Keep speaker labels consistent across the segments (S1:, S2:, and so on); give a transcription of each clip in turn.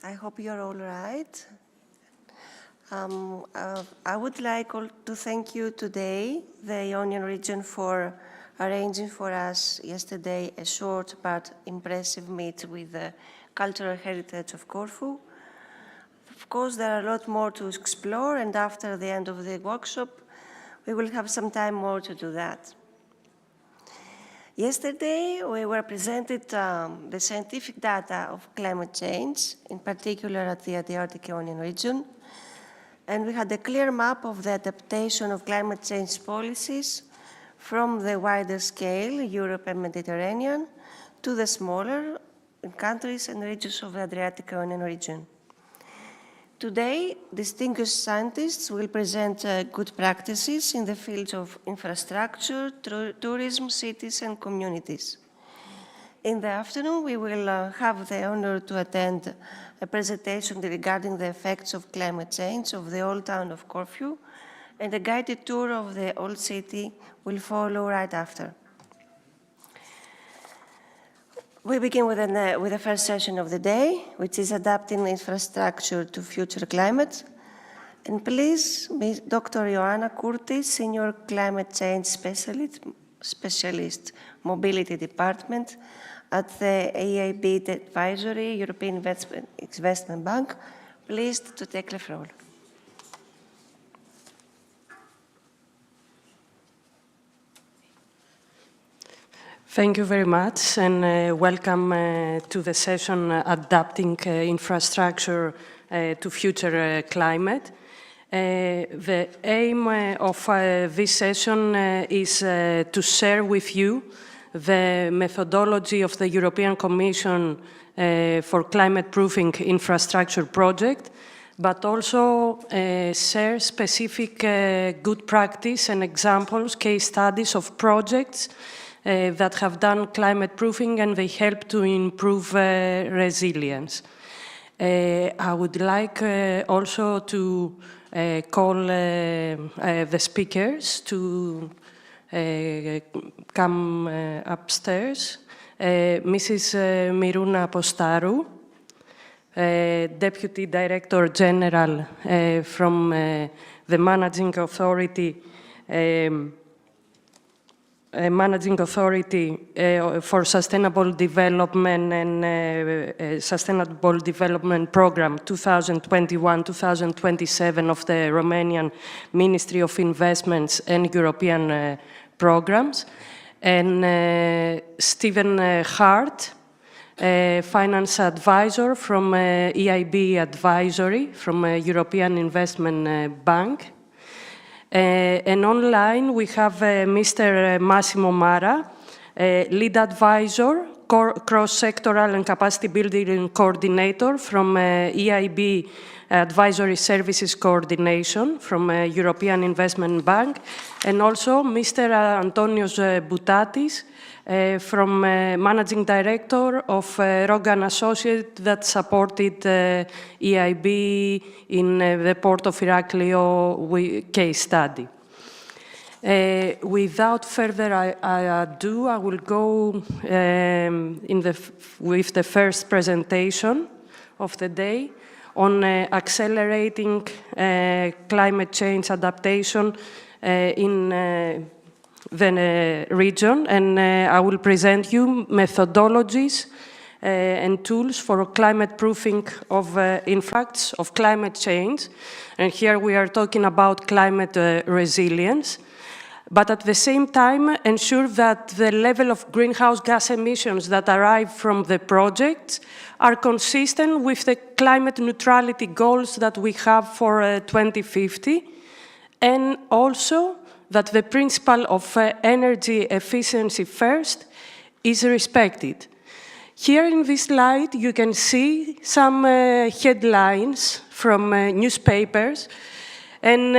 S1: I hope you're all right. I would like to thank you today, the Ionian region, for arranging for us yesterday a short but impressive meet with the cultural heritage of Corfu. Of course, there are a lot more to explore, and after the end of the workshop, we will have some time more to do that. Yesterday, we were presented the scientific data of climate change, in particular at the Adriatic-Ionian region, and we had a clear map of the adaptation of climate change policies from the wider scale, Europe and Mediterranean, to the smaller countries and regions of the Adriatic-Ionian region. Today, distinguished scientists will present good practices in the fields of infrastructure, tourism, cities, and communities. In the afternoon, we will have the honor to attend a presentation regarding the effects of climate change of the old town of Corfu, and a guided tour of the old city will follow right after. We begin with the first session of the day, which is adapting infrastructure to future climate. And please, Dr. Ioana Curtis, Senior Climate Change Specialist, Mobility Department at the EIB Advisory, European Investment Bank, pleased to take the floor.
S2: Thank you very much, and welcome to the session Adapting Infrastructure to Future Climate. The aim of this session is to share with you the methodology of the European Commission for climate-proofing infrastructure project, but also share specific good practice and examples, case studies of projects that have done climate proofing, and they help to improve resilience. I would like also to call the speakers to come upstairs. Mrs. Miruna Postaru, Deputy Director General from the Managing Authority for Sustainable Development and Sustainable Development Program 2021-2027 of the Romanian Ministry of Investments and European Programs, and Stephen Hart, Finance Advisor from EIB Advisory from European Investment Bank. And online, we have Mr. Massimo Mara, Lead Advisor, Cross-Sectoral and Capacity Building Coordinator from EIB Advisory Services Coordination from European Investment Bank, and also Mr. Antonios Boutatis, from Managing Director of Rogan Associates that supported EIB in the Port of Iraklio case study. Without further ado, I will go with the first presentation of the day on accelerating climate change adaptation in the region, and I will present you methodologies and tools for climate proofing of impacts of climate change. And here we are talking about climate resilience, but at the same time ensure that the level of greenhouse gas emissions that arrive from the project are consistent with the climate neutrality goals that we have for 2050, and also that the principle of energy efficiency first is respected. Here in this slide, you can see some headlines from newspapers, and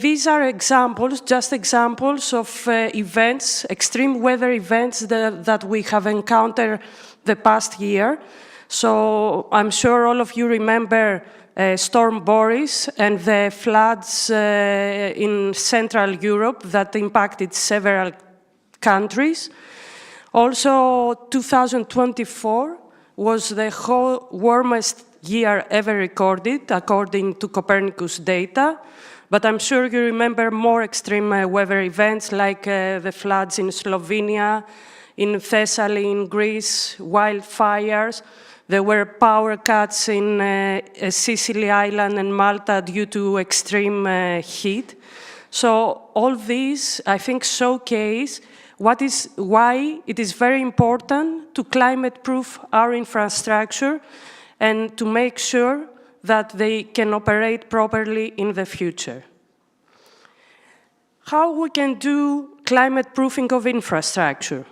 S2: these are examples, just examples of events, extreme weather events that we have encountered the past year. So I'm sure all of you remember Storm Boris and the floods in Central Europe that impacted several countries. Also, 2024 was the warmest year ever recorded, according to Copernicus data. But I'm sure you remember more extreme weather events like the floods in Slovenia, in Thessaly, in Greece, wildfires. There were power cuts in Sicily Island and Malta due to extreme heat. So all these, I think, showcase why it is very important to climate-proof our infrastructure and to make sure that they can operate properly in the future. How we can do climate-proofing of infrastructure?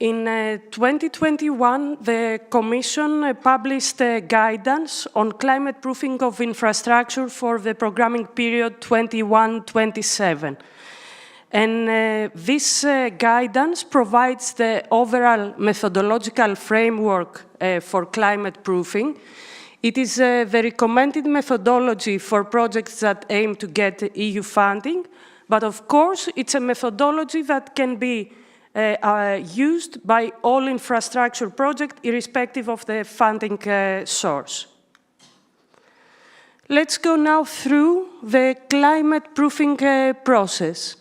S2: In 2021, the Commission published guidance on climate-proofing of infrastructure for the programming period 21-27. And this guidance provides the overall methodological framework for climate-proofing. It is the recommended methodology for projects that aim to get EU funding, but of course, it's a methodology that can be used by all infrastructure projects, irrespective of the funding source. Let's go now through the climate-proofing process.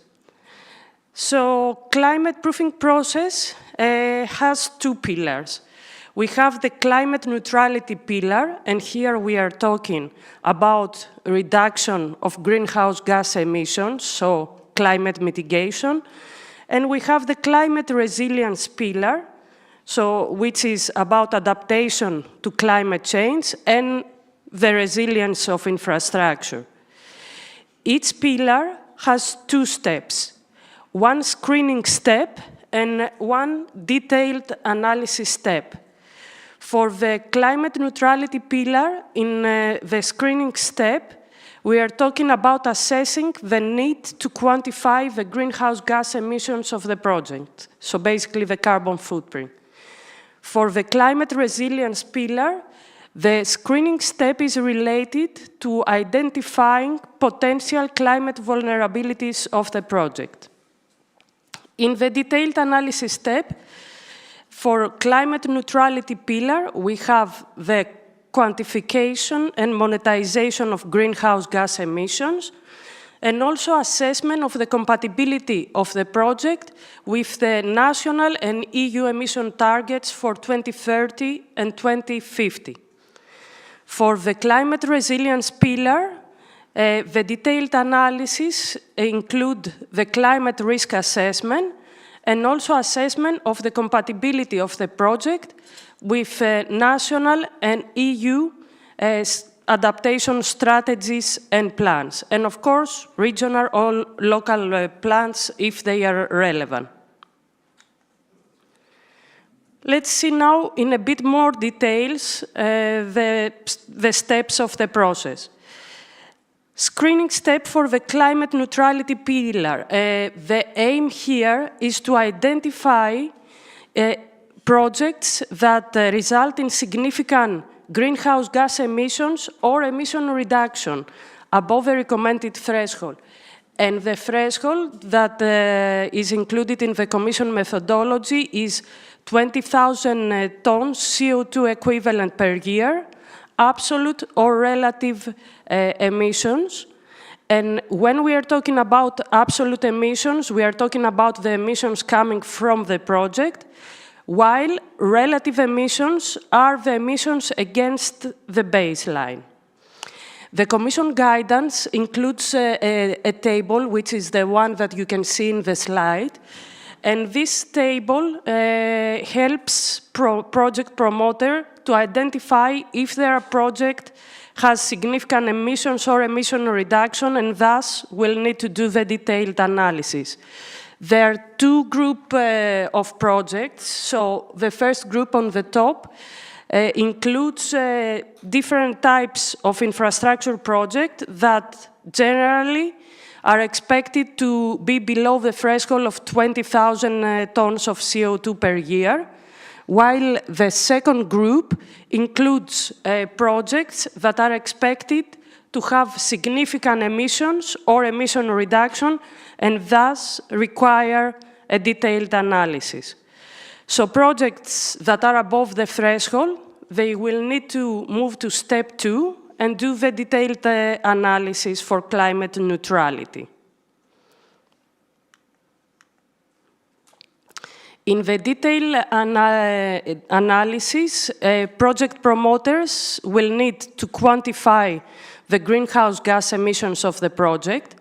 S2: So, climate-proofing process has two pillars. We have the climate neutrality pillar, and here we are talking about reduction of greenhouse gas emissions, so climate mitigation. And we have the climate resilience pillar, so which is about adaptation to climate change and the resilience of infrastructure. Each pillar has two steps, one screening step and one detailed analysis step. For the climate neutrality pillar, in the screening step, we are talking about assessing the need to quantify the greenhouse gas emissions of the project, so basically the carbon footprint. For the climate resilience pillar, the screening step is related to identifying potential climate vulnerabilities of the project. In the detailed analysis step, for climate neutrality pillar, we have the quantification and monetization of greenhouse gas emissions, and also assessment of the compatibility of the project with the national and EU emission targets for 2030 and 2050. For the climate resilience pillar, the detailed analysis include the climate risk assessment and also assessment of the compatibility of the project with national and EU adaptation strategies and plans, and of course, regional or local plans if they are relevant. Let's see now in a bit more details the steps of the process. Screening step for the climate neutrality pillar. The aim here is to identify projects that result in significant greenhouse gas emissions or emission reduction above the recommended threshold. And the threshold that is included in the Commission methodology is 20,000 tons CO2 equivalent per year, absolute or relative emissions. And when we are talking about absolute emissions, we are talking about the emissions coming from the project, while relative emissions are the emissions against the baseline. The Commission guidance includes a table, which is the one that you can see in the slide. And this table helps project promoter to identify if their project has significant emissions or emission reduction, and thus will need to do the detailed analysis. There are two groups of projects. So the first group on the top includes different types of infrastructure projects that generally are expected to be below the threshold of 20,000 tons of CO2 per year, while the second group includes projects that are expected to have significant emissions or emission reduction and thus require a detailed analysis. So projects that are above the threshold, they will need to move to step 2 and do the detailed analysis for climate neutrality. In the detailed analysis, project promoters will need to quantify the greenhouse gas emissions of the project,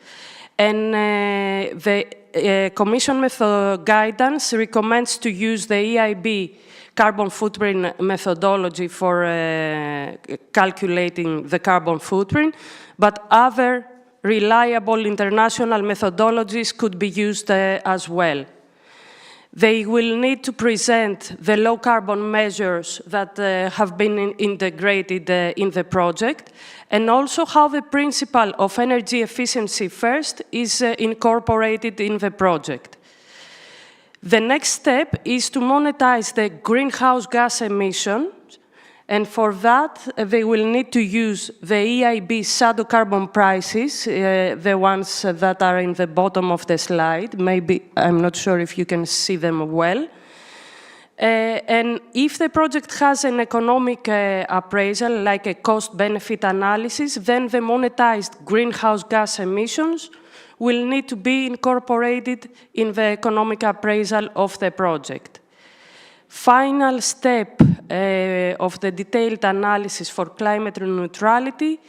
S2: and the Commission method guidance recommends to use the EIB carbon footprint methodology for calculating the carbon footprint, but other reliable international methodologies could be used as well. They will need to present the low-carbon measures that have been integrated in the project, and also how the principle of energy efficiency first is incorporated in the project. The next step is to monetize the greenhouse gas emissions, and for that, they will need to use the EIB shadow carbon prices, the ones that are in the bottom of the slide. Maybe, I'm not sure if you can see them well. And if the project has an economic appraisal, like a cost-benefit analysis, then the monetized greenhouse gas emissions will need to be incorporated in the economic appraisal of the project. Final step of the detailed analysis for climate neutrality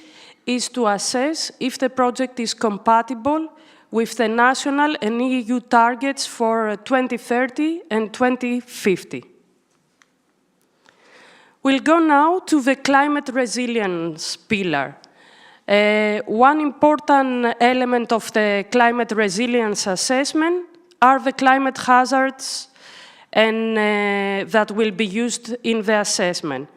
S2: is to assess if the project is compatible with the national and EU targets for 2030 and 2050. We'll go now to the climate resilience pillar. One important element of the climate resilience assessment are the climate hazards and that will be used in the assessment.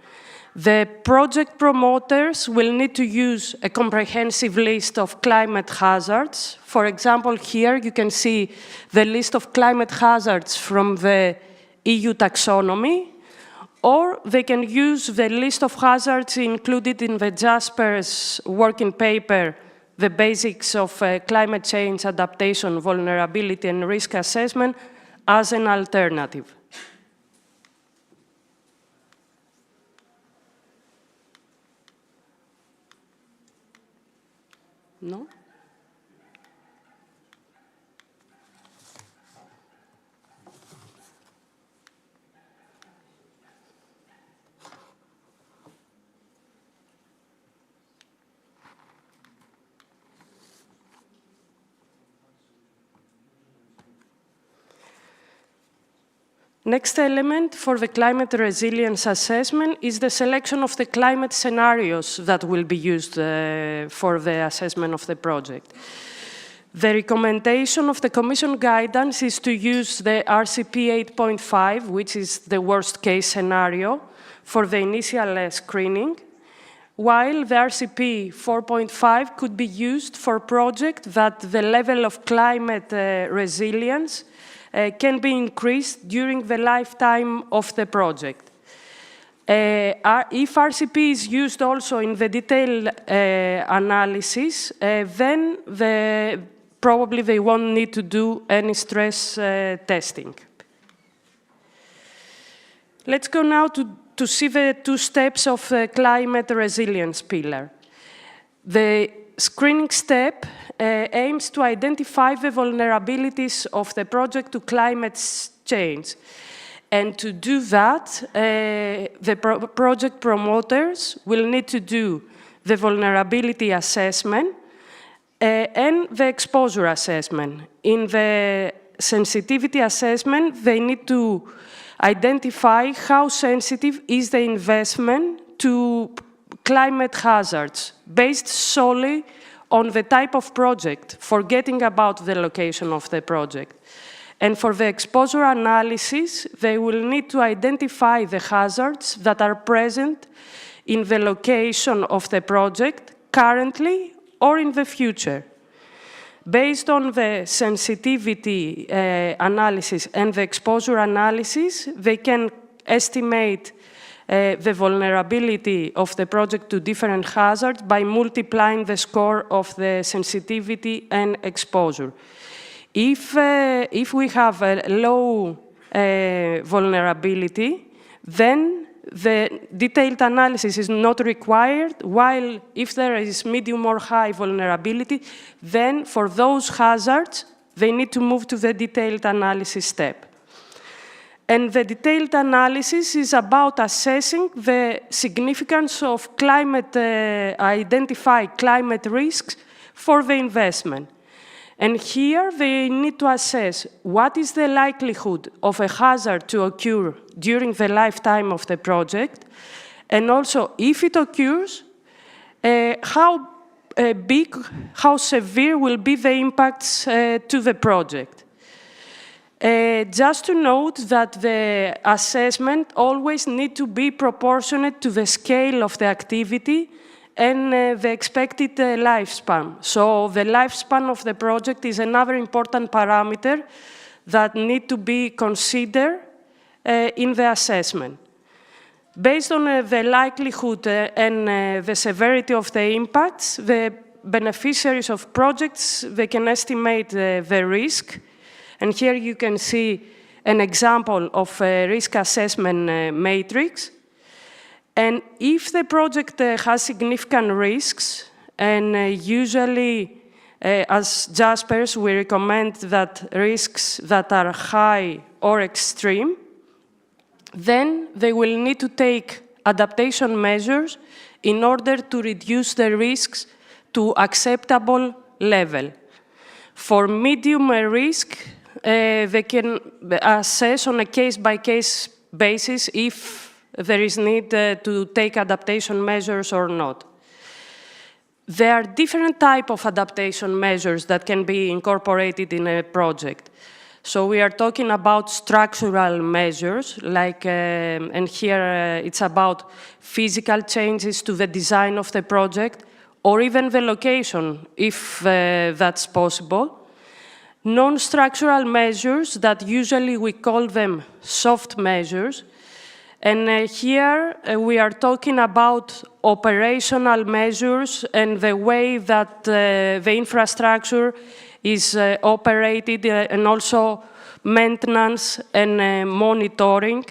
S2: The project promoters will need to use a comprehensive list of climate hazards. For example, here you can see the list of climate hazards from the EU taxonomy, or they can use the list of hazards included in the JASPER's working paper, The Basics of Climate Change Adaptation, Vulnerability and Risk Assessment, as an alternative. No? Next element for the climate resilience assessment is the selection of the climate scenarios that will be used for the assessment of the project. The recommendation of the Commission guidance is to use the RCP 8.5, which is the worst case scenario, for the initial screening, while the RCP 4.5 could be used for projects that the level of climate resilience can be increased during the lifetime of the project. If RCP is used also in the detailed analysis, then probably they won't need to do any stress testing. Let's go now to see the two steps of the climate resilience pillar. The screening step aims to identify the vulnerabilities of the project to climate change. And to do that, the project promoters will need to do the vulnerability assessment and the exposure assessment. In the sensitivity assessment, they need to identify how sensitive is the investment to climate hazards, based solely on the type of project, forgetting about the location of the project. And for the exposure analysis, they will need to identify the hazards that are present in the location of the project currently or in the future. Based on the sensitivity analysis and the exposure analysis, they can estimate the vulnerability of the project to different hazards by multiplying the score of the sensitivity and exposure. If we have a low vulnerability, then the detailed analysis is not required, while if there is medium or high vulnerability, then for those hazards, they need to move to the detailed analysis step. And the detailed analysis is about assessing the significance of identified climate risks for the investment. And here they need to assess what is the likelihood of a hazard to occur during the lifetime of the project, and also if it occurs, how big, how severe will be the impacts to the project. Just to note that the assessment always needs to be proportionate to the scale of the activity and the expected lifespan. So the lifespan of the project is another important parameter that need to be considered in the assessment. Based on the likelihood and the severity of the impacts, the beneficiaries of projects, they can estimate the risk. And here you can see an example of a risk assessment matrix. And if the project has significant risks, and usually as JASPERS, we recommend that risks that are high or extreme, then they will need to take adaptation measures in order to reduce the risks to acceptable level. For medium risk, they can assess on a case-by-case basis if there is need to take adaptation measures or not. There are different types of adaptation measures that can be incorporated in a project. So we are talking about structural measures, like, and here it's about physical changes to the design of the project, or even the location, if that's possible. Non-structural measures that usually we call them soft measures. And here we are talking about operational measures and the way that the infrastructure is operated, and also maintenance and monitoring.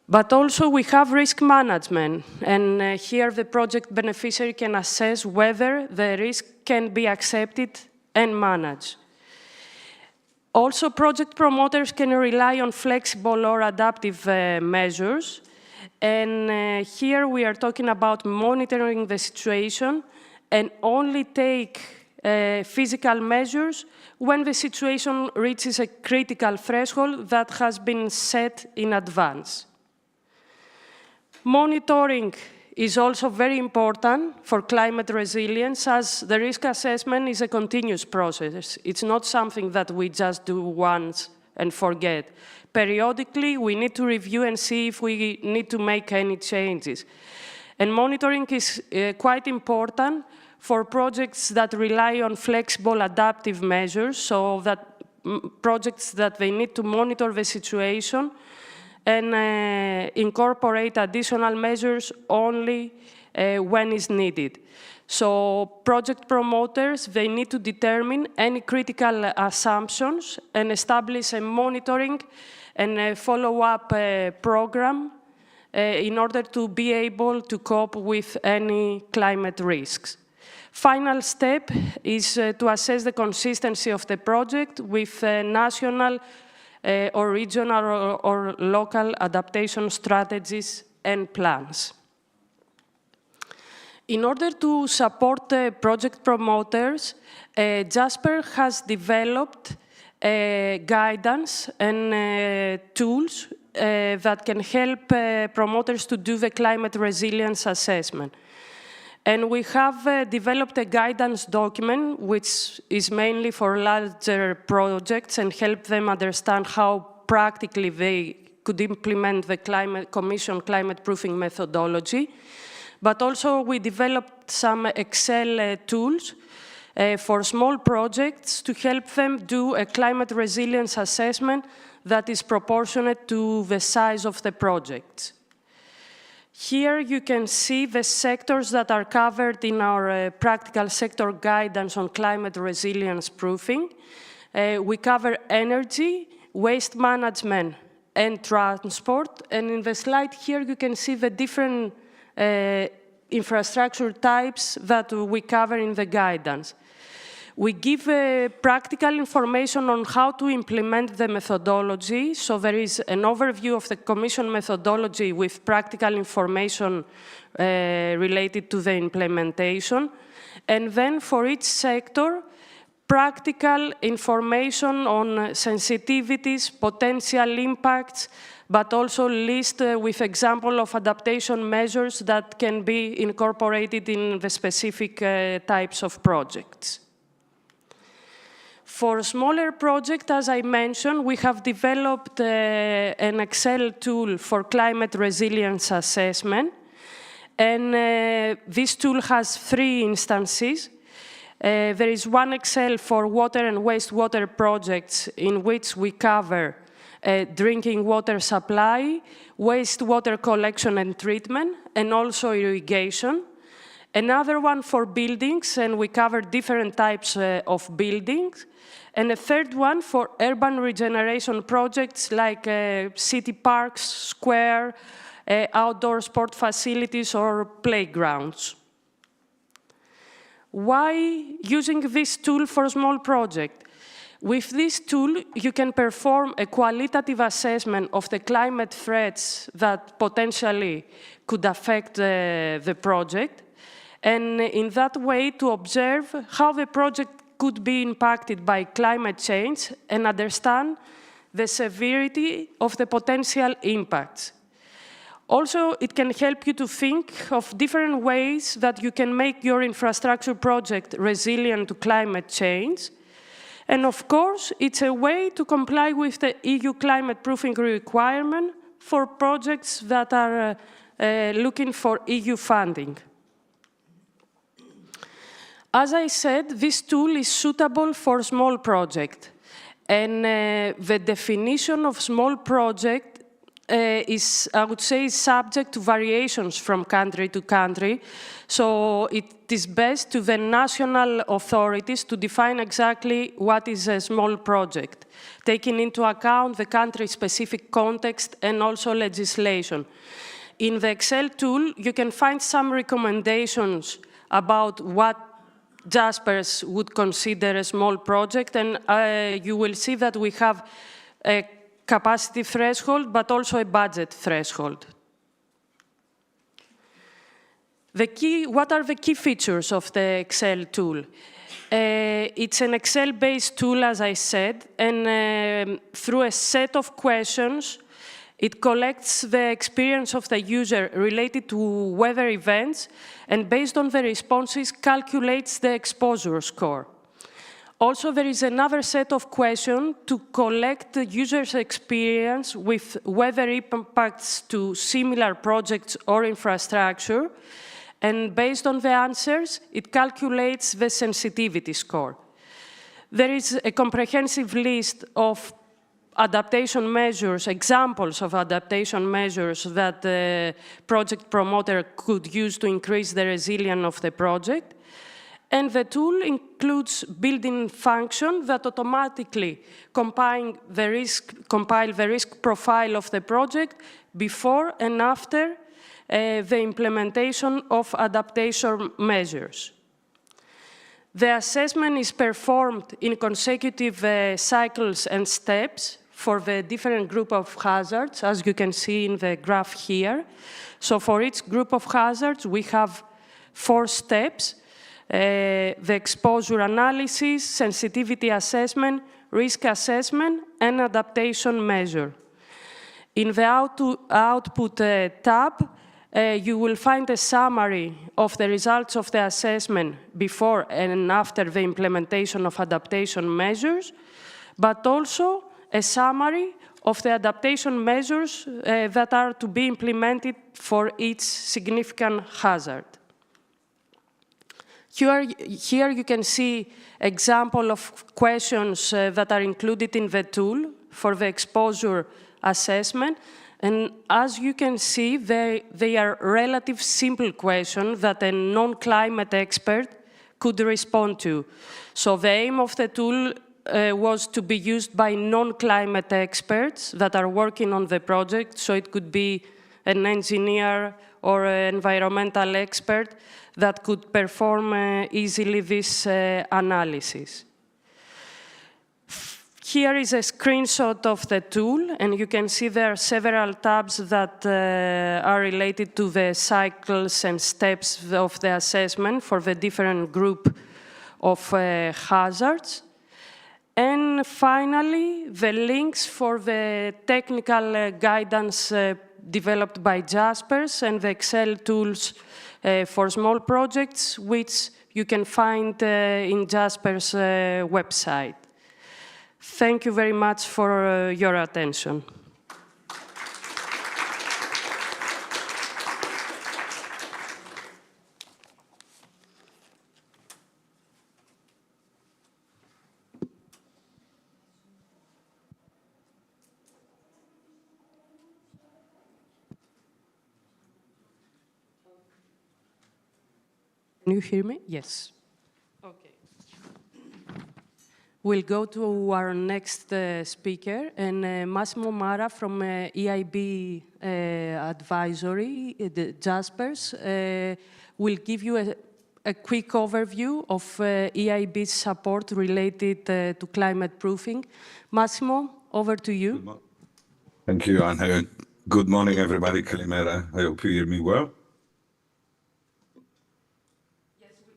S2: But also we have risk management, and here the project beneficiary can assess whether the risk can be accepted and managed. Also, project promoters can rely on flexible or adaptive measures. And here we are talking about monitoring the situation and only take physical measures when the situation reaches a critical threshold that has been set in advance. Monitoring is also very important for climate resilience, as the risk assessment is a continuous process. It's not something that we just do once and forget. Periodically, we need to review and see if we need to make any changes. And monitoring is quite important for projects that rely on flexible adaptive measures, so that projects that they need to monitor the situation and incorporate additional measures only when is needed. So project promoters, they need to determine any critical assumptions and establish a monitoring and a follow-up program in order to be able to cope with any climate risks. Final step is to assess the consistency of the project with national or regional or local adaptation strategies and plans. In order to support project promoters, JASPER has developed guidance and tools that can help promoters to do the climate resilience assessment. And we have developed a guidance document, which is mainly for larger projects and help them understand how practically they could implement the Commission climate proofing methodology. But also we developed some Excel tools for small projects to help them do a climate resilience assessment that is proportionate to the size of the project. Here you can see the sectors that are covered in our practical sector guidance on climate resilience proofing. We cover energy, waste management, and transport. And in the slide here, you can see the different infrastructure types that we cover in the guidance. We give practical information on how to implement the methodology. So there is an overview of the Commission methodology with practical information related to the implementation. And then for each sector, practical information on sensitivities, potential impacts, but also list with example of adaptation measures that can be incorporated in the specific types of projects. For smaller projects, as I mentioned, we have developed an Excel tool for climate resilience assessment. And this tool has 3 instances. There is one Excel for water and wastewater projects in which we cover drinking water supply, wastewater collection and treatment, and also irrigation. Another one for buildings, and we cover different types of buildings. And a third one for urban regeneration projects like city parks, square, outdoor sport facilities, or playgrounds. Why using this tool for small projects? With this tool, you can perform a qualitative assessment of the climate threats that potentially could affect the project, and in that way to observe how the project could be impacted by climate change and understand the severity of the potential impacts. Also, it can help you to think of different ways that you can make your infrastructure project resilient to climate change. And of course, it's a way to comply with the EU climate proofing requirement for projects that are looking for EU funding. As I said, this tool is suitable for small projects. And the definition of small project is, I would say, subject to variations from country to country. So it is best to the national authorities to define exactly what is a small project, taking into account the country-specific context and also legislation. In the Excel tool, you can find some recommendations about what JASPERS would consider a small project, and you will see that we have a capacity threshold, but also a budget threshold. What are the key features of the Excel tool? It's an Excel-based tool, as I said, and through a set of questions, it collects the experience of the user related to weather events, and based on the responses, calculates the exposure score. Also, there is another set of questions to collect the user's experience with weather impacts to similar projects or infrastructure, and based on the answers, it calculates the sensitivity score. There is a comprehensive list of adaptation measures, examples of adaptation measures that the project promoter could use to increase the resilience of the project. And the tool includes built-in function that automatically compile the risk profile of the project before and after the implementation of adaptation measures. The assessment is performed in consecutive cycles and steps for the different group of hazards, as you can see in the graph here. So for each group of hazards, we have 4 steps: the exposure analysis, sensitivity assessment, risk assessment, and adaptation measure. In the output tab, you will find a summary of the results of the assessment before and after the implementation of adaptation measures, but also a summary of the adaptation measures that are to be implemented for each significant hazard. Here you can see example of questions that are included in the tool for the exposure assessment. And as you can see, they are relatively simple questions that a non-climate expert could respond to. So the aim of the tool was to be used by non-climate experts that are working on the project, so it could be an engineer or an environmental expert that could perform easily this analysis. Here is a screenshot of the tool, and you can see there are several tabs that are related to the cycles and steps of the assessment for the different group of hazards. And finally, the links for the technical guidance developed by JASPERS and the Excel tools for small projects, which you can find in JASPERS website. Thank you very much for your attention. Can you hear me? Yes. Okay. We'll go to our next speaker, and Massimo Mara from EIB Advisory, the JASPERS, will give you a quick overview of EIB's support related to climate proofing. Massimo, over to you.
S3: Thank you, Anne. Good morning, everybody. Kalimera. I hope you hear me well.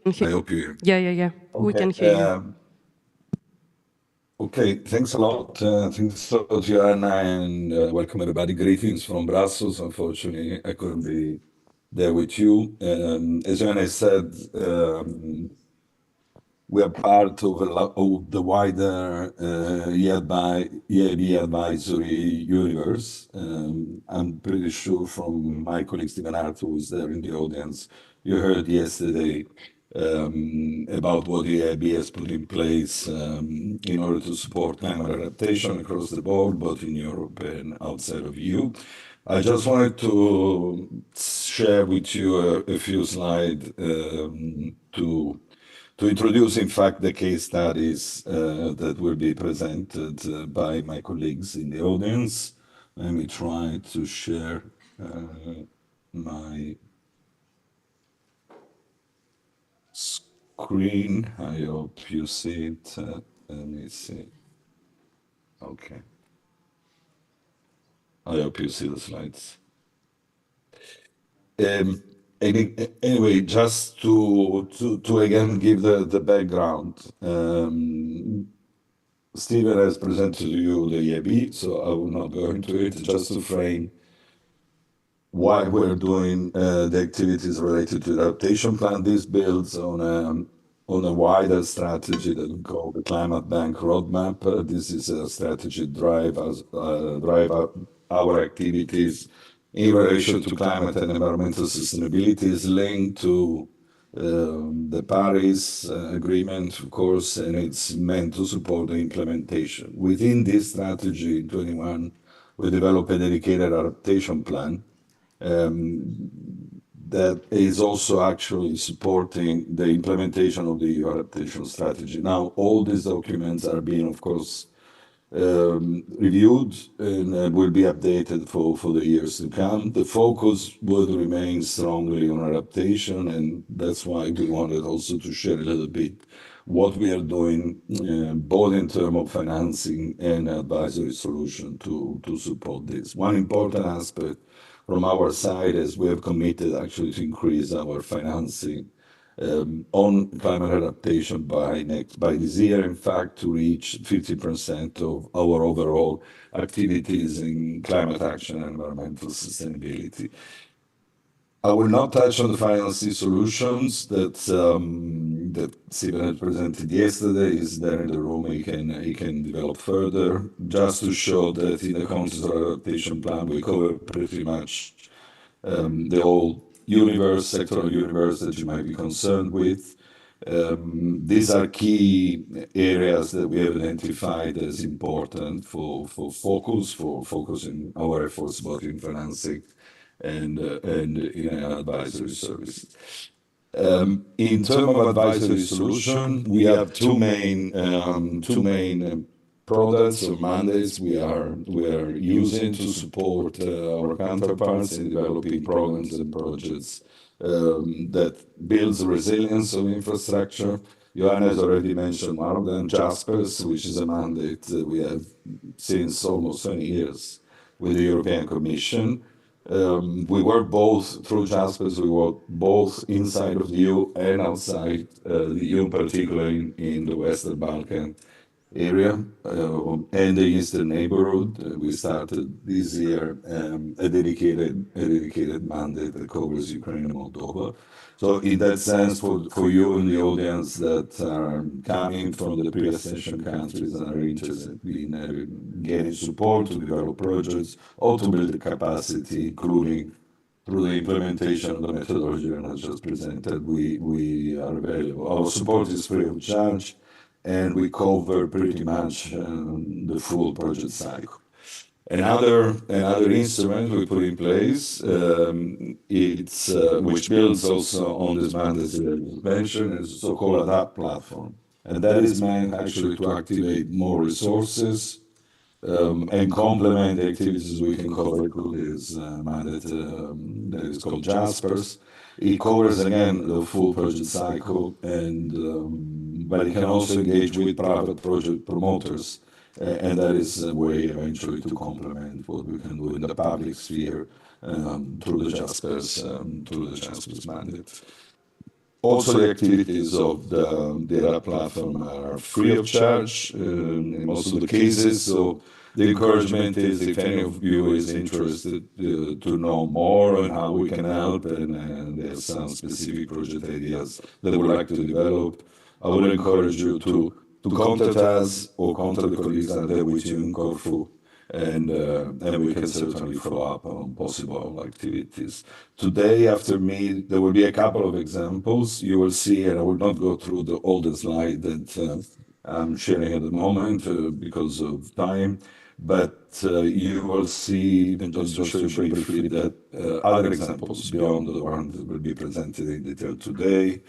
S3: I hope you hear me.
S2: Yeah. Okay. We can hear you.
S3: Okay, thanks a lot. Thanks a lot, Joanna, and welcome everybody. Greetings from Brussels. Unfortunately, I couldn't be there with you. As Joanna said, we are part of the wider EIB advisory universe. I'm pretty sure from my colleague Stephen Hart, who is there in the audience, you heard yesterday about what the EIB has put in place in order to support climate adaptation across the board, both in Europe and outside of EU. I just wanted to share with you a few slides to introduce, in fact, the case studies that will be presented by my colleagues in the audience. Let me try to share my screen. I hope you see it. Let me see. Okay. I hope you see the slides. Anyway, just to again give the background. Stephen has presented to you the EIB, so I will not go into it, just to frame why we're doing the activities related to the adaptation plan. This builds on a wider strategy that we call the Climate Bank Roadmap. This is a strategy drive our activities in relation to climate and environmental sustainability. Is linked to the Paris Agreement, of course, and it's meant to support the implementation. Within this strategy in 21, we developed a dedicated adaptation plan that is also actually supporting the implementation of the EU adaptation strategy. Now, all these documents are being, of course, reviewed and will be updated for the years to come. The focus will remain strongly on adaptation, and that's why we wanted also to share a little bit what we are doing, both in terms of financing and advisory solution to support this. One important aspect from our side is we have committed actually to increase our financing on climate adaptation by this year, in fact, to reach 50% of our overall activities in climate action and environmental sustainability. I will not touch on the financing solutions that Stephen had presented yesterday. Is there in the room. He can develop further. Just to show that in the context of our adaptation plan, we cover pretty much the whole universe, sectoral universe that you might be concerned with. These are key areas that we have identified as important for focusing our efforts both in financing and in advisory services. In terms of advisory solution, we have two main products or mandates we are using to support our counterparts in developing programs and projects that builds resilience of infrastructure. Johanna has already mentioned one of them, JASPERS, which is a mandate that we have since almost 20 years with the European Commission. We work both through JASPERS, we work both inside of the EU and outside the EU, in particular in the Western Balkan area and the Eastern neighborhood. We started this year a dedicated mandate that covers Ukraine and Moldova. So in that sense, for you in the audience that are coming from the pre-accession countries and are interested in getting support to develop projects or to build the capacity, including through the implementation of the methodology that I just presented, we are available. Our support is free of charge, and we cover pretty much the full project cycle. Another instrument we put in place, which builds also on this mandate that I mentioned, is the so-called Adapt platform. And that is meant actually to activate more resources and complement the activities we can cover through this mandate that is called JASPERS. It covers, again, the full project cycle, but it can also engage with private project promoters. And that is a way eventually to complement what we can do in the public sphere through the JASPERS mandate. Also, the activities of the data platform are free of charge in most of the cases. So the encouragement is, if any of you is interested to know more on how we can help, and there's some specific project ideas that we would like to develop, I would encourage you to contact us or contact the colleagues that are with you in Corfu, and we can certainly follow up on possible activities. Today, after me, there will be a couple of examples you will see, and I will not go through all the slide that I'm sharing at the moment because of time, but you will see, just to show you briefly, that other examples beyond the one that will be presented in detail today.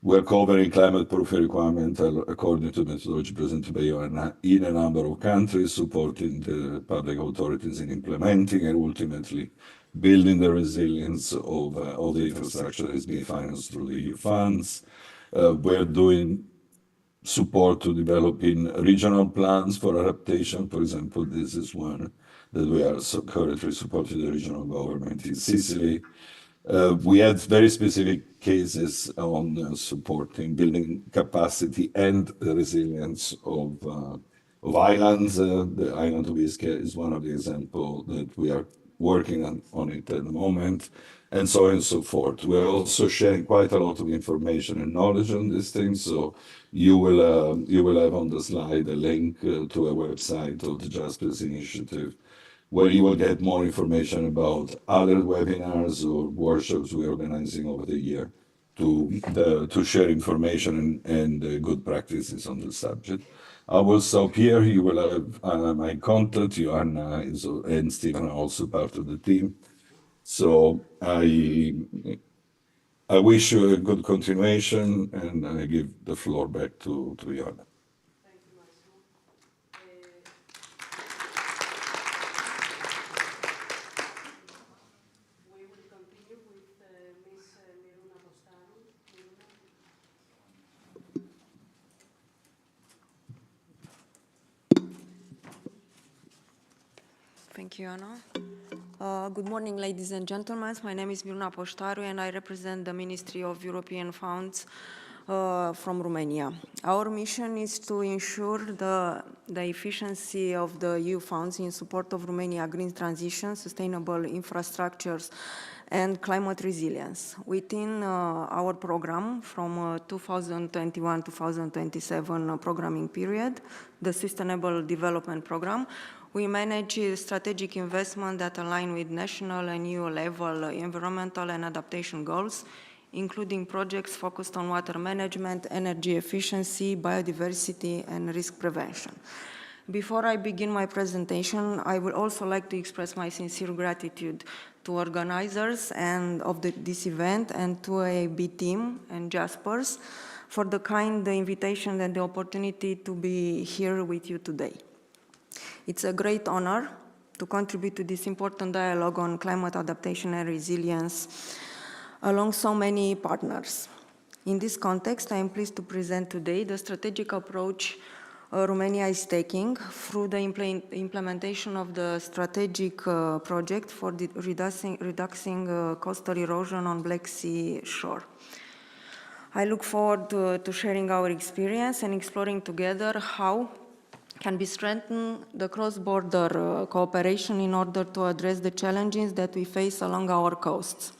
S3: We're covering climate-proof requirement according to methodology presented by Johanna in a number of countries, supporting the public authorities in implementing and ultimately building the resilience of the infrastructure that is being financed through the EU funds. We're doing support to developing regional plans for adaptation. For example, this is one that we are currently supporting the regional government in Sicily. We had very specific cases on supporting building capacity and the resilience of islands. The island of Ischia is one of the examples that we are working on it at the moment, and so on and so forth. We're also sharing quite a lot of information and knowledge on these things. So you will have on the slide a link to a website of the JASPERS initiative, where you will get more information about other webinars or workshops we're organizing over the year to share information and good practices on the subject. I will stop here. You will have my contact. Johanna and Stephen are also part of the team. So I wish you a good continuation, and I give the floor back to Johanna.
S4: Thank you, Anna. Good morning, ladies and gentlemen. My name is Miruna Poștaru, and I represent the Ministry of European Funds from Romania. Our mission is to ensure the efficiency of the EU funds in support of Romania's green transition, sustainable infrastructures, and climate resilience. Within our program from 2021-2027 programming period, the Sustainable Development Program, we manage strategic investment that align with national and EU level environmental and adaptation goals, including projects focused on water management, energy efficiency, biodiversity, and risk prevention. Before I begin my presentation, I would also like to express my sincere gratitude to organizers of this event and to AAB team and Jaspers for the kind invitation and the opportunity to be here with you today. It's a great honor to contribute to this important dialogue on climate adaptation and resilience along so many partners. In this context, I am pleased to present today the strategic approach Romania is taking through the implementation of the strategic project for reducing coastal erosion on Black Sea shore. I look forward to sharing our experience and exploring together how can be strengthened the cross-border cooperation in order to address the challenges that we face along our coasts.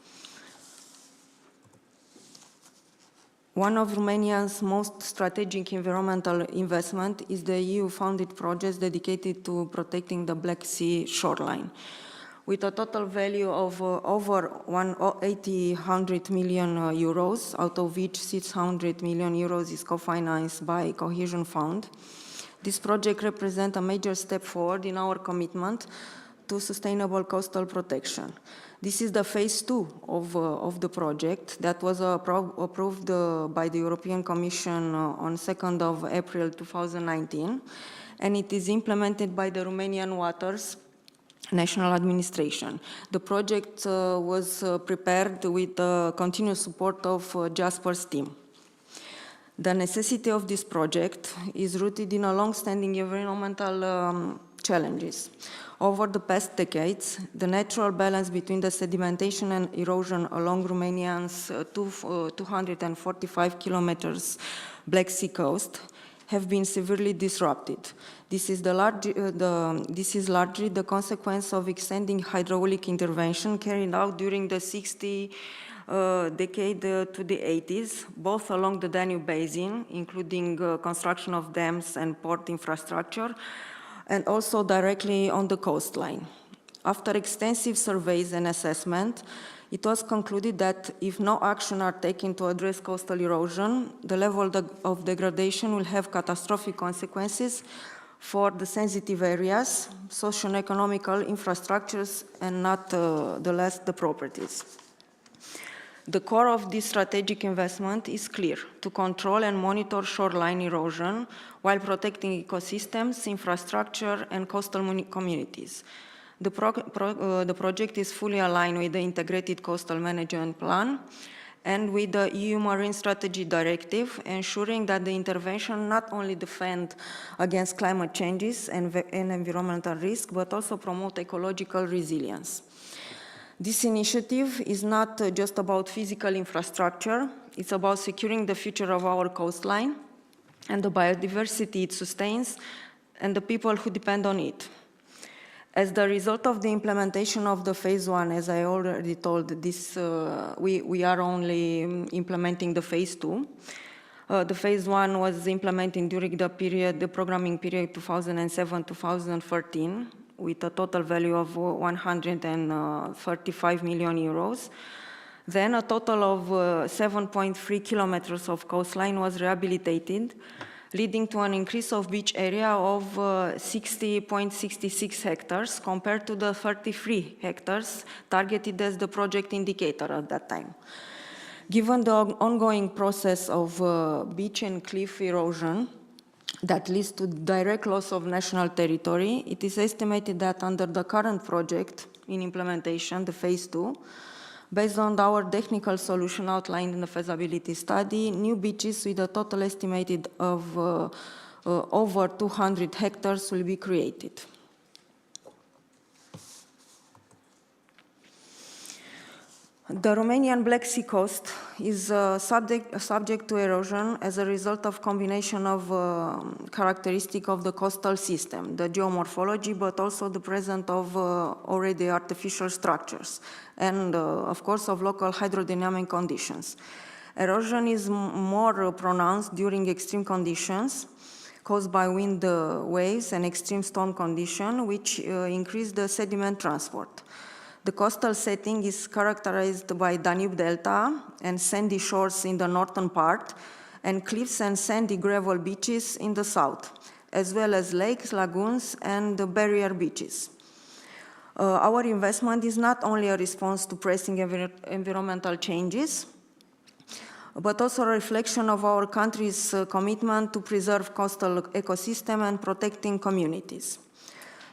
S4: One of Romania's most strategic environmental investment is the EU-funded project dedicated to protecting the Black Sea shoreline. With a total value of over 800 million euros, out of which 600 million euros is co-financed by Cohesion Fund, this project represents a major step forward in our commitment to sustainable coastal protection. This is the phase 2 of the project that was approved by the European Commission on 2nd of April 2019, and it is implemented by the Romanian Waters National Administration. The project was prepared with the continuous support of Jasper's team. The necessity of this project is rooted in a long-standing environmental challenges. Over the past decades, the natural balance between the sedimentation and erosion along Romania's 245 kilometers Black Sea coast have been severely disrupted. This is largely the consequence of extending hydraulic intervention carried out during the 60s decade to the 80s, both along the Danube Basin, including construction of dams and port infrastructure, and also directly on the coastline. After extensive surveys and assessment, it was concluded that if no action are taken to address coastal erosion, the level of degradation will have catastrophic consequences for the sensitive areas, socio-economical infrastructures, and not the last, the properties. The core of this strategic investment is clear: to control and monitor shoreline erosion while protecting ecosystems, infrastructure, and coastal communities. The project is fully aligned with the Integrated Coastal Management Plan and with the EU Marine Strategy Directive, ensuring that the intervention not only defend against climate changes and environmental risk, but also promote ecological resilience. This initiative is not just about physical infrastructure, it's about securing the future of our coastline and the biodiversity it sustains and the people who depend on it. As the result of the implementation of the phase 1, as I already told, we are only implementing the phase 2. The phase 1 was implemented during the programming period 2007-2013, with a total value of 135 million euros. Then a total of 7.3 kilometers of coastline was rehabilitated, leading to an increase of beach area of 60.66 hectares compared to the 33 hectares targeted as the project indicator at that time. Given the ongoing process of beach and cliff erosion that leads to direct loss of national territory, it is estimated that under the current project in implementation, the phase 2, based on our technical solution outlined in the feasibility study, new beaches with a total estimated of over 200 hectares will be created. The Romanian Black Sea coast is subject to erosion as a result of combination of characteristic of the coastal system, the geomorphology, but also the presence of already artificial structures, and of course of local hydrodynamic conditions. Erosion is more pronounced during extreme conditions caused by wind waves and extreme storm conditions, which increase the sediment transport. The coastal setting is characterized by Danube Delta and sandy shores in the northern part, and cliffs and sandy gravel beaches in the south. as well as lakes, lagoons, and the barrier beaches. Our investment is not only a response to pressing environmental changes, but also a reflection of our country's commitment to preserve coastal ecosystem and protecting communities.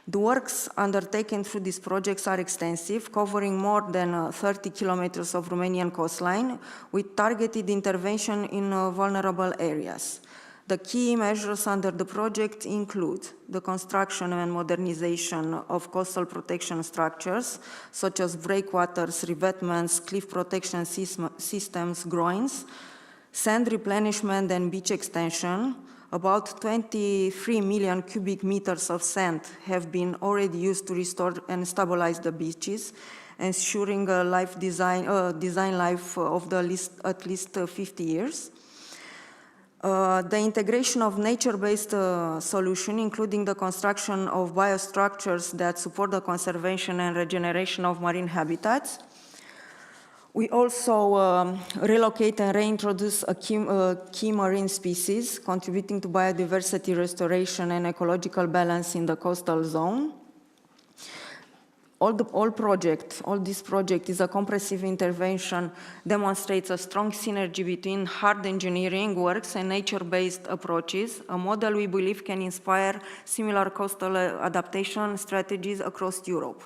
S4: The works undertaken through these projects are extensive, covering more than 30 kilometers of Romanian coastline, with targeted intervention in vulnerable areas. The key measures under the project include the construction and modernization of coastal protection structures, such as breakwaters, revetments, cliff protection systems, groins, sand replenishment and beach extension. About 23 million cubic meters of sand have been already used to restore and stabilize the beaches, ensuring a design life of at least 50 years. The integration of nature-based solution, including the construction of biostructures that support the conservation and regeneration of marine habitats. We also relocate and reintroduce a key marine species, contributing to biodiversity restoration and ecological balance in the coastal zone. All this project is a comprehensive intervention, demonstrates a strong synergy between hard engineering works and nature-based approaches, a model we believe can inspire similar coastal adaptation strategies across Europe.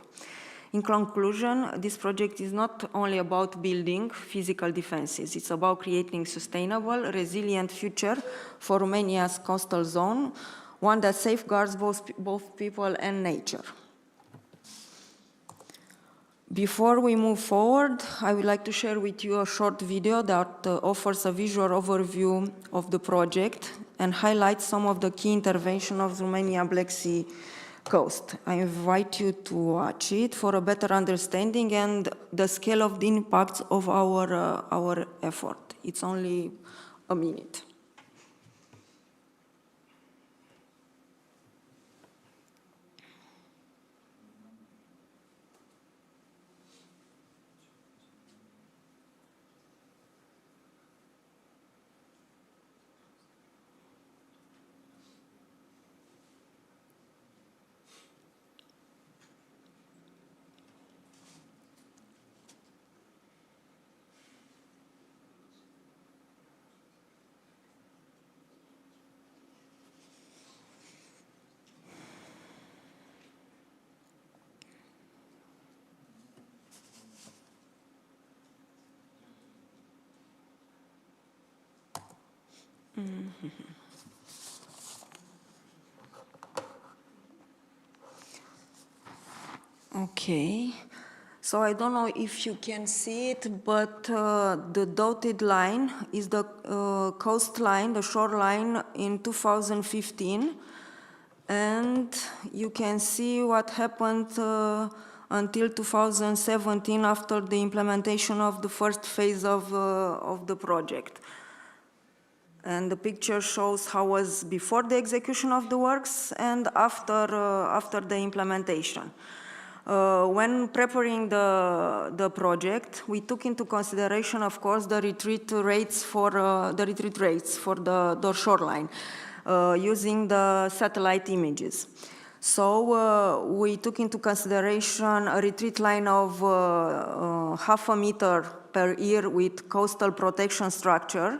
S4: In conclusion, this project is not only about building physical defenses, it's about creating sustainable, resilient future for Romania's coastal zone, one that safeguards both people and nature. Before we move forward, I would like to share with you a short video that offers a visual overview of the project and highlights some of the key interventions of Romania Black Sea coast. I invite you to watch it for a better understanding and the scale of the impacts of our effort. It's only a minute. Okay, so I don't know if you can see it, but the dotted line is the coastline, the shoreline in 2015, and you can see what happened until 2017 after the implementation of the first phase of the project. And the picture shows how it was before the execution of the works and after the implementation. When preparing the project, we took into consideration, of course, the retreat rates for the shoreline, using the satellite images. So we took into consideration a retreat line of 0.5 meter per year with coastal protection structure,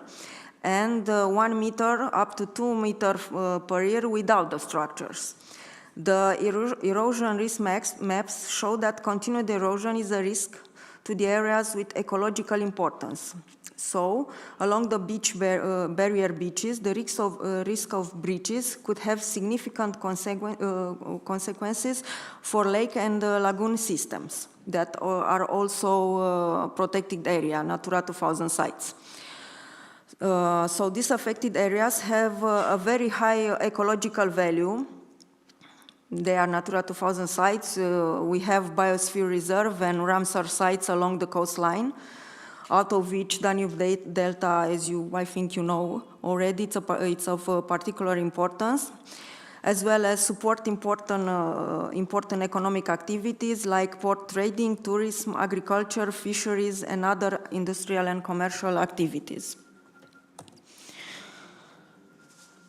S4: and 1 meter up to 2 meters per year without the structures. The erosion risk maps show that continued erosion is a risk to the areas with ecological importance. So, along the barrier beaches, the risk of breaches could have significant consequences for lake and lagoon systems that are also protected area, Natura 2000 sites. So these affected areas have a very high ecological value. They are Natura 2000 sites. We have Biosphere Reserve and Ramsar sites along the coastline, out of which Danube Delta, as I think you know already, it's of particular importance, as well as support important economic activities like port trading, tourism, agriculture, fisheries, and other industrial and commercial activities.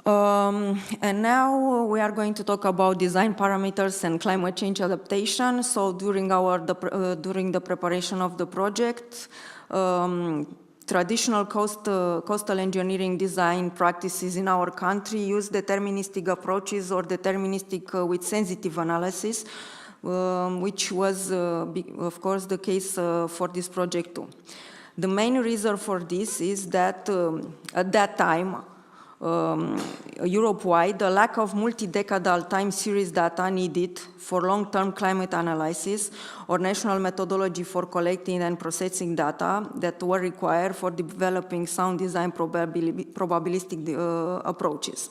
S4: And now we are going to talk about design parameters and climate change adaptation. So during the preparation of the project, traditional coastal engineering design practices in our country use deterministic approaches or deterministic with sensitive analysis, which was, of course, the case for this project too. The main reason for this is that at that time, Europe-wide, the lack of multi-decadal time series data needed for long-term climate analysis or national methodology for collecting and processing data that were required for developing sound design probabilistic approaches.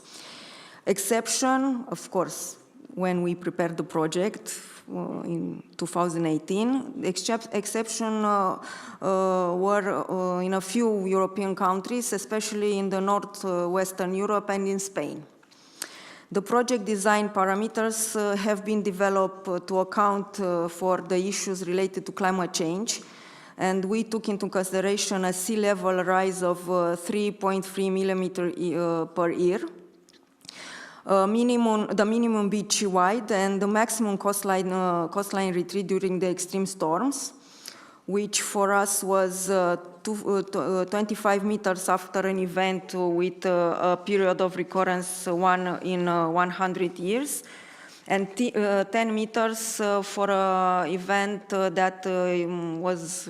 S4: Exception, of course, when we prepared the project in 2018, exception were in a few European countries, especially in the northwestern Europe and in Spain. The project design parameters have been developed to account for the issues related to climate change, and we took into consideration a sea level rise of 3.3 millimeter per year, the minimum beach wide and the maximum coastline retreat during the extreme storms, which for us was 25 meters after an event with a period of recurrence 1 in 100 years, and 10 meters for an event that was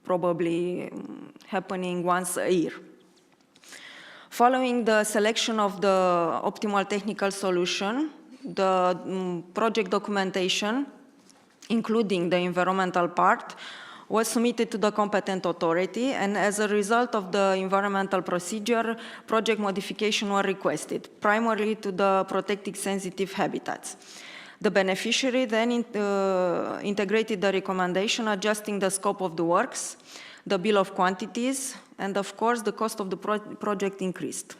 S4: probably happening once a year. Following the selection of the optimal technical solution, the project documentation, including the environmental part, was submitted to the competent authority, and as a result of the environmental procedure, project modification were requested, primarily to the protected sensitive habitats. The beneficiary then integrated the recommendation, adjusting the scope of the works, the bill of quantities, and of course the cost of the project increased.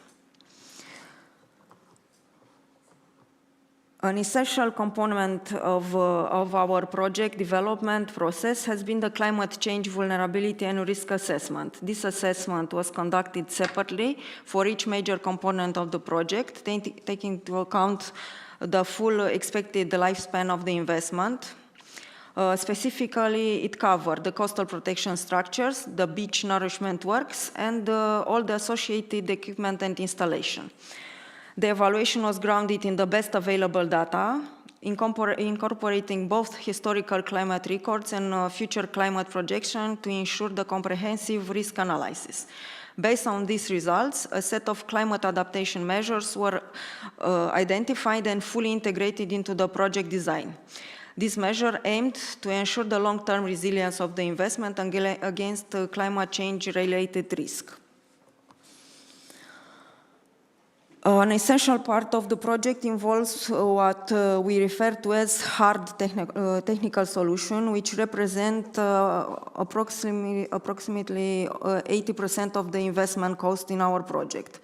S4: An essential component of our project development process has been the climate change vulnerability and risk assessment. This assessment was conducted separately for each major component of the project, taking into account the full expected lifespan of the investment. Specifically, it covered the coastal protection structures, the beach nourishment works, and all the associated equipment and installation. The evaluation was grounded in the best available data, incorporating both historical climate records and future climate projection to ensure the comprehensive risk analysis. Based on these results, a set of climate adaptation measures were identified and fully integrated into the project design. This measure aimed to ensure the long-term resilience of the investment against climate change-related risk. An essential part of the project involves what we refer to as hard technical solution, which represent approximately 80% of the investment cost in our project.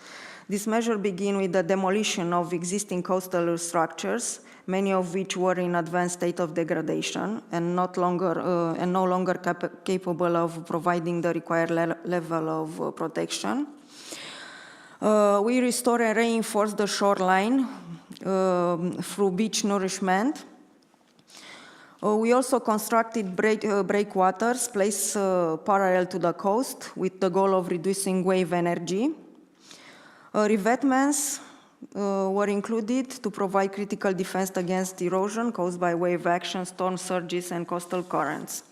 S4: This measure begins with the demolition of existing coastal structures, many of which were in advanced state of degradation and no longer capable of providing the required level of protection. We restore and reinforce the shoreline through beach nourishment. We also constructed breakwaters placed parallel to the coast with the goal of reducing wave energy. Revetments were included to provide critical defense against erosion caused by wave action, storm surges, and coastal currents.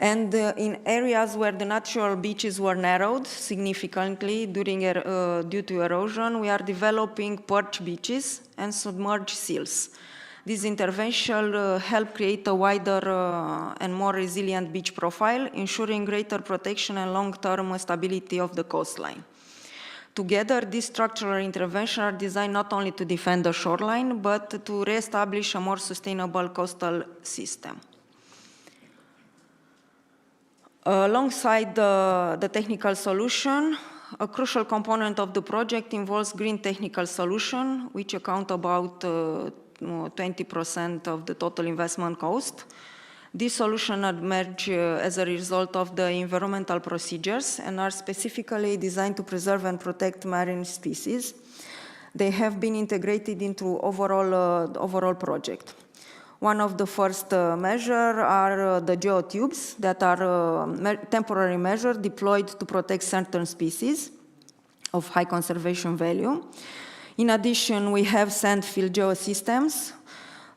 S4: And in areas where the natural beaches were narrowed significantly due to erosion, we are developing perch beaches and submerged seals. This intervention helped create a wider and more resilient beach profile, ensuring greater protection and long-term stability of the coastline. Together, these structural interventions are designed not only to defend the shoreline, but to re-establish a more sustainable coastal system. Alongside the technical solution, a crucial component of the project involves green technical solution, which account about 20% of the total investment cost. These solutions emerge as a result of the environmental procedures and are specifically designed to preserve and protect marine species. They have been integrated into overall project. One of the first measures are the geotubes that are temporary measures deployed to protect certain species of high conservation value. In addition, we have sand-filled geosystems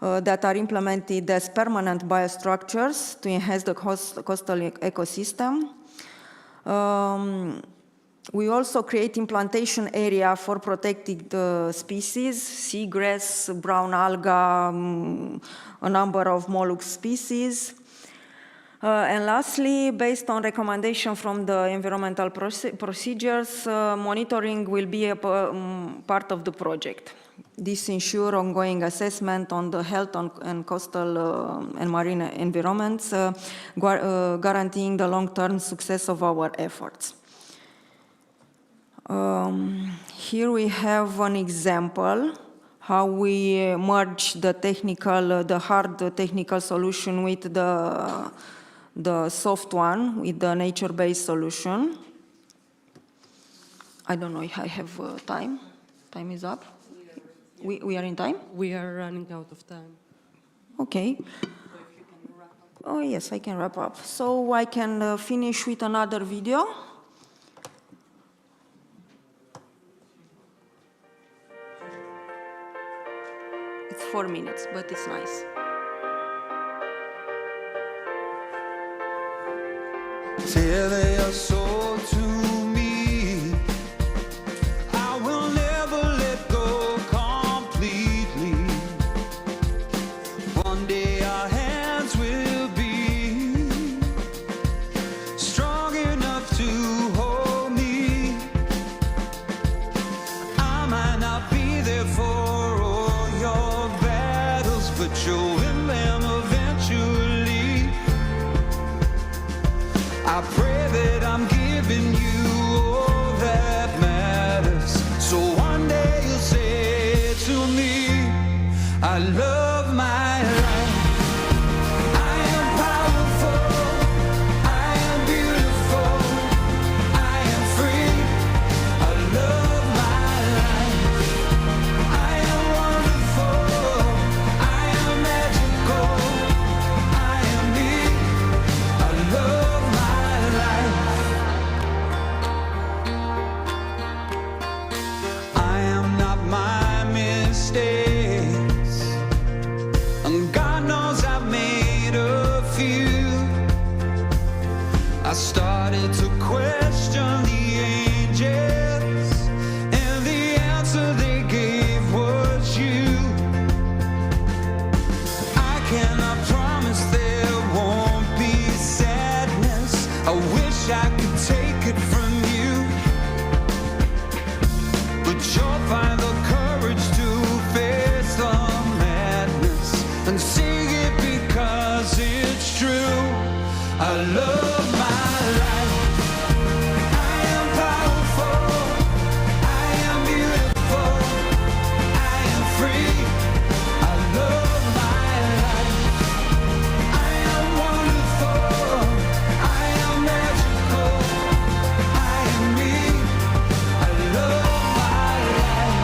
S4: that are implemented as permanent biostructures to enhance the coastal ecosystem. We also create implantation area for protected species, seagrass, brown alga, a number of mollusk species. And lastly, based on recommendation from the environmental procedures, monitoring will be a part of the project. This ensures ongoing assessment on the health and coastal and marine environments, guaranteeing the long-term success of our efforts. Here we have an example how we merge the hard technical solution with the soft one, with the nature-based solution. I don't know if I have time. Time is up. We are in time?
S2: We are running out of time.
S4: Okay. Oh, yes, I can wrap up. So I can finish with another video. It's 4 minutes, but it's nice.
S5: Tell your soul to me. I will never let go completely. One day our hands will be strong enough to hold me. I might not be there for all your battles, but you'll win them eventually. I pray that I'm giving you all that matters. So one day you'll say to me, I love my life. I am powerful. I am beautiful. I am free. I love my life. I am wonderful. I am magical. I am me. I love my life. I am not my mistakes, and God knows I've made a few. I started to question the angels, and the answer they gave was you. I cannot promise there won't be sadness. I wish I could take it from you, but you'll find the courage to face the madness and sing it because it's true. I love my life. I am powerful. I am beautiful. I am free. I love my life. I am wonderful. I am magical. I am me. I love my life.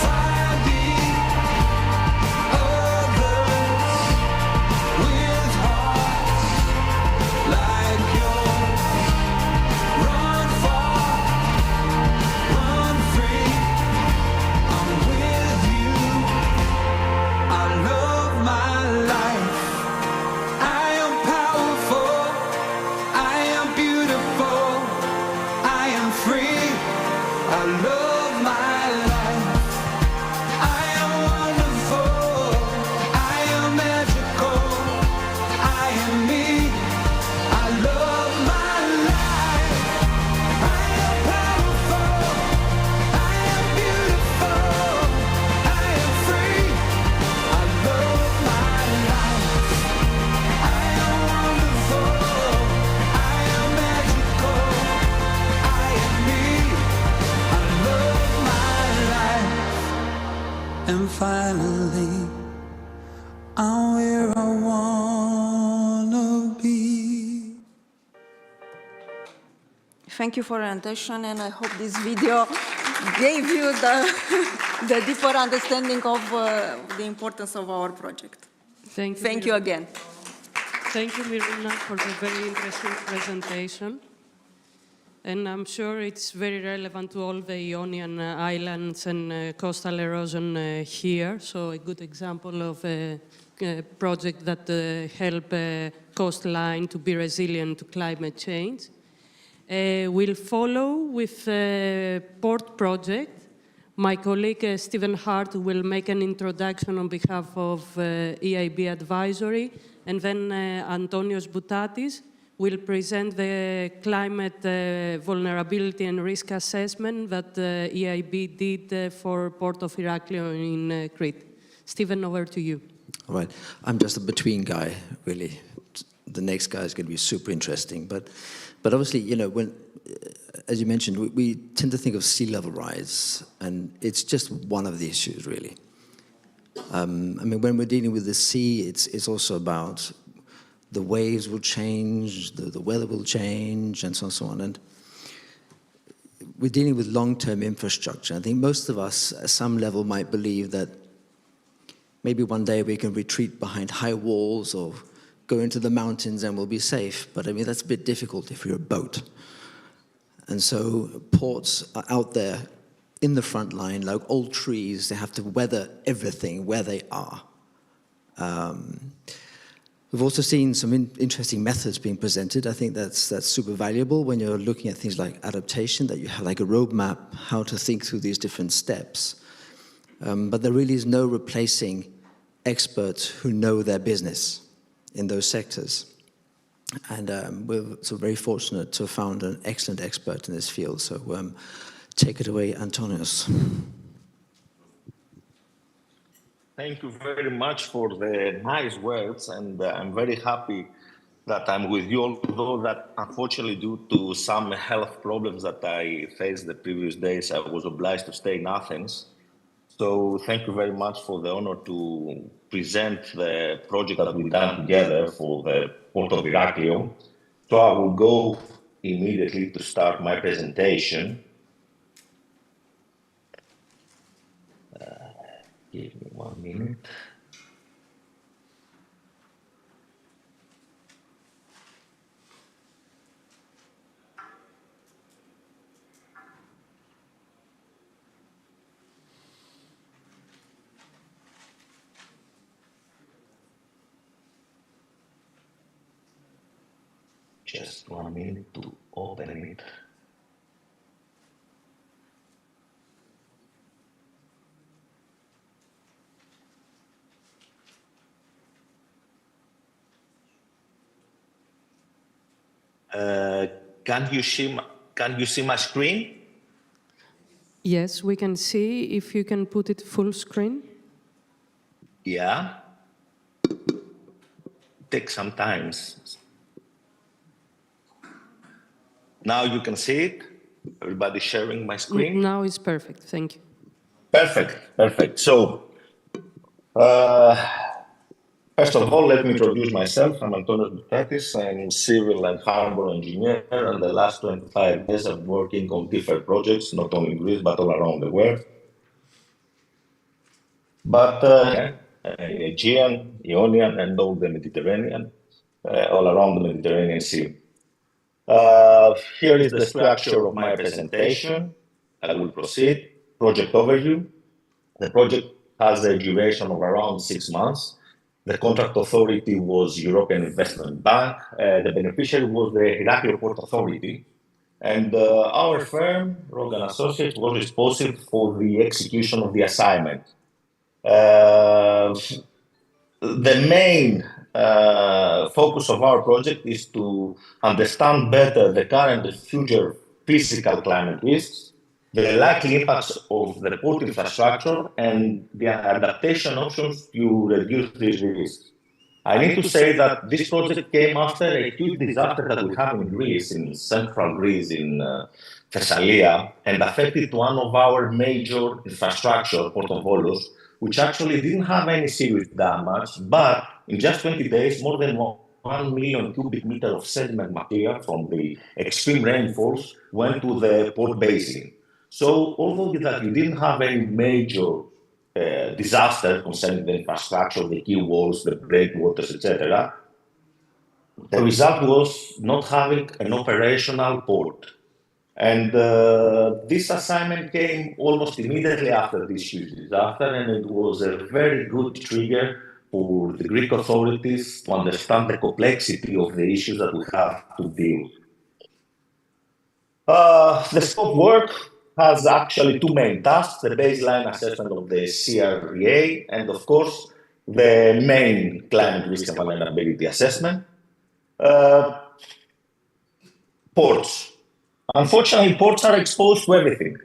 S5: Fly be others with hearts like yours. Run far, run free. I'm with you. I love my life. I am powerful. I am beautiful. I am free. I love my life. I am wonderful. I am magical. I am me. I love my life. I am powerful. I am beautiful. I am free. I love my life. I am wonderful. I am magical. I am me. I love my life. And finally, I'm where I wanna be.
S4: Thank you for your attention, and I hope this video gave you the deeper understanding of the importance of our project.
S2: Thank you.
S4: Thank you again.
S2: Thank you, Miruna, for the very interesting presentation. And I'm sure it's very relevant to all the Ionian islands and coastal erosion here. So a good example of a project that help coastline to be resilient to climate change. We'll follow with a port project. My colleague Stephen Hart will make an introduction on behalf of EIB Advisory, and then Antonios Boutatis will present the climate vulnerability and risk assessment that EIB did for Port of Heraklion in Crete. Stephen, over to you.
S6: All right. I'm just a between guy, really. The next guy is going to be super interesting. But obviously, you know, when, as you mentioned, we tend to think of sea level rise, and it's just one of the issues, really. I mean, when we're dealing with the sea, it's also about the waves will change, the weather will change, and so on. And we're dealing with long-term infrastructure. I think most of us, at some level, might believe that maybe one day we can retreat behind high walls or go into the mountains and we'll be safe. But I mean, that's a bit difficult if you're a boat. And so ports are out there in the front line, like old trees. They have to weather everything where they are. We've also seen some interesting methods being presented. I think that's super valuable when you're looking at things like adaptation, that you have like a roadmap, how to think through these different steps. But there really is no replacing experts who know their business in those sectors. And we're so very fortunate to have found an excellent expert in this field. So take it away, Antonios.
S7: Thank you very much for the nice words, and I'm very happy that I'm with you, although that unfortunately due to some health problems that I faced the previous days, I was obliged to stay in Athens. So thank you very much for the honor to present the project that we've done together for the Port of Heraklion. So I will go immediately to start my presentation. Give me 1 minute. Just 1 minute to open it. Can you see my screen?
S2: Yes, we can see. If you can put it full screen.
S7: Yeah. Takes some time. Now you can see it. Everybody sharing my screen?
S2: Now it's perfect. Thank you.
S7: Perfect. So, first of all, let me introduce myself. I'm Antonios Boutatis. I'm civil and harbor engineer, and the last 25 years I'm working on different projects, not only in Greece, but all around the world. But Aegean, Ionian, and all the Mediterranean, all around the Mediterranean Sea. Here is the structure of my presentation. I will proceed. Project overview. The project has a duration of around 6 months. The contract authority was European Investment Bank. The beneficiary was the Heraklion Port Authority. And our firm, Rogan Associates, was responsible for the execution of the assignment. The main focus of our project is to understand better the current and future physical climate risks, the likely impacts of the port infrastructure, and the adaptation options to reduce these risks. I need to say that this project came after a huge disaster that we have in Greece, in central Greece, in Thessalia, and affected one of our major infrastructure, Port of Volos, which actually didn't have any serious damage, but in just 20 days, more than 1 million cubic meters of sediment material from the extreme rainfalls went to the port basin. So although that you didn't have any major disaster concerning the infrastructure, the key walls, the breakwaters, etc., the result was not having an operational port. And this assignment came almost immediately after this huge disaster, and it was a very good trigger for the Greek authorities to understand the complexity of the issues that we have to deal with. The scope work has actually two main tasks, the baseline assessment of the CREA, and of course, the main climate risk and vulnerability assessment. Ports. Unfortunately, ports are exposed to everything.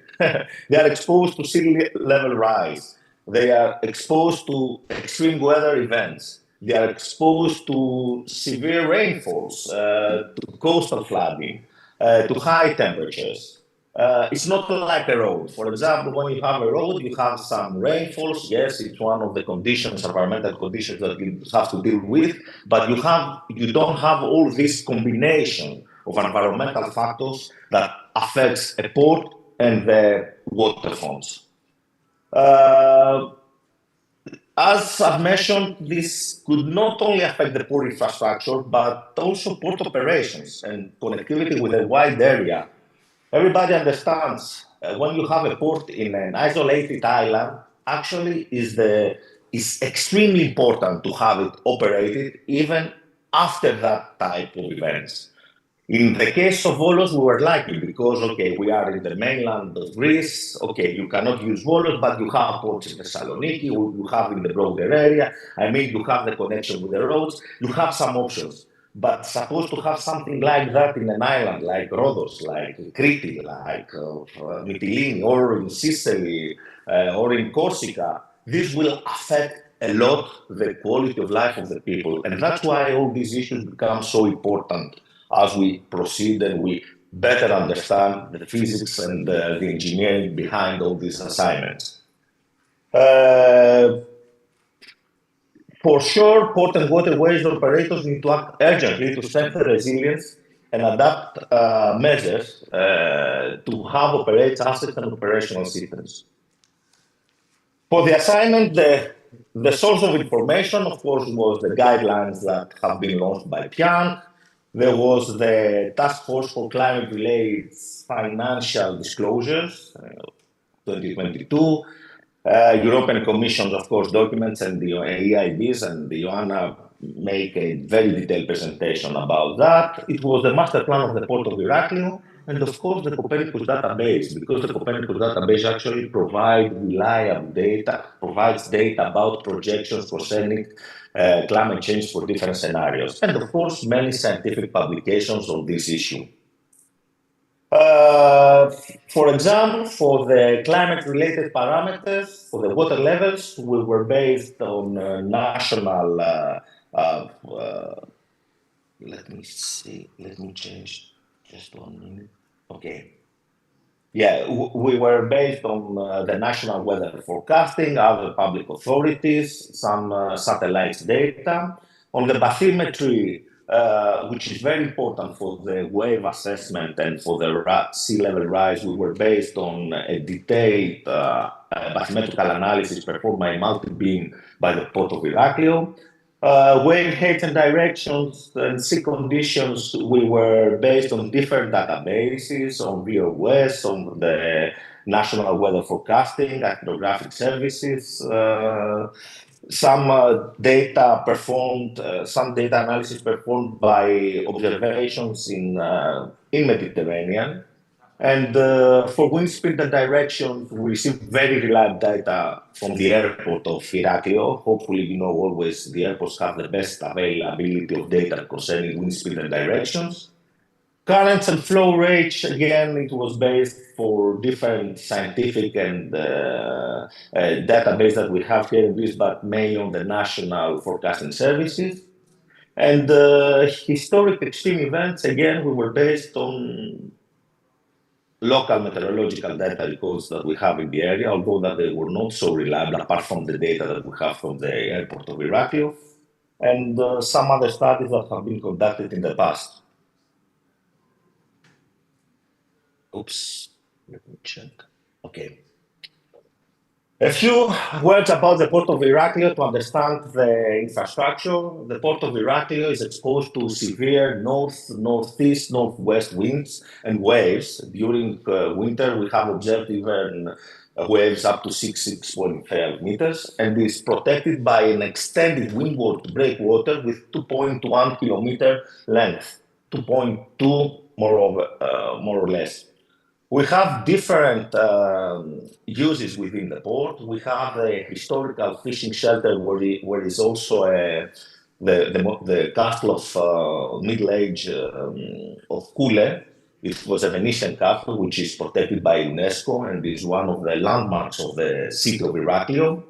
S7: They are exposed to sea level rise. They are exposed to extreme weather events. They are exposed to severe rainfalls, to coastal flooding, to high temperatures. It's not like a road. For example, when you have a road, you have some rainfalls. Yes, it's one of the conditions, environmental conditions that you have to deal with, but you don't have all this combination of environmental factors that affects a port and the waterfronts. As I've mentioned, this could not only affect the port infrastructure, but also port operations and connectivity with a wide area. Everybody understands when you have a port in an isolated island, actually is extremely important to have it operated even after that type of events. In the case of Volos, we were lucky because, okay, we are in the mainland of Greece. Okay, you cannot use Volos, but you have ports in Thessaloniki, you have in the broader area. I mean, you have the connection with the roads. You have some options. But supposed to have something like that in an island, like Rhodos, like Crete, like Mytilene, or in Sicily, or in Corsica, this will affect a lot the quality of life of the people. And that's why all these issues become so important as we proceed and we better understand the physics and the engineering behind all these assignments. For sure, port and waterways operators need to act urgently to strengthen resilience and adapt measures to have operate assets and operational systems. For the assignment, the source of information, of course, was the guidelines that have been launched by Pian. There was the Task Force for Climate-Related Financial Disclosures, 2022, European Commission's, of course, documents, and the EIBs, and the Ioanna make a very detailed presentation about that. It was the master plan of the Port of Heraklion, and of course, the Copernicus database, because the Copernicus database actually provides reliable data, provides data about projections concerning climate change for different scenarios, and of course, many scientific publications on this issue. For example, for the climate-related parameters, for the water levels, we were based on national, let me see, let me change just 1 minute. Okay. Yeah, we were based on the national weather forecasting, other public authorities, some satellites data. On the bathymetry, which is very important for the wave assessment and for the sea level rise, we were based on a detailed bathymetrical analysis performed by multi-beam by the Port of Heraklion. Wave heights and directions and sea conditions, we were based on different databases, on VOS, on the National Weather Forecasting, Hydrographic Services, some data analysis performed by observations in Mediterranean. And for wind speed and direction, we receive very reliable data from the airport of Heraklion. Hopefully, you know, always the airports have the best availability of data concerning wind speed and directions. Currents and flow rates, again, it was based for different scientific and database that we have here in Greece, but mainly on the national forecasting services. And historic extreme events, again, we were based on local meteorological data records that we have in the area, although that they were not so reliable, apart from the data that we have from the airport of Heraklion, and some other studies that have been conducted in the past. Oops, let me check. Okay. A few words about the Port of Heraklion to understand the infrastructure. The Port of Heraklion is exposed to severe north, northeast, northwest winds and waves. During winter, we have observed even waves up to 6.5 meters, and is protected by an extended windward breakwater with 2.1 kilometer length, 2.2 more or less. We have different uses within the port. We have a historical fishing shelter where is also the castle of Middle Age of Kule. It was a Venetian castle which is protected by UNESCO and is one of the landmarks of the city of Heraklion.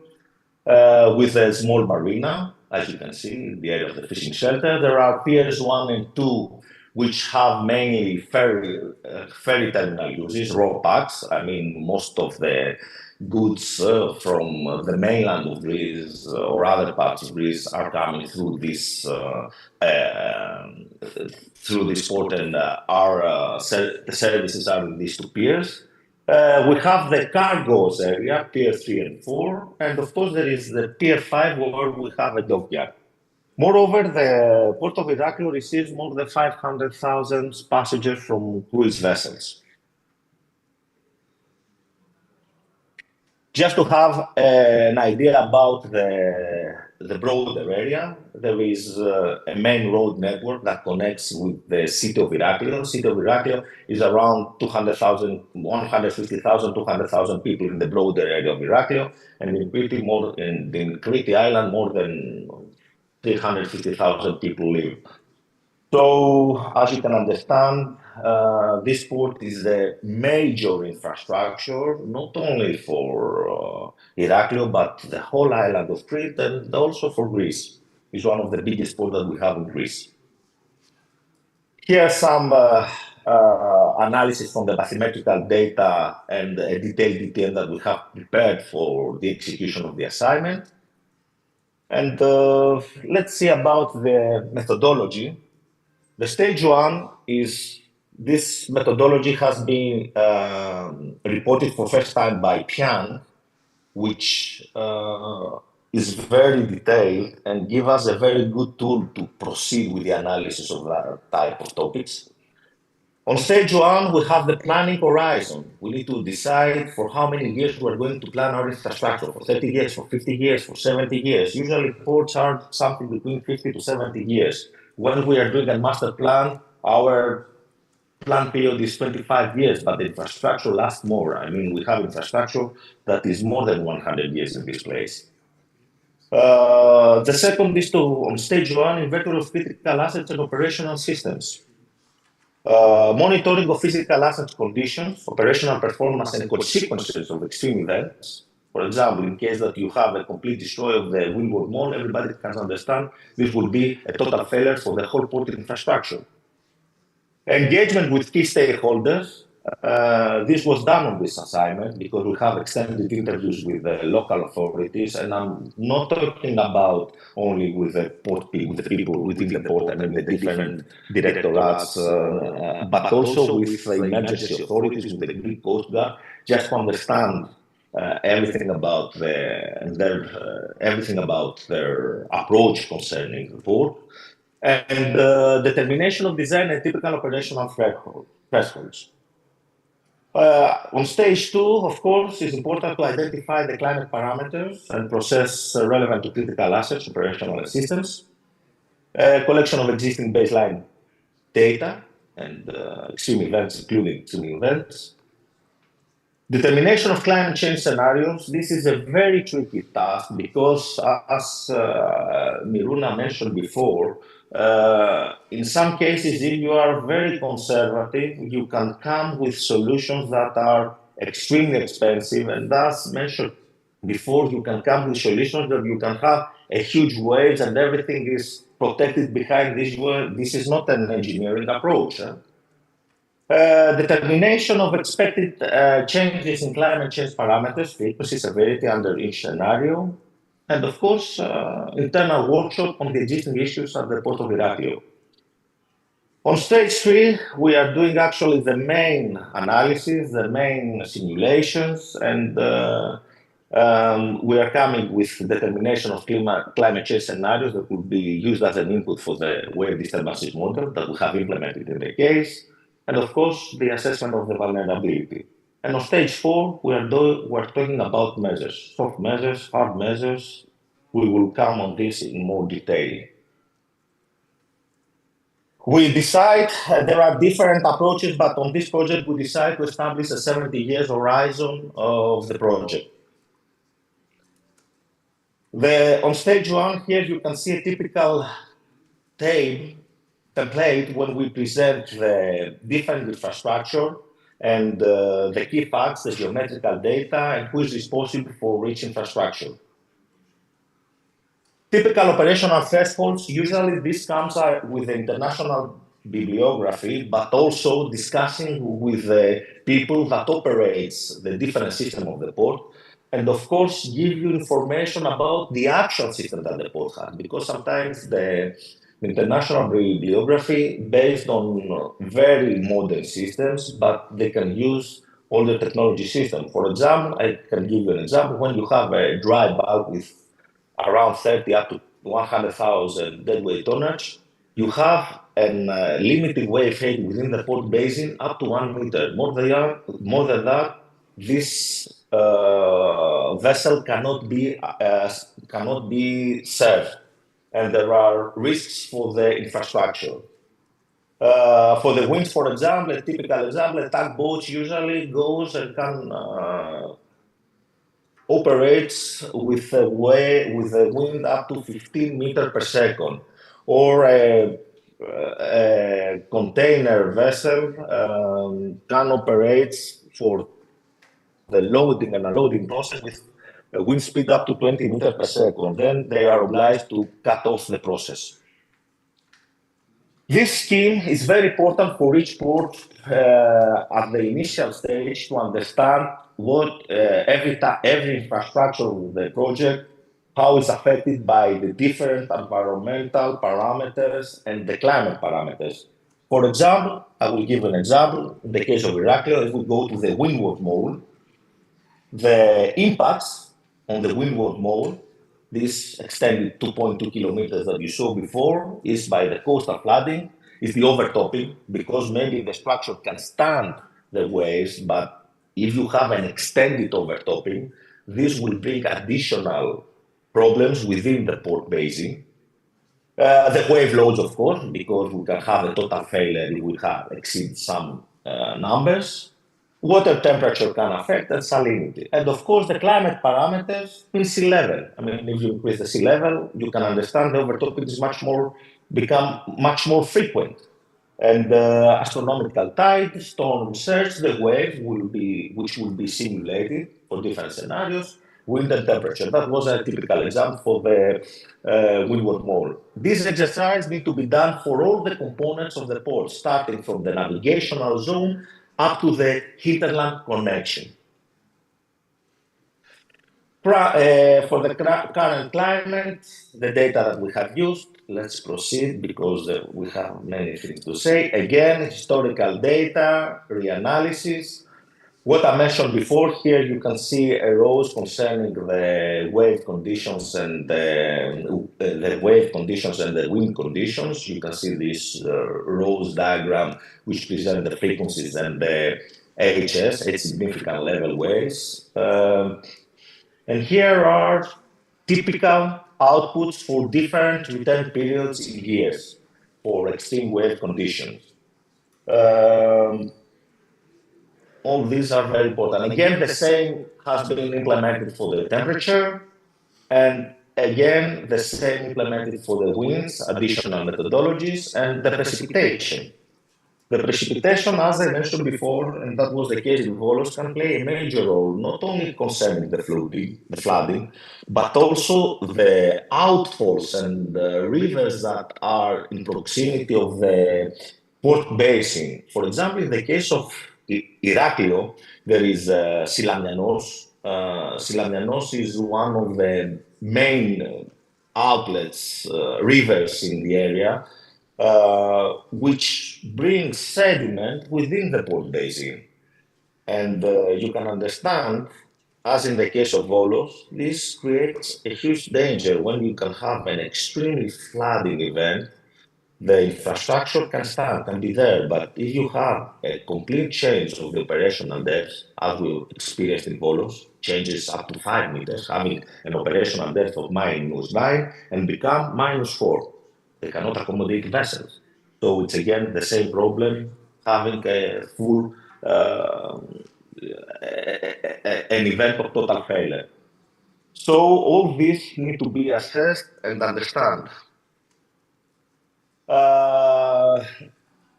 S7: With a small marina, as you can see in the area of the fishing shelter. There are piers 1 and 2, which have mainly ferry terminal uses, raw packs. I mean, most of the goods from the mainland of Greece or other parts of Greece are coming through this port, and the services are in these 2 piers. We have the cargoes area, Pier 3 and 4, and of course there is the Pier 5 where we have a dockyard. Moreover, the Port of Heraklion receives more than 500,000 passengers from cruise vessels. Just to have an idea about the broader area, there is a main road network that connects with the city of Heraklion. City of Heraklion is around 200,000, 150,000, 200,000 people in the broader area of Heraklion, and in Crete Island, more than 350,000 people live. So, as you can understand, this port is a major infrastructure, not only for Heraklion, but the whole island of Crete, and also for Greece. It's one of the biggest ports that we have in Greece. Here are some analysis from the bathymetrical data and a detailed detail that we have prepared for the execution of the assignment. And let's see about the methodology. The stage 1 is, this methodology has been reported for first time by Pian, which is very detailed and give us a very good tool to proceed with the analysis of that type of topics. On stage 1, we have the planning horizon. We need to decide for how many years we're going to plan our infrastructure, for 30 years, for 50 years, for 70 years. Usually ports are something between 50 to 70 years. When we are doing a master plan, our plan period is 25 years, but the infrastructure lasts more. I mean, we have infrastructure that is more than 100 years in this place. The second is to, on stage 1, inventory of critical assets and operational systems. Monitoring of physical assets conditions, operational performance, and consequences of extreme events. For example, in case that you have a complete destroy of the Windward Mall, everybody can understand this will be a total failure for the whole port infrastructure. Engagement with key stakeholders. This was done on this assignment because we have extended interviews with the local authorities, and I'm not talking about only with the port people, with the people within the port and the different directorates, but also with the emergency authorities, with the Greek Coast Guard, just to understand everything about their approach concerning the port, and determination of design and typical operational thresholds. On stage 2, of course, it's important to identify the climate parameters and process relevant to critical assets, operational systems, collection of existing baseline data and extreme events, including extreme events. Determination of climate change scenarios. This is a very tricky task because, as Miruna mentioned before, in some cases, if you are very conservative, you can come with solutions that are extremely expensive, and as mentioned before, you can come with solutions that you can have a huge waves and everything is protected behind this wave. This is not an engineering approach. Determination of expected changes in climate change parameters, frequency, severity under each scenario, and of course, internal workshop on the existing issues at the Port of Heraklion. On stage 3, we are doing actually the main analysis, the main simulations, and we are coming with determination of climate change scenarios that will be used as an input for the wave disturbances model that we have implemented in the case, and of course the assessment of the vulnerability. And on stage 4, we're talking about measures, soft measures, hard measures. We will come on this in more detail. We decide, there are different approaches, but on this project we decide to establish a 70 years horizon of the project. On stage 1 here you can see a typical template when we present the different infrastructure and the key facts, the geometrical data, and who is responsible for each infrastructure. Typical operational thresholds, usually this comes with the international bibliography, but also discussing with the people that operates the different system of the port, and of course give you information about the actual system that the port has, because sometimes the international bibliography based on very modern systems, but they can use all the technology system. For example, I can give you an example. When you have a dry bulk with around 30 up to 100,000 deadweight tonnage, you have a limited wave height within the port basin up to 1 meter. More than that, this vessel cannot be served, and there are risks for the infrastructure. For the winds, for example, a typical example, a tugboat usually goes and can operates with a wind up to 15 meters per second, or a container vessel can operate for the loading and unloading process with a wind speed up to 20 meters per second. Then they are obliged to cut off the process. This scheme is very important for each port at the initial stage to understand what every infrastructure of the project, how it's affected by the different environmental parameters and the climate parameters. For example, I will give an example. In the case of Heraklion, if we go to the windward mole, the impacts on the windward mole, this extended 2.2 kilometers that you saw before, is by the coastal flooding, is the overtopping, because maybe the structure can stand the waves, but if you have an extended overtopping, this will bring additional problems within the port basin. The wave loads, of course, because we can have a total failure if we exceed some numbers. Water temperature can affect, and salinity. And of course, the climate parameters in sea level. I mean, if you increase the sea level, you can understand the overtopping is become much more frequent. And astronomical tide, storm surge, the wave which will be simulated for different scenarios, wind and temperature. That was a typical example for the windward mole. This exercise needs to be done for all the components of the port, starting from the navigational zone up to the hinterland connection. For the current climate, the data that we have used, let's proceed because we have many things to say. Again, historical data, reanalysis. What I mentioned before, here you can see rows concerning the wave conditions and the wave conditions and the wind conditions. You can see this rows diagram which present the frequencies and the HS, its significant level waves. And here are typical outputs for different return periods in years for extreme wave conditions. All these are very important. Again, the same has been implemented for the temperature, and again, the same implemented for the winds, additional methodologies, and the precipitation. The precipitation, as I mentioned before, and that was the case in Volos, can play a major role, not only concerning the flooding, but also the outfalls and the rivers that are in proximity of the port basin. For example, in the case of Heraklion, there is Silamianos. Silamianos is one of the main outlets, rivers in the area. which brings sediment within the port basin. And you can understand, as in the case of Volos, this creates a huge danger when you can have an extremely flooding event. The infrastructure can stand, can be there, but if you have a complete change of the operational depth, as we experienced in Volos, changes up to 5 meters, having an operational depth of -9 and become -4. They cannot accommodate vessels. So it's again the same problem, having a full an event of total failure. So all this need to be assessed and understand.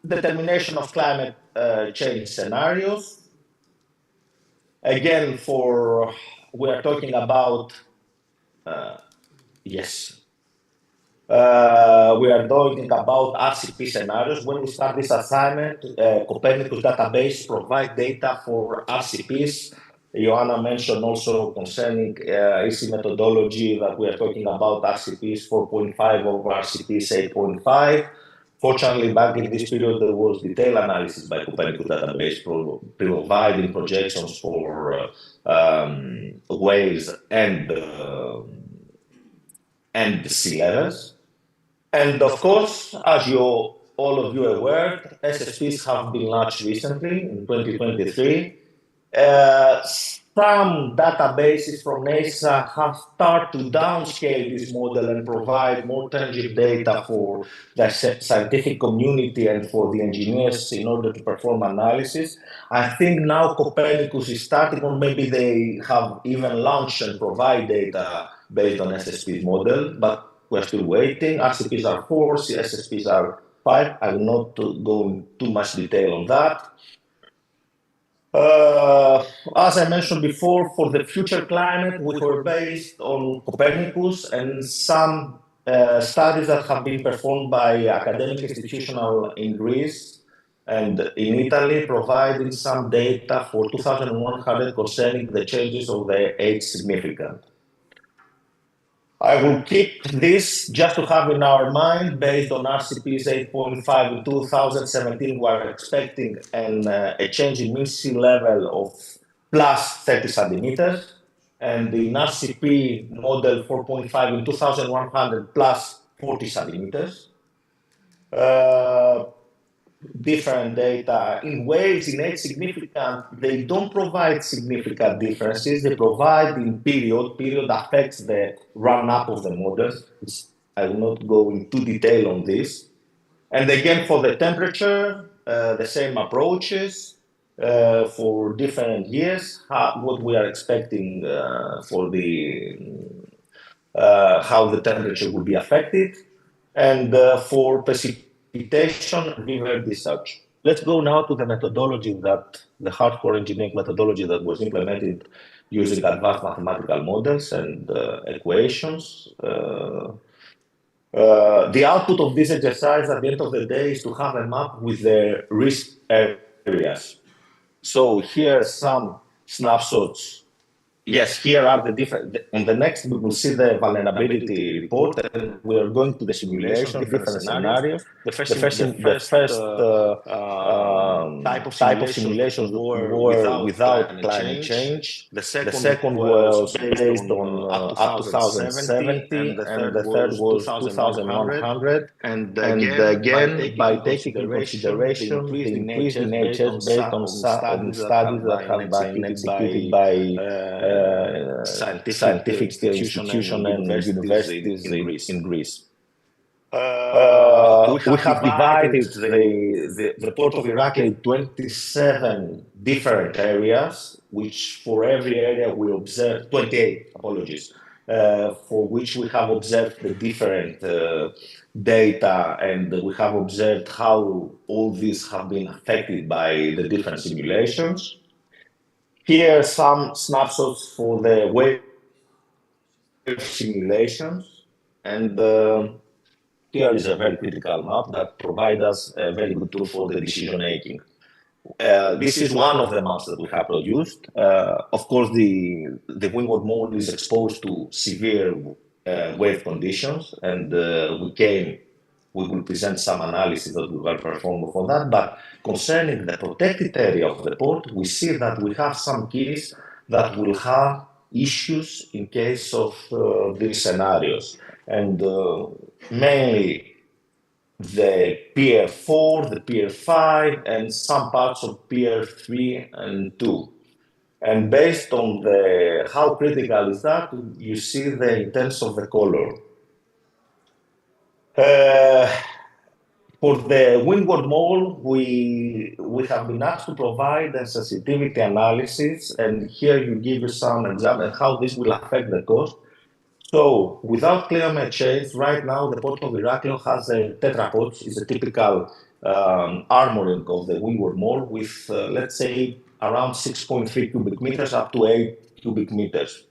S7: Determination of climate change scenarios. Again, we are talking about, yes, we are talking about RCP scenarios. When we start this assignment, Copernicus database provide data for RCPs. Ioanna mentioned also concerning EC methodology that we are talking about RCPs 4.5 over RCPs 8.5. Fortunately, back in this period, there was detailed analysis by Copernicus database providing projections for waves and sea levels. And of course, as all of you are aware, SSPs have been launched recently in 2023. Some databases from NASA have started to downscale this model and provide more tangible data for the scientific community and for the engineers in order to perform analysis. I think now Copernicus is starting, or maybe they have even launched and provide data based on SSP model, but we're still waiting. RCPs are 4, SSPs are 5. I will not go in too much detail on that. As I mentioned before, for the future climate, we were based on Copernicus and some studies that have been performed by academic institutions in Greece and in Italy, providing some data for 2100 concerning the changes of the age significant. I will keep this just to have in our mind, based on RCP's 8.5 in 2017, we are expecting a change in mean sea level of plus 30 centimeters, and in RCP model 4.5 in 2100 plus 40 centimeters. Different data in waves in age significant, they don't provide significant differences. They provide in period. Period affects the run-up of the models. I will not go into detail on this. And again, for the temperature, the same approaches for different years. What we are expecting for the how the temperature will be affected, and for precipitation river discharge. Let's go now to the methodology that the hardcore engineering methodology that was implemented using advanced mathematical models and equations. The output of this exercise at the end of the day is to have a map with the risk areas. So here are some snapshots. Yes, here are the different. On the next, we will see the vulnerability report, and we are going to the simulation, different scenarios. The first type of simulations were without climate change. The second was based on up to 2070, and the third was 2100. And again, by taking into consideration the increase in HS based on studies that have been executed by scientific institutions and universities in Greece. We have divided the port of Heraklion in 27 different areas, which for every area we observe 28, apologies, for which we have observed the different data, and we have observed how all these have been affected by the different simulations. Here are some snapshots for the wave simulations, and here is a very critical map that provides us a very good tool for the decision making. This is one of the maps that we have produced. Of course, the windward mode is exposed to severe wave conditions, and we came we will present some analysis that we were performed for that. But concerning the protected area of the port, we see that we have some quays that will have issues in case of these scenarios. And mainly the Pier 4, the Pier 5, and some parts of Pier 3 and 2. And based on how critical is that, you see in terms of the color. For the windward mole, we have been asked to provide a sensitivity analysis, and here you give you some example how this will affect the cost. So, without climate change, right now the port of Heraklion has a tetrapods, is a typical armoring of the windward mole with, let's say, around 6.3 cubic meters up to 8 cubic meters.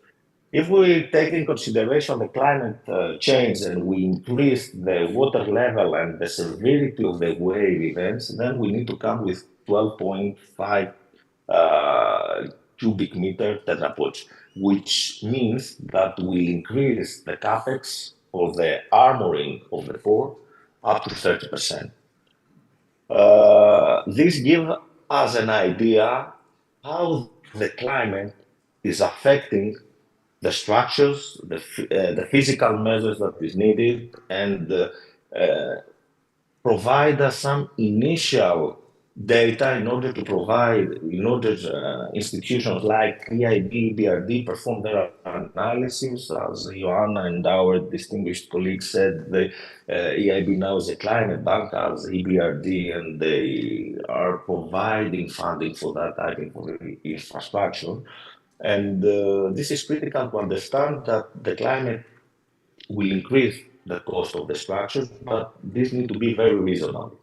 S7: If we take in consideration the climate change and we increase the water level and the severity of the wave events, then we need to come with 12.5 cubic meter tetrapods, which means that we increase the capex or the armoring of the port up to 30%. This gives us an idea how the climate is affecting the structures, the physical measures that is needed, and provide us some initial data in order to provide, institutions like EIB, BRD perform their analysis. As Joanna and our distinguished colleague said, the EIB now is a climate bank as EBRD, and they are providing funding for that type of infrastructure. And this is critical to understand that the climate will increase the cost of the structures, but this needs to be very reasonable.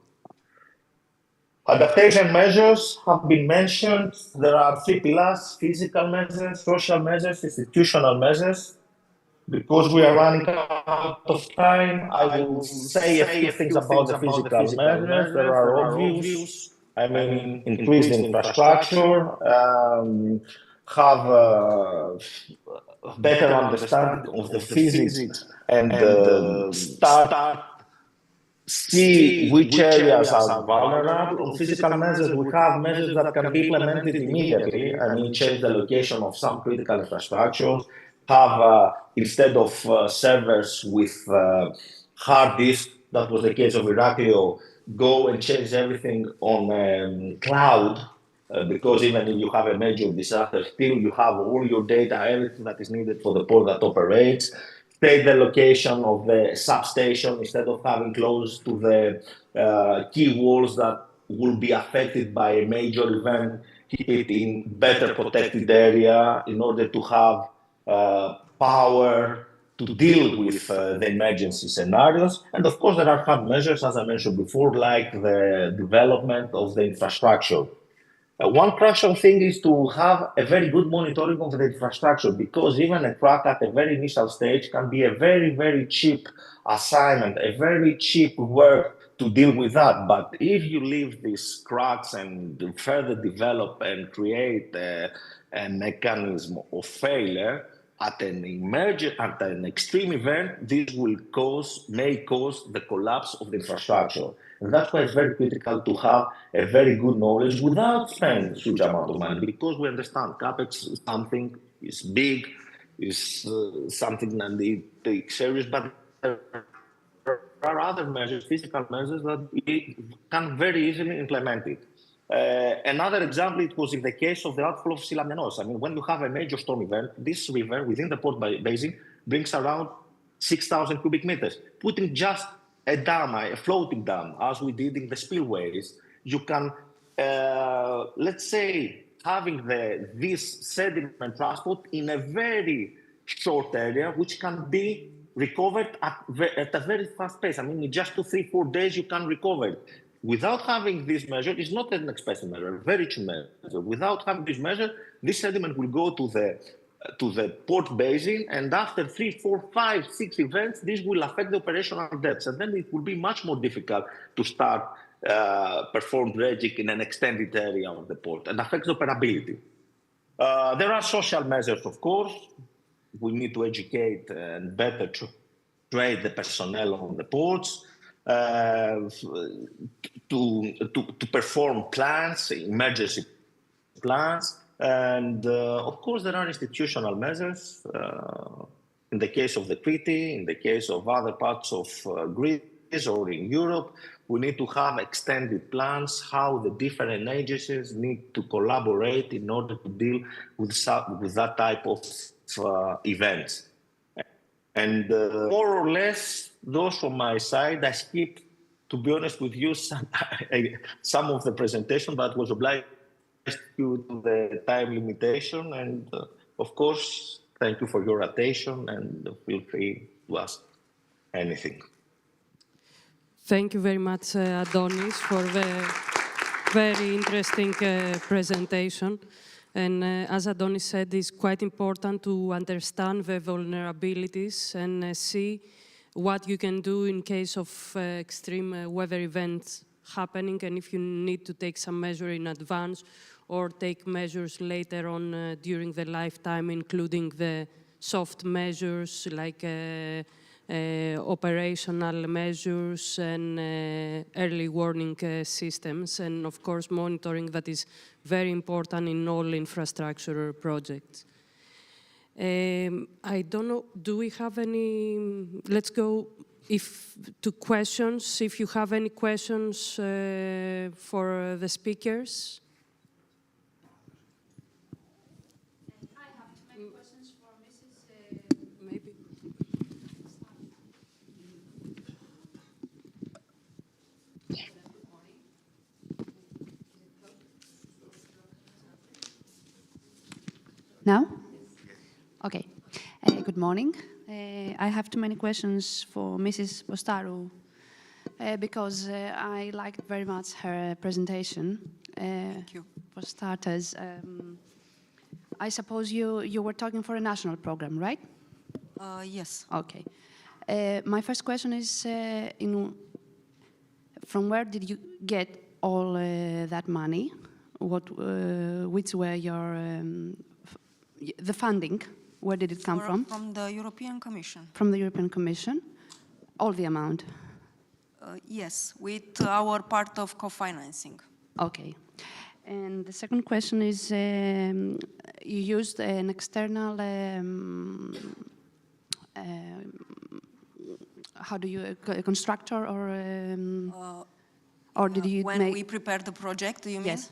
S7: Adaptation measures have been mentioned. There are 3 pillars: physical measures, social measures, institutional measures. Because we are running out of time, I will say a few things about the physical measures. There are obvious. I mean, increase the infrastructure, have better understanding of the physics, and start see which areas are vulnerable. On physical measures, we have measures that can be implemented immediately. I mean, change the location of some critical infrastructure, have, instead of servers with hard disk, that was the case of Heraklion, go and change everything on cloud, because even if you have a major disaster, still you have all your data, everything that is needed for the port that operates. Take the location of the substation instead of having close to the key walls that will be affected by a major event, keep it in better protected area in order to have power to deal with the emergency scenarios. And of course, there are hard measures, as I mentioned before, like the development of the infrastructure. One crucial thing is to have a very good monitoring of the infrastructure, because even a crack at a very initial stage can be a very, very cheap assignment, a very cheap work to deal with that. But if you leave these cracks and further develop and create a mechanism of failure, at an extreme event, this may cause the collapse of the infrastructure. And that's why it's very critical to have a very good knowledge without spending a huge amount of money, because we understand CapEx is something, is big, is something that it takes serious, but there are other measures, physical measures, that we can very easily implement it. Another example, it was in the case of the outflow of Silamianos. I mean, when you have a major storm event, this river within the port basin brings around 6,000 cubic meters. Putting just a dam, a floating dam, as we did in the spillways, you can, let's say, having this sediment transport in a very short area, which can be recovered at a very fast pace. I mean, in just 2, 3, 4 days, you can recover it. Without having this measure, it's not an expensive measure, a very cheap measure. Without having this measure, this sediment will go to the port basin, and after 3, 4, 5, 6 events, this will affect the operational depths, and then it will be much more difficult to start perform dredging in an extended area of the port, and affects operability. There are social measures, of course. We need to educate and better train the personnel on the ports. to perform plans, emergency plans. And of course, there are institutional measures. In the case of the treaty, in the case of other parts of Greece or in Europe, we need to have extended plans how the different agencies need to collaborate in order to deal with that type of events. And more or less, those from my side, I skipped, to be honest with you, some of the presentation, but was obliged due to the time limitation. And of course, thank you for your attention, and feel free to ask anything.
S2: Thank you very much, Adonis, for the very interesting presentation. And as Adonis said, it's quite important to understand the vulnerabilities and see what you can do in case of extreme weather events happening, and if you need to take some measure in advance or take measures later on during the lifetime, including the soft measures like operational measures and early warning systems, and of course monitoring that is very important in all infrastructure projects. I don't know, do we have any, let's go to questions, if you have any questions for the speakers.
S8: I have many questions for Mrs.
S2: Maybe.
S8: Now? Okay. Good morning. I have too many questions for Mrs. Bostaru because I liked very much her presentation.
S4: Thank you.
S8: For starters, I suppose you were talking for a national program, right?
S4: Yes.
S8: Okay. My first question is, from where did you get all that money? Which were your the funding? Where did it come from?
S4: From the European Commission.
S8: From the European Commission? All the amount?
S4: Yes, with our part of co-financing.
S8: Okay. And the second question is, you used an external, how do you, a constructor or did you
S4: when we prepared the project, do you mean?
S8: Yes.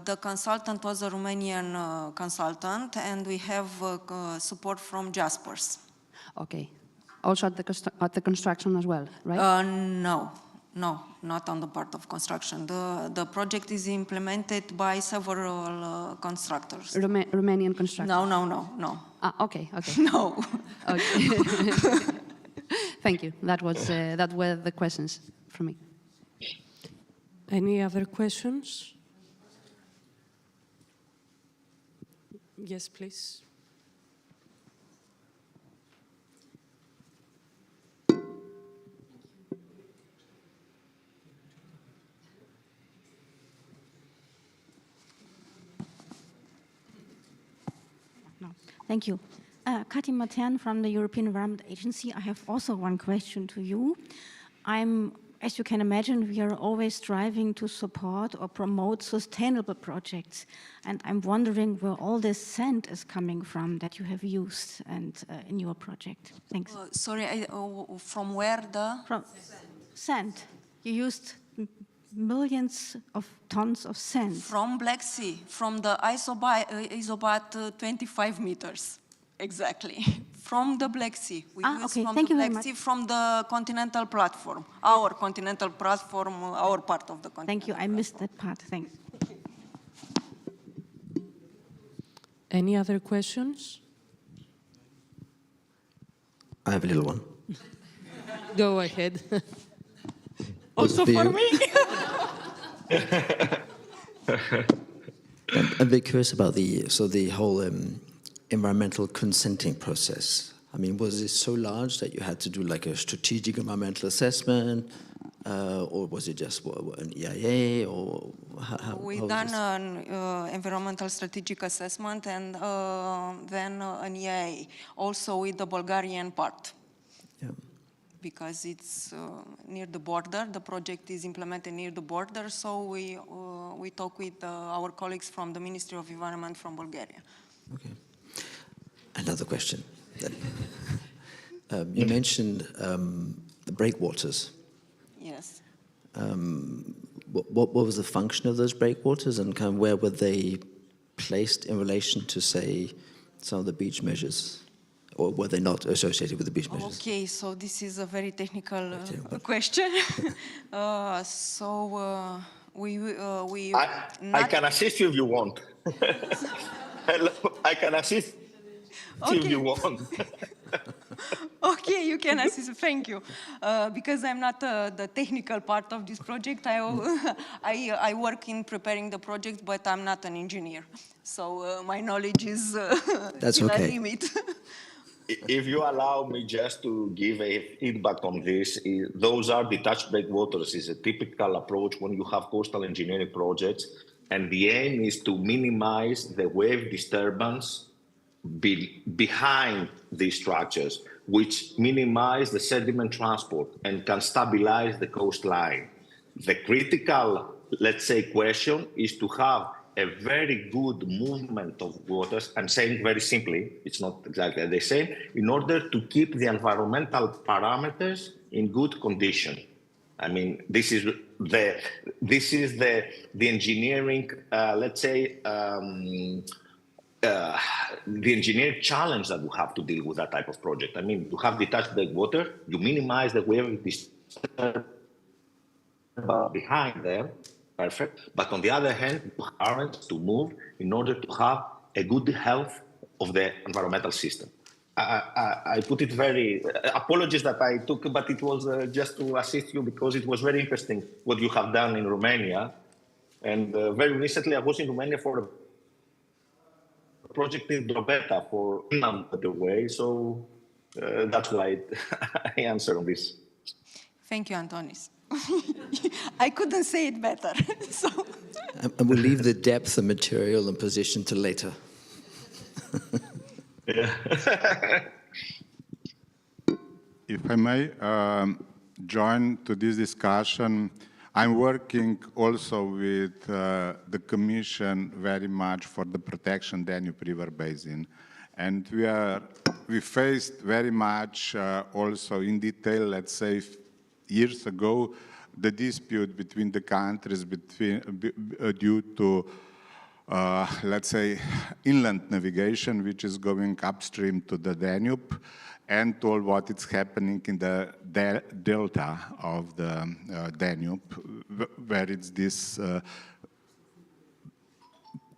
S4: The consultant was a Romanian consultant, and we have support from Jaspers.
S8: Okay. Also at the construction as well, right?
S4: No, not on the part of construction. The project is implemented by several constructors.
S8: Romanian construction?
S4: No.
S8: Ah, okay.
S4: No.
S8: Okay. Thank you. That were the questions from me.
S2: Any other questions? Yes, please.
S9: No. Thank you. Kati Matern from the European Environment Agency. I have also one question to you. As you can imagine, we are always striving to support or promote sustainable projects. And I'm wondering where all this sand is coming from that you have used in your project. Thanks.
S4: Sorry, from where
S9: From sand. You used millions of tons of sand.
S4: From Black Sea, from the Isobat 25 meters, exactly. From the Black Sea. We use
S9: okay.
S4: from
S9: Thank
S4: the
S9: you very
S4: Black
S9: much.
S4: Sea, from the continental platform, our continental platform, our part of the continent.
S9: Thank you. I missed that part. Thanks.
S2: Any other questions?
S6: I have a little one.
S2: Go ahead.
S4: Also for me?
S6: I'm very curious about the whole environmental consenting process. I mean, was it so large that you had to do like a strategic environmental assessment, or was it just an EIA, or how?
S4: We've done an environmental strategic assessment and then an EIA, also with the Bulgarian part.
S6: Yeah.
S4: because it's near the border. The project is implemented near the border, so we talk with our colleagues from the Ministry of Environment from Bulgaria.
S6: Okay. Another question. You mentioned the breakwaters.
S4: Yes.
S6: What was the function of those breakwaters, and kind of where were they placed in relation to, say, some of the beach measures? Or were they not associated with the beach measures?
S4: Okay, so this is a very technical question.
S7: I can assist you if you want. Hello, I can assist you if you want.
S4: Okay, you can assist. Thank you. Because I'm not the technical part of this project. I work in preparing the project, but I'm not an engineer. So my knowledge is
S6: That's
S4: in
S6: okay.
S4: a limit.
S7: If you allow me just to give a feedback on this, those are detached breakwaters. It's a typical approach when you have coastal engineering projects, and the aim is to minimize the wave disturbance behind these structures, which minimize the sediment transport and can stabilize the coastline. The critical, let's say, question is to have a very good movement of waters. I'm saying very simply, it's not exactly the same, in order to keep the environmental parameters in good condition. I mean, this is the engineering, let's say, the engineering challenge that we have to deal with that type of project. I mean, you have detached breakwater, you minimize the wave disturbance behind them, perfect. But on the other hand, you have to move in order to have a good health of the environmental system. I put it very, apologies that I took, but it was just to assist you because it was very interesting what you have done in Romania. And very recently I was in Romania for a project in Drobeta for a number of ways. So that's why I answer on this.
S4: Thank you, Antonis. I couldn't say it better. So.
S6: And we'll leave the depth of material and position to later.
S10: If I may join to this discussion, I'm working also with the Commission very much for the protection Danube River Basin. And we faced very much also in detail, let's say, years ago, the dispute between the countries due to, let's say, inland navigation, which is going upstream to the Danube, and all what is happening in the delta of the Danube, where it's this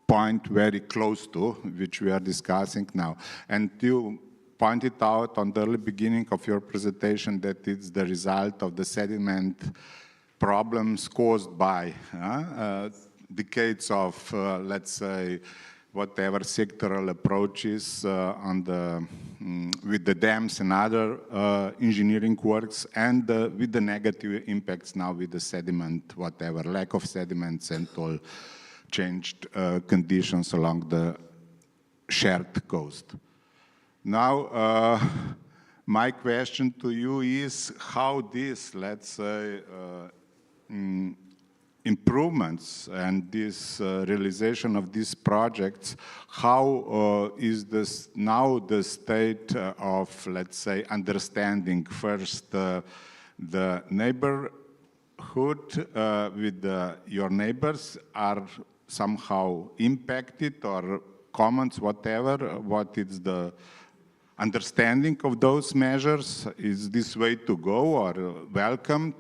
S10: point very close to, which we are discussing now. And you pointed out on the early beginning of your presentation that it's the result of the sediment problems caused by decades of, let's say, whatever sectoral approaches with the dams and other engineering works, and with the negative impacts now with the sediment, whatever, lack of sediments and all changed conditions along the shared coast. Now, my question to you is how this, let's say, improvements and this realization of these projects, how is this now the state of, let's say, understanding first the neighborhood with your neighbors are somehow impacted, or comments, whatever, what is the understanding of those measures? Is this way to go or welcomed?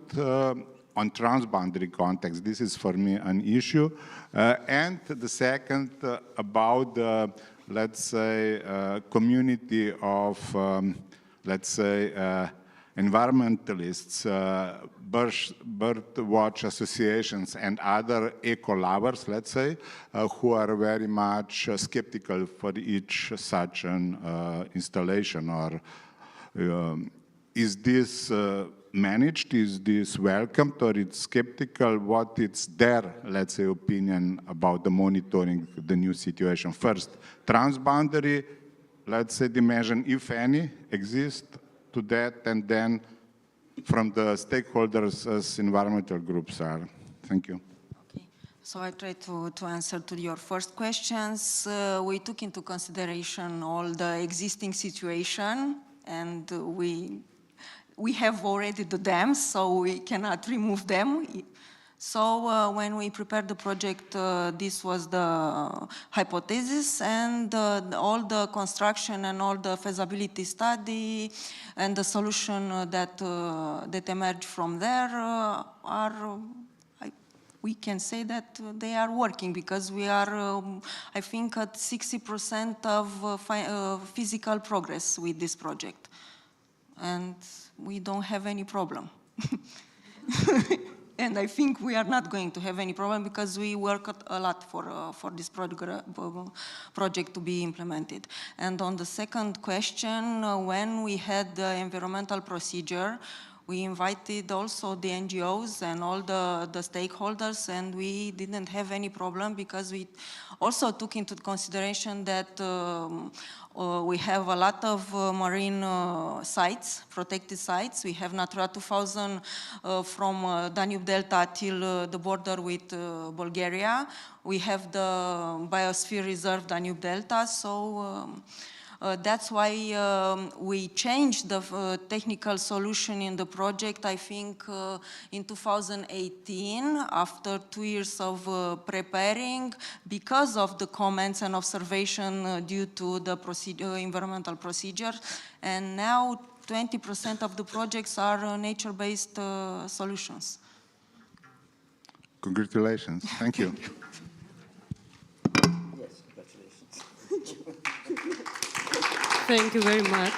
S10: On transboundary context, this is for me an issue. And the second, about the, let's say, community of, let's say, environmentalists, bird watch associations, and other eco-lovers, let's say, who are very much skeptical for each such an installation. Or is this managed? Is this welcomed, or it's skeptical? What is their, let's say, opinion about the monitoring the new situation? First, transboundary, let's say, dimension, if any, exists to that, and then from the stakeholders as environmental groups are. Thank you.
S4: Okay. So I try to answer to your first questions. We took into consideration all the existing situation, and we have already the dams, so we cannot remove them. So when we prepared the project, this was the hypothesis, and all the construction and all the feasibility study and the solution that emerged from there we can say that they are working, because we are, I think, at 60% of physical progress with this project. And we don't have any problem. And I think we are not going to have any problem, because we worked a lot for this project to be implemented. And on the second question, when we had the environmental procedure, we invited also the NGOs and all the stakeholders, and we didn't have any problem, because we also took into consideration that we have a lot of marine sites, protected sites. We have Natura 2000 from Danube Delta till the border with Bulgaria. We have the Biosphere Reserve Danube Delta, so that's why we changed the technical solution in the project, I think, in 2018, after 2 years of preparing, because of the comments and observation due to the environmental procedure. And now 20% of the projects are nature-based solutions.
S10: Congratulations. Thank you.
S6: Yes, congratulations.
S2: Thank you very much.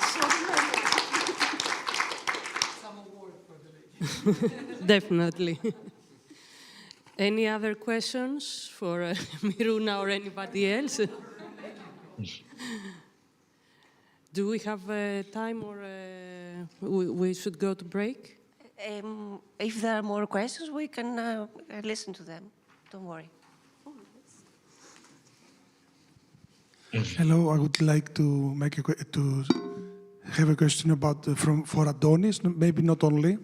S2: Definitely. Any other questions for Miruna or anybody else? Do we have time, or we should go to break?
S1: If there are more questions, we can listen to them. Don't worry.
S11: Hello, I would like to have a question about for Adonis, maybe not only.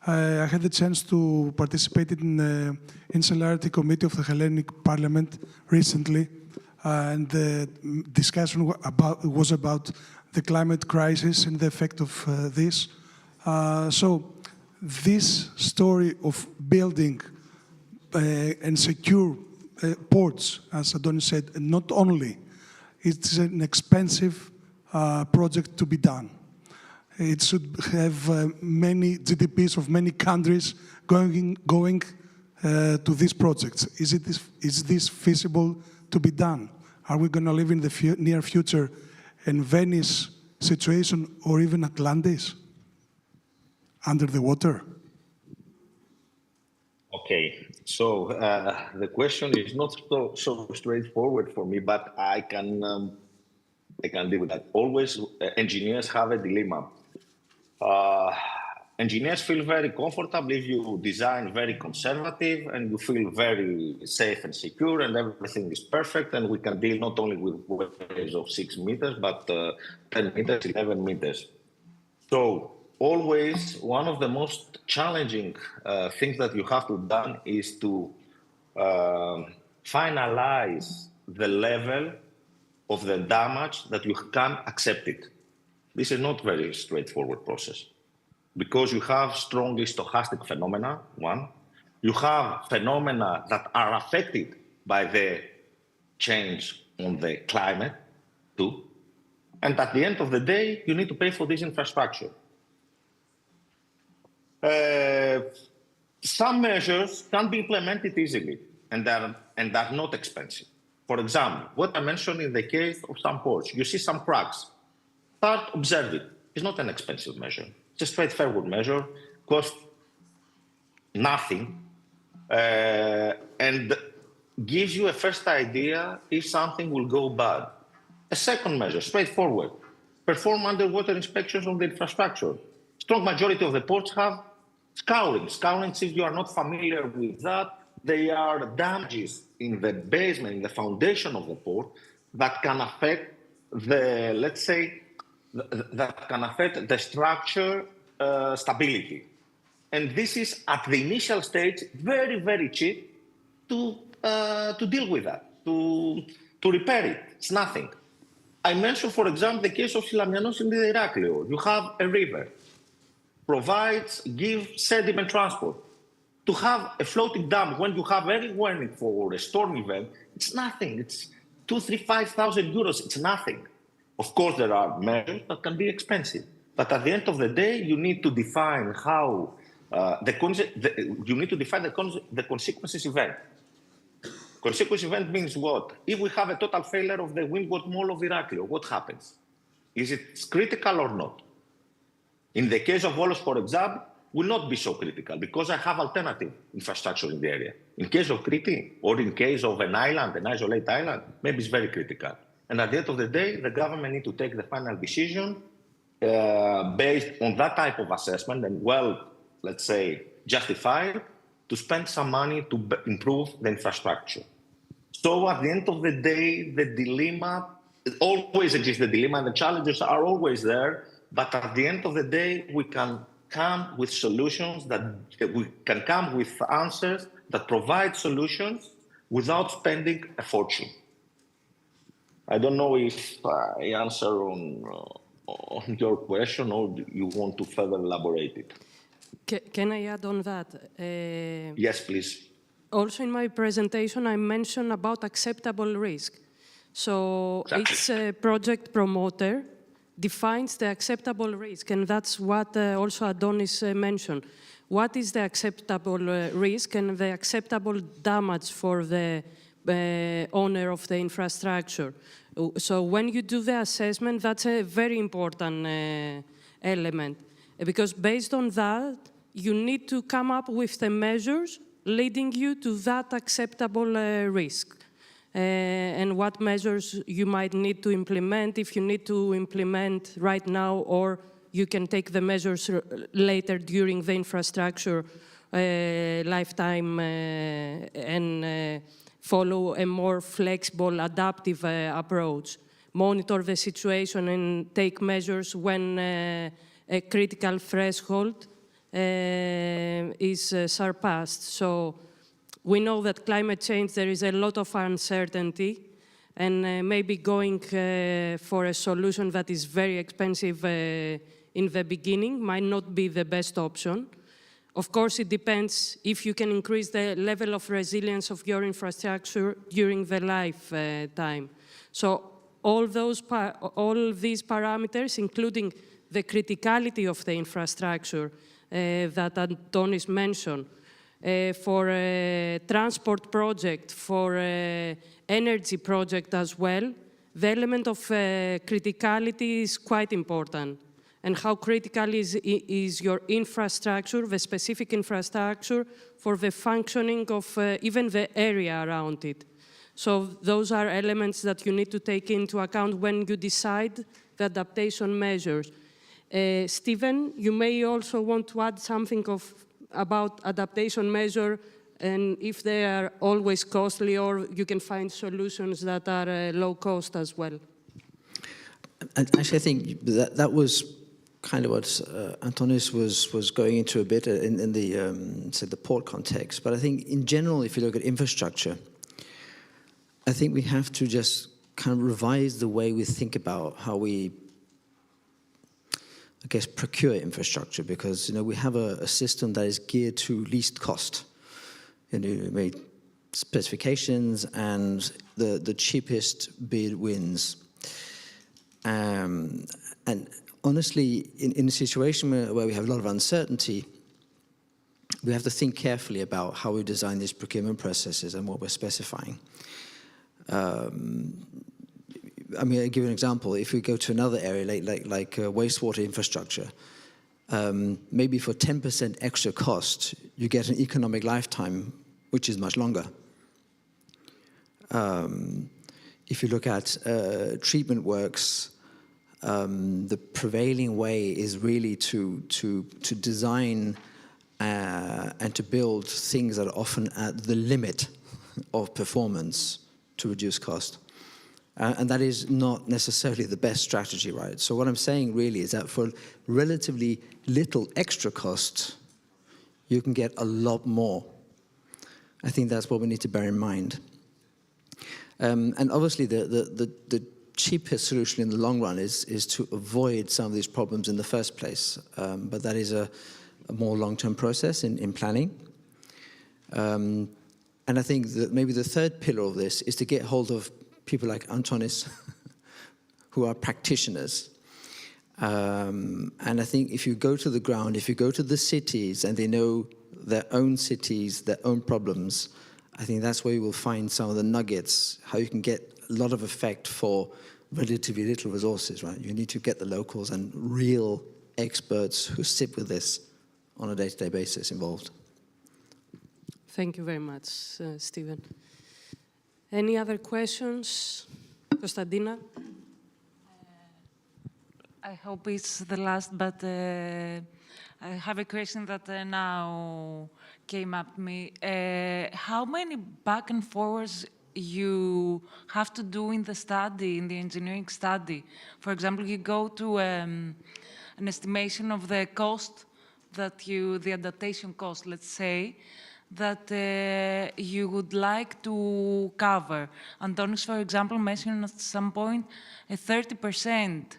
S11: I had the chance to participate in the Insularity Committee of the Hellenic Parliament recently, and the discussion was about the climate crisis and the effect of this. So this story of building and secure ports, as Adonis said, and not only, it's an expensive project to be done. It should have many GDPs of many countries going to these projects. Is this feasible to be done? Are we going to live in the near future in Venice situation, or even Atlantis, under the water?
S7: Okay, so the question is not so straightforward for me, but I can deal with that. Always, engineers have a dilemma. Engineers feel very comfortable if you design very conservative and you feel very safe and secure and everything is perfect, and we can deal not only with waves of 6 meters, but 10 meters, 11 meters. So always one of the most challenging things that you have to do is to finalize the level of the damage that you can accept it. This is not very straightforward process, because you have strongly stochastic phenomena, one. You have phenomena that are affected by the change on the climate, two. And at the end of the day, you need to pay for this infrastructure. Some measures can be implemented easily and are not expensive. For example, what I mentioned in the case of some ports, you see some cracks. Start observe it. It's not an expensive measure. It's a straightforward measure, costs nothing, and gives you a first idea if something will go bad. A second measure, straightforward, perform underwater inspections on the infrastructure. Strong majority of the ports have scouring. Scouring, if you are not familiar with that, they are damages in the basement, in the foundation of the port that can affect the structure stability. And this is, at the initial stage, very, very cheap to deal with that, to repair it. It's nothing. I mentioned, for example, the case of Silamianos in the Iraklio. You have a river, gives sediment transport. To have a floating dam when you have early warning for a storm event, it's nothing. It's 2,000, 3,000, 5,000 euros. It's nothing. Of course, there are measures that can be expensive. But at the end of the day, you need to define how you need to define the consequences event. Consequence event means what? If we have a total failure of the windward mole of Iraklio, what happens? Is it critical or not? In the case of Volos, for example, will not be so critical because I have alternative infrastructure in the area. In case of Crete or in case of an island, an isolated island, maybe it's very critical. And at the end of the day, the government needs to take the final decision based on that type of assessment and, well, let's say, justified to spend some money to improve the infrastructure. So at the end of the day, the dilemma, always exists the dilemma, and the challenges are always there, but at the end of the day, we can come with solutions we can come with answers that provide solutions without spending a fortune. I don't know if I answer on your question or you want to further elaborate it.
S2: Can I add on that?
S7: Yes, please.
S2: Also in my presentation, I mentioned about acceptable risk. So each project promoter defines the acceptable risk, and that's what also Adonis mentioned. What is the acceptable risk and the acceptable damage for the owner of the infrastructure? So when you do the assessment, that's a very important element, because based on that, you need to come up with the measures leading you to that acceptable risk. And what measures you might need to implement, if you need to implement right now, or you can take the measures later during the infrastructure lifetime and follow a more flexible, adaptive approach. Monitor the situation and take measures when a critical threshold is surpassed. So we know that climate change, there is a lot of uncertainty, and maybe going for a solution that is very expensive in the beginning might not be the best option. Of course, it depends if you can increase the level of resilience of your infrastructure during the lifetime. So all these parameters, including the criticality of the infrastructure that Antonis mentioned, for a transport project, for an energy project as well, the element of criticality is quite important. And how critical is your infrastructure, the specific infrastructure, for the functioning of even the area around it. So those are elements that you need to take into account when you decide the adaptation measures. Stephen, you may also want to add something about adaptation measure, and if they are always costly, or you can find solutions that are low cost as well.
S6: And actually, I think that was kind of what Antonis was going into a bit in the port context. But I think in general, if you look at infrastructure, I think we have to just kind of revise the way we think about how we, I guess, procure infrastructure, because we have a system that is geared to least cost. Made specifications, and the cheapest bid wins. And honestly, in a situation where we have a lot of uncertainty, we have to think carefully about how we design these procurement processes and what we're specifying. I mean, I'll give you an example. If we go to another area, like wastewater infrastructure, maybe for 10% extra cost, you get an economic lifetime which is much longer. If you look at treatment works, the prevailing way is really to design and to build things that are often at the limit of performance to reduce cost. And that is not necessarily the best strategy, right? So what I'm saying really is that for relatively little extra cost, you can get a lot more. I think that's what we need to bear in mind. And obviously, the cheapest solution in the long run is to avoid some of these problems in the first place. But that is a more long-term process in planning. And I think that maybe the third pillar of this is to get hold of people like Antonis, who are practitioners. And I think if you go to the ground, if you go to the cities and they know their own cities, their own problems, I think that's where you will find some of the nuggets, how you can get a lot of effect for relatively little resources, right? You need to get the locals and real experts who sit with this on a day-to-day basis involved.
S2: Thank you very much, Stephen. Any other questions? Konstantina?
S12: I hope it's the last, but I have a question that now came up to me. How many back and forwards you have to do in the study, in the engineering study? For example, you go to an estimation of the cost that the adaptation cost, let's say, that you would like to cover. Antonis, for example, mentioned at some point a 30%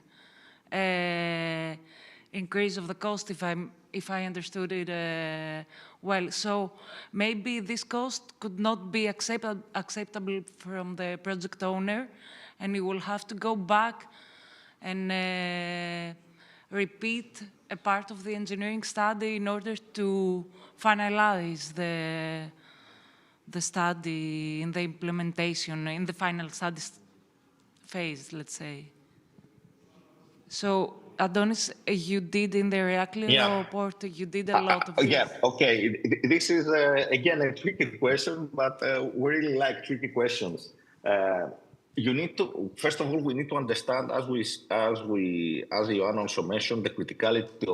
S12: increase of the cost, if I understood it well. So maybe this cost could not be acceptable from the project owner, and you will have to go back and repeat a part of the engineering study in order to finalize the study in the implementation, in the final study phase, let's say. So, Adonis, you did in the Adriatic-Ionian port, you did a lot of this.
S7: Yeah, okay. This is, again, a tricky question, but we really like tricky questions. You need to, first of all, we need to understand, as Ioann also mentioned, the criticality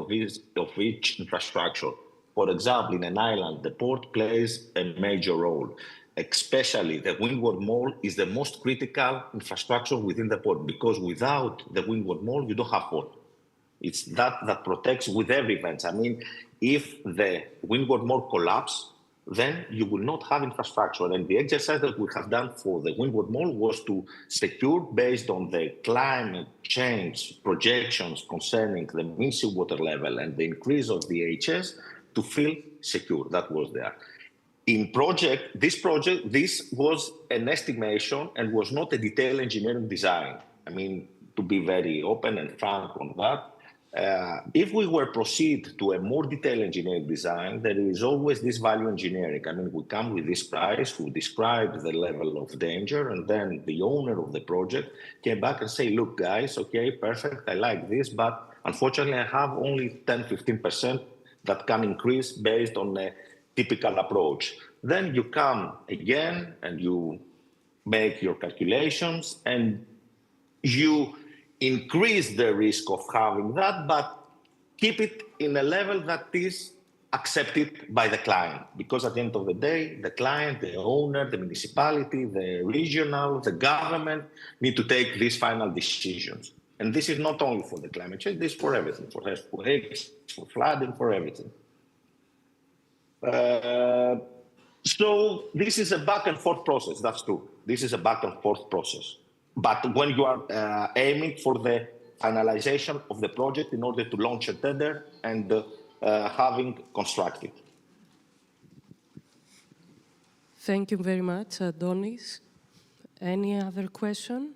S7: of each infrastructure. For example, in an island, the port plays a major role. Especially the windward mole is the most critical infrastructure within the port, because without the windward mole, you don't have port. It's that protects with every event. I mean, if the windward mole collapses, then you will not have infrastructure. And the exercise that we have done for the windward mole was to secure, based on the climate change projections concerning the mean sea water level and the increase of the HS, to feel secure. That was there. In this was an estimation and was not a detailed engineering design. I mean, to be very open and frank on that. If we were proceed to a more detailed engineering design, there is always this value engineering. I mean, we come with this price, we describe the level of danger, and then the owner of the project came back and say, look, guys, okay, perfect, I like this, but unfortunately, I have only 10-15% that can increase based on a typical approach. Then you come again and you make your calculations and you increase the risk of having that, but keep it in a level that is accepted by the client. Because at the end of the day, the client, the owner, the municipality, the regional, the government need to take these final decisions. And this is not only for the climate change, this is for everything, for earthquakes, for flooding, for everything. So this is a back and forth process, that's true. This is a back and forth process. But when you are aiming for the finalization of the project in order to launch a tender and having constructed.
S2: Thank you very much, Adonis. Any other question?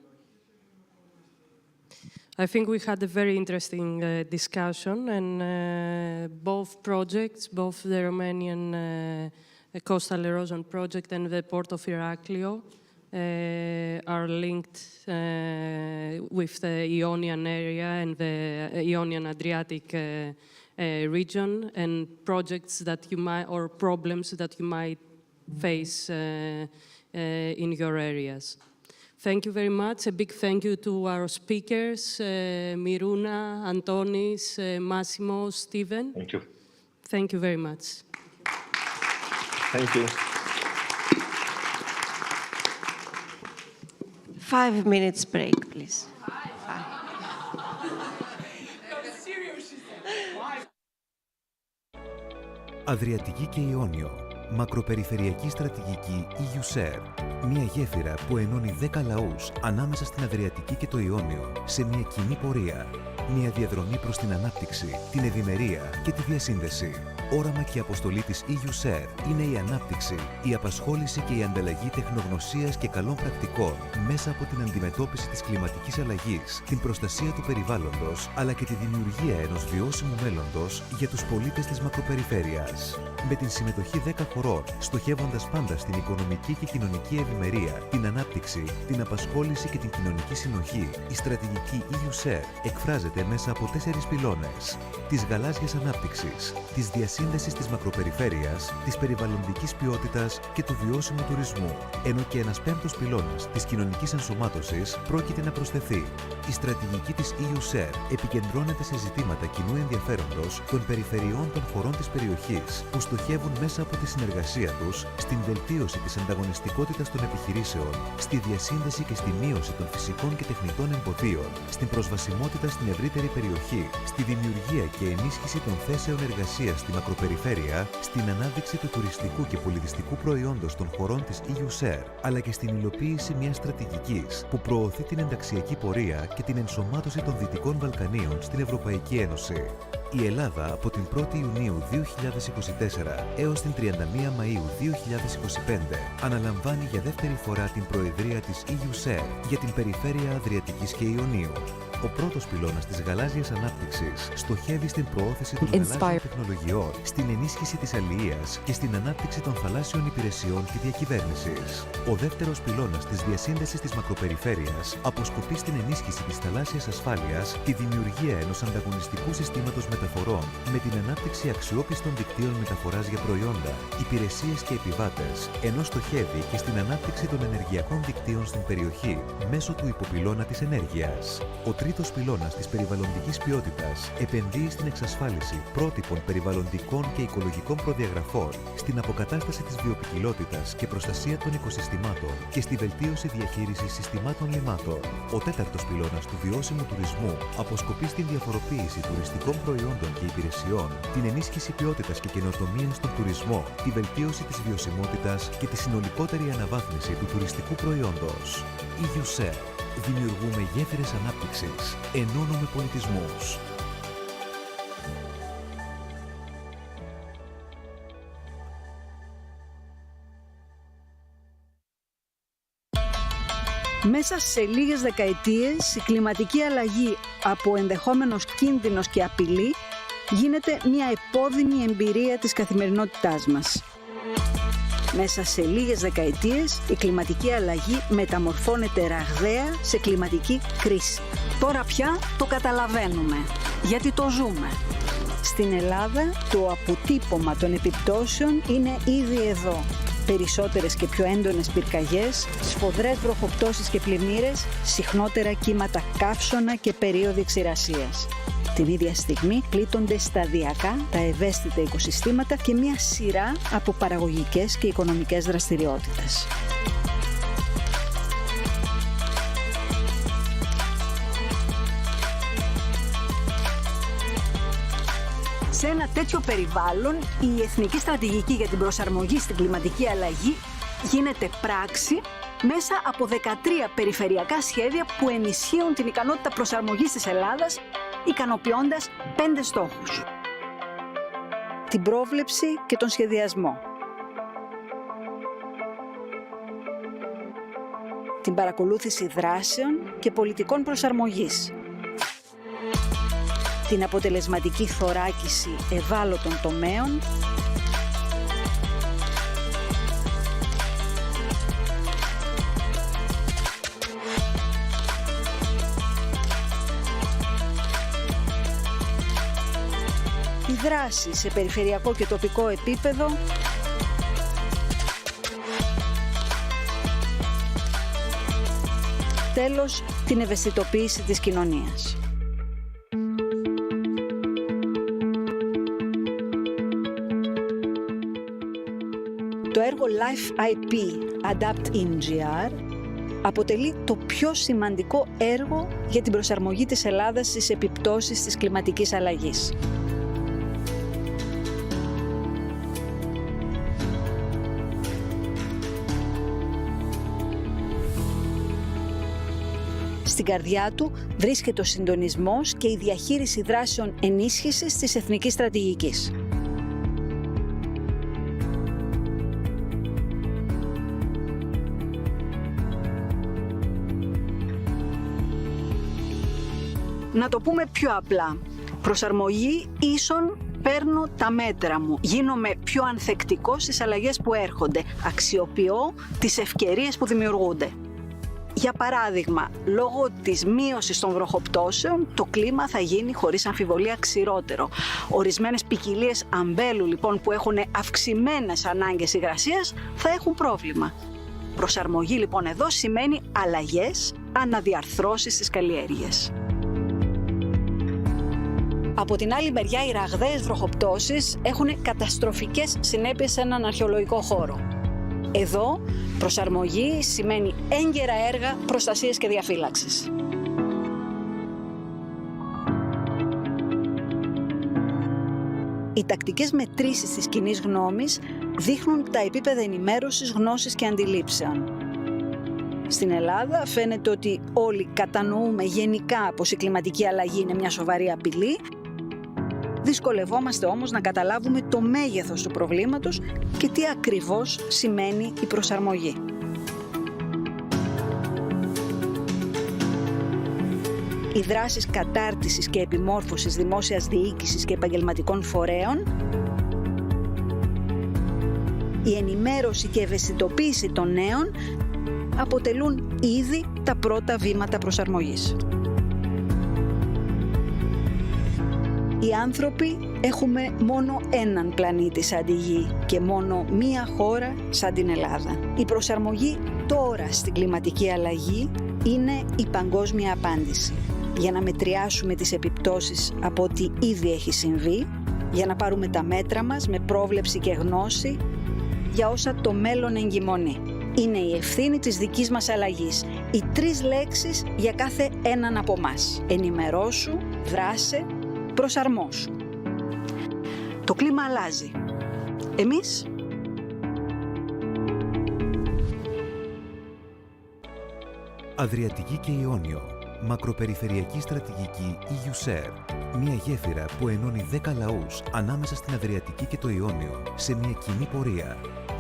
S2: I think we had a very interesting discussion, and both projects, both the Romanian coastal erosion project and the Port of Iraklio, are linked with the Ionian area and the Ionian Adriatic region, and projects that you might, or problems that you might face in your areas. Thank you very much. A big thank you to our speakers, Miruna, Antonis, Massimo, Stephen.
S7: Thank you.
S2: Thank you very much.
S7: Thank you.
S1: 5 minutes break, please.
S13: Αδριατική και Ιόνιο. Μακροπεριφερειακή στρατηγική EU-SHARE. Μια γέφυρα που ενώνει 10 λαούς ανάμεσα στην Αδριατική και το Ιόνιο σε μια κοινή πορεία. Μια διαδρομή προς την ανάπτυξη, την ευημερία και τη διασύνδεση. Όραμα και αποστολή της EU-SHARE είναι η ανάπτυξη, η απασχόληση και η ανταλλαγή τεχνογνωσίας και καλών πρακτικών μέσα από την αντιμετώπιση της κλιματικής αλλαγής, την προστασία του περιβάλλοντος, αλλά και τη δημιουργία ενός βιώσιμου μέλλοντος για τους πολίτες της μακροπεριφέρειας. Με την συμμετοχή 10 χωρών, στοχεύοντας πάντα στην οικονομική και κοινωνική ευημερία, την ανάπτυξη, την απασχόληση και την κοινωνική συνοχή, η στρατηγική EU-SHARE εκφράζεται μέσα από 4 πυλώνες: της γαλάζιας ανάπτυξης, της διασύνδεσης της μακροπεριφέρειας, της περιβαλλοντικής ποιότητας και του βιώσιμου τουρισμού, ενώ και ένας 5ος πυλώνας της κοινωνικής ενσωμάτωσης πρόκειται να προσθεθεί. Η στρατηγική της EU-SHARE επικεντρώνεται σε ζητήματα κοινού ενδιαφέροντος των περιφερειών των χωρών της περιοχής, που στοχεύουν μέσα από τη συνεργασία τους στην βελτίωση της ανταγωνιστικότητας των επιχειρήσεων, στη διασύνδεση και στη μείωση των φυσικών και τεχνητών εμποδίων, στην προσβασιμότητα στην ευρύτερη περιοχή, στη δημιουργία και ενίσχυση των θέσεων εργασίας στη μακροπεριφέρεια, στην ανάδειξη του τουριστικού και πολιτιστικού προϊόντος των χωρών της EU-SHARE, αλλά και στην υλοποίηση μιας στρατηγικής που προωθεί την ενταξιακή πορεία και την ενσωμάτωση των Δυτικών Βαλκανίων στην Ευρωπαϊκή Ένωση. Η Ελλάδα από την 1η Ιουνίου 2024 έως την 31 Μαΐου 2025 αναλαμβάνει για δεύτερη φορά την προεδρία της EU-SHARE για την περιφέρεια Αδριατικής και Ιωνίου. Ο πρώτος πυλώνας της γαλάζιας ανάπτυξης στοχεύει στην προώθηση των γαλάζιων τεχνολογιών, στην ενίσχυση της αλληλείας και στην ανάπτυξη των θαλάσσιων υπηρεσιών και διακυβέρνησης. Ο δεύτερος πυλώνας της διασύνδεσης της μακροπεριφέρειας αποσκοπεί στην ενίσχυση της θαλάσσιας ασφάλειας, τη δημιουργία ενός ανταγωνιστικού συστήματος μεταφορών με την ανάπτυξη αξιόπιστων δικτύων μεταφοράς για προϊόντα, υπηρεσίες και επιβάτες, ενώ στοχεύει και στην ανάπτυξη των ενεργειακών δικτύων στην περιοχή μέσω του υποπυλώνα της ενέργειας. Ο τρίτος πυλώνας της περιβαλλοντικής ποιότητας επενδύει στην εξασφάλιση πρότυπων περιβαλλοντικών και οικολογικών προδιαγραφών, στην αποκατάσταση της βιοποικιλότητας και προστασία των οικοσυστημάτων και στη βελτίωση διαχείρισης συστημάτων λιμάτων. Ο τέταρτος πυλώνας του βιώσιμου τουρισμού αποσκοπεί στην διαφοροποίηση τουριστικών προϊόντων και υπηρεσιών, την ενίσχυση ποιότητας και καινοτομίας στον τουρισμό, τη βελτίωση της βιωσιμότητας και τη συνολικότερη αναβάθμιση του τουριστικού προϊόντος. EU-SHARE. Δημιουργούμε γέφυρες ανάπτυξης. Ενώνουμε πολιτισμούς.
S14: Μέσα σε λίγες δεκαετίες, η κλιματική αλλαγή από ενδεχόμενος κίνδυνος και απειλή γίνεται μια επώδυνη εμπειρία της καθημερινότητάς μας. Μέσα σε λίγες δεκαετίες, η κλιματική αλλαγή μεταμορφώνεται ραγδαία σε κλιματική κρίση. Τώρα πια το καταλαβαίνουμε, γιατί το ζούμε. Στην Ελλάδα, το αποτύπωμα των επιπτώσεων είναι ήδη εδώ. Περισσότερες και πιο έντονες πυρκαγιές, σφοδρές βροχοπτώσεις και πλημμύρες, συχνότερα κύματα καύσωνα και περίοδοι ξηρασίας. Την ίδια στιγμή πλήττονται σταδιακά τα ευαίσθητα οικοσυστήματα και μια σειρά από παραγωγικές και οικονομικές δραστηριότητες. Σε ένα τέτοιο περιβάλλον, η Εθνική Στρατηγική για την Προσαρμογή στην Κλιματική Αλλαγή γίνεται πράξη μέσα από 13 περιφερειακά σχέδια που ενισχύουν την ικανότητα προσαρμογής της Ελλάδας, ικανοποιώντας 5 στόχους. Την πρόβλεψη και τον σχεδιασμό. Την παρακολούθηση δράσεων και πολιτικών προσαρμογής. Την αποτελεσματική θωράκιση ευάλωτων τομέων. Η δράση σε περιφερειακό και τοπικό επίπεδο. Τέλος, την ευαισθητοποίηση της κοινωνίας. Το έργο Life IP Adaption αποτελεί το πιο σημαντικό έργο για την προσαρμογή της Ελλάδας στις επιπτώσεις της κλιματικής αλλαγής. Στην καρδιά του βρίσκεται ο συντονισμός και η διαχείριση δράσεων ενίσχυσης της εθνικής στρατηγικής. Να το πούμε πιο απλά. Προσαρμογή ίσον παίρνω τα μέτρα μου. Γίνομαι πιο ανθεκτικός στις αλλαγές που έρχονται. Αξιοποιώ τις ευκαιρίες που δημιουργούνται. Για παράδειγμα, λόγω της μείωσης των βροχοπτώσεων, το κλίμα θα γίνει χωρίς αμφιβολία ξηρότερο. Ορισμένες ποικιλίες αμπέλου, λοιπόν, που έχουν αυξημένες ανάγκες υγρασίας, θα έχουν πρόβλημα. Προσαρμογή, λοιπόν, εδώ σημαίνει αλλαγές, αναδιαρθρώσεις στις καλλιέργειες. Από την άλλη μεριά, οι ραγδαίες βροχοπτώσεις έχουν καταστροφικές συνέπειες σε έναν αρχαιολογικό χώρο. Εδώ, προσαρμογή σημαίνει έγκαιρα έργα προστασίας και διαφύλαξης. Οι τακτικές μετρήσεις της κοινής γνώμης δείχνουν τα επίπεδα ενημέρωσης, γνώσης και αντιλήψεων. Στην Ελλάδα φαίνεται ότι όλοι κατανοούμε γενικά πως η κλιματική αλλαγή είναι μια σοβαρή απειλή. Δυσκολευόμαστε όμως να καταλάβουμε το μέγεθος του προβλήματος και τι ακριβώς σημαίνει η προσαρμογή. Οι δράσεις κατάρτισης και επιμόρφωσης δημόσιας διοίκησης και επαγγελματικών φορέων, η ενημέρωση και ευαισθητοποίηση των νέων αποτελούν ήδη τα πρώτα βήματα προσαρμογής. Οι άνθρωποι έχουμε μόνο έναν πλανήτη σαν τη Γη και μόνο μία χώρα σαν την Ελλάδα. Η προσαρμογή τώρα στην κλιματική αλλαγή είναι η παγκόσμια απάντηση. Για να μετριάσουμε τις επιπτώσεις από ό,τι ήδη έχει συμβεί, για να πάρουμε τα μέτρα μας με πρόβλεψη και γνώση για όσα το μέλλον εγκυμονεί. Είναι η ευθύνη της δικής μας αλλαγής. Οι 3 λέξεις για κάθε έναν από μας. Ενημερώσου, δράσε, προσαρμόσου. Το κλίμα αλλάζει. Εμείς?
S13: Αδριατική και Ιόνιο. Μακροπεριφερειακή στρατηγική EU-SER. Μια γέφυρα που ενώνει 10 λαούς ανάμεσα στην Αδριατική και το Ιόνιο σε μια κοινή πορεία.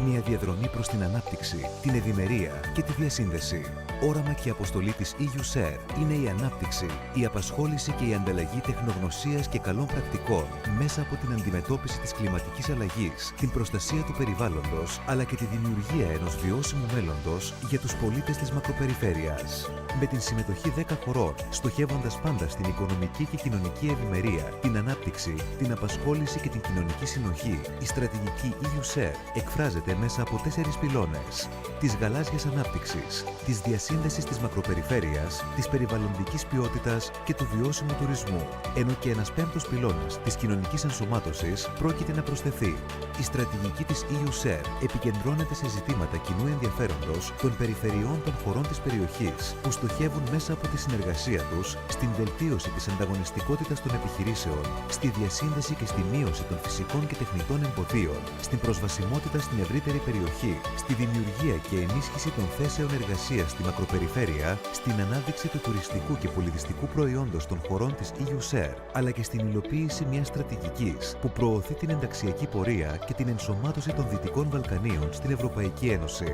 S13: Μια διαδρομή προς την ανάπτυξη, την ευημερία και τη διασύνδεση. Όραμα και αποστολή της EU-SER είναι η ανάπτυξη, η απασχόληση και η ανταλλαγή τεχνογνωσίας και καλών πρακτικών μέσα από την αντιμετώπιση της κλιματικής αλλαγής, την προστασία του περιβάλλοντος αλλά και τη δημιουργία ενός βιώσιμου μέλλοντος για τους πολίτες της μακροπεριφέρειας. Με την συμμετοχή 10 χωρών, στοχεύοντας πάντα στην οικονομική και κοινωνική ευημερία, την ανάπτυξη, την απασχόληση και την κοινωνική συνοχή, η στρατηγική EU-SER εκφράζεται μέσα από 4 πυλώνες: της γαλάζιας ανάπτυξης, της διασύνδεσης της μακροπεριφέρειας, της περιβαλλοντικής ποιότητας και του βιώσιμου τουρισμού, ενώ και ένας 5ος πυλώνας της κοινωνικής ενσωμάτωσης πρόκειται να προσθεθεί. Η στρατηγική της EU-SER επικεντρώνεται σε ζητήματα κοινού ενδιαφέροντος των περιφερειών των χωρών της περιοχής, που στοχεύουν μέσα από τη συνεργασία τους στην βελτίωση της ανταγωνιστικότητας των επιχειρήσεων, στη διασύνδεση και στη μείωση των φυσικών και τεχνητών εμποδίων, στην προσβασιμότητα στην ευρύτερη περιοχή, στη δημιουργία και ενίσχυση των θέσεων εργασίας στη μακροπεριφέρεια, στην ανάδειξη του τουριστικού και πολιτιστικού προϊόντος των χωρών της EU-SER, αλλά και στην υλοποίηση μιας στρατηγικής που προωθεί την ενταξιακή πορεία και την ενσωμάτωση των Δυτικών Βαλκανίων στην Ευρωπαϊκή Ένωση.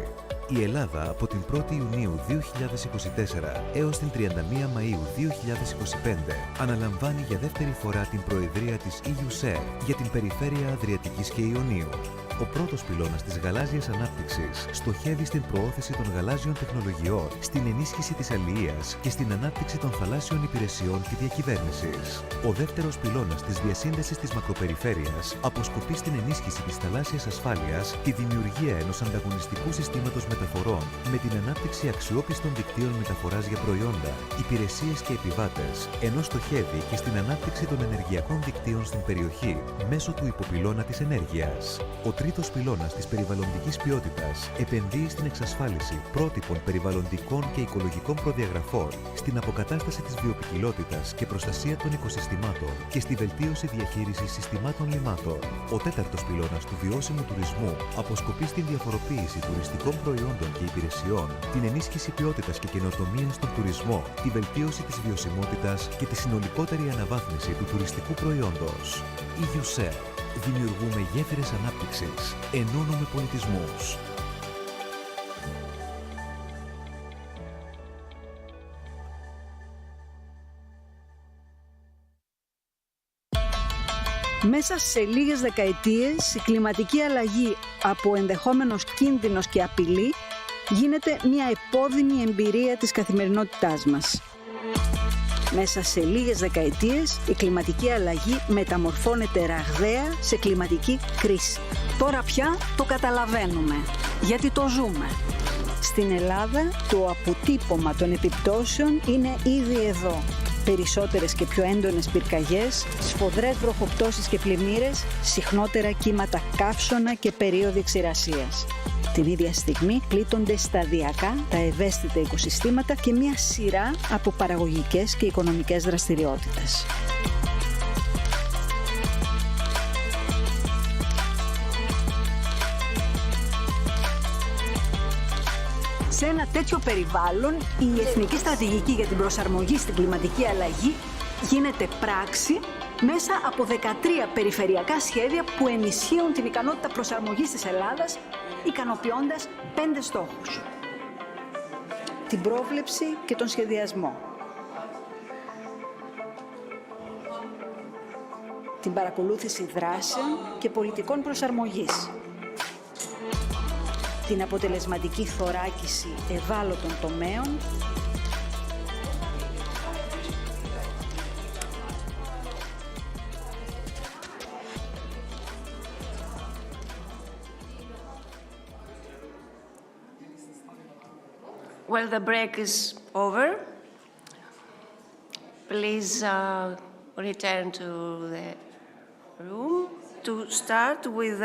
S13: Η Ελλάδα από την 1η Ιουνίου 2024 έως την 31 Μαΐου 2025 αναλαμβάνει για δεύτερη φορά την προεδρία της EU-SER για την περιφέρεια Αδριατικής και Ιωνίου. Ο πρώτος πυλώνας της γαλάζιας ανάπτυξης στοχεύει στην προώθηση των γαλάζιων τεχνολογιών, στην ενίσχυση της αλληλείας και στην ανάπτυξη των θαλάσσιων υπηρεσιών και διακυβέρνησης. Ο δεύτερος πυλώνας της διασύνδεσης της μακροπεριφέρειας αποσκοπεί στην ενίσχυση της θαλάσσιας ασφάλειας, τη δημιουργία ενός ανταγωνιστικού συστήματος μεταφορών με την ανάπτυξη αξιόπιστων δικτύων μεταφοράς για προϊόντα, υπηρεσίες και επιβάτες, ενώ στοχεύει και στην ανάπτυξη των ενεργειακών δικτύων στην περιοχή μέσω του υποπυλώνα της ενέργειας. Ο τρίτος πυλώνας της περιβαλλοντικής ποιότητας επενδύει στην εξασφάλιση πρότυπων περιβαλλοντικών και οικολογικών προδιαγραφών, στην αποκατάσταση της βιοποικιλότητας και προστασία των οικοσυστημάτων και στη βελτίωση διαχείρισης συστημάτων λιμάτων. Ο τέταρτος πυλώνας του βιώσιμου τουρισμού αποσκοπεί στην διαφοροποίηση τουριστικών προϊόντων προϊόντων και υπηρεσιών, την ενίσχυση ποιότητας και καινοτομίας στον τουρισμό, τη βελτίωση της βιωσιμότητας και τη συνολικότερη αναβάθμιση του τουριστικού προϊόντος. Η USER. Δημιουργούμε γέφυρες ανάπτυξης. Ενώνουμε πολιτισμούς.
S14: Μέσα σε λίγες δεκαετίες, η κλιματική αλλαγή από ενδεχόμενος κίνδυνος και απειλή γίνεται μια επώδυνη εμπειρία της καθημερινότητάς μας. Μέσα σε λίγες δεκαετίες, η κλιματική αλλαγή μεταμορφώνεται ραγδαία σε κλιματική κρίση. Τώρα πια το καταλαβαίνουμε, γιατί το ζούμε. Στην Ελλάδα, το αποτύπωμα των επιπτώσεων είναι ήδη εδώ. Περισσότερες και πιο έντονες πυρκαγιές, σφοδρές βροχοπτώσεις και πλημμύρες, συχνότερα κύματα καύσωνα και περίοδοι ξηρασίας. Την ίδια στιγμή πλήττονται σταδιακά τα ευαίσθητα οικοσυστήματα και μια σειρά από παραγωγικές και οικονομικές δραστηριότητες. Σε ένα τέτοιο περιβάλλον, η Εθνική Στρατηγική για την Προσαρμογή στην Κλιματική Αλλαγή γίνεται πράξη μέσα από 13 περιφερειακά σχέδια που ενισχύουν την ικανότητα προσαρμογής της Ελλάδας, ικανοποιώντας 5 στόχους. Την πρόβλεψη και τον σχεδιασμό. Την παρακολούθηση δράσεων και πολιτικών προσαρμογής. Την αποτελεσματική θωράκιση ευάλωτων τομέων,
S1: Well, the break is over. Please return to the room to start with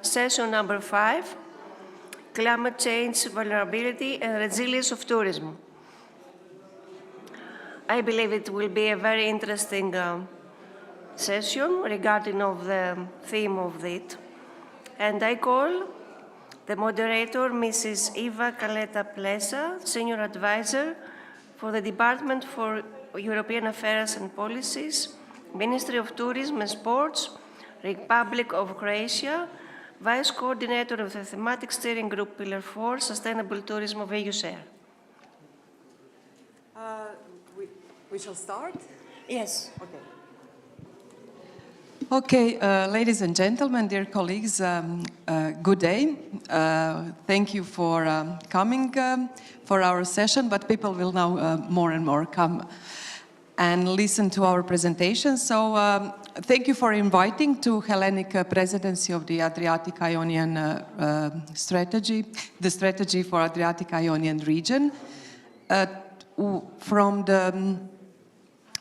S1: session number 5, Climate Change, Vulnerability and Resilience of Tourism. I believe it will be a very interesting session regarding of the theme of it. And I call the moderator, Mrs. Eva Caleta-Plesa, Senior Advisor for the Department for European Affairs and Policies, Ministry of Tourism and Sports, Republic of Croatia, Vice Coordinator of the Thematic Steering Group Pillar 4, Sustainable Tourism of EUSER.
S15: We shall start?
S1: Yes.
S15: Okay. Okay, ladies and gentlemen, dear colleagues, good day. Thank you for coming for our session, but people will now more and more come and listen to our presentation. So thank you for inviting to Hellenic presidency of the Adriatic-Ionian strategy, the strategy for Adriatic-Ionian region.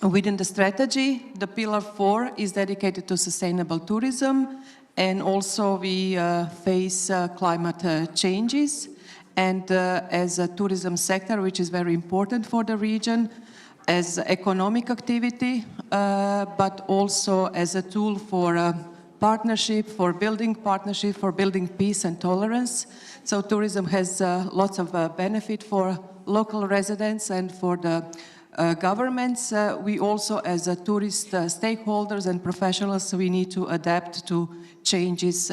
S15: Within the strategy, the Pillar 4 is dedicated to sustainable tourism, and also we face climate changes. And as a tourism sector, which is very important for the region, as economic activity, but also as a tool for partnership, for building peace and tolerance. So tourism has lots of benefit for local residents and for the governments. We also, as tourist stakeholders and professionals, we need to adapt to changes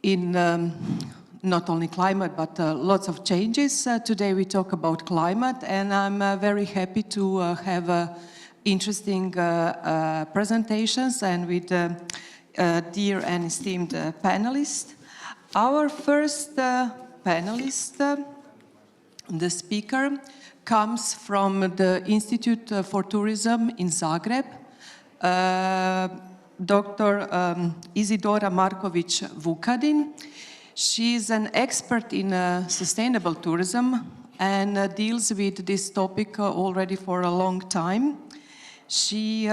S15: in not only climate, but lots of changes. Today we talk about climate, and I'm very happy to have interesting presentations and with dear and esteemed panelists. Our first panelist, the speaker, comes from the Institute for Tourism in Zagreb, Dr. Isidora Marković-Vukadin. She is an expert in sustainable tourism and deals with this topic already for a long time. She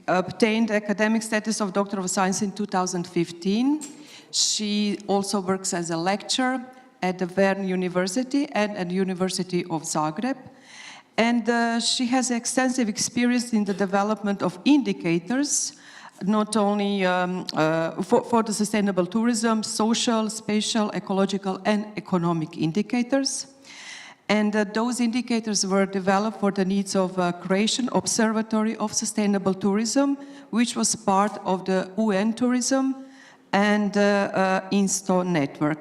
S15: obtained academic status of Doctor of Science in 2015. She also works as a lecturer at the Verne University and at the University of Zagreb. And she has extensive experience in the development of indicators not only for the sustainable tourism, social, spatial, ecological, and economic indicators. And those indicators were developed for the needs of Croatian Observatory of Sustainable Tourism, which was part of the UN Tourism and INSTO network.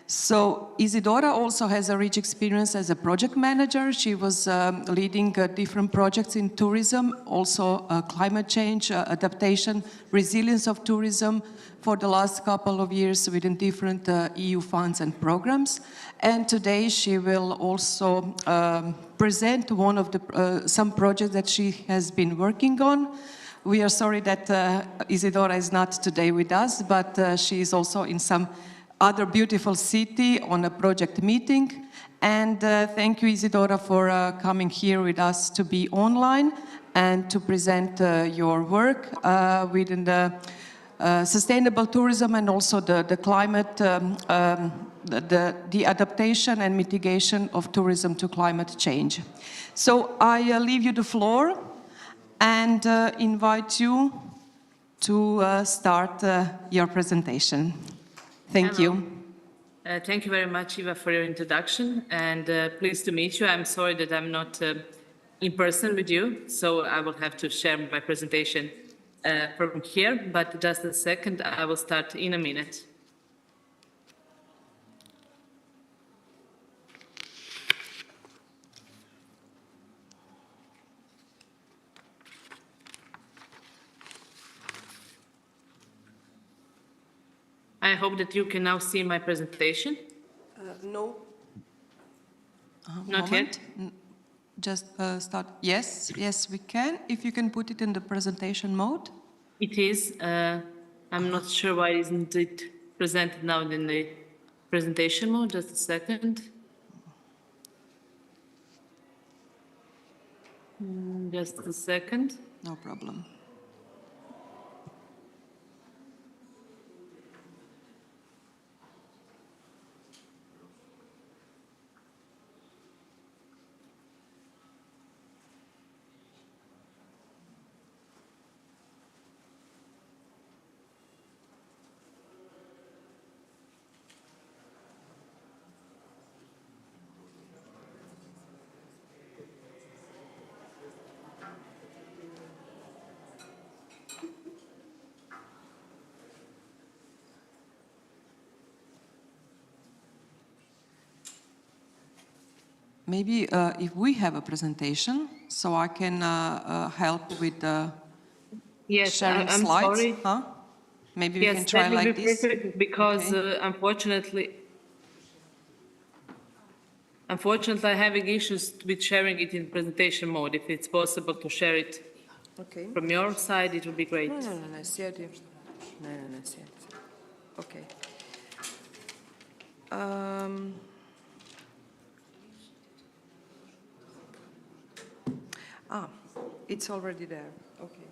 S15: So Isidora also has a rich experience as a project manager. She was leading different projects in tourism, also climate change, adaptation, resilience of tourism for the last couple of years within different EU funds and programs. And today she will also present one of the some projects that she has been working on. We are sorry that Isidora is not today with us, but she is also in some other beautiful city on a project meeting. And thank you, Isidora, for coming here with us to be online and to present your work within the sustainable tourism and also the climate, the adaptation and mitigation of tourism to climate change. So I leave you the floor and invite you to start your presentation. Thank you.
S16: Thank you very much, Eva, for your introduction, and pleased to meet you. I'm sorry that I'm not in person with you, so I will have to share my presentation from here, but just a second, I will start in a minute. I hope that you can now see my presentation.
S15: No.
S16: Not yet?
S15: Just start. Yes, yes, we can. If you can put it in the presentation mode.
S16: It is. I'm not sure why isn't it presented now in the presentation mode. Just a second. Just a second.
S15: No problem. Maybe if we have a presentation, so I can help with sharing
S16: I'm
S15: slides.
S16: sorry.
S15: Huh? Maybe we can try
S16: that will
S15: like
S16: be
S15: this.
S16: perfect because unfortunately, I'm having issues with sharing it in presentation mode. If it's possible to share it from your side, it would be great.
S15: No, sjedi. Ne, sjedi. Okay. It's already there. Okay.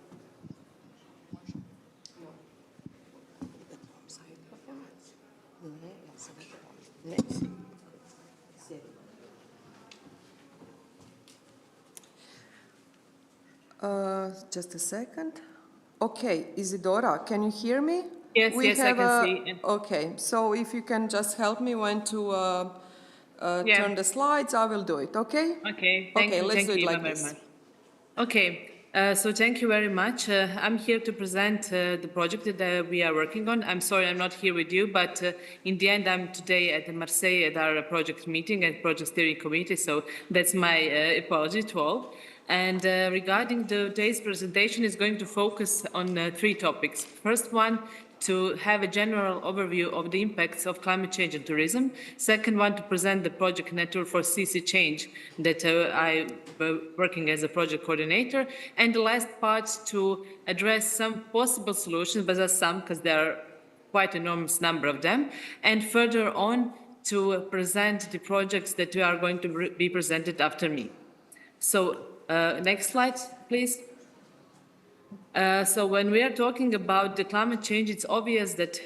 S15: Just a second. Okay, Isidora, can you hear me?
S16: Yes, yes, I can see.
S15: Okay, so if you can just help me when to turn the slides, I will do it, okay?
S16: Okay, thank you.
S15: Let's do it like
S16: very
S15: this.
S16: much. Okay, so thank you very much. I'm here to present the project that we are working on. I'm sorry I'm not here with you, but in the end I'm today at Marseille at our project meeting and project steering committee, so that's my apology to all. And regarding today's presentation is going to focus on three topics. First one, to have a general overview of the impacts of climate change and tourism. Second one, to present the project network for CC change that I'm working as a project coordinator. And the last part, to address some possible solutions, but there's some because there are quite an enormous number of them. And further on, to present the projects that are going to be presented after me. So next slide, please. So when we are talking about the climate change, it's obvious that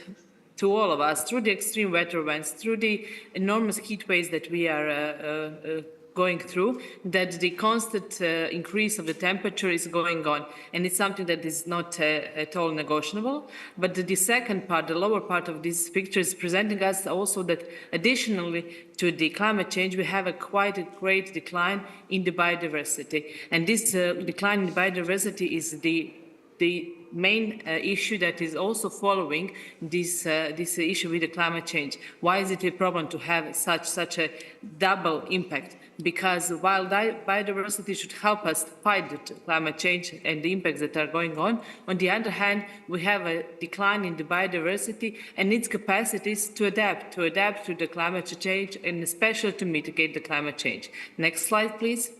S16: to all of us, through the extreme weather events, through the enormous heat waves that we are going through, that the constant increase of the temperature is going on, and it's something that is not at all negotiable. But the second part, the lower part of this picture, is presenting us also that additionally to the climate change, we have quite a great decline in the biodiversity, and this decline in biodiversity is the main issue that is also following this issue with the climate change. Why is it a problem to have such a double impact? Because while biodiversity should help us fight the climate change and the impacts that are going on the other hand, we have a decline in the biodiversity and its capacities to adapt to the climate change, and especially to mitigate the climate change. Next slide, please.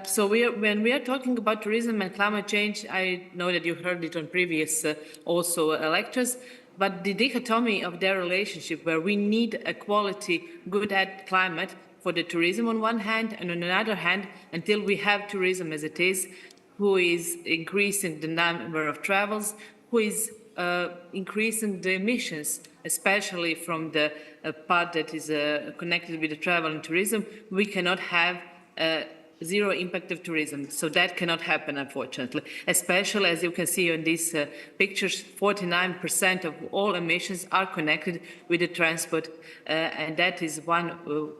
S16: So when we are talking about tourism and climate change, I know that you heard it on previous also lectures, but the dichotomy of their relationship, where we need a quality, good at climate for the tourism on one hand, and on the other hand, until we have tourism as it is, who is increasing the number of travels, who is increasing the emissions, especially from the part that is connected with the travel and tourism, we cannot have zero impact of tourism. So that cannot happen, unfortunately. Especially, as you can see on these pictures, 49% of all emissions are connected with the transport, and that is one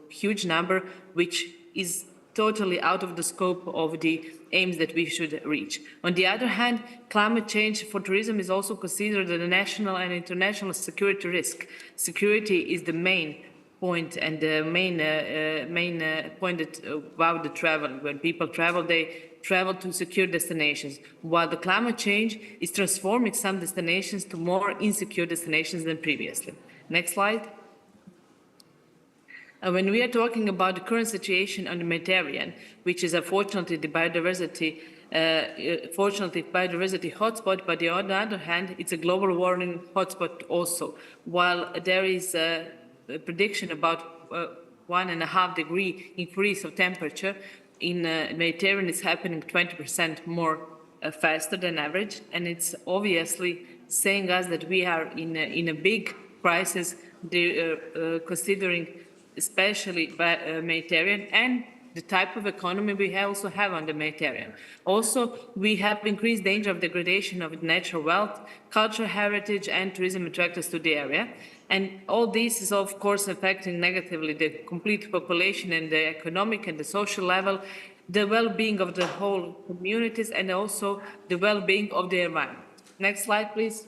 S16: huge number, which is totally out of the scope of the aims that we should reach. On the other hand, climate change for tourism is also considered a national and international security risk. Security is the main point and the main point that, about the travel. When people travel, they travel to secure destinations, while the climate change is transforming some destinations to more insecure destinations than previously. Next slide. When we are talking about the current situation on the Mediterranean, which is unfortunately the biodiversity hotspot, but on the other hand, it's a global warming hotspot also. While there is a prediction about 1.5 degree increase of temperature in the Mediterranean, is happening 20% more faster than average, and it's obviously saying us that we are in a big crisis, considering especially Mediterranean and the type of economy we also have on the Mediterranean. Also, we have increased danger of degradation of natural wealth, cultural heritage, and tourism attractors to the area. And all this is, of course, affecting negatively the complete population and the economic and the social level, the well-being of the whole communities, and also the well-being of the environment. Next slide, please.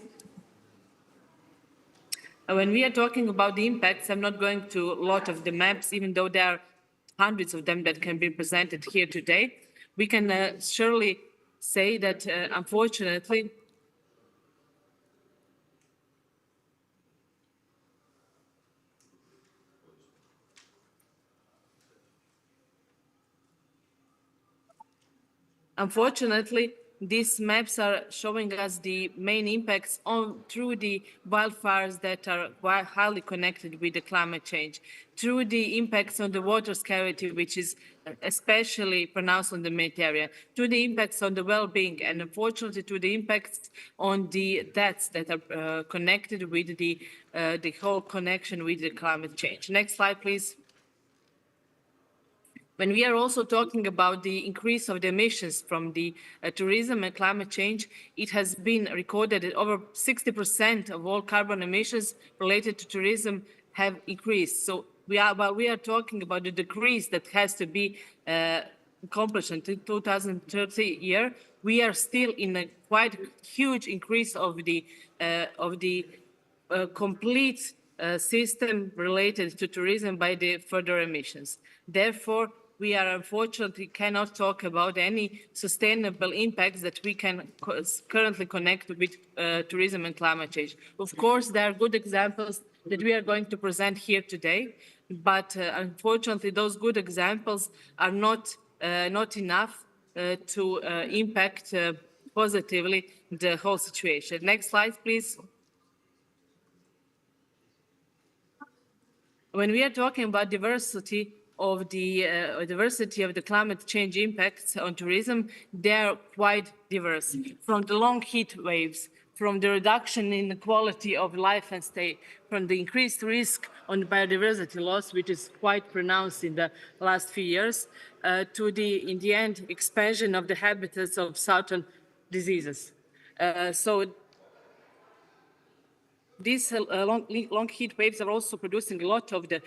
S16: When we are talking about the impacts, I'm not going to a lot of the maps, even though there are hundreds of them that can be presented here today. We can surely say that, unfortunately, these maps are showing us the main impacts through the wildfires that are highly connected with the climate change, through the impacts on the water scarcity, which is especially pronounced on the Mediterranean, to the impacts on the well-being, and unfortunately to the impacts on the deaths that are connected with the whole connection with the climate change. Next slide, please. When we are also talking about the increase of the emissions from the tourism and climate change, it has been recorded that over 60% of all carbon emissions related to tourism have increased. So while we are talking about the decrease that has to be accomplished until 2030 year, we are still in a quite huge increase of the complete system related to tourism by the further emissions. Therefore, we are unfortunately cannot talk about any sustainable impacts that we can currently connect with tourism and climate change. Of course, there are good examples that we are going to present here today, but unfortunately, those good examples are not enough to impact positively the whole situation. Next slide, please. When we are talking about diversity of the climate change impacts on tourism, they are quite diverse. From the long heat waves, from the reduction in the quality of life and stay, from the increased risk on biodiversity loss, which is quite pronounced in the last few years, to the, in the end, expansion of the habitats of certain diseases. So these long heat waves are also producing a lot of the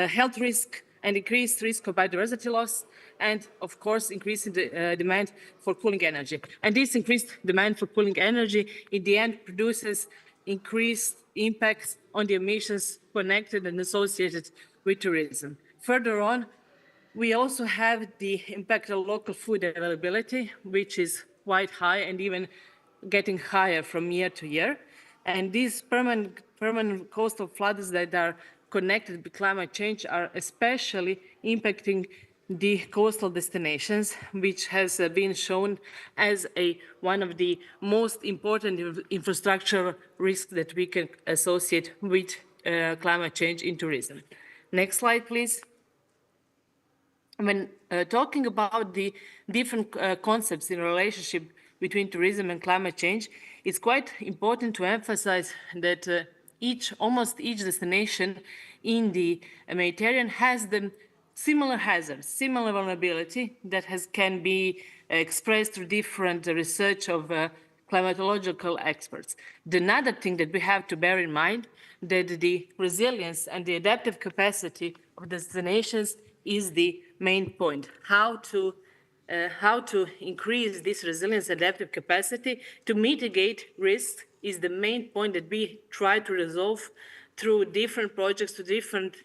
S16: health risk and increased risk of biodiversity loss, and of course increasing the demand for cooling energy. And this increased demand for cooling energy in the end produces increased impacts on the emissions connected and associated with tourism. Further on, we also have the impact of local food availability, which is quite high and even getting higher from year to year. And these permanent coastal floods that are connected with climate change are especially impacting the coastal destinations, which has been shown as one of the most important infrastructure risks that we can associate with climate change in tourism. Next slide, please. When talking about the different concepts in relationship between tourism and climate change, it's quite important to emphasize that almost each destination in the Mediterranean has the similar hazards, similar vulnerability that can be expressed through different research of climatological experts. Another thing that we have to bear in mind that the resilience and the adaptive capacity of destinations is the main point. How to increase this resilience and adaptive capacity to mitigate risks is the main point that we try to resolve through different projects, to different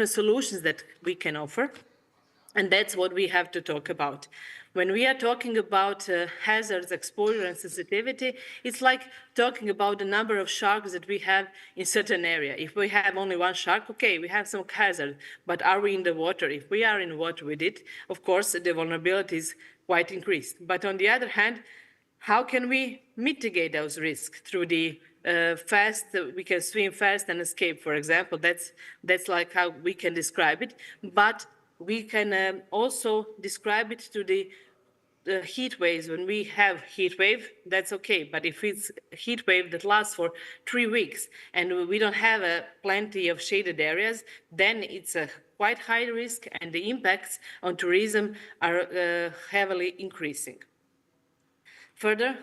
S16: solutions that we can offer. And that's what we have to talk about. When we are talking about hazards, exposure, and sensitivity, it's like talking about the number of sharks that we have in certain area. If we have only one shark, okay, we have some hazard, but are we in the water? If we are in water with it, of course, the vulnerability is quite increased. But on the other hand, how can we mitigate those risks through the we can swim fast and escape, for example. That's like how we can describe it. But we can also describe it to the heat waves. When we have heat wave, that's okay. But if it's a heat wave that lasts for 3 weeks and we don't have plenty of shaded areas, then it's a quite high risk and the impacts on tourism are heavily increasing. Further,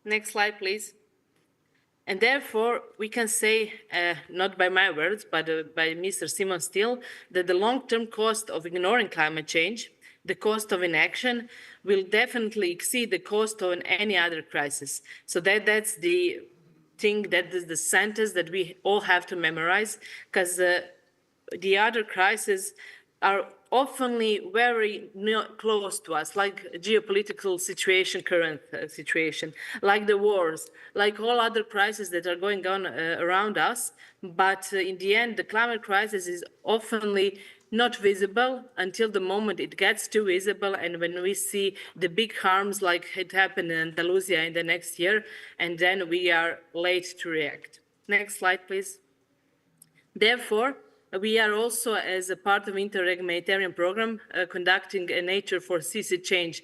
S16: next slide, please. And therefore, we can say, not by my words, but by Mr. Simon Steele, that the long-term cost of ignoring climate change, the cost of inaction, will definitely exceed the cost of any other crisis. So that's the thing, that is the sentence that we all have to memorize, because the other crises are often very close to us, like geopolitical situation, current situation, like the wars, like all other crises that are going on around us. But in the end, the climate crisis is often not visible until the moment it gets too visible, and when we see the big harms like it happened in Andalusia in the next year, and then we are late to react. Next slide, please. Therefore, we are also, as a part of Interreg Mediterranean program, conducting a Nature for CC Change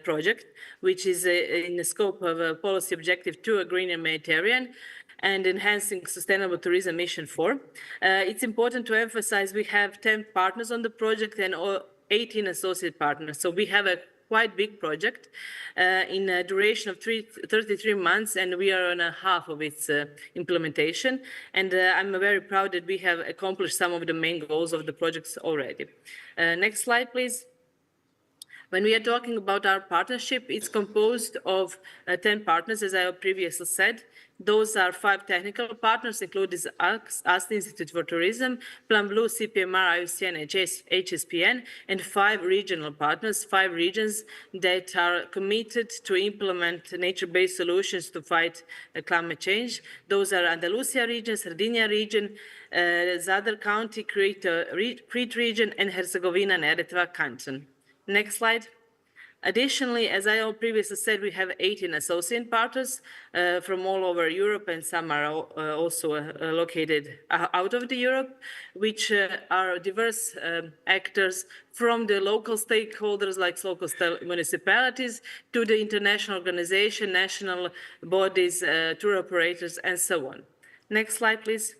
S16: project, which is in the scope of a policy objective 2, a greener Mediterranean, and enhancing sustainable tourism mission 4. It's important to emphasize we have 10 partners on the project and 18 associate partners. So we have a quite big project in a duration of 33 months, and we are on a half of its implementation. And I'm very proud that we have accomplished some of the main goals of the projects already. Next slide, please. When we are talking about our partnership, it's composed of 10 partners, as I previously said. Those are 5 technical partners, including us, the Institute for Tourism, Plan Blue, CPMR, IUCN, and HSPN, and 5 regional partners, 5 regions that are committed to implement nature-based solutions to fight climate change. Those are Andalusia region, Sardinia region, Zadar County, Crete region, and Herzegovina and Eritrea canton. Next slide. Additionally, as I previously said, we have 18 associate partners from all over Europe, and some are also located out of the Europe, which are diverse actors from the local stakeholders like local municipalities to the international organization, national bodies, tour operators, and so on. Next slide, please.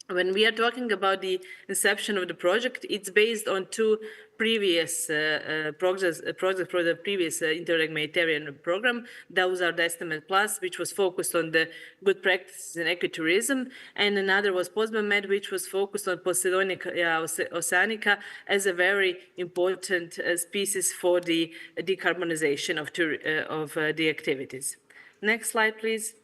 S16: When we are talking about the inception of the project, it's based on two previous projects for the previous Interreg Mediterranean program. Those are the Estimate Plus, which was focused on the good practices in ecotourism, and another was Postmamed, which was focused on Posidonia oceanica as a very important species for the decarbonization of the activities. Next slide, please.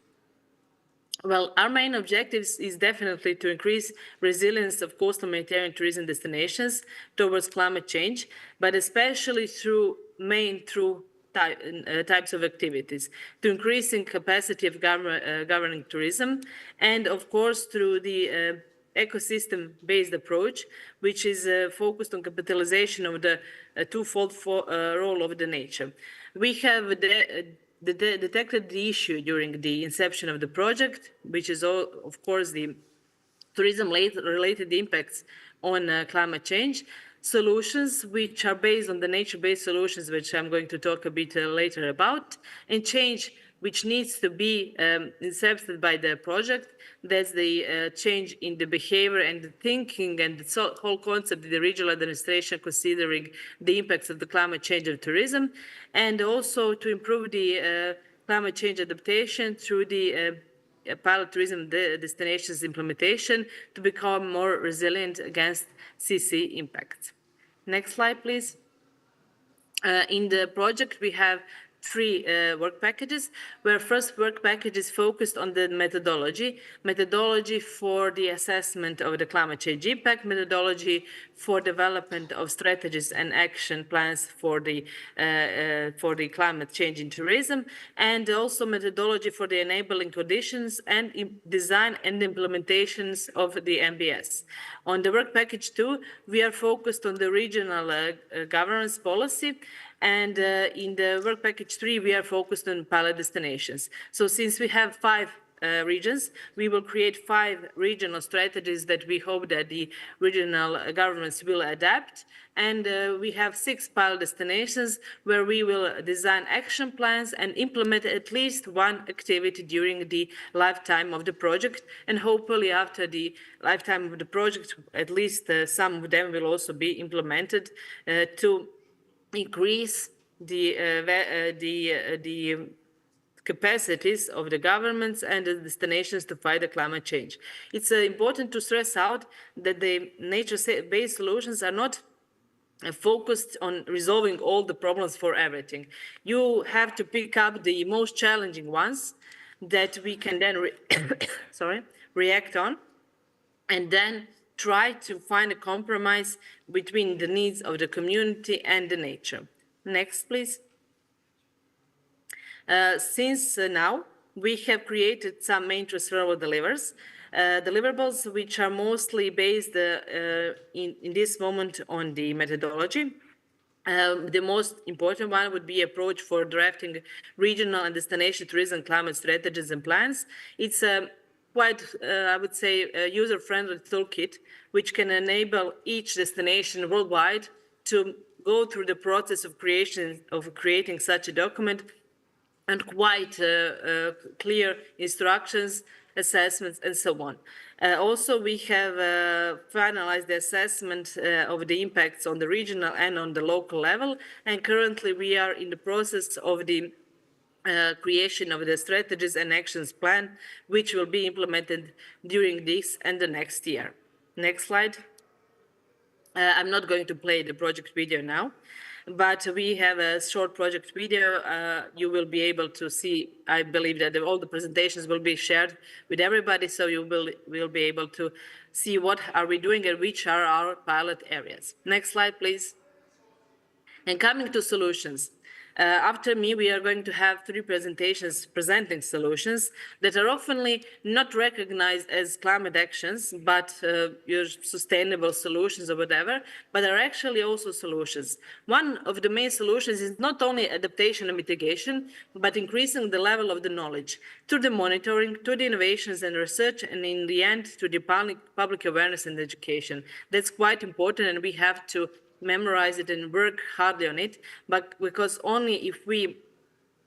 S16: Well, our main objective is definitely to increase resilience of coastal Mediterranean tourism destinations towards climate change, but especially through types of activities, to increasing capacity of governing tourism, and of course through the ecosystem-based approach, which is focused on capitalization of the twofold role of the nature. We have detected the issue during the inception of the project, which is, of course, the tourism-related impacts on climate change, solutions which are based on the nature-based solutions, which I'm going to talk a bit later about, and change which needs to be incepted by the project. That's the change in the behavior and the thinking and the whole concept of the regional administration considering the impacts of the climate change of tourism, and also to improve the climate change adaptation through the pilot tourism destinations implementation to become more resilient against CC impacts. Next slide, please. In the project, we have three work packages, where first work package is focused on the methodology for the assessment of the climate change impact, methodology for development of strategies and action plans for the climate change in tourism, and also methodology for the enabling conditions and design and implementations of the MBS. On the work package 2, we are focused on the regional governance policy, and in the work package 3, we are focused on pilot destinations. So since we have 5 regions, we will create 5 regional strategies that we hope that the regional governments will adapt. And we have 6 pilot destinations where we will design action plans and implement at least one activity during the lifetime of the project. And hopefully after the lifetime of the project, at least some of them will also be implemented to increase the capacities of the governments and the destinations to fight the climate change. It's important to stress out that the nature-based solutions are not focused on resolving all the problems for everything. You have to pick up the most challenging ones that we can then react on, and then try to find a compromise between the needs of the community and the nature. Next, please. Since now, we have created some main transferable deliverables, which are mostly based in this moment on the methodology. The most important one would be approach for drafting regional and destination tourism climate strategies and plans. It's a quite, I would say, a user-friendly toolkit, which can enable each destination worldwide to go through the process of creating such a document, and quite clear instructions, assessments, and so on. Also, we have finalized the assessment of the impacts on the regional and on the local level, and currently we are in the process of the creation of the strategies and actions plan, which will be implemented during this and the next year. Next slide. I'm not going to play the project video now, but we have a short project video. You will be able to see, I believe that all the presentations will be shared with everybody, so you will be able to see what are we doing and which are our pilot areas. Next slide, please. And coming to solutions. After me, we are going to have 3 presentations presenting solutions that are often not recognized as climate actions, but your sustainable solutions or whatever, but are actually also solutions. One of the main solutions is not only adaptation and mitigation, but increasing the level of the knowledge through the monitoring, to the innovations and research, and in the end, to the public awareness and education. That's quite important, and we have to memorize it and work hardly on it, but because only if we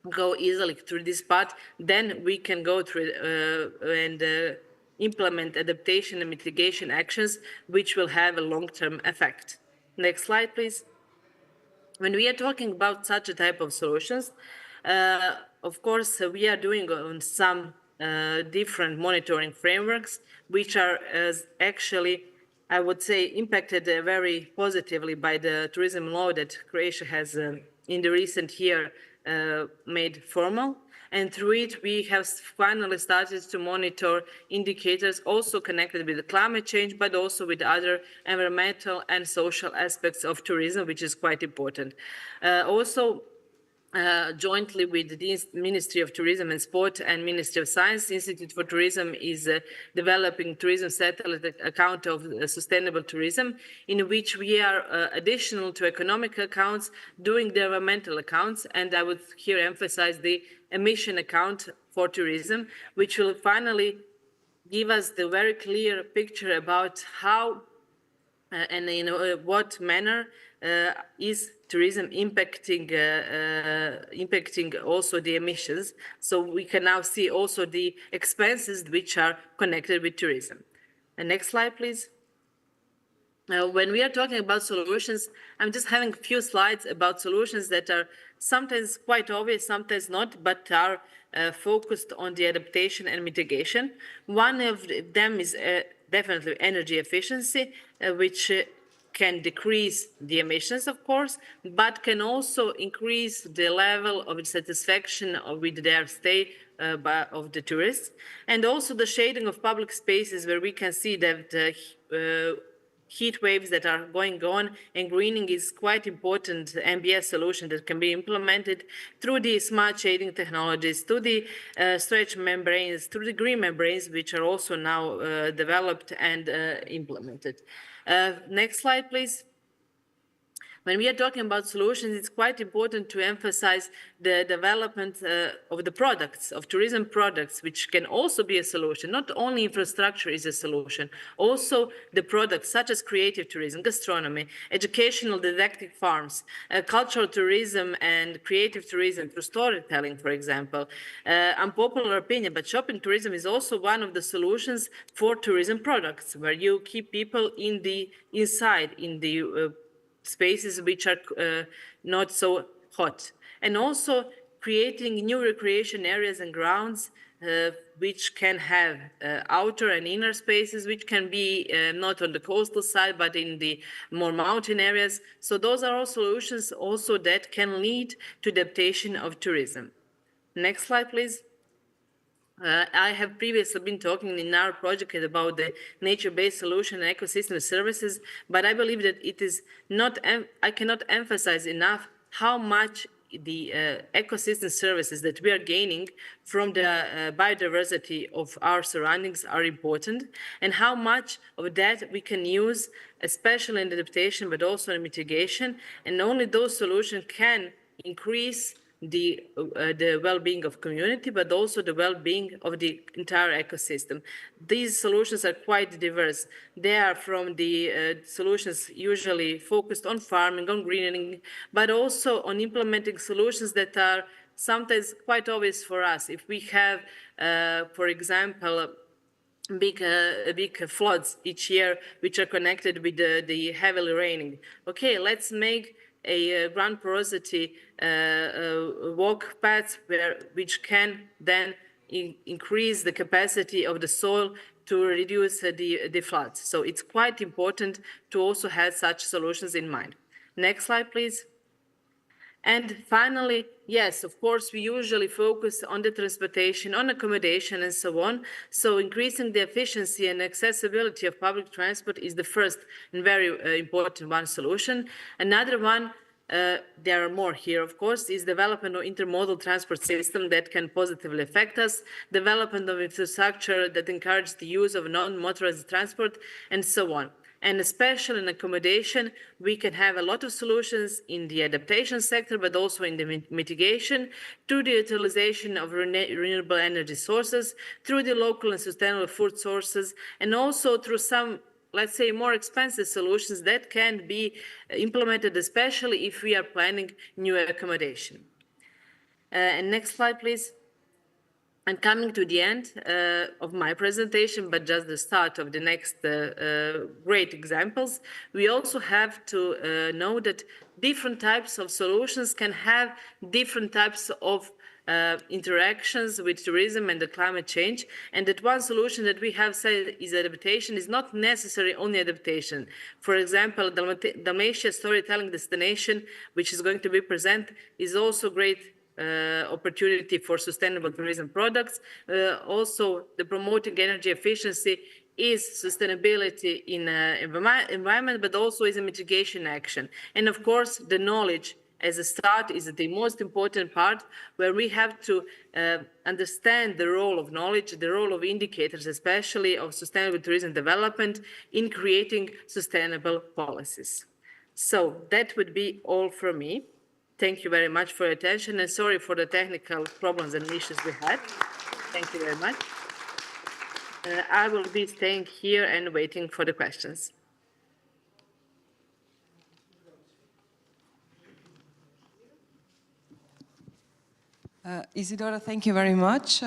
S16: go easily through this path, then we can go through and implement adaptation and mitigation actions, which will have a long-term effect. Next slide, please. When we are talking about such a type of solutions, of course, we are doing on some different monitoring frameworks, which are actually, I would say, impacted very positively by the tourism law that Croatia has in the recent year made formal. And through it, we have finally started to monitor indicators also connected with the climate change, but also with other environmental and social aspects of tourism, which is quite important. Jointly with the Ministry of Tourism and Sport and Ministry of Science, Institute for Tourism is developing tourism satellite account of sustainable tourism, in which we are additional to economic accounts doing the environmental accounts, and I would here emphasize the emission account for tourism, which will finally give us the very clear picture about how and in what manner is tourism impacting also the emissions. So we can now see also the expenses which are connected with tourism. And next slide, please. When we are talking about solutions, I'm just having a few slides about solutions that are sometimes quite obvious, sometimes not, but are focused on the adaptation and mitigation. One of them is definitely energy efficiency, which can decrease the emissions, of course, but can also increase the level of satisfaction with their stay of the tourists. And also the shading of public spaces, where we can see that heat waves that are going on, and greening is quite important MBS solution that can be implemented through the smart shading technologies, through the stretch membranes, through the green membranes, which are also now developed and implemented. Next slide, please. When we are talking about solutions, it's quite important to emphasize the development of the products, of tourism products, which can also be a solution. Not only infrastructure is a solution, also the products such as creative tourism, gastronomy, educational didactic farms, cultural tourism and creative tourism through storytelling, for example. Unpopular opinion, but shopping tourism is also one of the solutions for tourism products, where you keep people inside in the spaces which are not so hot. And also creating new recreation areas and grounds which can have outer and inner spaces, which can be not on the coastal side, but in the more mountain areas. So those are all solutions also that can lead to adaptation of tourism. Next slide, please. I have previously been talking in our project about the nature-based solution and ecosystem services, but I believe that it is not, I cannot emphasize enough how much the ecosystem services that we are gaining from the biodiversity of our surroundings are important, and how much of that we can use, especially in adaptation, but also in mitigation, and only those solutions can increase the well-being of community, but also the well-being of the entire ecosystem. These solutions are quite diverse. They are from the solutions usually focused on farming, on greening, but also on implementing solutions that are sometimes quite obvious for us. If we have, for example, big floods each year, which are connected with the heavily raining. Okay, let's make a ground porosity walk paths which can then increase the capacity of the soil to reduce the floods. So it's quite important to also have such solutions in mind. Next slide, please. And finally, yes, of course, we usually focus on the transportation, on accommodation, and so on. So increasing the efficiency and accessibility of public transport is the first and very important one solution. Another one there are more here, of course, is development of intermodal transport system that can positively affect us, development of infrastructure that encourages the use of non-motorized transport, and so on. And especially in accommodation, we can have a lot of solutions in the adaptation sector, but also in the mitigation, through the utilization of renewable energy sources, through the local and sustainable food sources, and also through some, let's say, more expensive solutions that can be implemented, especially if we are planning new accommodation. And next slide, please. I'm coming to the end of my presentation, but just the start of the next great examples. We also have to know that different types of solutions can have different types of interactions with tourism and the climate change, and that one solution that we have said is adaptation is not necessarily only adaptation. For example, Dalmatia storytelling destination, which is going to be presented, is also great opportunity for sustainable tourism products. Also, the promoting energy efficiency is sustainability in environment, but also is a mitigation action. And of course, the knowledge as a start is the most important part, where we have to understand the role of knowledge, the role of indicators, especially of sustainable tourism development in creating sustainable policies. So that would be all from me. Thank you very much for your attention, and sorry for the technical problems and issues we had. Thank you very much. I will be staying here and waiting for the questions.
S15: Isidora, thank you very much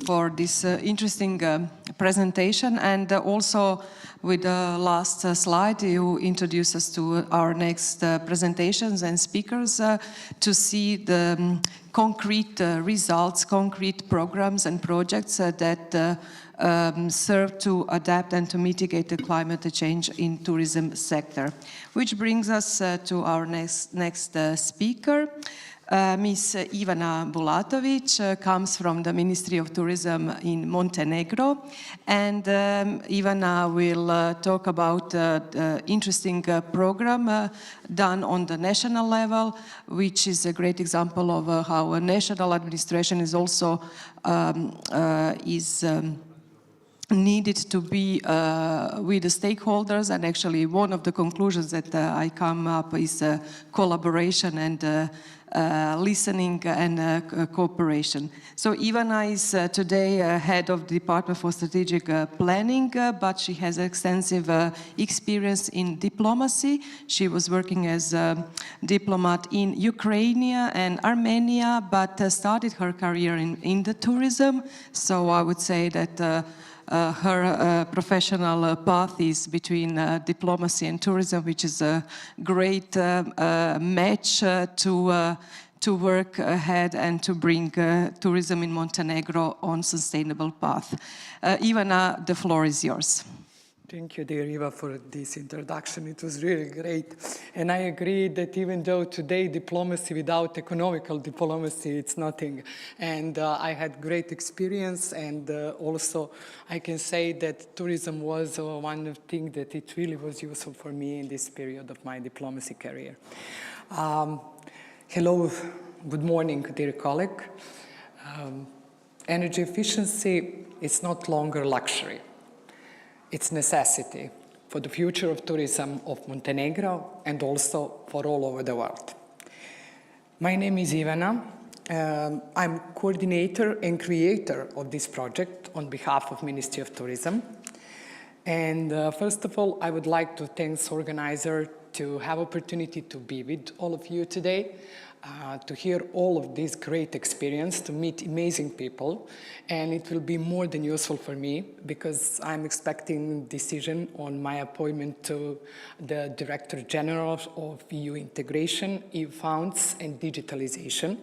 S15: for this interesting presentation, and also with the last slide you introduce us to our next presentations and speakers to see the concrete results, concrete programs and projects that serve to adapt and to mitigate the climate change in tourism sector. Which brings us to our next speaker. Ms. Ivana Bulatovic comes from the Ministry of Tourism in Montenegro, and Ivana will talk about the interesting program done on the national level, which is a great example of how a national administration is also needed to be with the stakeholders, and actually one of the conclusions that I come up is collaboration and listening and cooperation. So Ivana is today head of the Department for Strategic Planning, but she has extensive experience in diplomacy. She was working as a diplomat in Ukraine and Armenia, but started her career in the tourism. So I would say that her professional path is between diplomacy and tourism, which is a great match to work ahead and to bring tourism in Montenegro on sustainable path. Ivana, the floor is yours.
S17: Thank you, dear Eva, for this introduction. It was really great. And I agree that even though today diplomacy without economical diplomacy, it's nothing. And I had great experience, and also I can say that tourism was one of the things that it really was useful for me in this period of my diplomacy career. Hello, good morning, dear colleague. Energy efficiency is not longer luxury. It's necessity for the future of tourism of Montenegro and also for all over the world. My name is Ivana. I'm coordinator and creator of this project on behalf of Ministry of Tourism. And first of all, I would like to thank the organizer to have opportunity to be with all of you today, to hear all of this great experience, to meet amazing people. And it will be more than useful for me because I'm expecting decision on my appointment to the Director General of EU Integration, EU Funds and Digitalization.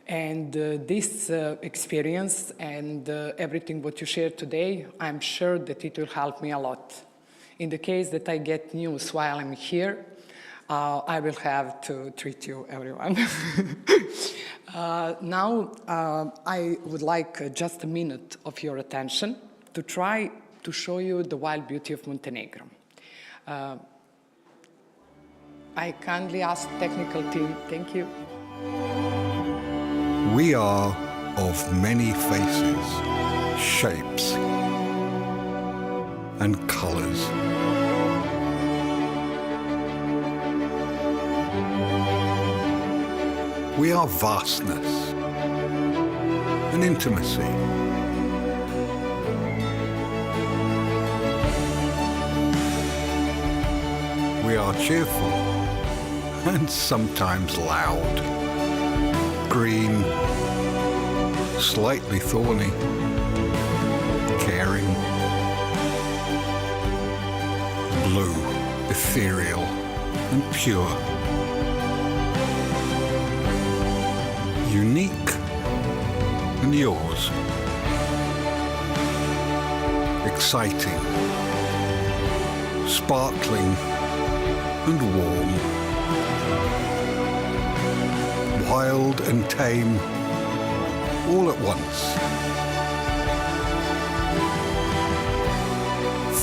S17: And this experience and everything what you shared today, I'm sure that it will help me a lot. In the case that I get news while I'm here, I will have to treat you, everyone. Now, I would like just a minute of your attention to try to show you the wild beauty of Montenegro. I kindly ask technical team. Thank you.
S18: We are of many faces, shapes, and colors. We are vastness and intimacy. We are cheerful and sometimes loud. Green, slightly thorny, caring. Blue, ethereal and pure. Unique and yours. Exciting, sparkling and warm. Wild and tame, all at once.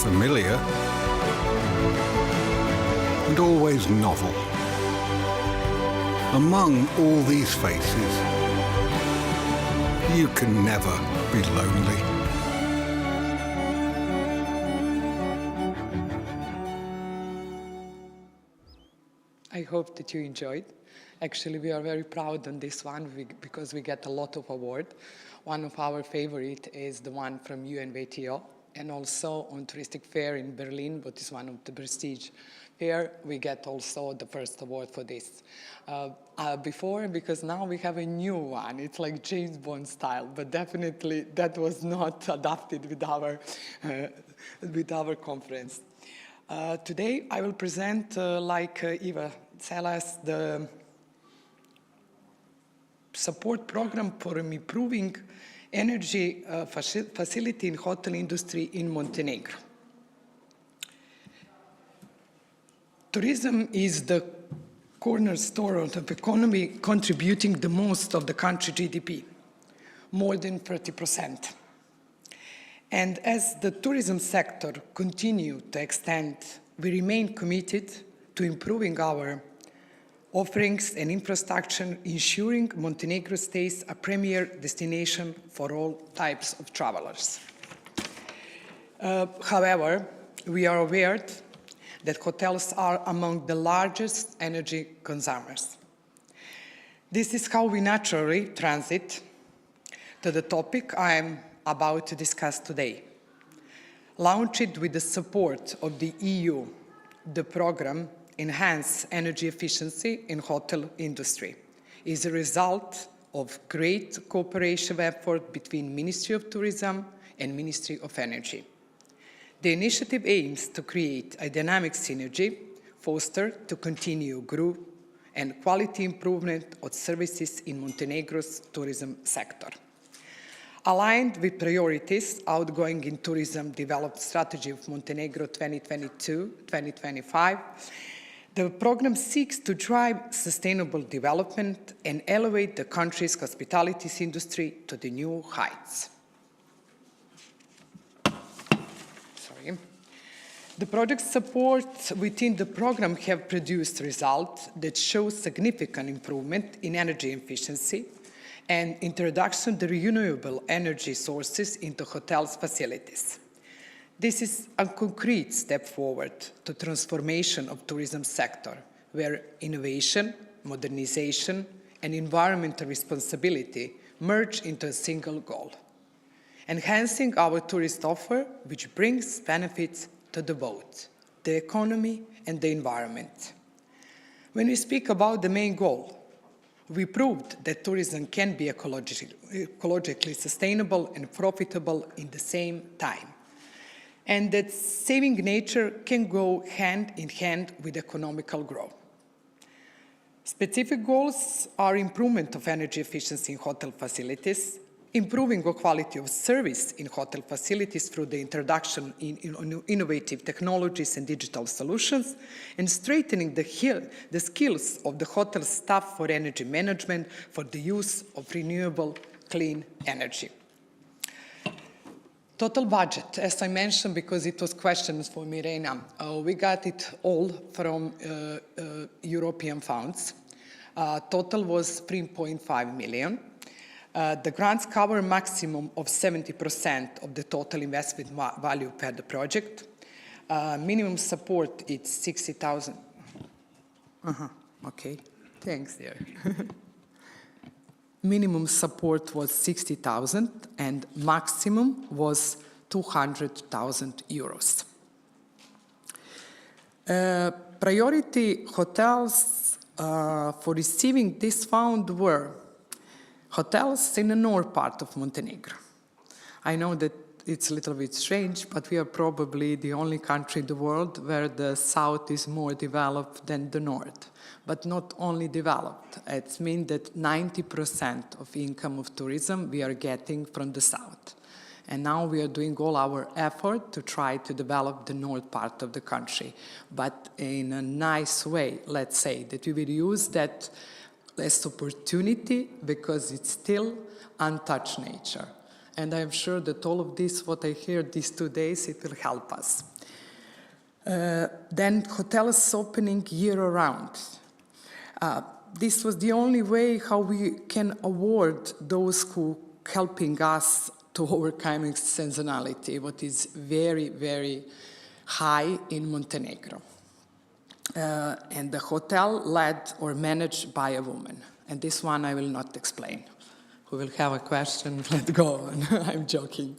S18: Familiar and always novel. Among all these faces, you can never be lonely.
S17: I hope that you enjoyed. Actually, we are very proud on this one because we get a lot of awards. One of our favorite is the one from UNWTO, and also on Touristic Fair in Berlin, which is one of the prestige fair, we get also the first award for this. Because now we have a new one. It's like James Bond style, but definitely that was not adapted with our conference. Today I will present, like Eva tell us, the support program for improving energy facility in hotel industry in Montenegro. Tourism is the cornerstone of the economy, contributing the most of the country GDP, more than 30%. And as the tourism sector continues to extend, we remain committed to improving our offerings and infrastructure, ensuring Montenegro stays a premier destination for all types of travelers. However, we are aware that hotels are among the largest energy consumers. This is how we naturally transit to the topic I am about to discuss today. Launched with the support of the EU, the program Enhance Energy Efficiency in Hotel Industry is a result of great cooperation effort between Ministry of Tourism and Ministry of Energy. The initiative aims to create a dynamic synergy, foster to continue growth and quality improvement of services in Montenegro's tourism sector. Aligned with priorities outgoing in tourism developed strategy of Montenegro 2022-2025, the program seeks to drive sustainable development and elevate the country's hospitality industry to the new heights. The project support within the program have produced results that show significant improvement in energy efficiency and introduction of the renewable energy sources into hotels' facilities. This is a concrete step forward to transformation of tourism sector, where innovation, modernization, and environmental responsibility merge into a single goal, enhancing our tourist offer, which brings benefits to the both, the economy and the environment. When we speak about the main goal, we proved that tourism can be ecologically sustainable and profitable in the same time, and that saving nature can go hand in hand with economical growth. Specific goals are improvement of energy efficiency in hotel facilities, improving the quality of service in hotel facilities through the introduction in innovative technologies and digital solutions, and strengthening the skills of the hotel staff for energy management for the use of renewable clean energy. Total budget, as I mentioned, because it was questions for Mirena, we got it all from European funds. Total was 3.5 million. The grants cover a maximum of 70% of the total investment value per the project. Minimum support is 60,000. Okay, thanks there. Minimum support was 60,000 and maximum was 200,000 euros. Priority hotels for receiving this fund were hotels in the north part of Montenegro. I know that it's a little bit strange, but we are probably the only country in the world where the south is more developed than the north. But not only developed. It means that 90% of income of tourism we are getting from the south. And now we are doing all our effort to try to develop the north part of the country. But in a nice way, let's say, that we will use that as opportunity because it's still untouched nature. And I'm sure that all of this, what I hear these 2 days, it will help us. Then hotels opening year-round. This was the only way how we can award those who helping us to overcome seasonality, what is very, very high in Montenegro. And the hotel led or managed by a woman. And this one I will not explain. Who will have a question, let's go on. I'm joking.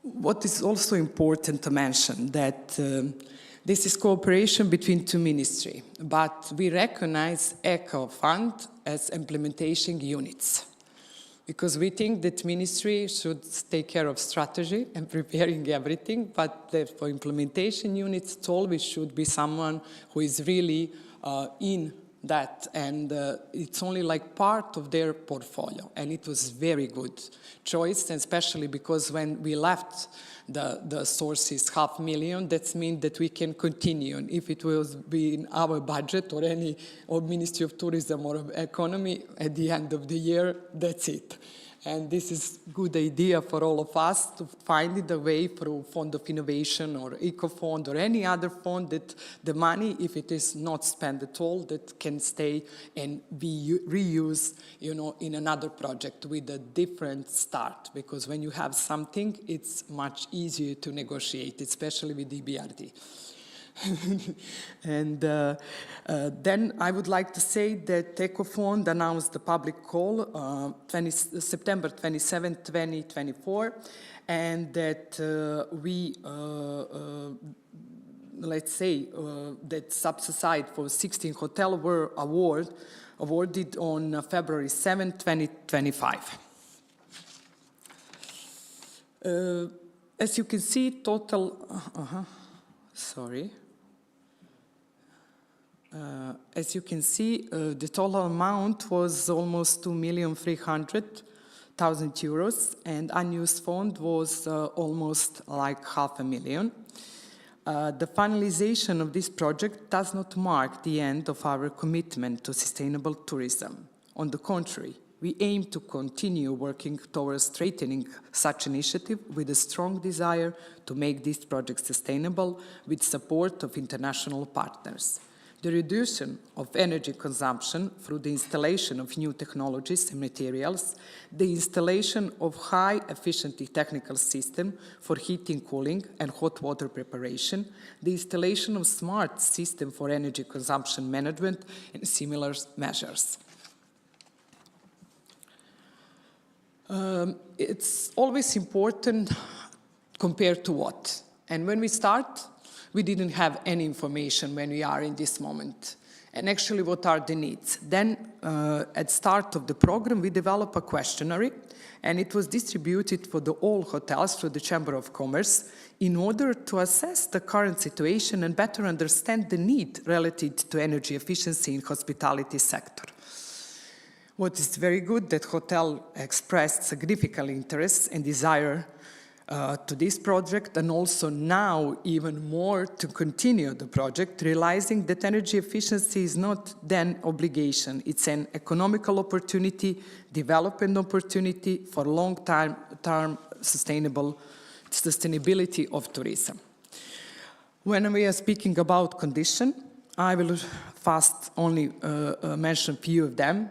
S17: What is also important to mention that this is cooperation between two ministries, but we recognize ECHO Fund as implementation units because we think that ministry should take care of strategy and preparing everything, but for implementation units, it always should be someone who is really in that, and it's only like part of their portfolio, and it was very good choice, especially because when we left the sources 500,000, that means that we can continue, and if it will be in our budget or Ministry of Tourism or Economy at the end of the year, that's it. And this is a good idea for all of us to find a way through Fund of Innovation or Eco Fund or any other fund that the money, if it is not spent at all, that can stay and be reused, in another project with a different start. Because when you have something, it's much easier to negotiate, especially with EBRD. And then I would like to say that EcoFund announced the public call September 27, 2024, and that we, let's say, that subsidy for 16 hotels were awarded on February 7, 2025. As you can see, total, as you can see, the total amount was almost 2,300,000 euros, and unused fund was almost like 500,000. The finalization of this project does not mark the end of our commitment to sustainable tourism. On the contrary, we aim to continue working towards strengthening such initiative with a strong desire to make this project sustainable with support of international partners. The reduction of energy consumption through the installation of new technologies and materials, the installation of high-efficiency technical system for heating, cooling, and hot water preparation, the installation of smart system for energy consumption management, and similar measures. It's always important compared to what. And when we start, we didn't have any information when we are in this moment. And actually, what are the needs? Then, at start of the program, we developed a questionnaire, and it was distributed for all hotels through the Chamber of Commerce in order to assess the current situation and better understand the need related to energy efficiency in hospitality sector. What is very good that hotel expressed significant interest and desire to this project, and also now even more to continue the project, realizing that energy efficiency is not then obligation, it's an economical opportunity, development opportunity for long-term term sustainability of tourism. When we are speaking about condition, I will first only mention a few of them.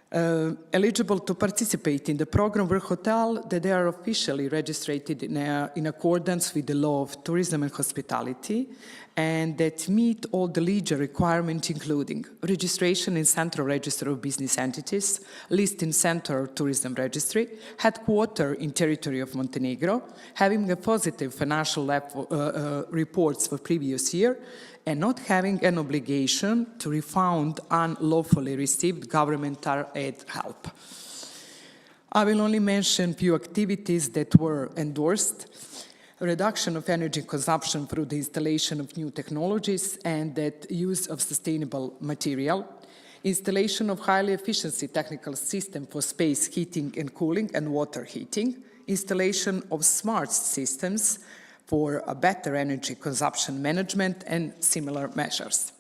S17: Eligible to participate in the program were hotels that they are officially registered in accordance with the law of tourism and hospitality, and that meet all the legal requirements, including registration in Central Register of Business Entities, list in Central Tourism Registry, headquarter in territory of Montenegro, having a positive financial reports for previous year, and not having an obligation to refund unlawfully received governmental aid help. I will only mention few activities that were endorsed: a reduction of energy consumption through the installation of new technologies and that use of sustainable material, installation of highly efficiency technical system for space heating and cooling and water heating, installation of smart systems for a better energy consumption management and similar measures.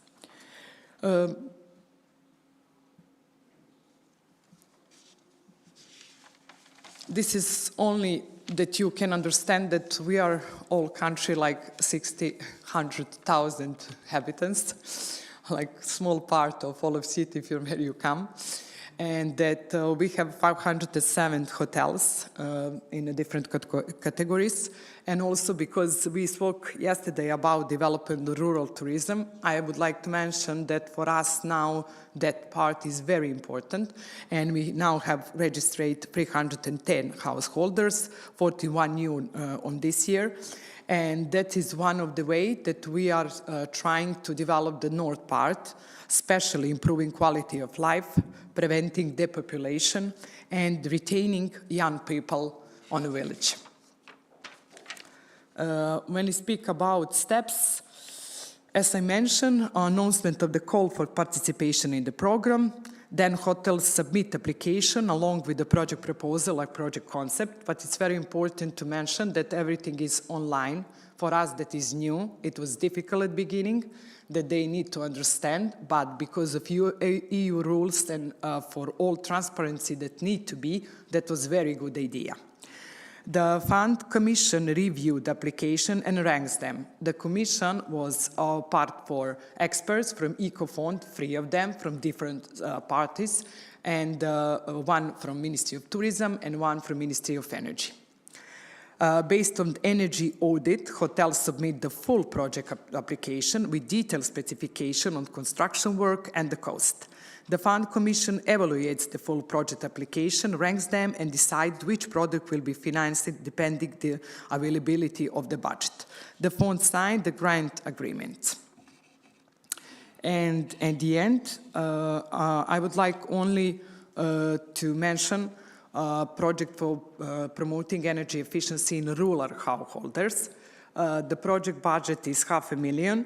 S17: This is only that you can understand that we are all country like 100,000 inhabitants, like small part of all of city from where you come, and that we have 507 hotels in the different categories. And also because we spoke yesterday about developing the rural tourism, I would like to mention that for us now that part is very important, and we now have registered 310 householders, 41 new on this year. And that is one of the ways that we are trying to develop the north part, especially improving quality of life, preventing depopulation, and retaining young people on the village. When we speak about steps, as I mentioned, announcement of the call for participation in the program, then hotels submit application along with the project proposal, like project concept, but it's very important to mention that everything is online. For us, that is new. It was difficult at the beginning, that they need to understand, but because of EU rules and for all transparency that need to be, that was a very good idea. The Fund Commission reviewed the application and ranks them. The Commission was part for experts from EcoFund, 3 of them from different parties, and 1 from Ministry of Tourism and 1 from Ministry of Energy. Based on the energy audit, hotels submit the full project application with detailed specification on construction work and the cost. The Fund Commission evaluates the full project application, ranks them, and decides which project will be financed depending on the availability of the budget. The fund signed the grant agreement. And at the end, I would like only to mention a project for promoting energy efficiency in rural householders. The project budget is $500,000.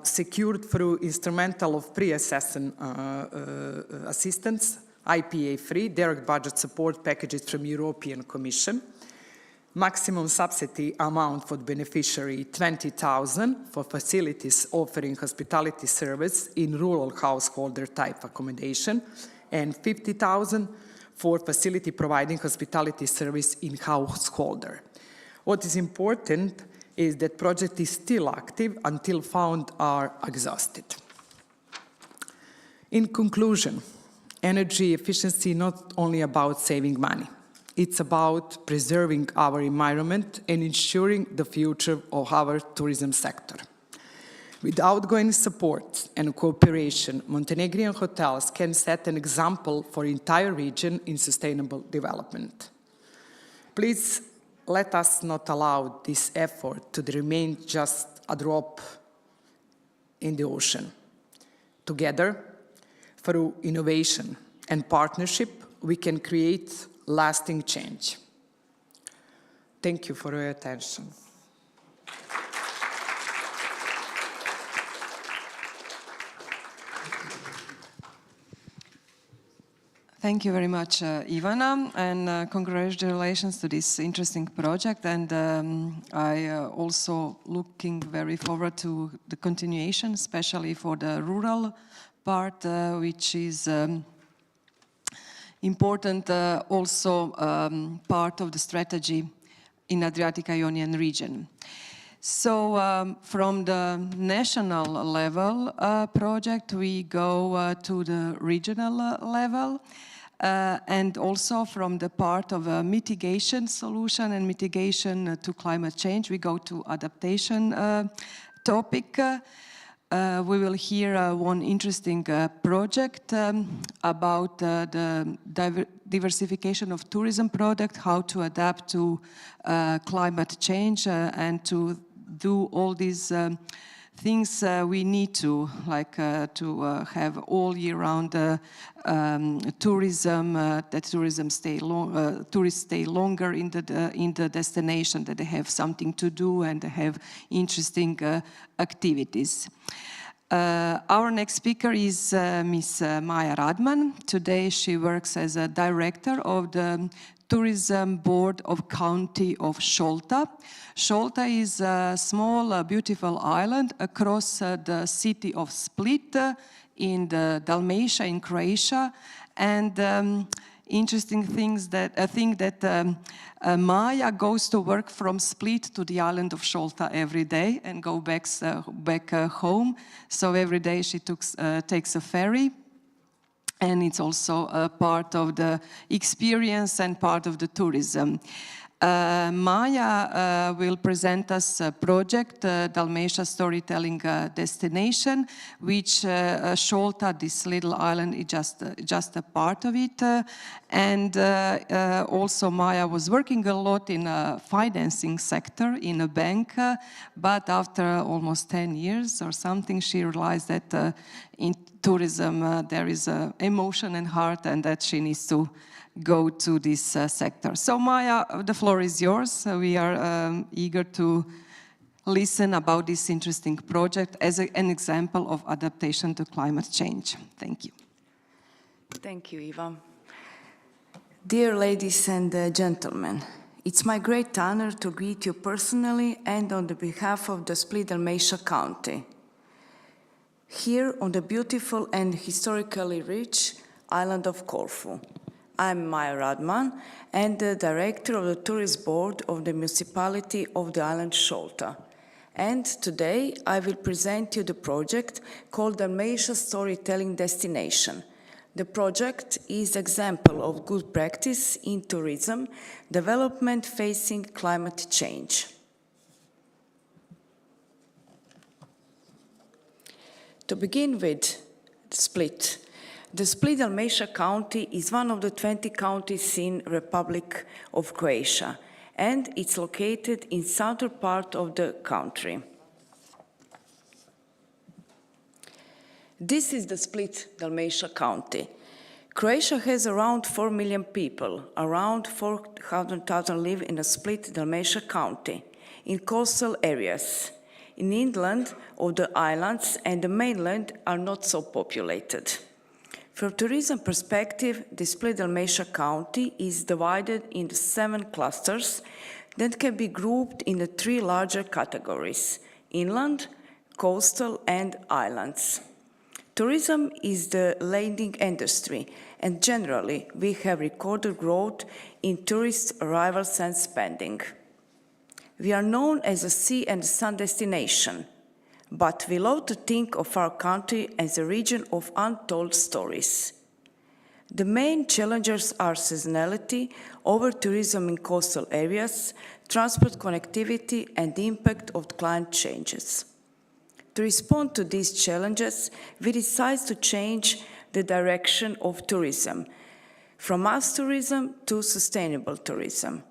S17: Secured through instrumental of pre-assessment assistance, IPA-free, direct budget support packages from European Commission. Maximum subsidy amount for the beneficiary, 20,000 for facilities offering hospitality service in rural householder type accommodation, and 50,000 for facility providing hospitality service in householder. What is important is that project is still active until funds are exhausted. In conclusion, energy efficiency is not only about saving money. It's about preserving our environment and ensuring the future of our tourism sector. With outgoing support and cooperation, Montenegrin hotels can set an example for the entire region in sustainable development. Please let us not allow this effort to remain just a drop in the ocean. Together, through innovation and partnership, we can create lasting change. Thank you for your attention.
S15: Thank you very much, Ivana, and congratulations to this interesting project. And I also looking very forward to the continuation, especially for the rural part, which is important also part of the strategy in Adriatic-Ionian region. So from the national level project, we go to the regional level. And also from the part of a mitigation solution and mitigation to climate change, we go to adaptation topic. We will hear one interesting project about the diversification of tourism product, how to adapt to climate change and to do all these things we need to, like to have all year round tourism, that tourism tourists stay longer in the destination, that they have something to do and they have interesting activities. Our next speaker is Ms. Maja Radman. Today she works as a director of the Tourism Board of County of Šolta. Šolta is a small, beautiful island across the city of Split in the Dalmatia in Croatia. And interesting things that I think that Maja goes to work from Split to the island of Šolta every day and go back home. So every day she takes a ferry. And it's also a part of the experience and part of the tourism. Maja will present us a project, Dalmatia Storytelling Destination, which Šolta, this little island, is just a part of it. And also Maja was working a lot in a financing sector in a bank, but after almost 10 years or something, she realized that in tourism there is emotion and heart, and that she needs to go to this sector. So Maja, the floor is yours. We are eager to listen about this interesting project as an example of adaptation to climate change. Thank you.
S19: Thank you, Eva. Dear ladies and gentlemen, it's my great honor to greet you personally and on the behalf of the Split Dalmatia County, here on the beautiful and historically rich island of Corfu. I'm Maja Radman and the director of the Tourist Board of the municipality of the island Šolta. And today I will present you the project called Dalmatia Storytelling Destination. The project is an example of good practice in tourism development facing climate change. To begin with, Split. The Split Dalmatia County is one of the 20 counties in Republic of Croatia, and it's located in southern part of the country. This is the Split Dalmatia County. Croatia has around 4 million people. Around 400,000 live in the Split Dalmatia County, in coastal areas. In inland of the islands and the mainland are not so populated. From tourism perspective, the Split Dalmatia County is divided into 7 clusters that can be grouped in the 3 larger categories: inland, coastal, and islands. Tourism is the leading industry, and generally we have recorded growth in tourist arrivals and spending. We are known as a sea and sun destination, but we love to think of our country as a region of untold stories. The main challenges are seasonality, over-tourism in coastal areas, transport connectivity, and the impact of climate changes. To respond to these challenges, we decided to change the direction of tourism, from mass tourism to sustainable tourism.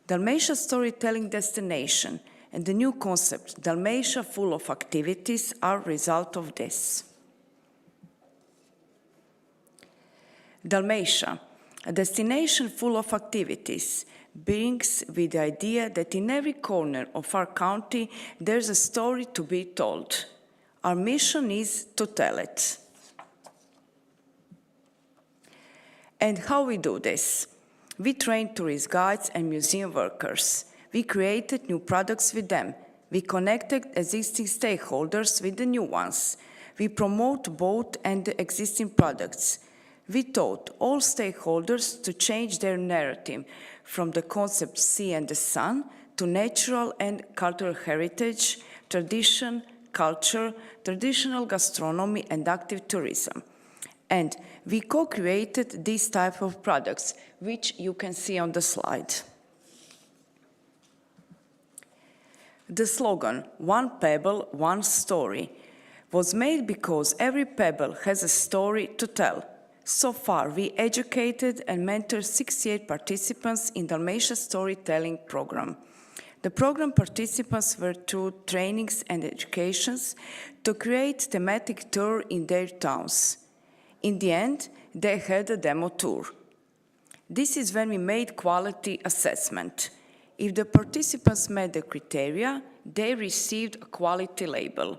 S19: Dalmatia Storytelling Destination and the new concept, Dalmatia Full of Activities, are a result of this. Dalmatia, a destination full of activities, brings with the idea that in every corner of our county there's a story to be told. Our mission is to tell it. And how we do this? We train tourist guides and museum workers. We created new products with them. We connected existing stakeholders with the new ones. We promote both and the existing products. We taught all stakeholders to change their narrative from the concept sea and the sun to natural and cultural heritage, tradition, culture, traditional gastronomy, and active tourism. And we co-created these type of products, which you can see on the slide. The slogan, "One pebble, one story," was made because every pebble has a story to tell. So far, we educated and mentored 68 participants in Dalmatia Storytelling Program. The program participants were through trainings and educations to create thematic tour in their towns. In the end, they had a demo tour. This is when we made quality assessment. If the participants met the criteria, they received a quality label.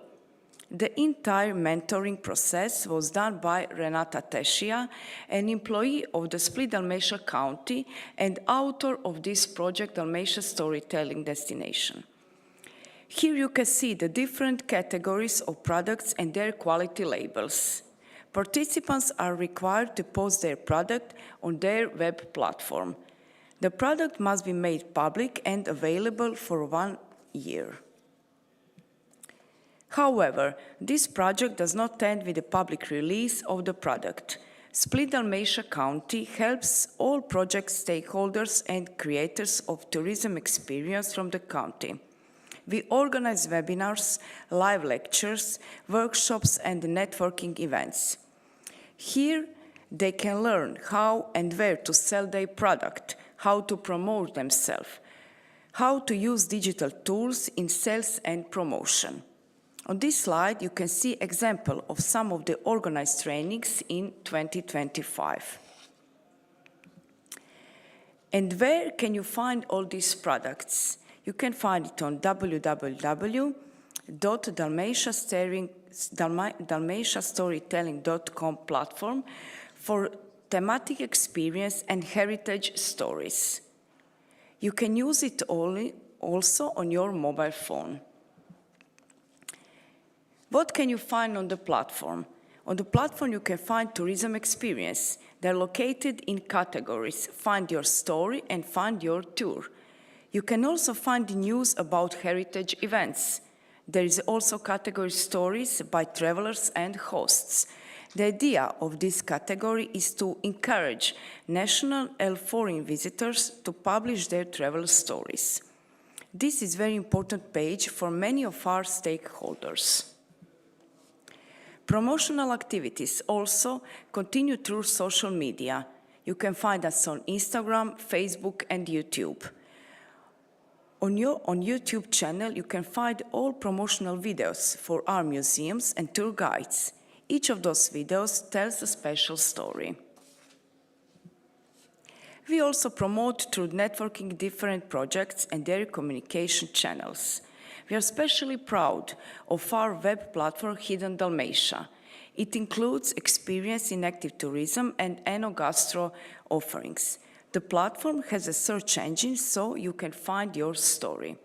S19: The entire mentoring process was done by Renata Teschia, an employee of the Split Dalmatia County and author of this project, Dalmatia Storytelling Destination. Here you can see the different categories of products and their quality labels. Participants are required to post their product on their web platform. The product must be made public and available for 1 year. However, this project does not end with the public release of the product. Split Dalmatia County helps all project stakeholders and creators of tourism experience from the county. We organize webinars, live lectures, workshops, and networking events. Here, they can learn how and where to sell their product, how to promote themselves, how to use digital tools in sales and promotion. On this slide, you can see example of some of the organized trainings in 2025. And where can you find all these products? You can find it on www.dalmatiastorytelling.com platform for thematic experience and heritage stories. You can use it also on your mobile phone. What can you find on the platform? On the platform, you can find tourism experience. They're located in categories, find your story and find your tour. You can also find the news about heritage events. There is also category stories by travelers and hosts. The idea of this category is to encourage national and foreign visitors to publish their travel stories. This is a very important page for many of our stakeholders. Promotional activities also continue through social media. You can find us on Instagram, Facebook, and YouTube. On YouTube channel, you can find all promotional videos for our museums and tour guides. Each of those videos tells a special story. We also promote through networking different projects and their communication channels. We are especially proud of our web platform, Hidden Dalmatia. It includes experience in active tourism and enogastro offerings. The platform has a search engine, so you can find your story.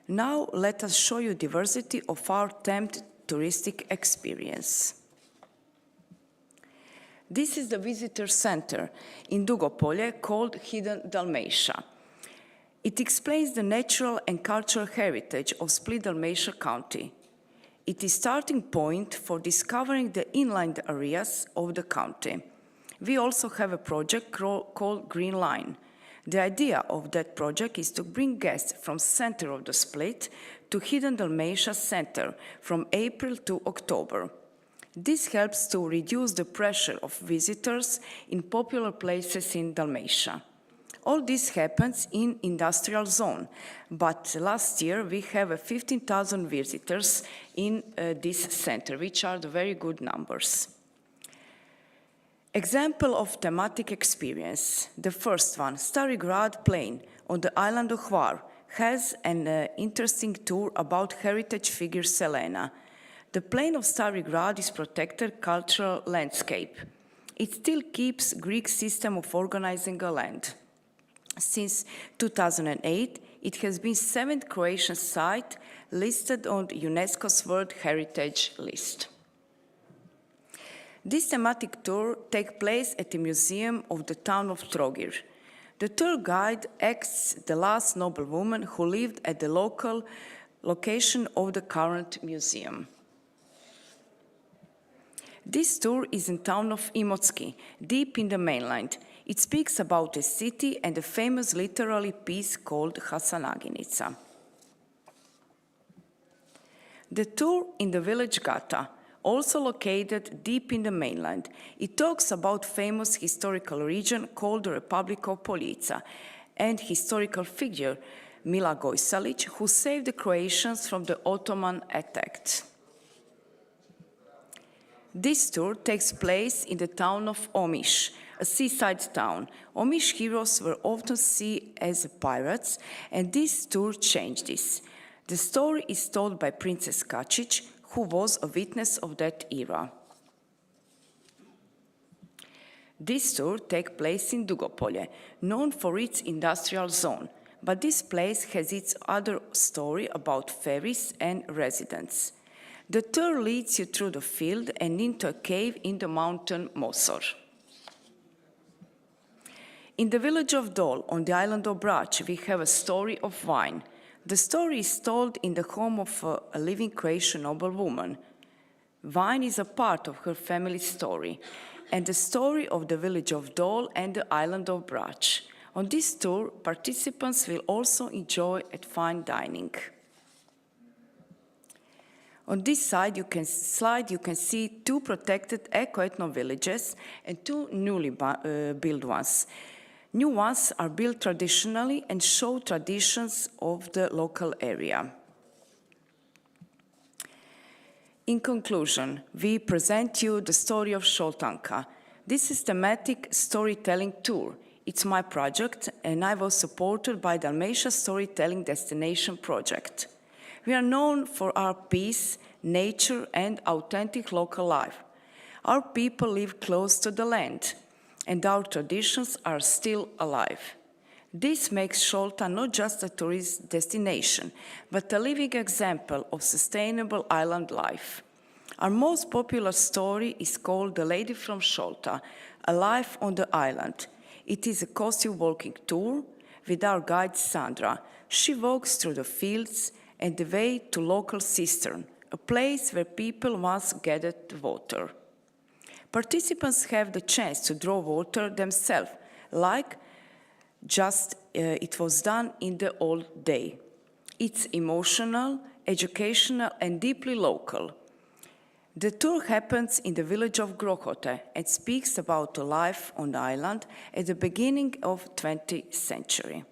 S19: Now, let us show you diversity of our themed touristic experience. This is the visitor center in Dugopolje called Hidden Dalmatia. It explains the natural and cultural heritage of Split Dalmatia County. It is a starting point for discovering the inland areas of the county. We also have a project called Green Line. The idea of that project is to bring guests from center of the Split to Hidden Dalmatia Center from April to October. This helps to reduce the pressure of visitors in popular places in Dalmatia. All this happens in industrial zone, but last year we have 15,000 visitors in this center, which are the very good numbers. Example of thematic experience. The first one, Stari Grad Plain on the island of Hvar, has an interesting tour about heritage figure Selena. The plain of Stari Grad is protected cultural landscape. It still keeps Greek system of organizing a land. Since 2008, it has been 7th Croatian site listed on UNESCO's World Heritage List. This thematic tour takes place at the museum of the town of Trogir. The tour guide acts the last noblewoman who lived at the local location of the current museum. This tour is in town of Imotski, deep in the mainland. It speaks about a city and a famous literary piece called Hasanaginica. The tour in the village Gata, also located deep in the mainland. It talks about famous historical region called the Republic of Polica and historical figure Mila Gojsalic, who saved the Croatians from the Ottoman attack. This tour takes place in the town of Omiš, a seaside town. Omiš heroes were often seen as pirates, and this tour changed this. The story is told by Princess Kačić, who was a witness of that era. This tour takes place in Dugopolje, known for its industrial zone, but this place has its other story about ferries and residents. The tour leads you through the field and into a cave in the mountain Mosor. In the village of Dol, on the island of Brač, we have a story of wine. The story is told in the home of a living Croatian noblewoman. Wine is a part of her family story, and the story of the village of Dol and the island of Brač. On this tour, participants will also enjoy fine dining. On this slide, you can see two protected eco-ethno villages and two newly built ones. New ones are built traditionally and show traditions of the local area. In conclusion, we present you the story of Šoltanka. This is thematic storytelling tour. It's my project, and I was supported by Dalmatia Storytelling Destination Project. We are known for our peace, nature, and authentic local life. Our people live close to the land, and our traditions are still alive. This makes Šolta not just a tourist destination, but a living example of sustainable island life. Our most popular story is called The Lady from Šolta, A Life on the Island. It is a costume walking tour with our guide Sandra. She walks through the fields and the way to local cistern, a place where people once gathered water. Participants have the chance to draw water themselves, like it was done in the old day. It's emotional, educational, and deeply local. The tour happens in the village of Grohote and speaks about life on the island at the beginning of 20th century.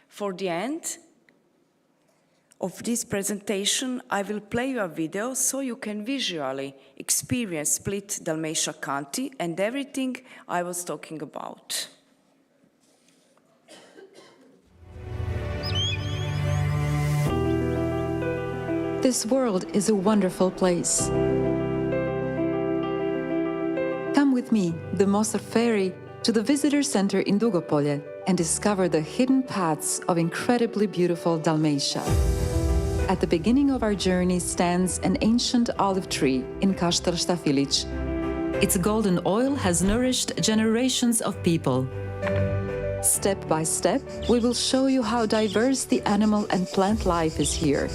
S19: For the end of this presentation, I will play you a video so you can visually experience Split Dalmatia County and everything I was talking about.
S20: This world is a wonderful place. Come with me, the Mosor Ferry, to the visitor center in Dugopolje and discover the hidden paths of incredibly beautiful Dalmatia. At the beginning of our journey stands an ancient olive tree in Kaštel Štafilić. Its golden oil has nourished generations of people. Step by step, we will show you how diverse the animal and plant life is here.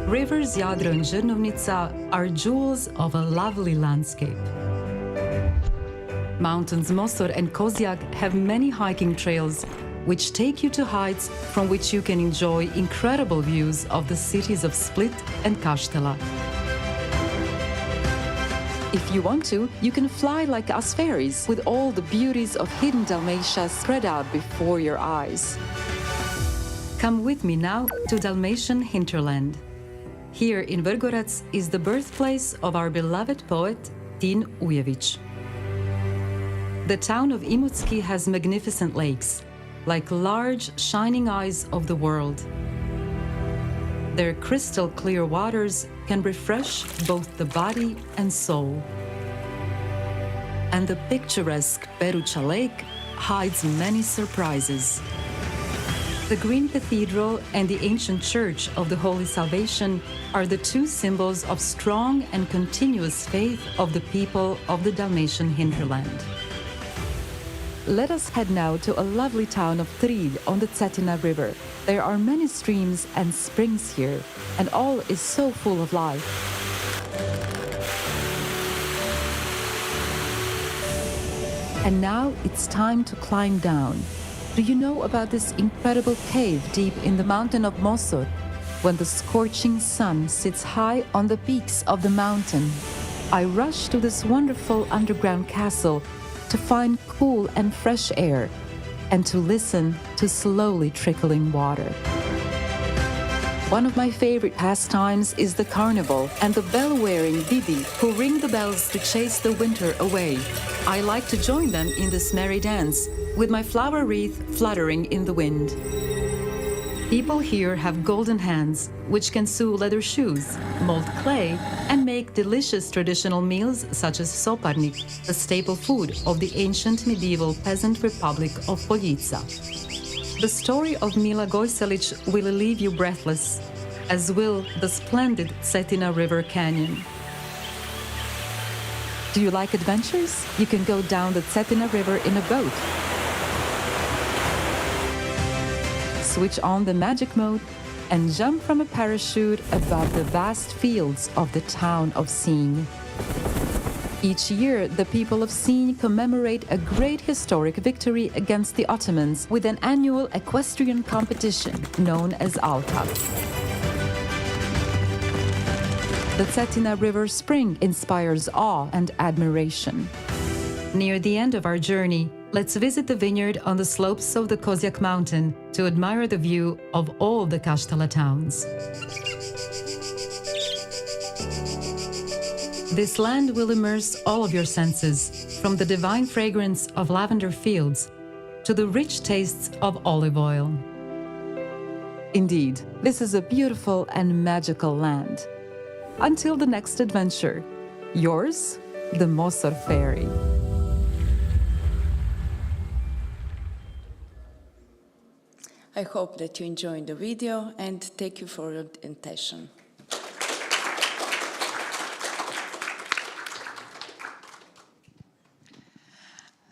S20: Rivers Jadro and Žrnovnica are jewels of a lovely landscape. Mountains Mosor and Kozjak have many hiking trails which take you to heights from which you can enjoy incredible views of the cities of Split and Kaštela. If you want to, you can fly like us fairies with all the beauties of hidden Dalmatia spread out before your eyes. Come with me now to Dalmatian hinterland. Here in Vrgorac is the birthplace of our beloved poet Tin Ujević. The town of Imotski has magnificent lakes, like large, shining eyes of the world. Their crystal clear waters can refresh both the body and soul. And the picturesque Peruća Lake hides many surprises. The Green Cathedral and the ancient Church of the Holy Salvation are the two symbols of strong and continuous faith of the people of the Dalmatian hinterland. Let us head now to a lovely town of Trid on the Cetina River. There are many streams and springs here, and all is so full of life. And now it's time to climb down. Do you know about this incredible cave deep in the mountain of Mosor? When the scorching sun sits high on the peaks of the mountain, I rush to this wonderful underground castle to find cool and fresh air and to listen to slowly trickling water. One of my favorite pastimes is the carnival and the bell-wearing Bibi who ring the bells to chase the winter away. I like to join them in this merry dance, with my flower wreath fluttering in the wind. People here have golden hands, which can sew leather shoes, mold clay, and make delicious traditional meals such as soparnik, the staple food of the ancient medieval peasant republic of Poljica. The story of Mila Gojselic will leave you breathless, as will the splendid Cetina River Canyon. Do you like adventures? You can go down the Cetina River in a boat. Switch on the magic mode and jump from a parachute above the vast fields of the town of Sin. Each year, the people of Sin commemorate a great historic victory against the Ottomans with an annual equestrian competition known as Alta. The Cetina River Spring inspires awe and admiration. Near the end of our journey, let's visit the vineyard on the slopes of the Kozjak mountain to admire the view of all the Kaštela towns. This land will immerse all of your senses, from the divine fragrance of lavender fields to the rich tastes of olive oil. Indeed, this is a beautiful and magical land. Until the next adventure, yours, the Mosor Ferry.
S19: I hope that you enjoyed the video and thank you for your attention.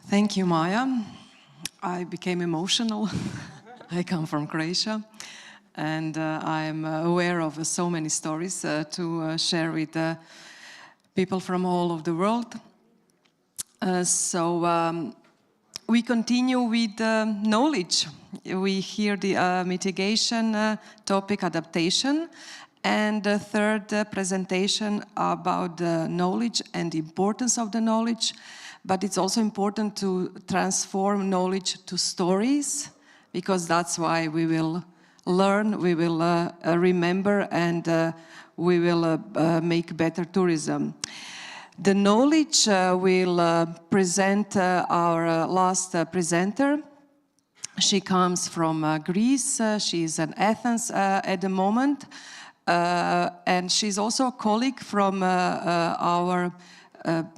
S15: Thank you, Maya. I became emotional. I come from Croatia, and I'm aware of so many stories to share with people from all over the world. We continue with knowledge. We hear the mitigation topic, adaptation, and the third presentation about the knowledge and the importance of the knowledge. But it's also important to transform knowledge to stories, because that's why we will learn, we will remember, and we will make better tourism. The knowledge will present our last presenter. She comes from Greece. She's in Athens at the moment. And she's also a colleague from our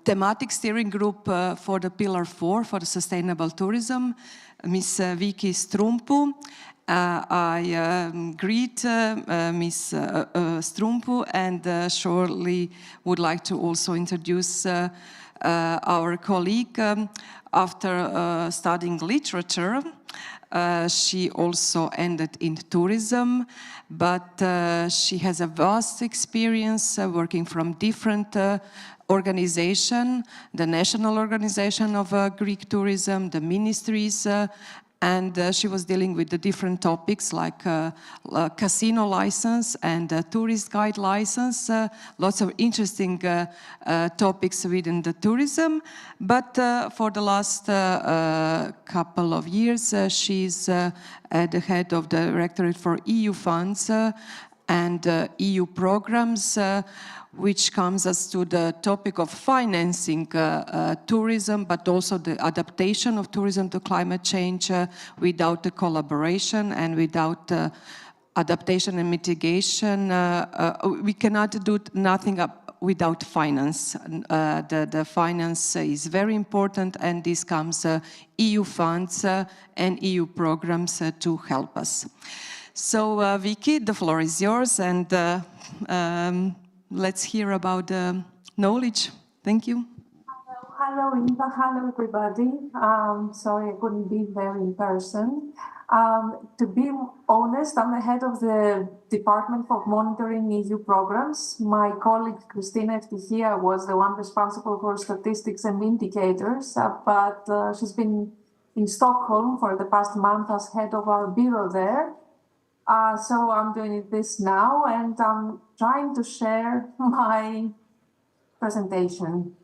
S15: thematic steering group for the Pillar 4 for the sustainable tourism, Miss Vicky Strumpu. I greet Ms. Strumpu and shortly would like to also introduce our colleague. After studying literature, she also ended in tourism, but she has a vast experience working from different organizations, the National Organization of Greek Tourism, the ministries, and she was dealing with the different topics like casino license and tourist guide license, lots of interesting topics within the tourism. But for the last couple of years, she's at the head of the Directorate for EU funds and EU programs, which comes us to the topic of financing tourism, but also the adaptation of tourism to climate change. Without the collaboration and without adaptation and mitigation, we cannot do nothing without finance. The finance is very important, and this comes EU funds and EU programs to help us. So, Vicky, the floor is yours, and let's hear about the knowledge. Thank you.
S19: Hello, Eva. Hello, everybody. Sorry I couldn't be there in person. To be honest, I'm the head of the Department for Monitoring EU Programs. My colleague, Christina Eftichia, was the one responsible for statistics and indicators, but she's been in Stockholm for the past month as head of our bureau there. So I'm doing this now, and I'm trying to share my presentation.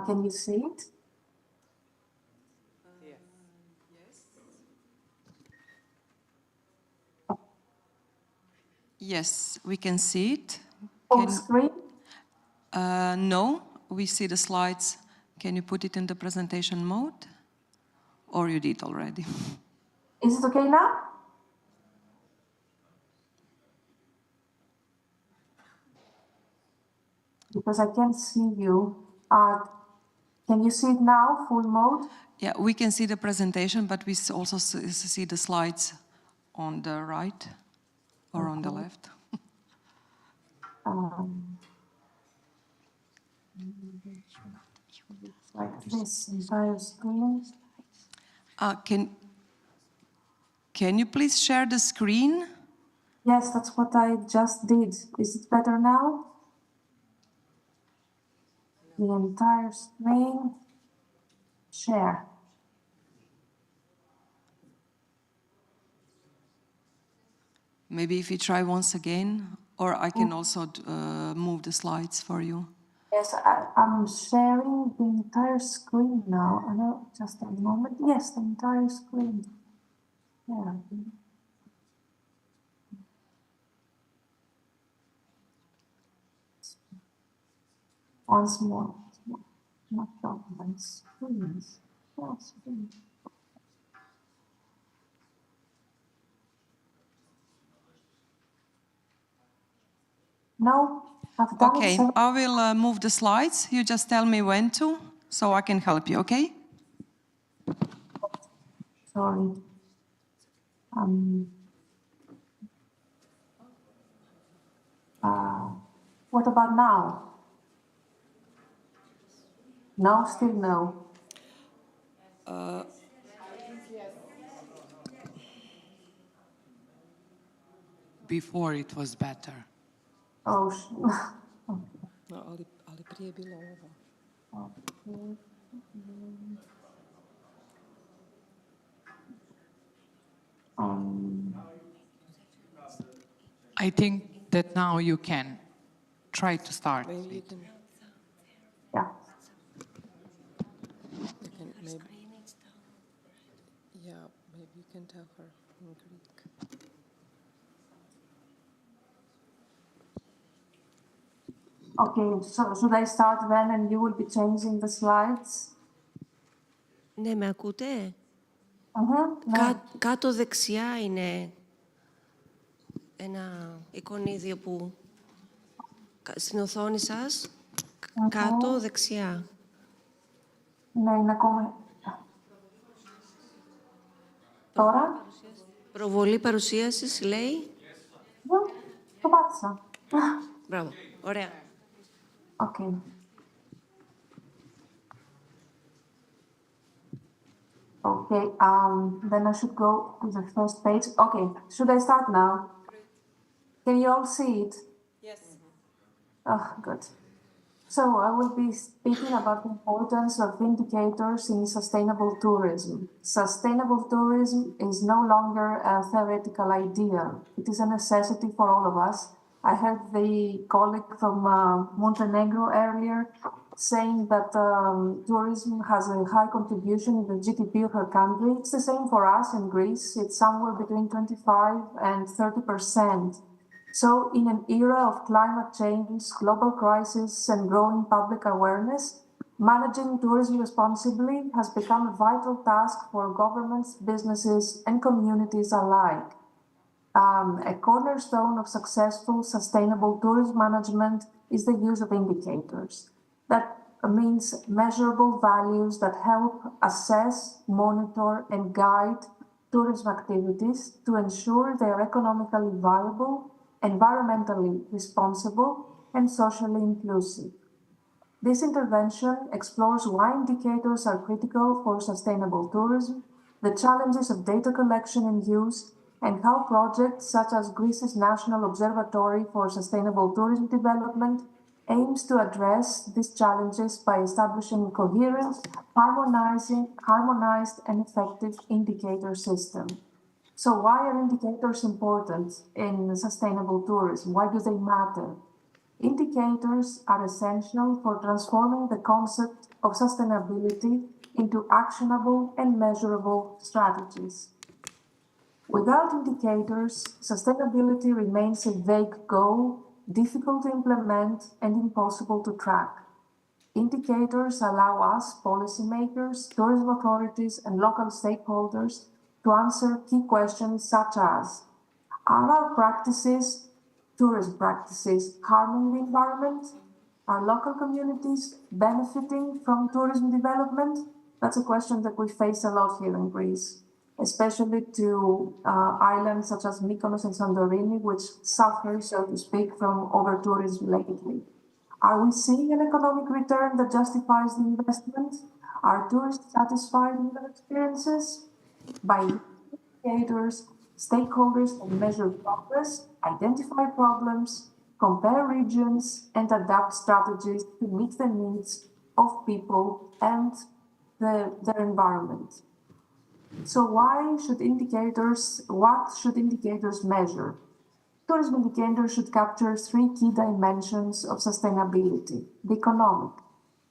S19: Can you see it?
S15: Yes, we can see it.
S19: On screen?
S15: No, we see the slides. Can you put it in the presentation mode? Or you did already?
S19: Is it okay now? Because I can't see you. Can you see it now, full mode?
S15: Yeah, we can see the presentation, but we also see the slides on the right or on the left.
S19: Like this entire screen.
S15: Can you please share the screen?
S19: Yes, that's what I just did. Is it better now? The entire screen. Share.
S15: Maybe if you try once again, or I can also move the slides for you.
S19: Yes, I'm sharing the entire screen now. I know, just a moment. Yes, the entire screen. Yeah. Once more. Not documents. Screens. Yeah, screens. No, I've done
S15: Okay,
S19: it.
S15: I will move the slides. You just tell me when to, so I can help you, okay?
S19: Sorry. What about now? No, still no.
S12: Before it was better.
S19: Oh,
S15: Ali prije bilo ovo.
S12: I think that now you can try to start.
S15: Maybe you can,
S19: yeah.
S15: Maybe you can tell her in Greek.
S19: Okay, so should I start then and you will be changing the slides?
S1: Ναι, με ακούτε?
S19: Ναι.
S1: Κάτω δεξιά είναι ένα εικονίδιο που στην οθόνη σας, κάτω δεξιά.
S19: Ναι, είναι ακόμα. Τώρα.
S1: Προβολή παρουσίασης, λέει.
S19: Το πάτησα.
S1: Μπράβο, ωραία.
S19: Okay. Okay, then I should go to the first page. Okay, should I start now? Can you all see it?
S15: Yes.
S19: Oh, good. So I will be speaking about the importance of indicators in sustainable tourism. Sustainable tourism is no longer a theoretical idea. It is a necessity for all of us. I heard the colleague from Montenegro earlier saying that tourism has a high contribution in the GDP of her country. It's the same for us in Greece. It's somewhere between 25 and 30%. So in an era of climate change, global crisis, and growing public awareness, managing tourism responsibly has become a vital task for governments, businesses, and communities alike. a cornerstone of successful sustainable tourism management is the use of indicators. That means measurable values that help assess, monitor, and guide tourism activities to ensure they are economically viable, environmentally responsible, and socially inclusive. This intervention explores why indicators are critical for sustainable tourism, the challenges of data collection and use, and how projects such as Greece's National Observatory for Sustainable Tourism Development aims to address these challenges by establishing a coherent, harmonized and effective indicator system. So why are indicators important in sustainable tourism? Why do they matter? Indicators are essential for transforming the concept of sustainability into actionable and measurable strategies. Without indicators, sustainability remains a vague goal, difficult to implement, and impossible to track. Indicators allow us, policymakers, tourism authorities, and local stakeholders to answer key questions such as, are our practices, tourism practices, harming the environment? Are local communities benefiting from tourism development? That's a question that we face a lot here in Greece, especially to islands such as Mykonos and Santorini, which suffer, so to speak, from over-tourism lately. Are we seeing an economic return that justifies the investment? Are tourists satisfied with their experiences? By indicators, stakeholders can measure progress, identify problems, compare regions, and adapt strategies to meet the needs of people and their environment. So what should indicators measure? Tourism indicators should capture three key dimensions of sustainability. The economic.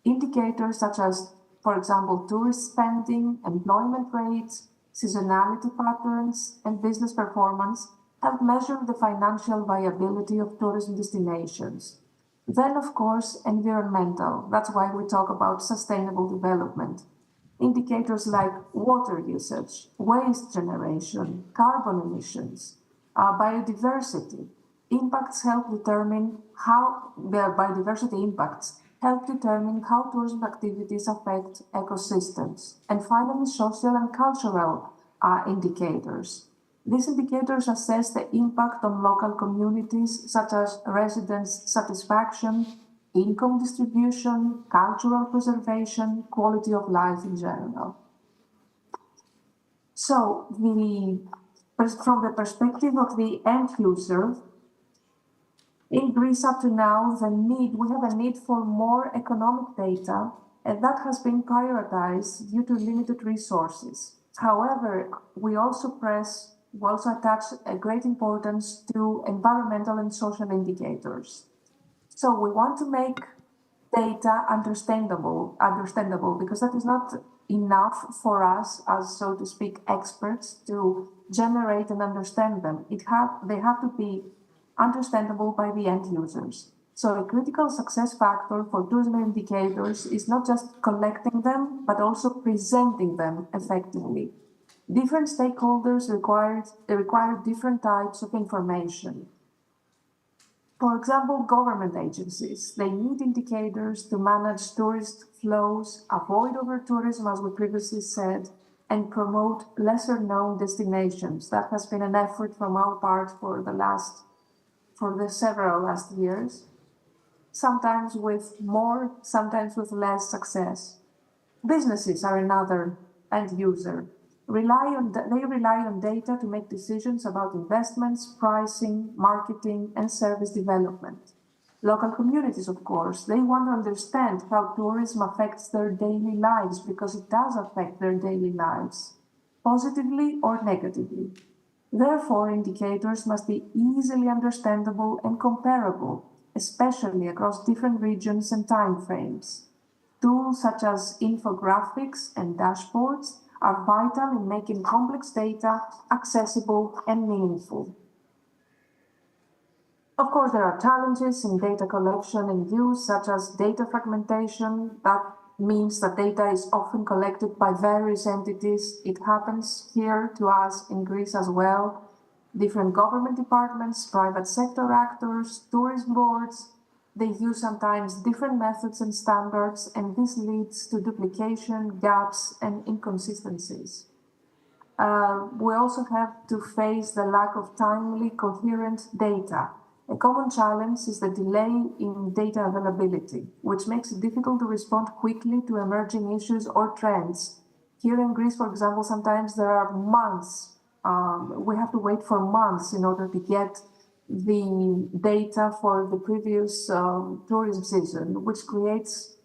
S19: Indicators such as, for example, tourist spending, employment rates, seasonality patterns, and business performance help measure the financial viability of tourism destinations. Then, of course, environmental. That's why we talk about sustainable development. Indicators like water usage, waste generation, carbon emissions, biodiversity. Biodiversity impacts help determine how tourism activities affect ecosystems. And finally, social and cultural indicators. These indicators assess the impact on local communities, such as residents' satisfaction, income distribution, cultural preservation, quality of life in general. So, from the perspective of the end user, in Greece up to now, we have a need for more economic data, and that has been prioritized due to limited resources. However, we also attach a great importance to environmental and social indicators. So we want to make data understandable, because that is not enough for us as, so to speak, experts to generate and understand them. They have to be understandable by the end users. So a critical success factor for tourism indicators is not just collecting them, but also presenting them effectively. Different stakeholders require different types of information. For example, government agencies, they need indicators to manage tourist flows, avoid over-tourism, as we previously said, and promote lesser-known destinations. That has been an effort from our part for the several last years, sometimes with more, sometimes with less success. Businesses are another end user. They rely on data to make decisions about investments, pricing, marketing, and service development. Local communities, of course, they want to understand how tourism affects their daily lives, because it does affect their daily lives, positively or negatively. Therefore, indicators must be easily understandable and comparable, especially across different regions and timeframes. Tools such as infographics and dashboards are vital in making complex data accessible and meaningful. Of course, there are challenges in data collection and use, such as data fragmentation. That means that data is often collected by various entities. It happens here to us in Greece as well. Different government departments, private sector actors, tourism boards, they use sometimes different methods and standards, and this leads to duplication, gaps, and inconsistencies. We also have to face the lack of timely, coherent data. A common challenge is the delay in data availability, which makes it difficult to respond quickly to emerging issues or trends. Here in Greece, for example, sometimes there are months. We have to wait for months in order to get the data for the previous tourism season, which creates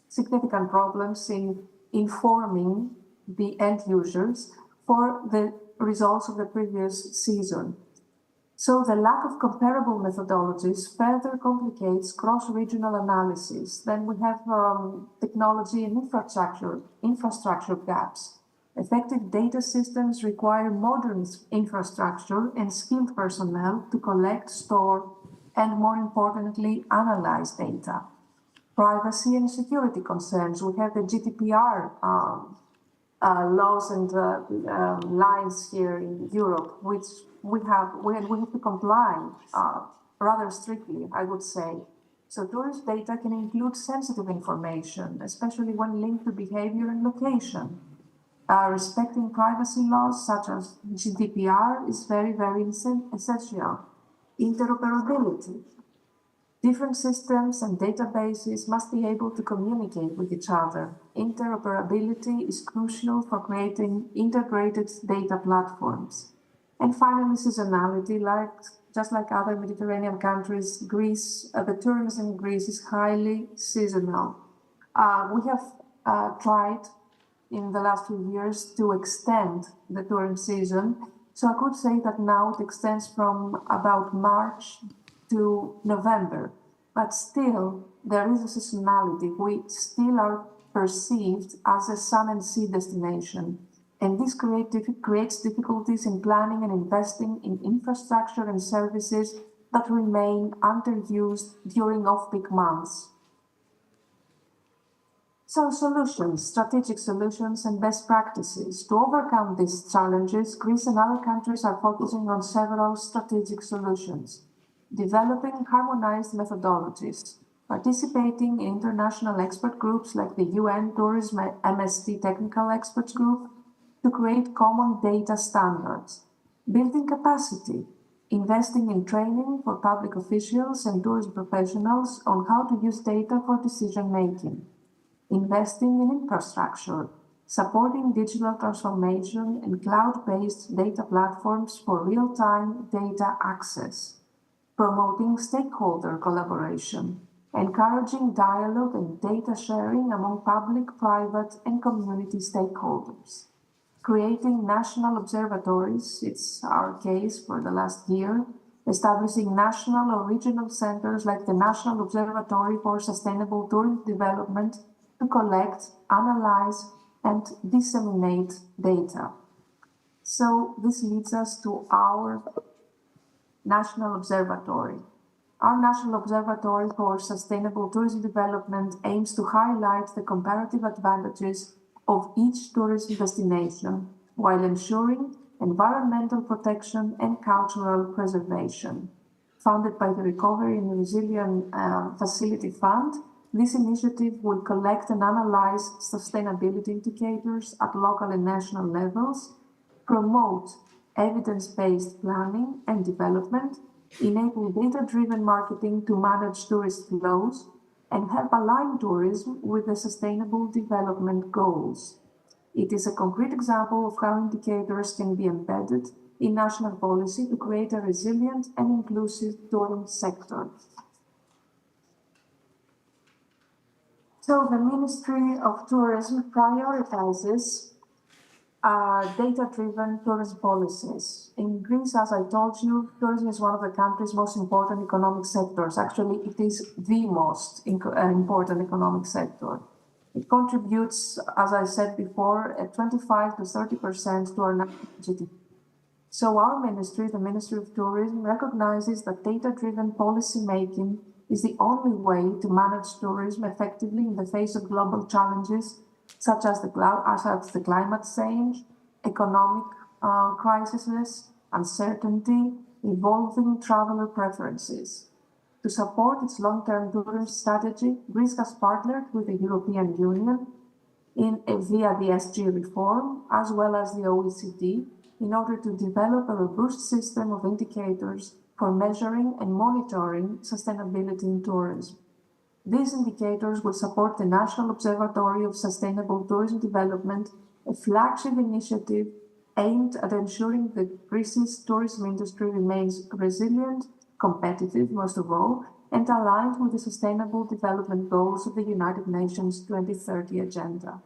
S19: significant problems in informing the end users for the results of the previous season. So the lack of comparable methodologies further complicates cross-regional analysis. Then we have technology and infrastructure gaps. Effective data systems require modern infrastructure and skilled personnel to collect, store, and more importantly, analyze data. Privacy and security concerns. We have the GDPR laws and lines here in Europe, which we have to comply rather strictly, I would say. So tourist data can include sensitive information, especially when linked to behavior and location. Respecting privacy laws such as GDPR is very, very essential. Interoperability. Different systems and databases must be able to communicate with each other. Interoperability is crucial for creating integrated data platforms. And finally, seasonality. Just like other Mediterranean countries, Greece, the tourism in Greece is highly seasonal. We have tried in the last few years to extend the tourism season. So I could say that now it extends from about March to November, but still there is a seasonality. We still are perceived as a sun and sea destination, and this creates difficulties in planning and investing in infrastructure and services that remain underused during off-peak months. So solutions, strategic solutions and best practices. To overcome these challenges, Greece and other countries are focusing on several strategic solutions. Developing harmonized methodologies, participating in international expert groups like the UN Tourism MST Technical Experts Group to create common data standards, building capacity, investing in training for public officials and tourism professionals on how to use data for decision-making, investing in infrastructure, supporting digital transformation and cloud-based data platforms for real-time data access, promoting stakeholder collaboration, encouraging dialogue and data sharing among public, private, and community stakeholders, creating national observatories, it's our case for the last year, establishing national or regional centers like the National Observatory for Sustainable Tourism Development to collect, analyze, and disseminate data. So this leads us to our National Observatory. Our National Observatory for Sustainable Tourism Development aims to highlight the comparative advantages of each tourism destination while ensuring environmental protection and cultural preservation. Founded by the Recovery and Resilience Facility Fund, this initiative will collect and analyze sustainability indicators at local and national levels, promote evidence-based planning and development, enable data-driven marketing to manage tourist flows, and help align tourism with the Sustainable Development Goals. It is a concrete example of how indicators can be embedded in national policy to create a resilient and inclusive tourism sector. So the Ministry of Tourism prioritizes data-driven tourism policies. In Greece, as I told you, tourism is one of the country's most important economic sectors. Actually, it is the most important economic sector. It contributes, as I said before, at 25 to 30% to our national GDP. So our ministry, the Ministry of Tourism, recognizes that data-driven policy making is the only way to manage tourism effectively in the face of global challenges such as the climate change, economic crises, uncertainty, evolving traveler preferences. To support its long-term tourism strategy, Greece has partnered with the European Union via the SG reform, as well as the OECD, in order to develop a robust system of indicators for measuring and monitoring sustainability in tourism. These indicators will support the National Observatory of Sustainable Tourism Development, a flagship initiative aimed at ensuring that Greece's tourism industry remains resilient, competitive, most of all, and aligned with the Sustainable Development Goals of the United Nations 2030 Agenda.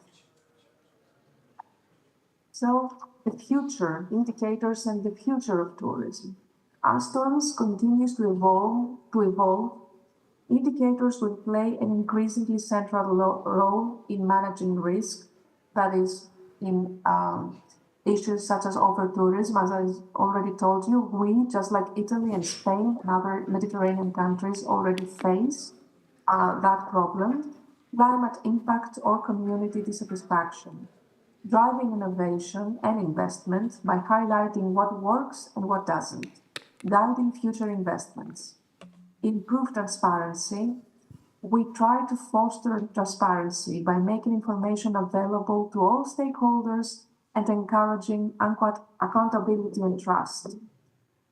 S19: So, the future, indicators and the future of tourism. As tourism continues to evolve, indicators will play an increasingly central role in managing risk, that is, in issues such as over-tourism. As I already told you, we, just like Italy and Spain and other Mediterranean countries, already face that problem, climate impact or community dissatisfaction, driving innovation and investment by highlighting what works and what doesn't, guiding future investments. Improve transparency. We try to foster transparency by making information available to all stakeholders and encouraging accountability and trust.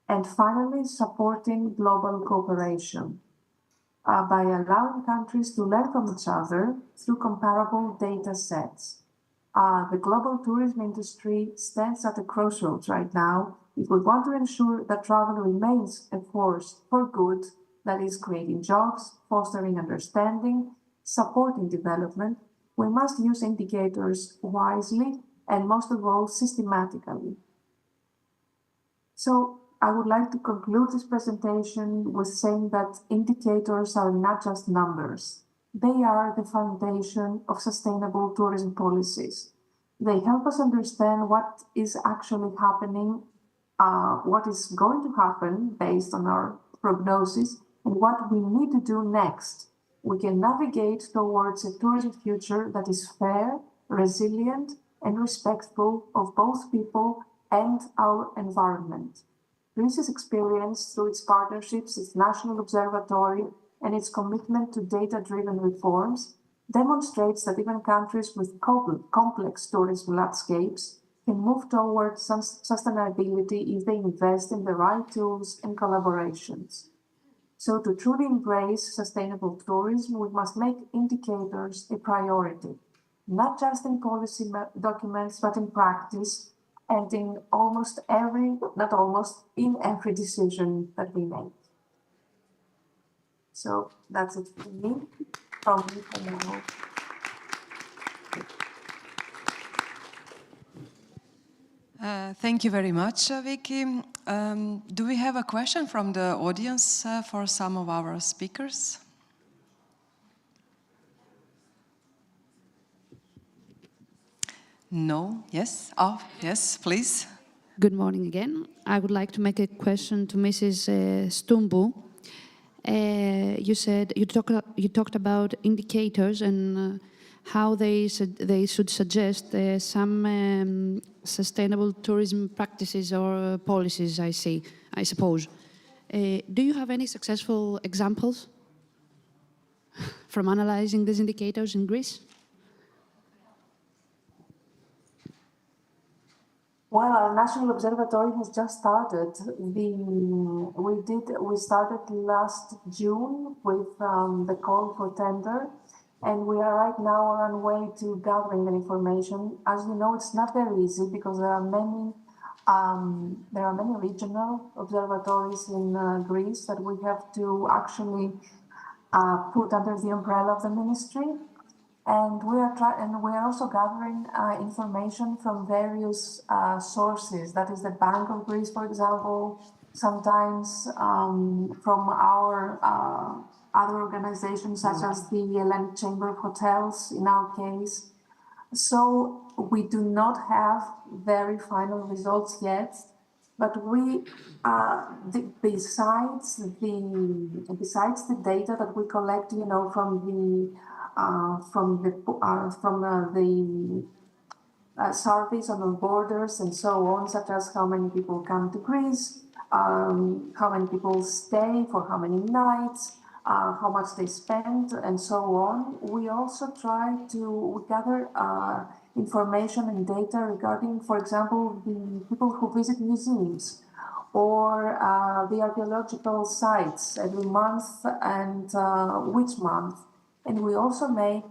S19: And finally, supporting global cooperation by allowing countries to learn from each other through comparable data sets. The global tourism industry stands at a crossroads right now. If we want to ensure that travel remains a force for good, that is creating jobs, fostering understanding, supporting development, we must use indicators wisely and most of all systematically. So I would like to conclude this presentation with saying that indicators are not just numbers. They are the foundation of sustainable tourism policies. They help us understand what is actually happening, what is going to happen based on our prognosis, and what we need to do next. We can navigate towards a tourism future that is fair, resilient, and respectful of both people and our environment. Greece's experience through its partnerships, its national observatory, and its commitment to data-driven reforms demonstrates that even countries with complex tourism landscapes can move towards sustainability if they invest in the right tools and collaborations. So to truly embrace sustainable tourism, we must make indicators a priority, not just in policy documents, but in practice and in in every decision that we make. So that's it for me.
S15: Thank you very much, Vicky. Do we have a question from the audience for some of our speakers? No? Yes? Oh, yes, please.
S8: Good morning again. I would like to make a question to Mrs. Stumbu. You talked about indicators and how they should suggest some sustainable tourism practices or policies, I suppose. Do you have any successful examples from analyzing these indicators in Greece?
S19: Well, our National Observatory has just started. We started last June with the call for tender, and we are right now on our way to gathering the information. As you know, it's not very easy because there are many regional observatories in Greece that we have to actually put under the umbrella of the ministry. And we are also gathering information from various sources. That is the Bank of Greece, for example, sometimes from our other organizations such as the Hellenic Chamber of Hotels, in our case. So we do not have very final results yet, but we, besides the data that we collect, from surveys on borders and so on, such as how many people come to Greece, how many people stay for how many nights, how much they spend, and so on. We also try to gather information and data regarding, for example, the people who visit museums or the archaeological sites every month and which month. And we also make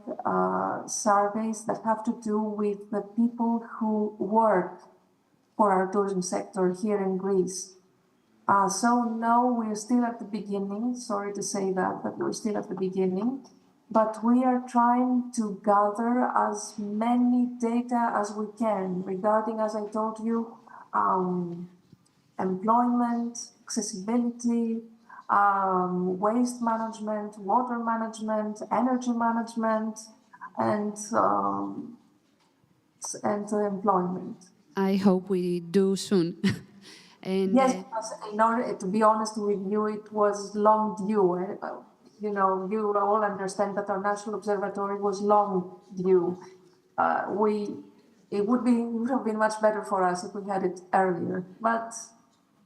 S19: surveys that have to do with the people who work for our tourism sector here in Greece. So no, we're still at the beginning. Sorry to say that, but we're still at the beginning. But we are trying to gather as many data as we can regarding, as I told you, employment, accessibility, waste management, water management, energy management, and employment.
S8: I hope we do soon. And,
S19: yes, because in order to be honest with you, it was long due. You know, you all understand that our national observatory was long due. It would have been much better for us if we had it earlier, but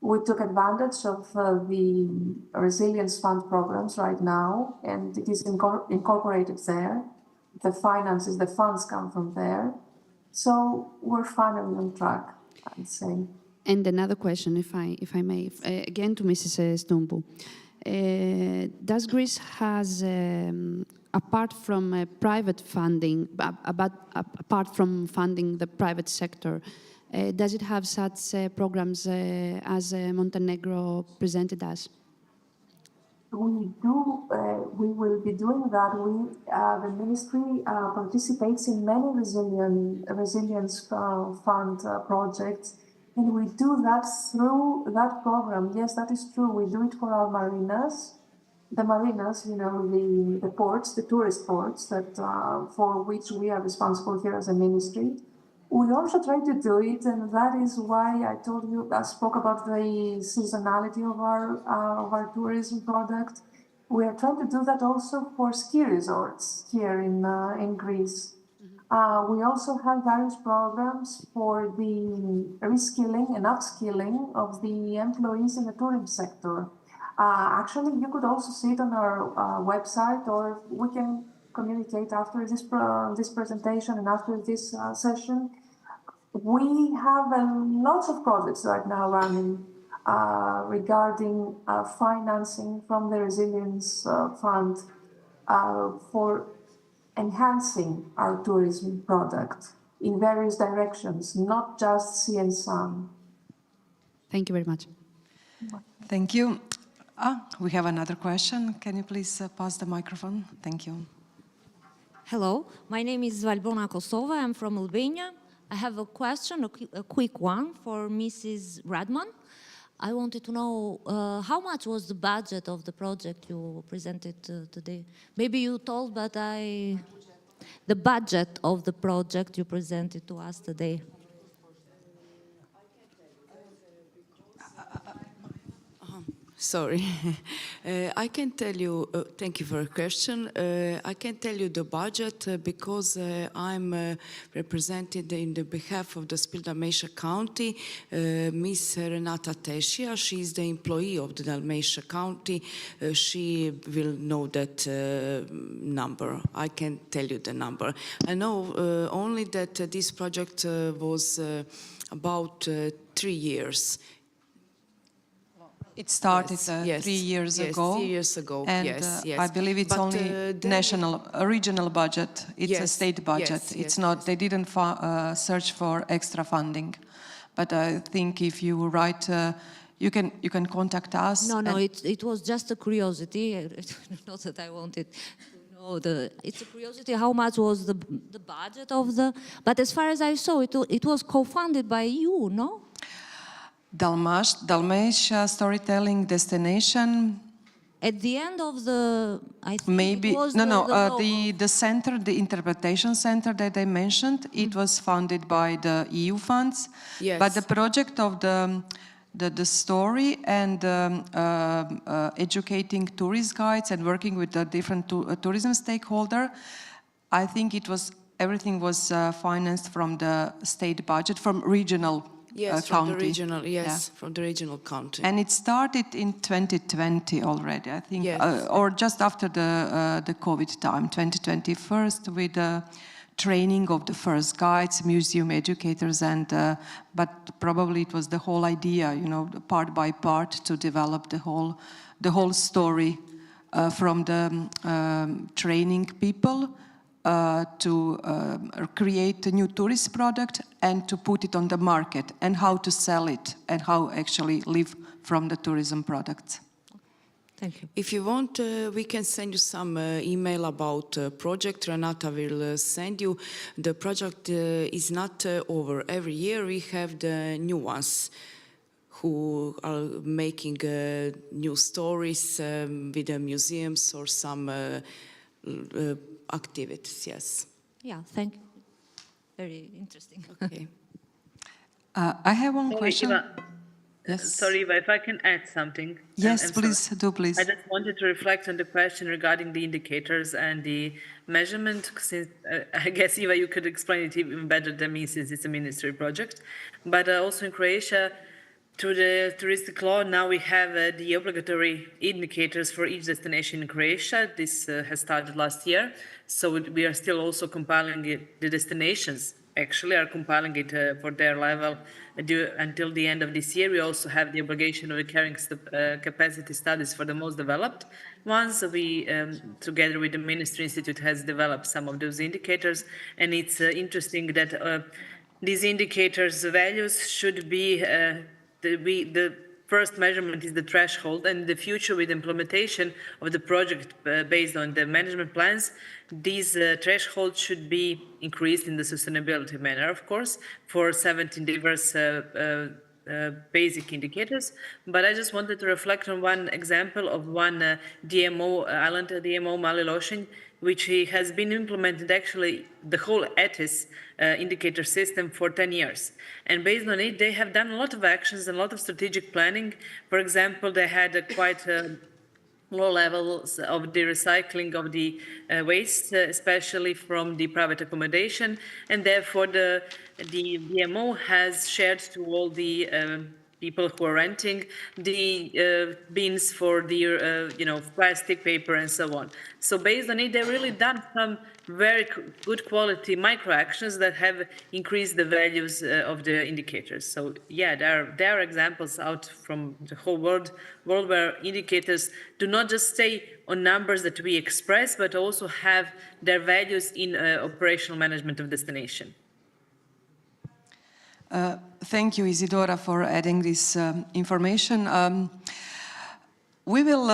S19: we took advantage of the Resilience Fund programs right now, and it is incorporated there. The finances, the funds come from there. So we're finally on track, I'd say.
S8: And another question, if I may, again to Mrs. Stumbu. Does Greece has, apart from private funding, apart from funding the private sector, does it have such programs as Montenegro presented us?
S19: We do. We will be doing that. The ministry participates in many resilience fund projects, and we do that through that program. Yes, that is true. We do it for our marinas. The marinas, you know, the ports, the tourist ports that for which we are responsible here as a ministry. We also try to do it, and that is why I told you, I spoke about the seasonality of our tourism product. We are trying to do that also for ski resorts here in Greece. We also have various programs for the reskilling and upskilling of the employees in the tourism sector. Actually, you could also see it on our website, or we can communicate after this presentation and after this session. We have lots of projects right now running regarding financing from the Resilience Fund for enhancing our tourism product in various directions, not just sea and sun.
S8: Thank you very much.
S15: Thank you. We have another question. Can you please pass the microphone? Thank you.
S21: Hello, my name is Valbona Kosova. I'm from Albania. I have a question, a quick one for Mrs. Radman. I wanted to know how much was the budget of the project you presented today? Maybe you told, but the budget of the project you presented to us today.
S22: Sorry, I can tell you, thank you for your question. I can tell you the budget because I'm represented in the behalf of the Split Dalmatia County, Miss Renata Tesia. She is the employee of the Dalmatia County. She will know that number. I can tell you the number. I know only that this project was about 3 years.
S15: It started 3 years ago.
S22: 3 years ago,
S15: and,
S22: yes.
S15: I believe it's only regional budget. It's a state budget. It's not, they didn't search for extra funding. But I think if you write, you can contact us.
S21: No, it was just a curiosity. Not that I wanted to know it's a curiosity. How much was the budget of the? But as far as I saw, it was co-funded by you, no?
S15: Dalmatia storytelling destination.
S21: At the end of the, I think
S15: maybe
S21: it was
S15: the center, the interpretation center that I mentioned, it was funded by the EU funds.
S22: Yes.
S15: But the project of the story and educating tourist guides and working with the different tourism stakeholder, I think it was everything was financed from the state budget, from regional
S22: Yes, from
S15: county.
S22: the regional, yes,
S15: Yeah.
S22: from the regional country.
S15: And it started in 2020 already, I think,
S22: Yes.
S15: or just after the COVID time, 2020 first, with the training of the first guides, museum educators, and but probably it was the whole idea, you know, part by part, to develop the whole story from the training people to create a new tourist product and to put it on the market, and how to sell it, and how actually live from the tourism products.
S21: Thank you.
S22: If you want, we can send you some email about project. Renata will send you. The project is not over. Every year we have the new ones who are making new stories with the museums or some activities, yes.
S21: Yeah, thank you. Very interesting.
S22: Okay.
S15: I have one question.
S16: Eva,
S15: Yes.
S16: sorry, Eva, if I can add something.
S15: Yes,
S16: I'm
S15: please,
S16: sorry.
S15: do please.
S16: I just wanted to reflect on the question regarding the indicators and the measurement, since I guess, Eva, you could explain it even better than me, since it's a ministry project. But also in Croatia, through the touristic law, now we have the obligatory indicators for each destination in Croatia. This has started last year. So we are still also compiling it. The destinations actually are compiling it for their level until the end of this year. We also have the obligation of carrying capacity studies for the most developed ones. We, together with the Ministry Institute, has developed some of those indicators. And it's interesting that these indicators' values should be the first measurement is the threshold, and in the future, with implementation of the project based on the management plans, these thresholds should be increased in the sustainability manner, of course, for 17 diverse basic indicators. But I just wanted to reflect on one example of one DMO island, DMO Maliloshin, which has been implemented actually the whole ETIS indicator system for 10 years. And based on it, they have done a lot of actions and a lot of strategic planning. For example, they had a quite low levels of the recycling of the waste, especially from the private accommodation. And therefore, the DMO has shared to all the people who are renting the bins for the plastic, paper, and so on. So based on it, they've really done some very good quality micro actions that have increased the values of the indicators. So yeah, there are examples out from the whole world where indicators do not just stay on numbers that we express, but also have their values in operational management of destination.
S15: Thank you, Isidora, for adding this information. We will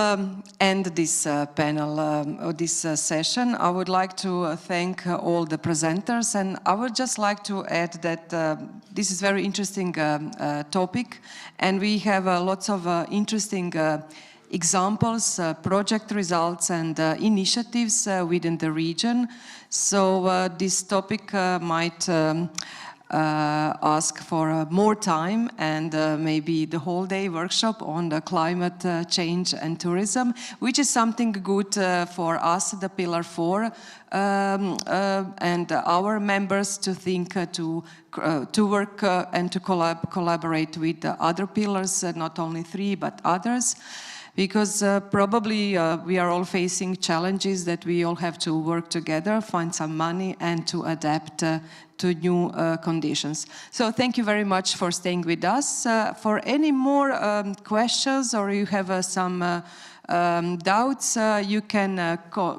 S15: end this panel, or this session. I would like to thank all the presenters, and I would just like to add that this is a very interesting topic, and we have lots of interesting examples, project results, and initiatives within the region. So this topic might ask for more time and maybe the whole day workshop on the climate change and tourism, which is something good for us, the Pillar 4, and our members to think to work and to collaborate with the other pillars, not only 3 but others. Because probably we are all facing challenges that we all have to work together, find some money, and to adapt to new conditions. So thank you very much for staying with us. For any more questions, or you have some doubts, you can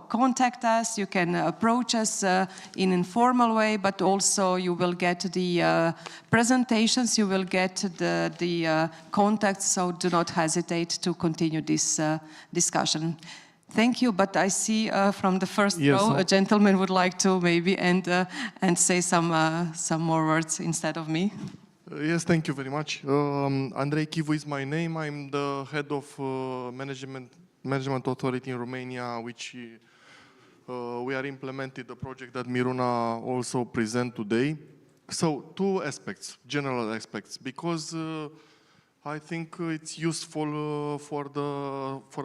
S15: contact us, you can approach us in an informal way, but also you will get the presentations, you will get the contacts, so do not hesitate to continue this discussion. Thank you, but I see from the first row, a gentleman would like to maybe and say some more words instead of me.
S3: Yes, thank you very much. Andrei Chivu is my name. I'm the head of management authority in Romania, which we are implementing the project that Miruna also present today. So 2 aspects, general aspects, because I think it's useful for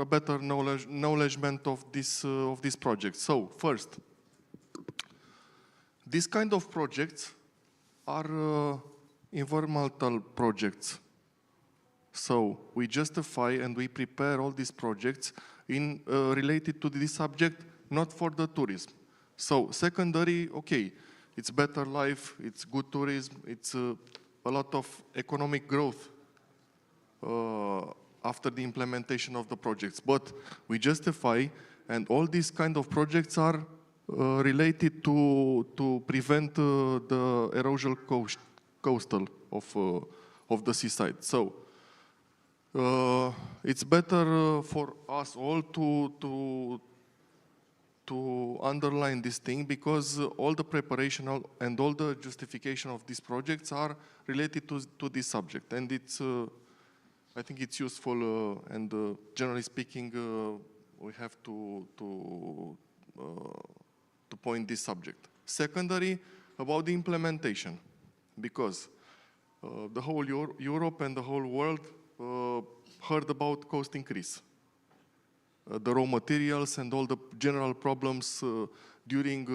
S3: a better knowledgement of this project. So first, These kind of projects are environmental projects. So we justify and we prepare all these projects related to this subject, not for the tourism. So secondary, okay, it's better life, it's good tourism, it's a lot of economic growth after the implementation of the projects. But we justify, and all these kind of projects are related to prevent the erosion coastal of the seaside. So it's better for us all to underline this thing, because all the preparation and all the justification of these projects are related to this subject, and it's I think it's useful and generally speaking we have to point this subject. Secondary, about the implementation, because the whole Europe and the whole world heard about cost increase. The raw materials and all the general problems during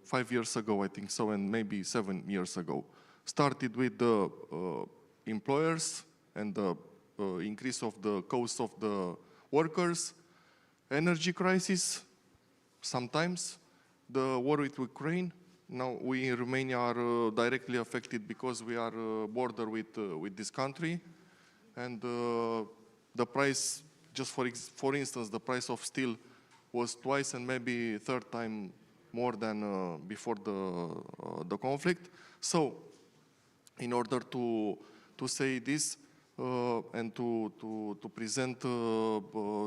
S3: 5 years ago, I think so, and maybe 7 years ago. Started with the employers and the increase of the cost of the workers, energy crisis, sometimes the war with Ukraine. Now we in Romania are directly affected because we are border with this country, and the price, just for instance, the price of steel was twice and maybe third time more than before the conflict. So, in order to say this and to present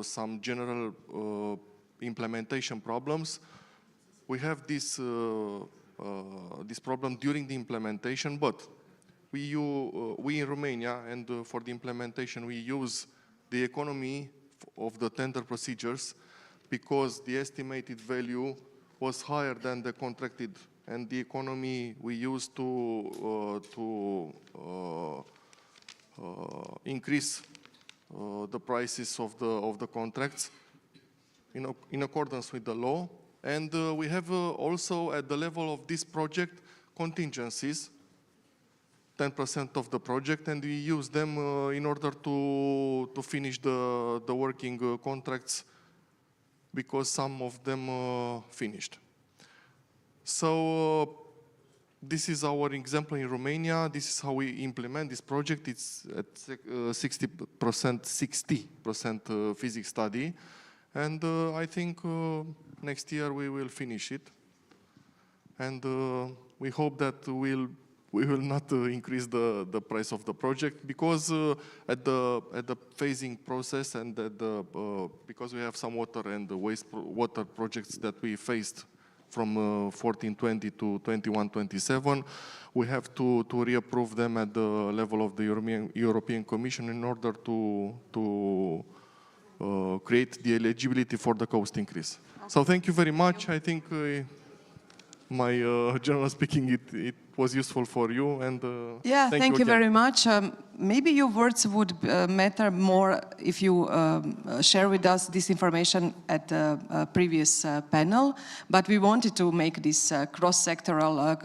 S3: some general implementation problems, we have this problem during the implementation. But we in Romania, and for the implementation, we use the economy of the tender procedures, because the estimated value was higher than the contracted, and the economy we used to increase the prices of the contracts in accordance with the law. And we have also at the level of this project contingencies, 10% of the project, and we use them in order to finish the working contracts, because some of them finished. So this is our example in Romania. This is how we implement this project. It's at 60% physics study, and I think next year we will finish it, and we hope that we will not increase the price of the project, because at the phasing process and because we have some water and wastewater projects that we faced from 14-20 to 21-27, we have to reapprove them at the level of the European Commission in order to create the eligibility for the cost increase. So thank you very much. I think my general speaking, it was useful for you, and
S15: yeah, thank you very much. Maybe your words would matter more if you share with us this information at the previous panel, but we wanted to make this cross-sectoral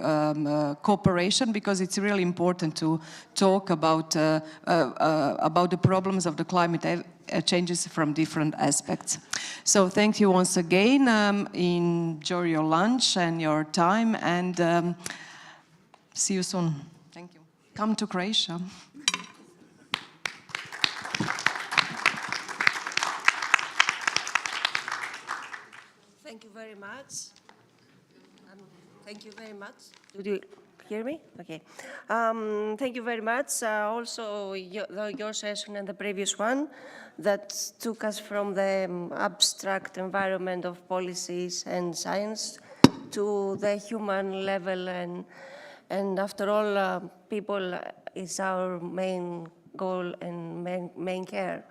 S15: cooperation, because it's really important to talk about the problems of the climate changes from different aspects. So thank you once again. Enjoy your lunch and your time, and see you soon. Thank you. Come to Croatia.
S1: Thank you very much. Thank you very much. Did you hear me? Okay. Thank you very much. Also, your session and the previous one that took us from the abstract environment of policies and science to the human level, and after all, people is our main goal and main care.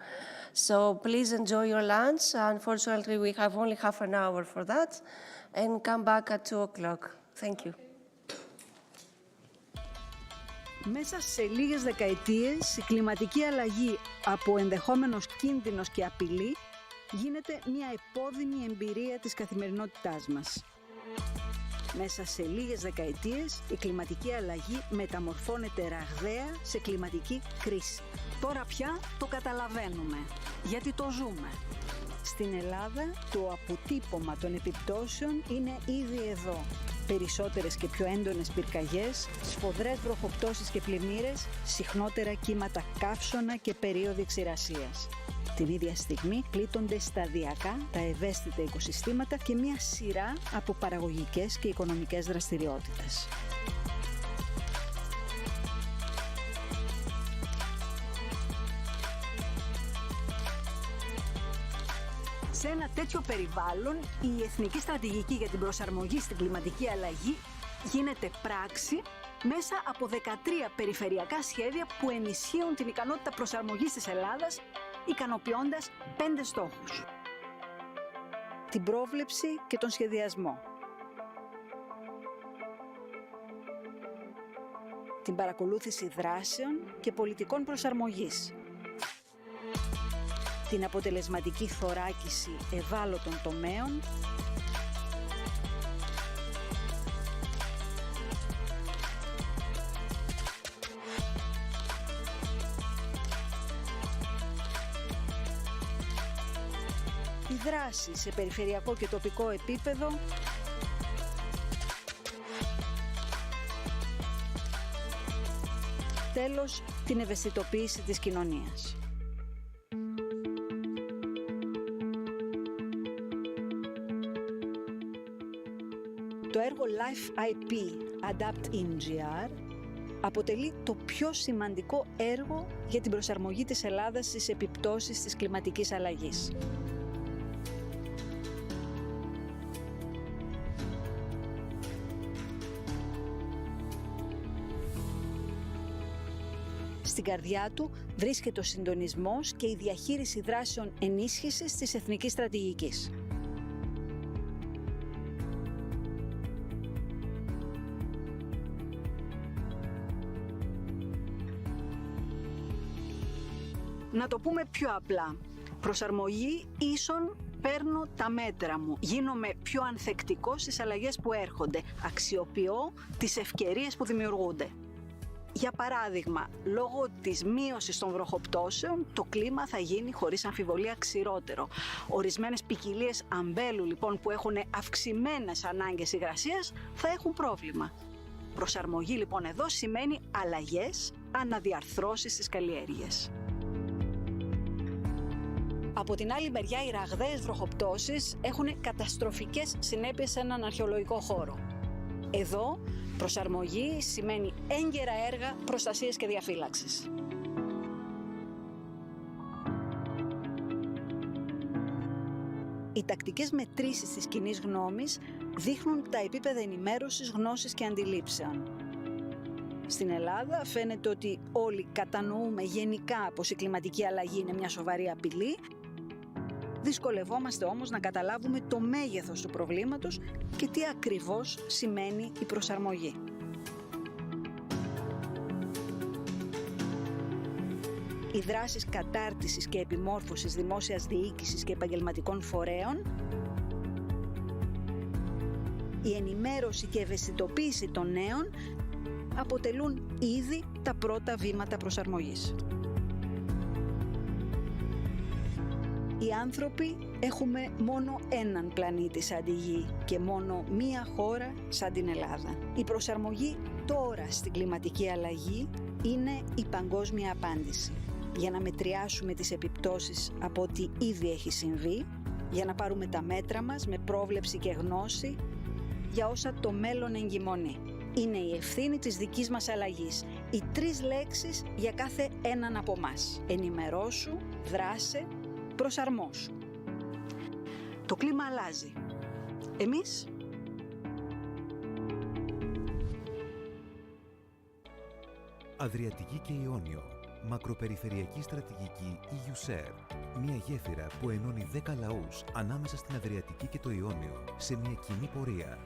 S1: So please enjoy your lunch. Unfortunately, we have only half an hour for that, and come back at 2 o'clock. Thank you.
S14: Μέσα σε λίγες δεκαετίες, η κλιματική αλλαγή από ενδεχόμενος κίνδυνος και απειλή γίνεται μια επώδυνη εμπειρία της καθημερινότητάς μας. Μέσα σε λίγες δεκαετίες η κλιματική αλλαγή μεταμορφώνεται ραγδαία σε κλιματική κρίση. Τώρα πια το καταλαβαίνουμε, γιατί το ζούμε. Στην Ελλάδα το αποτύπωμα των επιπτώσεων είναι ήδη εδώ. Περισσότερες και πιο έντονες πυρκαγιές, σφοδρές βροχοπτώσεις και πλημμύρες, συχνότερα κύματα καύσωνα και περίοδοι ξηρασίας. Την ίδια στιγμή πλήττονται σταδιακά τα ευαίσθητα οικοσυστήματα και μια σειρά από παραγωγικές και οικονομικές δραστηριότητες. Σε ένα τέτοιο περιβάλλον, η Εθνική Στρατηγική για την Προσαρμογή στην Κλιματική Αλλαγή γίνεται πράξη μέσα από 13 περιφερειακά σχέδια που ενισχύουν την ικανότητα προσαρμογής της Ελλάδας, ικανοποιώντας 5 στόχους. Την πρόβλεψη και τον σχεδιασμό. Την παρακολούθηση δράσεων και πολιτικών προσαρμογής. Την αποτελεσματική θωράκιση ευάλωτων τομέων, τη δράση σε περιφερειακό και τοπικό επίπεδο, τέλος, την ευαισθητοποίηση της κοινωνίας. Το έργο Life IP Adaption αποτελεί το πιο σημαντικό έργο για την προσαρμογή της Ελλάδας στις επιπτώσεις της κλιματικής αλλαγής. Στην καρδιά του βρίσκεται ο συντονισμός και η διαχείριση δράσεων ενίσχυσης της εθνικής στρατηγικής. Να το πούμε πιο απλά. Προσαρμογή ίσον παίρνω τα μέτρα μου. Γίνομαι πιο ανθεκτικός στις αλλαγές που έρχονται. Αξιοποιώ τις ευκαιρίες που δημιουργούνται. Για παράδειγμα, λόγω της μείωσης των βροχοπτώσεων, το κλίμα θα γίνει χωρίς αμφιβολία ξηρότερο. Ορισμένες ποικιλίες αμπέλου, λοιπόν, που έχουν αυξημένες ανάγκες υγρασίας, θα έχουν πρόβλημα. Προσαρμογή, λοιπόν, εδώ σημαίνει αλλαγές, αναδιαρθρώσεις στις καλλιέργειες. Από την άλλη μεριά, οι ραγδαίες βροχοπτώσεις έχουν καταστροφικές συνέπειες σε έναν αρχαιολογικό χώρο. Εδώ, προσαρμογή σημαίνει έγκαιρα έργα προστασίας και διαφύλαξης. Οι τακτικές μετρήσεις της κοινής γνώμης δείχνουν τα επίπεδα ενημέρωσης, γνώσης και αντιλήψεων. Στην Ελλάδα φαίνεται ότι όλοι κατανοούμε γενικά πως η κλιματική αλλαγή είναι μια σοβαρή απειλή. Δυσκολευόμαστε όμως να καταλάβουμε το μέγεθος του προβλήματος και τι ακριβώς σημαίνει η προσαρμογή. Οι δράσεις κατάρτισης και επιμόρφωσης δημόσιας διοίκησης και επαγγελματικών φορέων, η ενημέρωση και ευαισθητοποίηση των νέων αποτελούν ήδη τα πρώτα βήματα προσαρμογής. Οι άνθρωποι έχουμε μόνο έναν πλανήτη σαν τη Γη και μόνο μία χώρα σαν την Ελλάδα. Η προσαρμογή τώρα στην κλιματική αλλαγή είναι η παγκόσμια απάντηση. Για να μετριάσουμε τις επιπτώσεις από ό,τι ήδη έχει συμβεί, για να πάρουμε τα μέτρα μας με πρόβλεψη και γνώση για όσα το μέλλον εγκυμονεί. Είναι η ευθύνη της δικής μας αλλαγής. Οι 3 λέξεις για κάθε έναν από μας. Ενημερώσου, δράσε, προσαρμόσου. Το κλίμα αλλάζει. Εμείς?
S13: Αδριατική και Ιόνιο. Μακροπεριφερειακή στρατηγική EUSER. Μια γέφυρα που ενώνει 10 λαούς ανάμεσα στην Αδριατική και το Ιόνιο σε μια κοινή πορεία.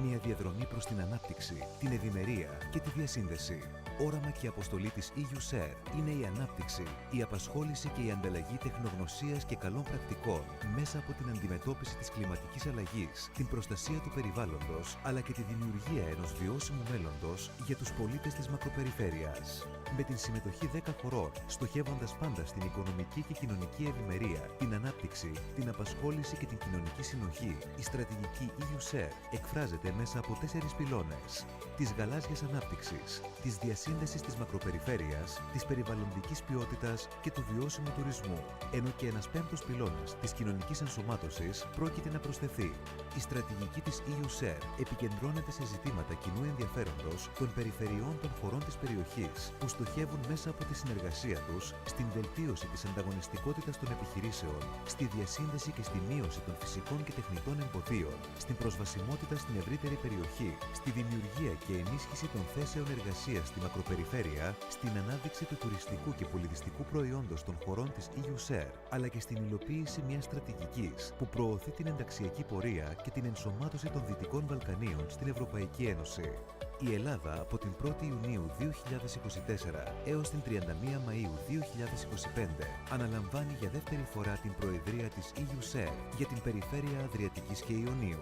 S13: Μια διαδρομή προς την ανάπτυξη, την ευημερία και τη διασύνδεση. Όραμα και αποστολή της EUSER είναι η ανάπτυξη, η απασχόληση και η ανταλλαγή τεχνογνωσίας και καλών πρακτικών μέσα από την αντιμετώπιση της κλιματικής αλλαγής, την προστασία του περιβάλλοντος, αλλά και τη δημιουργία ενός βιώσιμου μέλλοντος για τους πολίτες της μακροπεριφέρειας. Με την συμμετοχή 10 χωρών, στοχεύοντας πάντα στην οικονομική και κοινωνική ευημερία, την ανάπτυξη, την απασχόληση και την κοινωνική συνοχή, η στρατηγική EUSER εκφράζεται μέσα από 4 πυλώνες: της γαλάζιας ανάπτυξης, της διασύνδεσης της μακροπεριφέρειας, της περιβαλλοντικής ποιότητας και του βιώσιμου τουρισμού, ενώ και ένας 5ος πυλώνας της κοινωνικής ενσωμάτωσης πρόκειται να προσθεθεί. Η στρατηγική της EUSER επικεντρώνεται σε ζητήματα κοινού ενδιαφέροντος των περιφερειών των χωρών της περιοχής, που στοχεύουν μέσα από τη συνεργασία τους στην βελτίωση της ανταγωνιστικότητας των επιχειρήσεων, στη διασύνδεση και στη μείωση των φυσικών και τεχνητών εμποδίων, στην προσβασιμότητα στην ευρύτερη περιοχή, στη δημιουργία και ενίσχυση των θέσεων εργασίας στη μακροπεριφέρεια, στην ανάδειξη του τουριστικού και πολιτιστικού προϊόντος των χωρών της EUSER, αλλά και στην υλοποίηση μιας στρατηγικής που προωθεί την ενταξιακή πορεία και την ενσωμάτωση των Δυτικών Βαλκανίων στην Ευρωπαϊκή Ένωση. Η Ελλάδα από την 1η Ιουνίου 2024 έως την 31 Μαΐου 2025 αναλαμβάνει για δεύτερη φορά την προεδρία της EUSER για την περιφέρεια Αδριατικής και Ιωνίου.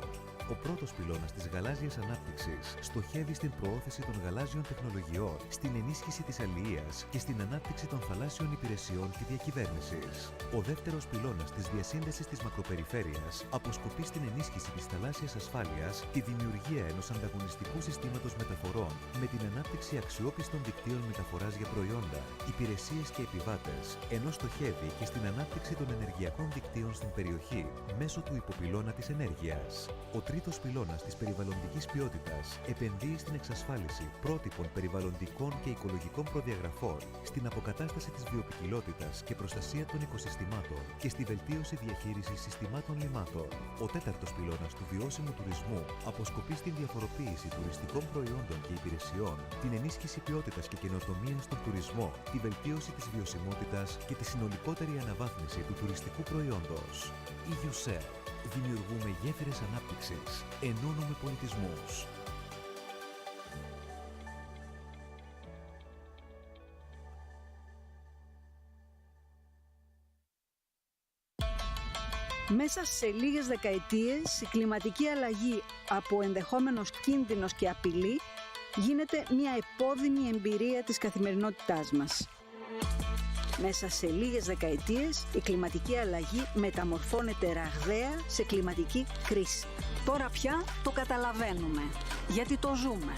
S13: Ο πρώτος πυλώνας της γαλάζιας ανάπτυξης στοχεύει στην προώθηση των γαλάζιων τεχνολογιών, στην ενίσχυση της αλληλείας και στην ανάπτυξη των θαλάσσιων υπηρεσιών και διακυβέρνησης. Ο δεύτερος πυλώνας της διασύνδεσης της μακροπεριφέρειας αποσκοπεί στην ενίσχυση της θαλάσσιας ασφάλειας, τη δημιουργία ενός ανταγωνιστικού συστήματος μεταφορών με την ανάπτυξη αξιόπιστων δικτύων μεταφοράς για προϊόντα, υπηρεσίες και επιβάτες, ενώ στοχεύει και στην ανάπτυξη των ενεργειακών δικτύων στην περιοχή μέσω του υποπυλώνα της ενέργειας. Ο τρίτος πυλώνας της περιβαλλοντικής ποιότητας επενδύει στην εξασφάλιση πρότυπων περιβαλλοντικών και οικολογικών προδιαγραφών, στην αποκατάσταση της βιοποικιλότητας και προστασία των οικοσυστημάτων και στη βελτίωση διαχείρισης συστημάτων λιμάτων. Ο τέταρτος πυλώνας του βιώσιμου τουρισμού αποσκοπεί στην διαφοροποίηση τουριστικών προϊόντων και υπηρεσιών, την ενίσχυση ποιότητας και καινοτομίας στον τουρισμό, τη βελτίωση της βιωσιμότητας και τη συνολικότερη αναβάθμιση του τουριστικού προϊόντος. EUSER. Δημιουργούμε γέφυρες ανάπτυξης. Ενώνουμε πολιτισμούς.
S14: Μέσα σε λίγες δεκαετίες, η κλιματική αλλαγή από ενδεχόμενος κίνδυνος και απειλή γίνεται μια επώδυνη εμπειρία της καθημερινότητάς μας. Μέσα σε λίγες δεκαετίες, η κλιματική αλλαγή μεταμορφώνεται ραγδαία σε κλιματική κρίση. Τώρα πια το καταλαβαίνουμε, γιατί το ζούμε.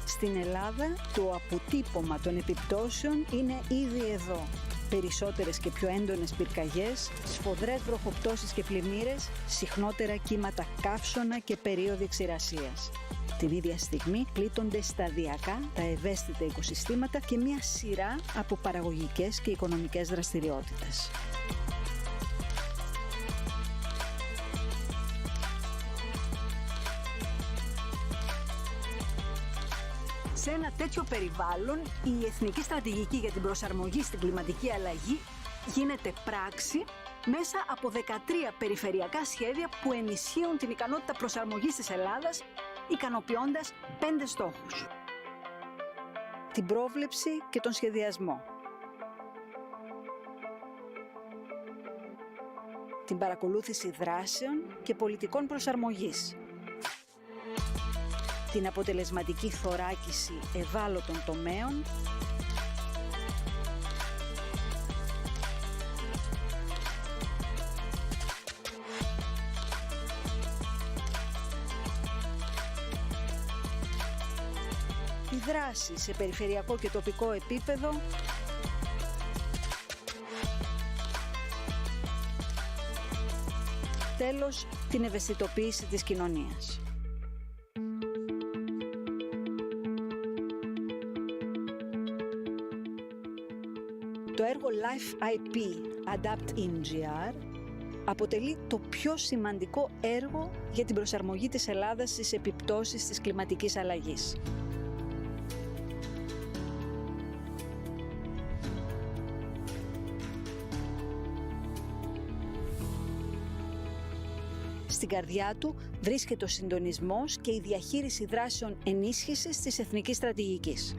S14: Στην Ελλάδα, το αποτύπωμα των επιπτώσεων είναι ήδη εδώ. Περισσότερες και πιο έντονες πυρκαγιές, σφοδρές βροχοπτώσεις και πλημμύρες, συχνότερα κύματα καύσωνα και περίοδοι ξηρασίας. Την ίδια στιγμή πλήττονται σταδιακά τα ευαίσθητα οικοσυστήματα και μια σειρά από παραγωγικές και οικονομικές δραστηριότητες. Σε ένα τέτοιο περιβάλλον, η Εθνική Στρατηγική για την Προσαρμογή στην Κλιματική Αλλαγή γίνεται πράξη μέσα από 13 περιφερειακά σχέδια που ενισχύουν την ικανότητα προσαρμογής της Ελλάδας, ικανοποιώντας 5 στόχους. Την πρόβλεψη και τον σχεδιασμό. Την παρακολούθηση δράσεων και πολιτικών προσαρμογής. Την αποτελεσματική θωράκιση ευάλωτων τομέων. Η δράση σε περιφερειακό και τοπικό επίπεδο. Τέλος, την ευαισθητοποίηση της κοινωνίας. Το έργο Life IP Adaption αποτελεί το πιο σημαντικό έργο για την προσαρμογή της Ελλάδας στις επιπτώσεις της κλιματικής αλλαγής. Στην καρδιά του βρίσκεται ο συντονισμός και η διαχείριση δράσεων ενίσχυσης της εθνικής στρατηγικής.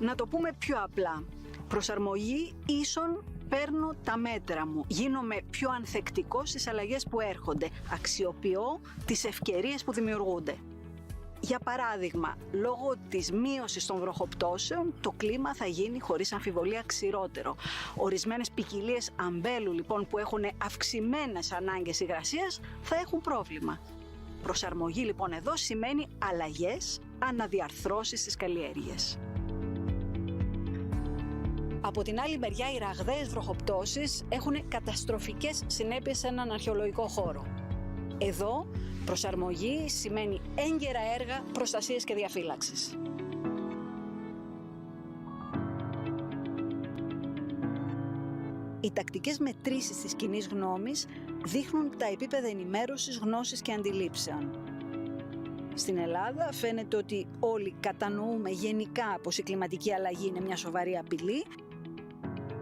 S14: Να το πούμε πιο απλά. Προσαρμογή ίσον παίρνω τα μέτρα μου. Γίνομαι πιο ανθεκτικός στις αλλαγές που έρχονται. Αξιοποιώ τις ευκαιρίες που δημιουργούνται. Για παράδειγμα, λόγω της μείωσης των βροχοπτώσεων, το κλίμα θα γίνει χωρίς αμφιβολία ξηρότερο. Ορισμένες ποικιλίες αμπέλου, λοιπόν, που έχουν αυξημένες ανάγκες υγρασίας, θα έχουν πρόβλημα. Προσαρμογή, λοιπόν, εδώ σημαίνει αλλαγές, αναδιαρθρώσεις στις καλλιέργειες. Από την άλλη μεριά, οι ραγδαίες βροχοπτώσεις έχουν καταστροφικές συνέπειες σε έναν αρχαιολογικό χώρο. Εδώ, προσαρμογή σημαίνει έγκαιρα έργα προστασίας και διαφύλαξης. Οι τακτικές μετρήσεις της κοινής γνώμης δείχνουν τα επίπεδα ενημέρωσης, γνώσης και αντιλήψεων. Στην Ελλάδα φαίνεται ότι όλοι κατανοούμε γενικά πως η κλιματική αλλαγή είναι μια σοβαρή απειλή.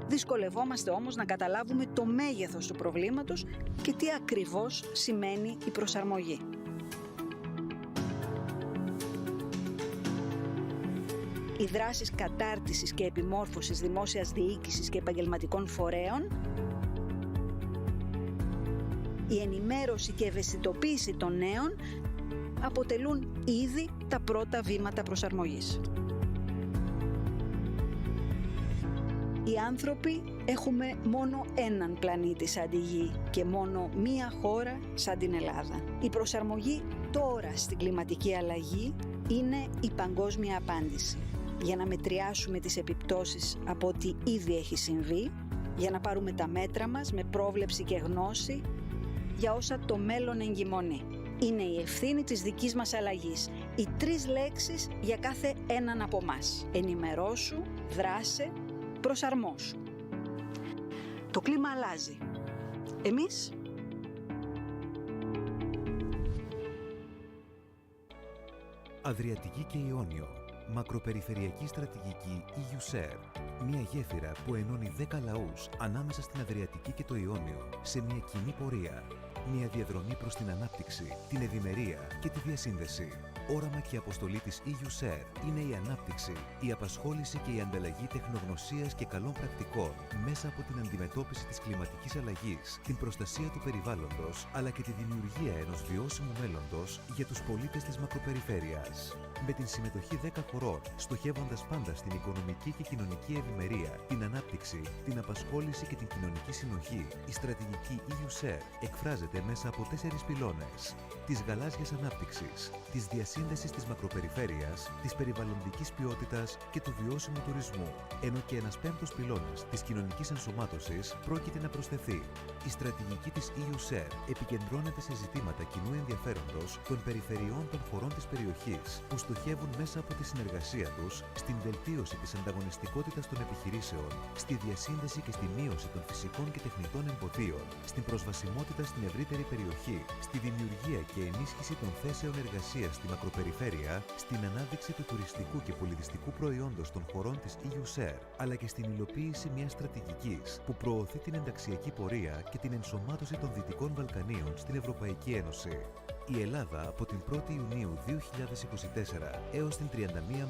S14: Δυσκολευόμαστε όμως να καταλάβουμε το μέγεθος του προβλήματος και τι ακριβώς σημαίνει η προσαρμογή. Οι δράσεις κατάρτισης και επιμόρφωσης δημόσιας διοίκησης και επαγγελματικών φορέων, η ενημέρωση και ευαισθητοποίηση των νέων αποτελούν ήδη τα πρώτα βήματα προσαρμογής. Οι άνθρωποι έχουμε μόνο έναν πλανήτη σαν τη Γη και μόνο μία χώρα σαν την Ελλάδα. Η προσαρμογή τώρα στην κλιματική αλλαγή είναι η παγκόσμια απάντηση. Για να μετριάσουμε τις επιπτώσεις από ό,τι ήδη έχει συμβεί, για να πάρουμε τα μέτρα μας με πρόβλεψη και γνώση για όσα το μέλλον εγκυμονεί. Είναι η ευθύνη της δικής μας αλλαγής. Οι 3 λέξεις για κάθε έναν από εμάς. Ενημερώσου, δράσε, προσαρμόσου. Το κλίμα αλλάζει. Εμείς
S13: Αδριατική και Ιόνιο. Μακροπεριφερειακή στρατηγική EUSER. Μια γέφυρα που ενώνει 10 λαούς ανάμεσα στην Αδριατική και το Ιόνιο σε μια κοινή πορεία. Μια διαδρομή προς την ανάπτυξη, την ευημερία και τη διασύνδεση. Όραμα και αποστολή της EUSER είναι η ανάπτυξη, η απασχόληση και η ανταλλαγή τεχνογνωσίας και καλών πρακτικών μέσα από την αντιμετώπιση της κλιματικής αλλαγής, την προστασία του περιβάλλοντος αλλά και τη δημιουργία ενός βιώσιμου μέλλοντος για τους πολίτες της μακροπεριφέρειας. Με την συμμετοχή 10 χωρών, στοχεύοντας πάντα στην οικονομική και κοινωνική ευημερία, την ανάπτυξη, την απασχόληση και την κοινωνική συνοχή, η στρατηγική EUSER εκφράζεται μέσα από 4 πυλώνες: της γαλάζιας ανάπτυξης, της διασύνδεσης της μακροπεριφέρειας, της περιβαλλοντικής ποιότητας και του βιώσιμου τουρισμού, ενώ και ένας 5ος πυλώνας της κοινωνικής ενσωμάτωσης πρόκειται να προσθεθεί. Η στρατηγική της EUSER επικεντρώνεται σε ζητήματα κοινού ενδιαφέροντος των περιφερειών των χωρών της περιοχής, που στοχεύουν μέσα από τη συνεργασία τους στην βελτίωση της ανταγωνιστικότητας των επιχειρήσεων, στη διασύνδεση και στη μείωση των φυσικών και τεχνητών εμποδίων, στην προσβασιμότητα στην ευρύτερη περιοχή, στη δημιουργία και ενίσχυση των θέσεων εργασίας στη μακροπεριφέρεια, στην ανάδειξη του τουριστικού και πολιτιστικού προϊόντος των χωρών της EUSER, αλλά και στην υλοποίηση μιας στρατηγικής που προωθεί την ενταξιακή πορεία και την ενσωμάτωση των Δυτικών Βαλκανίων στην Ευρωπαϊκή Ένωση. Η Ελλάδα από την 1η Ιουνίου 2024 έως την 31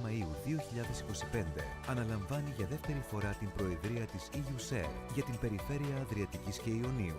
S13: Μαΐου 2025 αναλαμβάνει για δεύτερη φορά την προεδρία της EUSER για την περιφέρεια Αδριατικής και Ιωνίου.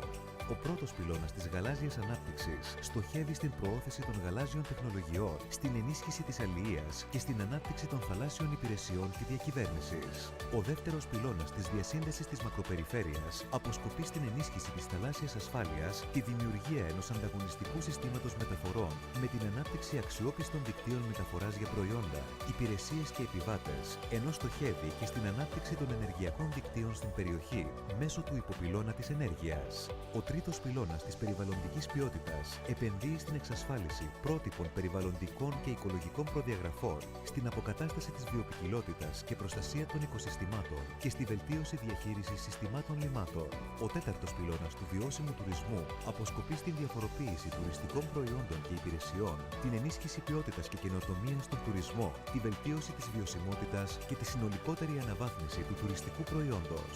S13: Ο πρώτος πυλώνας της γαλάζιας ανάπτυξης στοχεύει στην προώθηση των γαλάζιων τεχνολογιών, στην ενίσχυση της αλληλείας και στην ανάπτυξη των θαλάσσιων υπηρεσιών και διακυβέρνησης. Ο δεύτερος πυλώνας της διασύνδεσης της μακροπεριφέρειας αποσκοπεί στην ενίσχυση της θαλάσσιας ασφάλειας, τη δημιουργία ενός ανταγωνιστικού συστήματος μεταφορών με την ανάπτυξη αξιόπιστων δικτύων μεταφοράς για προϊόντα, υπηρεσίες και επιβάτες, ενώ στοχεύει και στην ανάπτυξη των ενεργειακών δικτύων στην περιοχή μέσω του υποπυλώνα της ενέργειας. Ο τρίτος πυλώνας της περιβαλλοντικής ποιότητας επενδύει στην εξασφάλιση πρότυπων περιβαλλοντικών και οικολογικών προδιαγραφών, στην αποκατάσταση της βιοποικιλότητας και προστασία των οικοσυστημάτων και στη βελτίωση διαχείρισης συστημάτων λιμάτων. Ο τέταρτος πυλώνας του βιώσιμου τουρισμού αποσκοπεί στην διαφοροποίηση τουριστικών προϊόντων και υπηρεσιών, την ενίσχυση ποιότητας και καινοτομίας στον τουρισμό, τη βελτίωση της βιωσιμότητας και τη συνολικότερη αναβάθμιση του τουριστικού προϊόντος.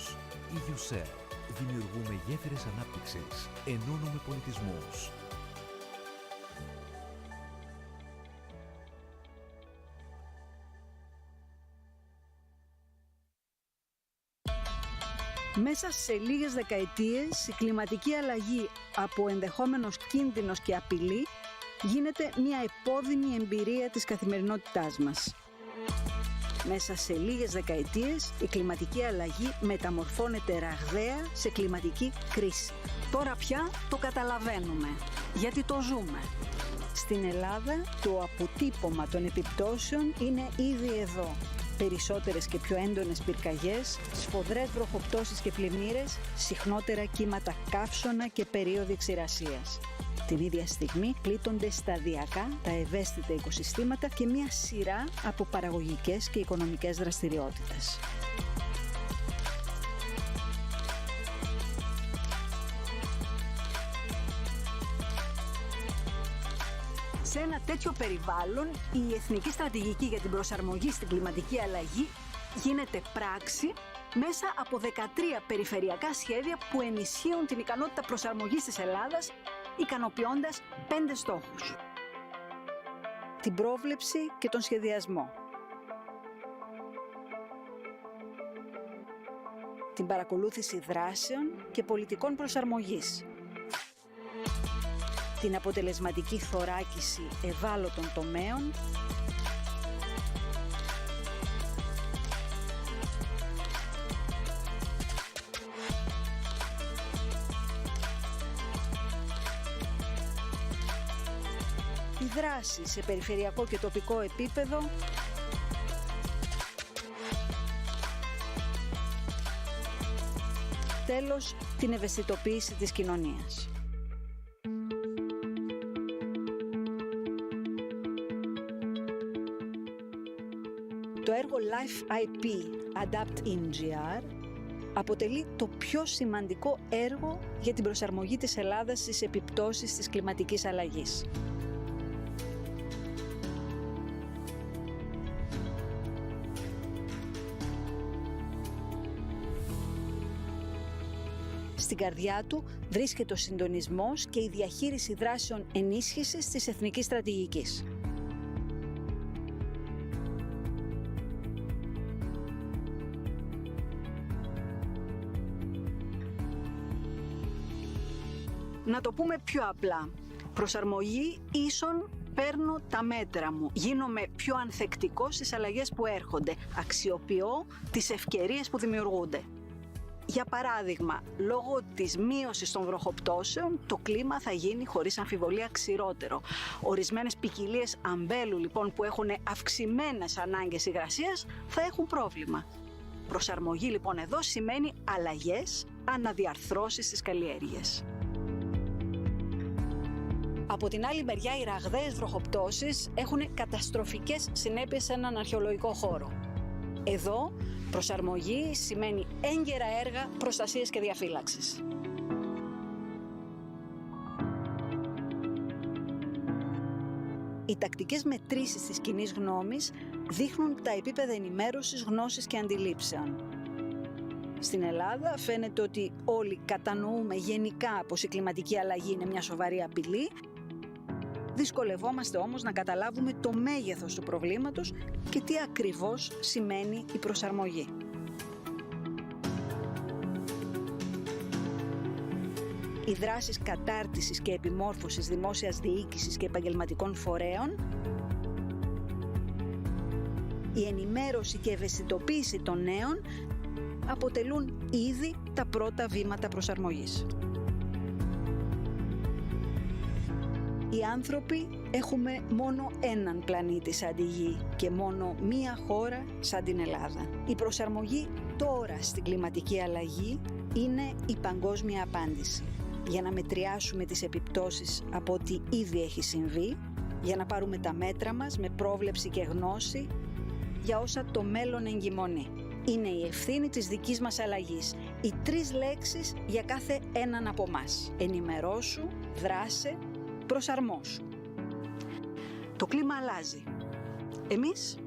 S13: EUSER. Δημιουργούμε γέφυρες ανάπτυξης. Ενώνουμε πολιτισμούς.
S14: Μέσα σε λίγες δεκαετίες η κλιματική αλλαγή από ενδεχόμενος κίνδυνος και απειλή γίνεται μια επώδυνη εμπειρία της καθημερινότητάς μας. Μέσα σε λίγες δεκαετίες η κλιματική αλλαγή μεταμορφώνεται ραγδαία σε κλιματική κρίση. Τώρα πια το καταλαβαίνουμε, γιατί το ζούμε. Στην Ελλάδα το αποτύπωμα των επιπτώσεων είναι ήδη εδώ. Περισσότερες και πιο έντονες πυρκαγιές, σφοδρές βροχοπτώσεις και πλημμύρες, συχνότερα κύματα καύσωνα και περίοδοι ξηρασίας. Την ίδια στιγμή πλήττονται σταδιακά τα ευαίσθητα οικοσυστήματα και μια σειρά από παραγωγικές και οικονομικές δραστηριότητες. Σε ένα τέτοιο περιβάλλον, η Εθνική Στρατηγική για την Προσαρμογή στην Κλιματική Αλλαγή γίνεται πράξη μέσα από 13 περιφερειακά σχέδια που ενισχύουν την ικανότητα προσαρμογής της Ελλάδας, ικανοποιώντας 5 στόχους. Την πρόβλεψη και τον σχεδιασμό. Την παρακολούθηση δράσεων και πολιτικών προσαρμογής. Την αποτελεσματική θωράκιση ευάλωτων τομέων, η δράση σε περιφερειακό και τοπικό επίπεδο, τέλος, την ευαισθητοποίηση της κοινωνίας. Το έργο Life IP Adapt-in-GR αποτελεί το πιο σημαντικό έργο για την προσαρμογή της Ελλάδας στις επιπτώσεις της κλιματικής αλλαγής. Στην καρδιά του βρίσκεται ο συντονισμός και η διαχείριση δράσεων ενίσχυσης της εθνικής στρατηγικής. Να το πούμε πιο απλά. Προσαρμογή ίσον παίρνω τα μέτρα μου. Γίνομαι πιο ανθεκτικός στις αλλαγές που έρχονται. Αξιοποιώ τις ευκαιρίες που δημιουργούνται. Για παράδειγμα, λόγω της μείωσης των βροχοπτώσεων, το κλίμα θα γίνει χωρίς αμφιβολία ξηρότερο. Ορισμένες ποικιλίες αμπέλου, λοιπόν, που έχουν αυξημένες ανάγκες υγρασίας, θα έχουν πρόβλημα. Προσαρμογή, λοιπόν, εδώ σημαίνει αλλαγές, αναδιαρθρώσεις στις καλλιέργειες. Από την άλλη μεριά, οι ραγδαίες βροχοπτώσεις έχουν καταστροφικές συνέπειες σε έναν αρχαιολογικό χώρο. Εδώ, προσαρμογή σημαίνει έγκαιρα έργα προστασίας και διαφύλαξης. Οι τακτικές μετρήσεις της κοινής γνώμης δείχνουν τα επίπεδα ενημέρωσης, γνώσης και αντιλήψεων. Στην Ελλάδα φαίνεται ότι όλοι κατανοούμε γενικά πως η κλιματική αλλαγή είναι μια σοβαρή απειλή. Δυσκολευόμαστε όμως να καταλάβουμε το μέγεθος του προβλήματος και τι ακριβώς σημαίνει η προσαρμογή. Οι δράσεις κατάρτισης και επιμόρφωσης δημόσιας διοίκησης και επαγγελματικών φορέων, η ενημέρωση και ευαισθητοποίηση των νέων αποτελούν ήδη τα πρώτα βήματα προσαρμογής. Οι άνθρωποι έχουμε μόνο έναν πλανήτη σαν τη Γη και μόνο μία χώρα σαν την Ελλάδα. Η προσαρμογή τώρα στην κλιματική αλλαγή είναι η παγκόσμια απάντηση. Για να μετριάσουμε τις επιπτώσεις από ό,τι ήδη έχει συμβεί, για να πάρουμε τα μέτρα μας με πρόβλεψη και γνώση για όσα το μέλλον εγκυμονεί. Είναι η ευθύνη της δικής μας αλλαγής. Οι 3 λέξεις για κάθε έναν από μας. Ενημερώσου, δράσε, προσαρμόσου. Το κλίμα αλλάζει. Εμείς?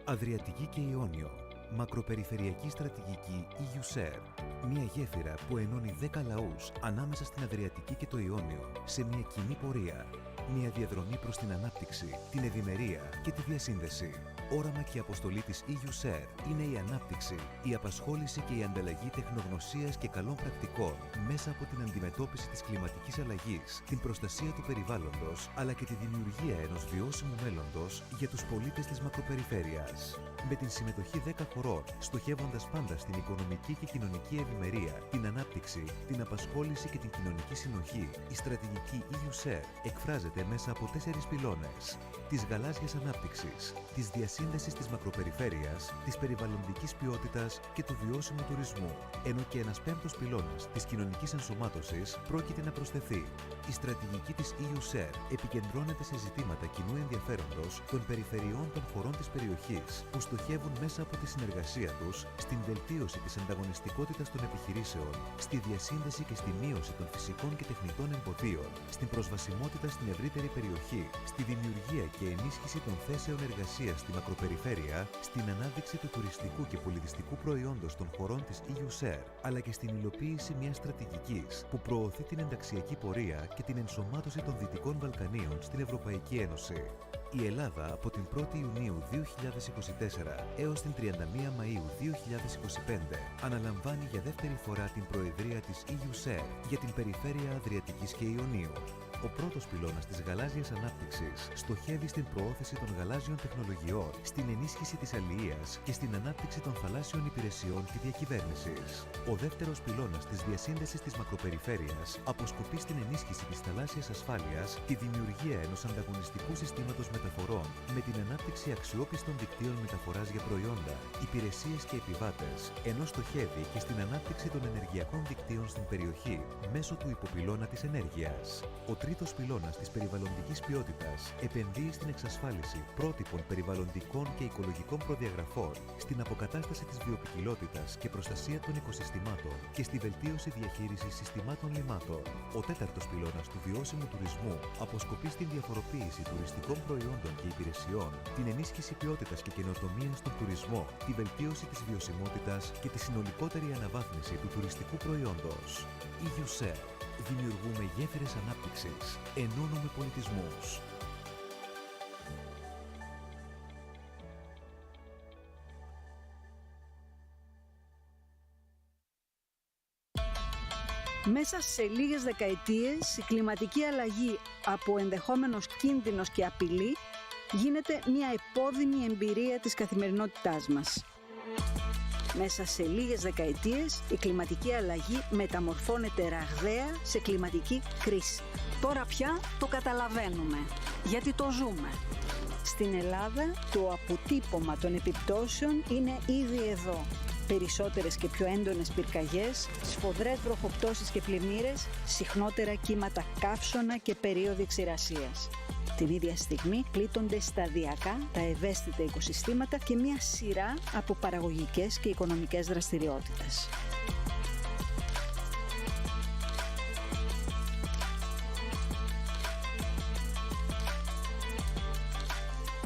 S13: Αδριατική και Ιόνιο. Μακροπεριφερειακή στρατηγική EUSER. Μια γέφυρα που ενώνει 10 λαούς ανάμεσα στην Αδριατική και το Ιόνιο σε μια κοινή πορεία. Μια διαδρομή προς την ανάπτυξη, την ευημερία και τη διασύνδεση. Όραμα και αποστολή της EUSER είναι η ανάπτυξη, η απασχόληση και η ανταλλαγή τεχνογνωσίας και καλών πρακτικών μέσα από την αντιμετώπιση της κλιματικής αλλαγής, την προστασία του περιβάλλοντος, αλλά και τη δημιουργία ενός βιώσιμου μέλλοντος για τους πολίτες της μακροπεριφέρειας. Με την συμμετοχή 10 χωρών, στοχεύοντας πάντα στην οικονομική και κοινωνική ευημερία, την ανάπτυξη, την απασχόληση και την κοινωνική συνοχή, η στρατηγική EUSER εκφράζεται μέσα από 4 πυλώνες: της γαλάζιας ανάπτυξης, της διασύνδεσης της μακροπεριφέρειας, της περιβαλλοντικής ποιότητας και του βιώσιμου τουρισμού, ενώ και ένας 5ος πυλώνας της κοινωνικής ενσωμάτωσης πρόκειται να προσθεθεί. Η στρατηγική της EUSER επικεντρώνεται σε ζητήματα κοινού ενδιαφέροντος των περιφερειών των χωρών της περιοχής, που στοχεύουν μέσα από τη συνεργασία τους στην βελτίωση της ανταγωνιστικότητας των επιχειρήσεων, στη διασύνδεση και στη μείωση των φυσικών και τεχνητών εμποδίων, στην προσβασιμότητα στην ευρύτερη περιοχή, στη δημιουργία και ενίσχυση των θέσεων εργασίας στη μακροπεριφέρεια, στην ανάδειξη του τουριστικού και πολιτιστικού προϊόντος των χωρών της EUSER, αλλά και στην υλοποίηση μιας στρατηγικής που προωθεί την ενταξιακή πορεία και την ενσωμάτωση των Δυτικών Βαλκανίων στην Ευρωπαϊκή Ένωση. Η Ελλάδα από την 1η Ιουνίου 2024 έως την 31 Μαΐου 2025 αναλαμβάνει για δεύτερη φορά την προεδρία της EUSER για την περιφέρεια Αδριατικής και Ιωνίου. Ο πρώτος πυλώνας της γαλάζιας ανάπτυξης στοχεύει στην προώθηση των γαλάζιων τεχνολογιών, στην ενίσχυση της αλληλείας και στην ανάπτυξη των θαλάσσιων υπηρεσιών και διακυβέρνησης. Ο δεύτερος πυλώνας της διασύνδεσης της μακροπεριφέρειας αποσκοπεί στην ενίσχυση της θαλάσσιας ασφάλειας, τη δημιουργία ενός ανταγωνιστικού συστήματος μεταφορών με την ανάπτυξη αξιόπιστων δικτύων μεταφοράς για προϊόντα, υπηρεσίες και επιβάτες, ενώ στοχεύει και στην ανάπτυξη των ενεργειακών δικτύων στην περιοχή μέσω του υποπυλώνα της ενέργειας. Ο τρίτος πυλώνας της περιβαλλοντικής ποιότητας επενδύει στην εξασφάλιση πρότυπων περιβαλλοντικών και οικολογικών προδιαγραφών, στην αποκατάσταση της βιοποικιλότητας και προστασία των οικοσυστημάτων και στη βελτίωση διαχείρισης συστημάτων λιμάτων. Ο τέταρτος πυλώνας του βιώσιμου τουρισμού αποσκοπεί στην διαφοροποίηση τουριστικών προϊόντων και υπηρεσιών, την ενίσχυση ποιότητας και καινοτομίας στον τουρισμό, τη βελτίωση της βιωσιμότητας και τη συνολικότερη αναβάθμιση του τουριστικού προϊόντος. EUSER. Δημιουργούμε γέφυρες ανάπτυξης. Ενώνουμε πολιτισμούς.
S14: Μέσα σε λίγες δεκαετίες, η κλιματική αλλαγή από ενδεχόμενος κίνδυνος και απειλή γίνεται μια επώδυνη εμπειρία της καθημερινότητάς μας. Μέσα σε λίγες δεκαετίες, η κλιματική αλλαγή μεταμορφώνεται ραγδαία σε κλιματική κρίση. Τώρα πια το καταλαβαίνουμε, γιατί το ζούμε. Στην Ελλάδα, το αποτύπωμα των επιπτώσεων είναι ήδη εδώ. Περισσότερες και πιο έντονες πυρκαγιές, σφοδρές βροχοπτώσεις και πλημμύρες, συχνότερα κύματα καύσωνα και περίοδοι ξηρασίας. Την ίδια στιγμή πλήττονται σταδιακά τα ευαίσθητα οικοσυστήματα και μια σειρά από παραγωγικές και οικονομικές δραστηριότητες.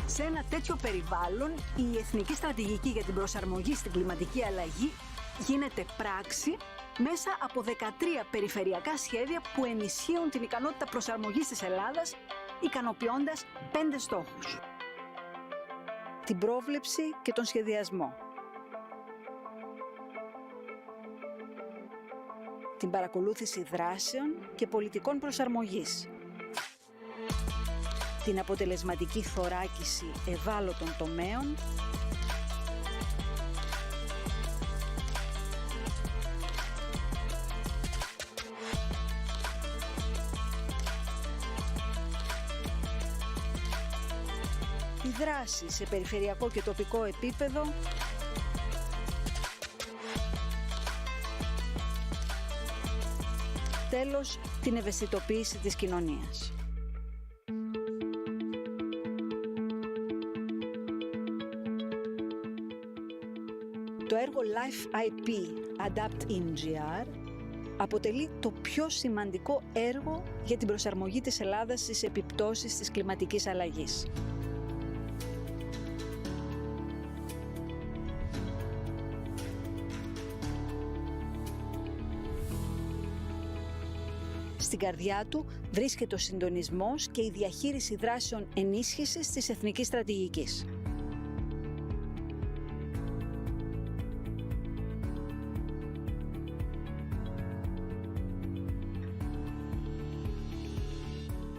S14: Σε ένα τέτοιο περιβάλλον, η Εθνική Στρατηγική για την Προσαρμογή στην Κλιματική Αλλαγή γίνεται πράξη μέσα από 13 περιφερειακά σχέδια που ενισχύουν την ικανότητα προσαρμογής της Ελλάδας, ικανοποιώντας 5 στόχους. Την πρόβλεψη και τον σχεδιασμό. Την παρακολούθηση δράσεων και πολιτικών προσαρμογής. Την αποτελεσματική θωράκιση ευάλωτων τομέων. Τη δράση σε περιφερειακό και τοπικό επίπεδο. Τέλος, την ευαισθητοποίηση της κοινωνίας. Το έργο Life IP Adaption αποτελεί το πιο σημαντικό έργο για την προσαρμογή της Ελλάδας στις επιπτώσεις της κλιματικής αλλαγής. Στην καρδιά του βρίσκεται ο συντονισμός και η διαχείριση δράσεων ενίσχυσης της εθνικής στρατηγικής.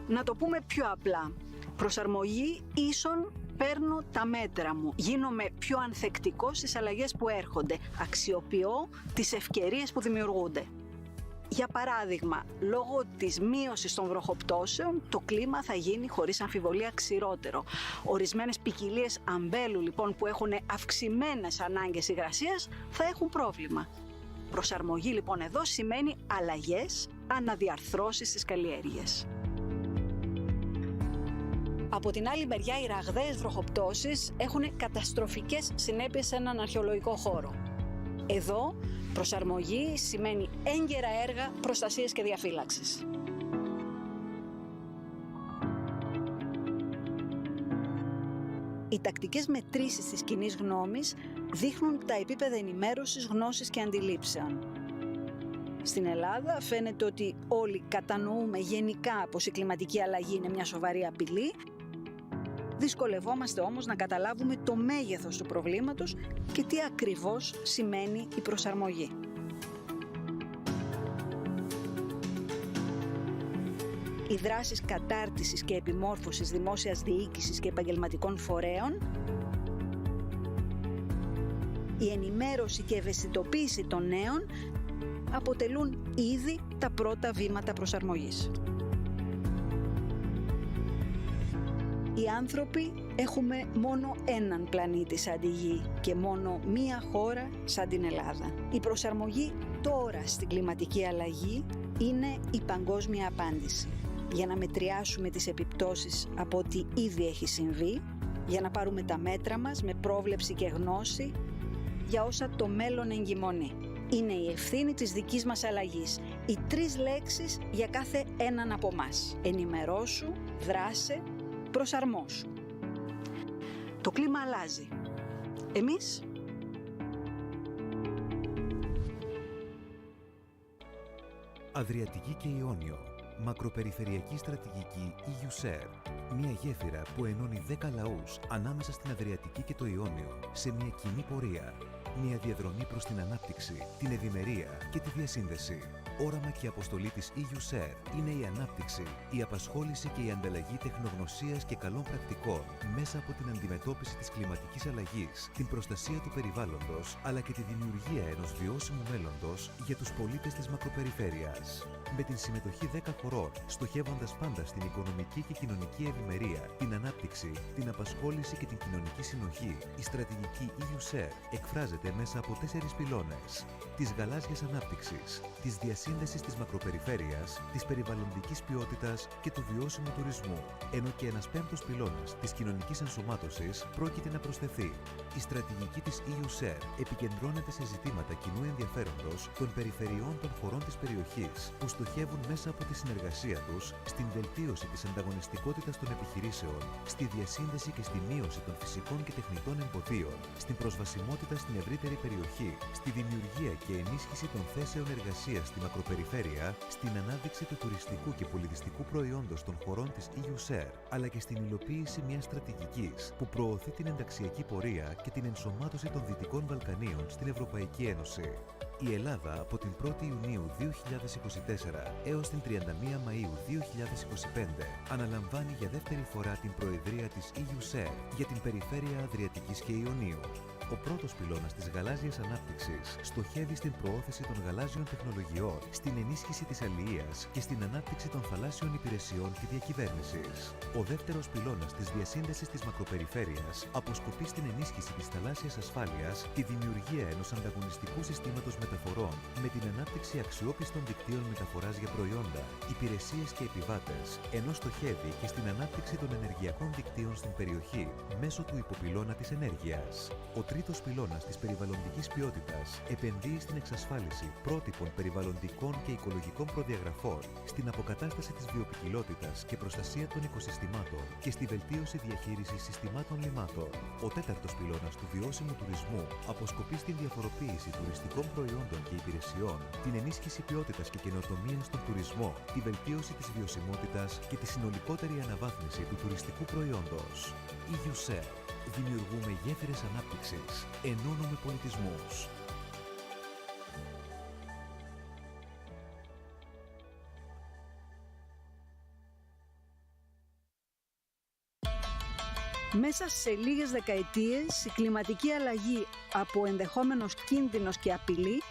S14: Να το πούμε πιο απλά. Προσαρμογή ίσον παίρνω τα μέτρα μου. Γίνομαι πιο ανθεκτικός στις αλλαγές που έρχονται. Αξιοποιώ τις ευκαιρίες που δημιουργούνται. Για παράδειγμα, λόγω της μείωσης των βροχοπτώσεων, το κλίμα θα γίνει χωρίς αμφιβολία ξηρότερο. Ορισμένες ποικιλίες αμπέλου, λοιπόν, που έχουν αυξημένες ανάγκες υγρασίας, θα έχουν πρόβλημα. Προσαρμογή, λοιπόν, εδώ σημαίνει αλλαγές, αναδιαρθρώσεις στις καλλιέργειες. Από την άλλη μεριά, οι ραγδαίες βροχοπτώσεις έχουν καταστροφικές συνέπειες σε έναν αρχαιολογικό χώρο. Εδώ, προσαρμογή σημαίνει έγκαιρα έργα προστασίας και διαφύλαξης. Οι τακτικές μετρήσεις της κοινής γνώμης δείχνουν τα επίπεδα ενημέρωσης, γνώσης και αντιλήψεων. Στην Ελλάδα φαίνεται ότι όλοι κατανοούμε γενικά πως η κλιματική αλλαγή είναι μια σοβαρή απειλή. Δυσκολευόμαστε όμως να καταλάβουμε το μέγεθος του προβλήματος και τι ακριβώς σημαίνει η προσαρμογή. Οι δράσεις κατάρτισης και επιμόρφωσης δημόσιας διοίκησης και επαγγελματικών φορέων, η ενημέρωση και ευαισθητοποίηση των νέων αποτελούν ήδη τα πρώτα βήματα προσαρμογής. Οι άνθρωποι έχουμε μόνο έναν πλανήτη σαν τη Γη και μόνο μία χώρα σαν την Ελλάδα. Η προσαρμογή τώρα στην κλιματική αλλαγή είναι η παγκόσμια απάντηση. Για να μετριάσουμε τις επιπτώσεις από ό,τι ήδη έχει συμβεί, για να πάρουμε τα μέτρα μας με πρόβλεψη και γνώση για όσα το μέλλον εγκυμονεί. Είναι η ευθύνη της δικής μας αλλαγής. Οι 3 λέξεις για κάθε έναν από μας. Ενημερώσου, δράσε, προσαρμόσου. Το κλίμα αλλάζει. Εμείς?
S13: Αδριατική και Ιόνιο. Μακροπεριφερειακή στρατηγική EUSER. Μια γέφυρα που ενώνει 10 λαούς ανάμεσα στην Αδριατική και το Ιόνιο σε μια κοινή πορεία. Μια διαδρομή προς την ανάπτυξη, την ευημερία και τη διασύνδεση. Όραμα και αποστολή της EUSER είναι η ανάπτυξη, η απασχόληση και η ανταλλαγή τεχνογνωσίας και καλών πρακτικών μέσα από την αντιμετώπιση της κλιματικής αλλαγής, την προστασία του περιβάλλοντος αλλά και τη δημιουργία ενός βιώσιμου μέλλοντος για τους πολίτες της μακροπεριφέρειας. Με την συμμετοχή 10 χωρών, στοχεύοντας πάντα στην οικονομική και κοινωνική ευημερία, την ανάπτυξη, την απασχόληση και την κοινωνική συνοχή, η στρατηγική EUSER εκφράζεται μέσα από 4 πυλώνες: της γαλάζιας ανάπτυξης, της διασύνδεσης της μακροπεριφέρειας, της περιβαλλοντικής ποιότητας και του βιώσιμου τουρισμού, ενώ και ένας 5ος πυλώνας της κοινωνικής ενσωμάτωσης πρόκειται να προσθεθεί. Η στρατηγική της EUSER επικεντρώνεται σε ζητήματα κοινού ενδιαφέροντος των περιφερειών των χωρών της περιοχής, που στοχεύουν μέσα από τη συνεργασία τους στην βελτίωση της ανταγωνιστικότητας των επιχειρήσεων, στη διασύνδεση και στη μείωση των φυσικών και τεχνητών εμποδίων, στην προσβασιμότητα στην ευρύτερη περιοχή, στη δημιουργία και ενίσχυση των θέσεων εργασίας στη μακροπεριφέρεια, στην ανάδειξη του τουριστικού και πολιτιστικού προϊόντος των χωρών της EUSER, αλλά και στην υλοποίηση μιας στρατηγικής που προωθεί την ενταξιακή πορεία και την ενσωμάτωση των Δυτικών Βαλκανίων στην Ευρωπαϊκή Ένωση. Η Ελλάδα από την 1η Ιουνίου 2024 έως την 31 Μαΐου 2025 αναλαμβάνει για δεύτερη φορά την Προεδρία της EUSER για την περιφέρεια Αδριατικής και Ιωνίου. Ο πρώτος πυλώνας της γαλάζιας ανάπτυξης στοχεύει στην προώθηση των γαλάζιων τεχνολογιών, στην ενίσχυση της αλληλείας και στην ανάπτυξη των θαλάσσιων υπηρεσιών και διακυβέρνησης. Ο δεύτερος πυλώνας της διασύνδεσης της μακροπεριφέρειας αποσκοπεί στην ενίσχυση της θαλάσσιας ασφάλειας, τη δημιουργία ενός ανταγωνιστικού συστήματος μεταφορών με την ανάπτυξη αξιόπιστων δικτύων μεταφοράς για προϊόντα, υπηρεσίες και επιβάτες, ενώ στοχεύει και στην ανάπτυξη των ενεργειακών δικτύων στην περιοχή μέσω του υποπυλώνα της ενέργειας. Ο τρίτος πυλώνας της περιβαλλοντικής ποιότητας επενδύει στην εξασφάλιση πρότυπων περιβαλλοντικού κοινωνικών και οικολογικών προδιαγραφών, στην αποκατάσταση της βιοποικιλότητας και προστασία των οικοσυστημάτων και στη βελτίωση διαχείρισης συστημάτων λιμάτων. Ο τέταρτος πυλώνας του βιώσιμου τουρισμού αποσκοπεί στην διαφοροποίηση τουριστικών προϊόντων και υπηρεσιών, την ενίσχυση ποιότητας και καινοτομίας στον τουρισμό, τη βελτίωση της βιωσιμότητας και τη συνολικότερη αναβάθμιση του τουριστικού προϊόντος. Η USER. Δημιουργούμε γέφυρες ανάπτυξης. Ενώνουμε πολιτισμούς.
S14: Μέσα σε λίγες δεκαετίες, η κλιματική αλλαγή από ενδεχόμενος κίνδυνος και απειλή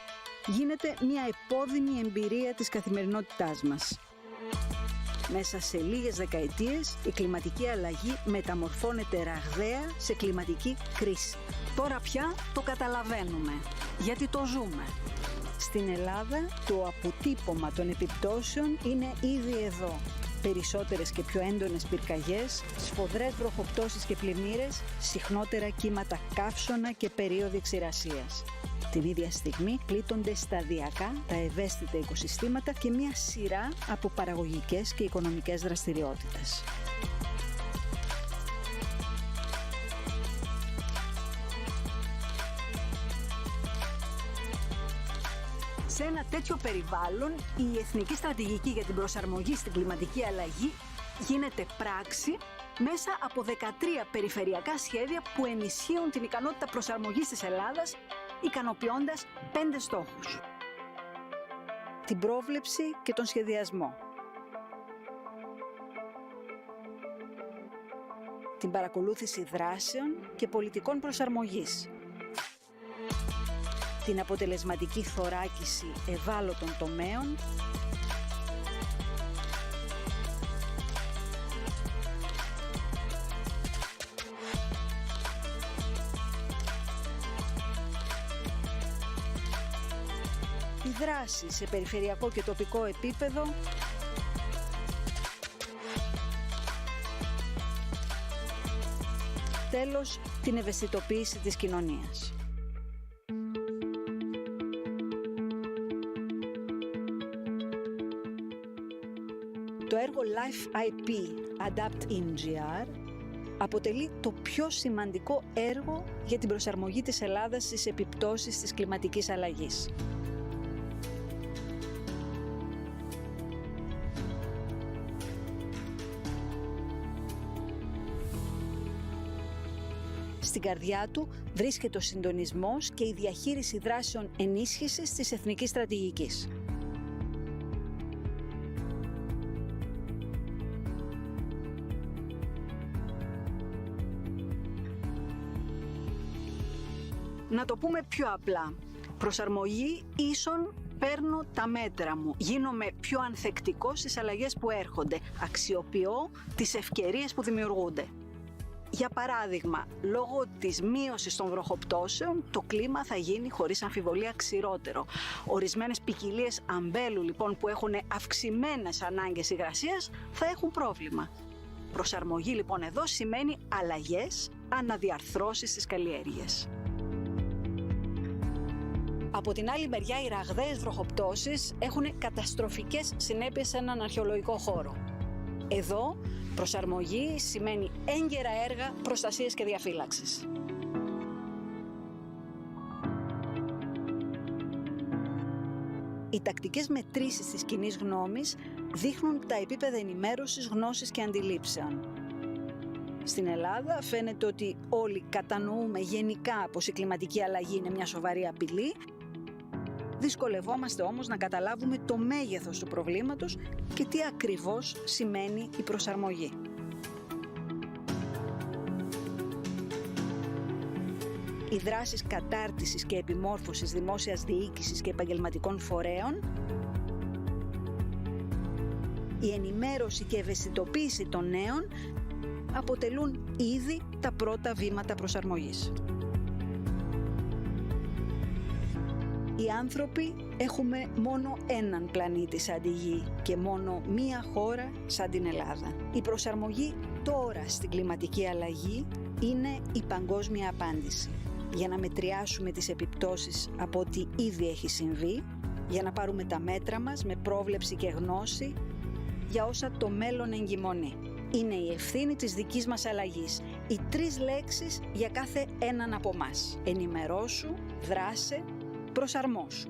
S14: γίνεται μια επώδυνη εμπειρία της καθημερινότητάς μας. Μέσα σε λίγες δεκαετίες, η κλιματική αλλαγή μεταμορφώνεται ραγδαία σε κλιματική κρίση. Τώρα πια το καταλαβαίνουμε, γιατί το ζούμε. Στην Ελλάδα, το αποτύπωμα των επιπτώσεων είναι ήδη εδώ. Περισσότερες και πιο έντονες πυρκαγιές, σφοδρές βροχοπτώσεις και πλημμύρες, συχνότερα κύματα καύσωνα και περίοδοι ξηρασίας. Την ίδια στιγμή πλήττονται σταδιακά τα ευαίσθητα οικοσυστήματα και μια σειρά από παραγωγικές και οικονομικές δραστηριότητες. Σε ένα τέτοιο περιβάλλον, η Εθνική Στρατηγική για την Προσαρμογή στην Κλιματική Αλλαγή γίνεται πράξη μέσα από 13 περιφερειακά σχέδια που ενισχύουν την ικανότητα προσαρμογής της Ελλάδας, ικανοποιώντας 5 στόχους. Την πρόβλεψη και τον σχεδιασμό. Την παρακολούθηση δράσεων και πολιτικών προσαρμογής. Την αποτελεσματική θωράκιση ευάλωτων τομέων, τη δράση σε περιφερειακό και τοπικό επίπεδο, τέλος, την ευαισθητοποίηση της κοινωνίας. Το έργο Life IP Adapt-in-GR αποτελεί το πιο σημαντικό έργο για την προσαρμογή της Ελλάδας στις επιπτώσεις της κλιματικής αλλαγής. Στην καρδιά του βρίσκεται ο συντονισμός και η διαχείριση δράσεων ενίσχυσης της εθνικής στρατηγικής. Να το πούμε πιο απλά. Προσαρμογή ίσον παίρνω τα μέτρα μου. Γίνομαι πιο ανθεκτικός στις αλλαγές που έρχονται. Αξιοποιώ τις ευκαιρίες που δημιουργούνται. Για παράδειγμα, λόγω της μείωσης των βροχοπτώσεων, το κλίμα θα γίνει χωρίς αμφιβολία ξηρότερο. Ορισμένες ποικιλίες αμπέλου, λοιπόν, που έχουν αυξημένες ανάγκες υγρασίας, θα έχουν πρόβλημα. Προσαρμογή, λοιπόν, εδώ σημαίνει αλλαγές, αναδιαρθρώσεις στις καλλιέργειες. Από την άλλη μεριά, οι ραγδαίες βροχοπτώσεις έχουν καταστροφικές συνέπειες σε έναν αρχαιολογικό χώρο. Εδώ, προσαρμογή σημαίνει έγκαιρα έργα προστασίας και διαφύλαξης. Οι τακτικές μετρήσεις της κοινής γνώμης δείχνουν τα επίπεδα ενημέρωσης, γνώσης και αντιλήψεων. Στην Ελλάδα φαίνεται ότι όλοι κατανοούμε γενικά πως η κλιματική αλλαγή είναι μια σοβαρή απειλή. Δυσκολευόμαστε όμως να καταλάβουμε το μέγεθος του προβλήματος και τι ακριβώς σημαίνει η προσαρμογή. Οι δράσεις κατάρτισης και επιμόρφωσης δημόσιας διοίκησης και επαγγελματικών φορέων, η ενημέρωση και ευαισθητοποίηση των νέων αποτελούν ήδη τα πρώτα βήματα προσαρμογής. Οι άνθρωποι έχουμε μόνο έναν πλανήτη σαν τη Γη και μόνο μία χώρα σαν την Ελλάδα. Η προσαρμογή τώρα στην κλιματική αλλαγή είναι η παγκόσμια απάντηση. Για να μετριάσουμε τις επιπτώσεις από ό,τι ήδη έχει συμβεί, για να πάρουμε τα μέτρα μας με πρόβλεψη και γνώση για όσα το μέλλον εγκυμονεί. Είναι η ευθύνη της δικής μας αλλαγής. Οι 3 λέξεις για κάθε έναν από μας. Ενημερώσου, δράσε, προσαρμόσου.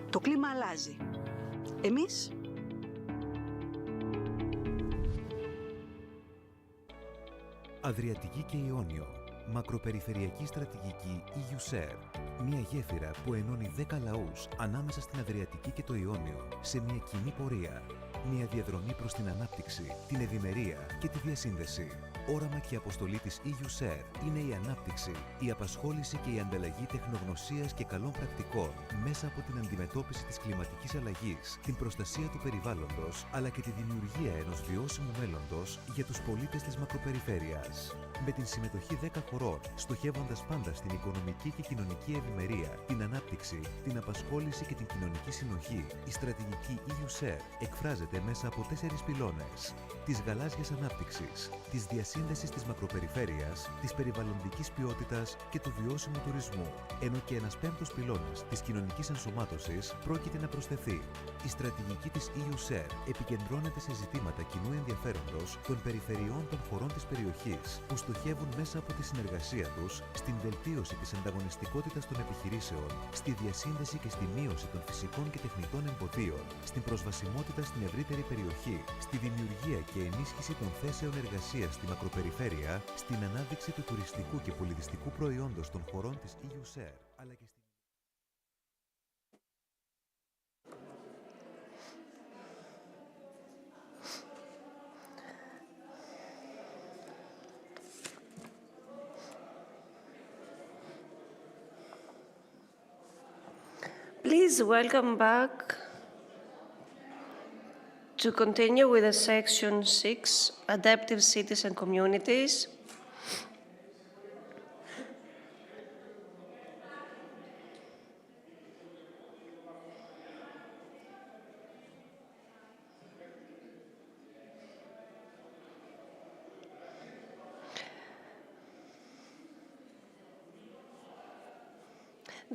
S14: Το κλίμα αλλάζει. Εμείς
S13: Αδριατική και Ιόνιο. Μακροπεριφερειακή στρατηγική EU-SER. Μια γέφυρα που ενώνει 10 λαούς ανάμεσα στην Αδριατική και το Ιόνιο σε μια κοινή πορεία. Μια διαδρομή προς την ανάπτυξη, την ευημερία και τη διασύνδεση. Όραμα και αποστολή της EU-SER είναι η ανάπτυξη, η απασχόληση και η ανταλλαγή τεχνογνωσίας και καλών πρακτικών μέσα από την αντιμετώπιση της κλιματικής αλλαγής, την προστασία του περιβάλλοντος αλλά και τη δημιουργία ενός βιώσιμου μέλλοντος για τους πολίτες της μακροπεριφέρειας. Με την συμμετοχή 10 χωρών, στοχεύοντας πάντα στην οικονομική και κοινωνική ευημερία, την ανάπτυξη, την απασχόληση και την κοινωνική συνοχή, η στρατηγική EU-SER εκφράζεται μέσα από 4 πυλώνες: της γαλάζιας ανάπτυξης, της διασύνδεσης της μακροπεριφέρειας, της περιβαλλοντικής ποιότητας και του βιώσιμου τουρισμού, ενώ και ένας 5ος πυλώνας της κοινωνικής ενσωμάτωσης πρόκειται να προσθεθεί. Η στρατηγική της EU-SER επικεντρώνεται σε ζητήματα κοινού ενδιαφέροντος των περιφερειών των χωρών της περιοχής, που στοχεύουν μέσα από τη συνεργασία τους στην βελτίωση της ανταγωνιστικότητας των επιχειρήσεων, στη διασύνδεση και στη μείωση των φυσικών και τεχνητών εμποδίων, στην προσβασιμότητα στην ευρύτερη περιοχή, στη δημιουργία και ενίσχυση των θέσεων εργασίας στη μακροπεριφέρεια, στην ανάδειξη του τουριστικού και πολιτιστικού προϊόντος των χωρών της EU-SER, αλλά και στην...
S1: Please welcome back to continue with the section 6, Adaptive Cities and Communities.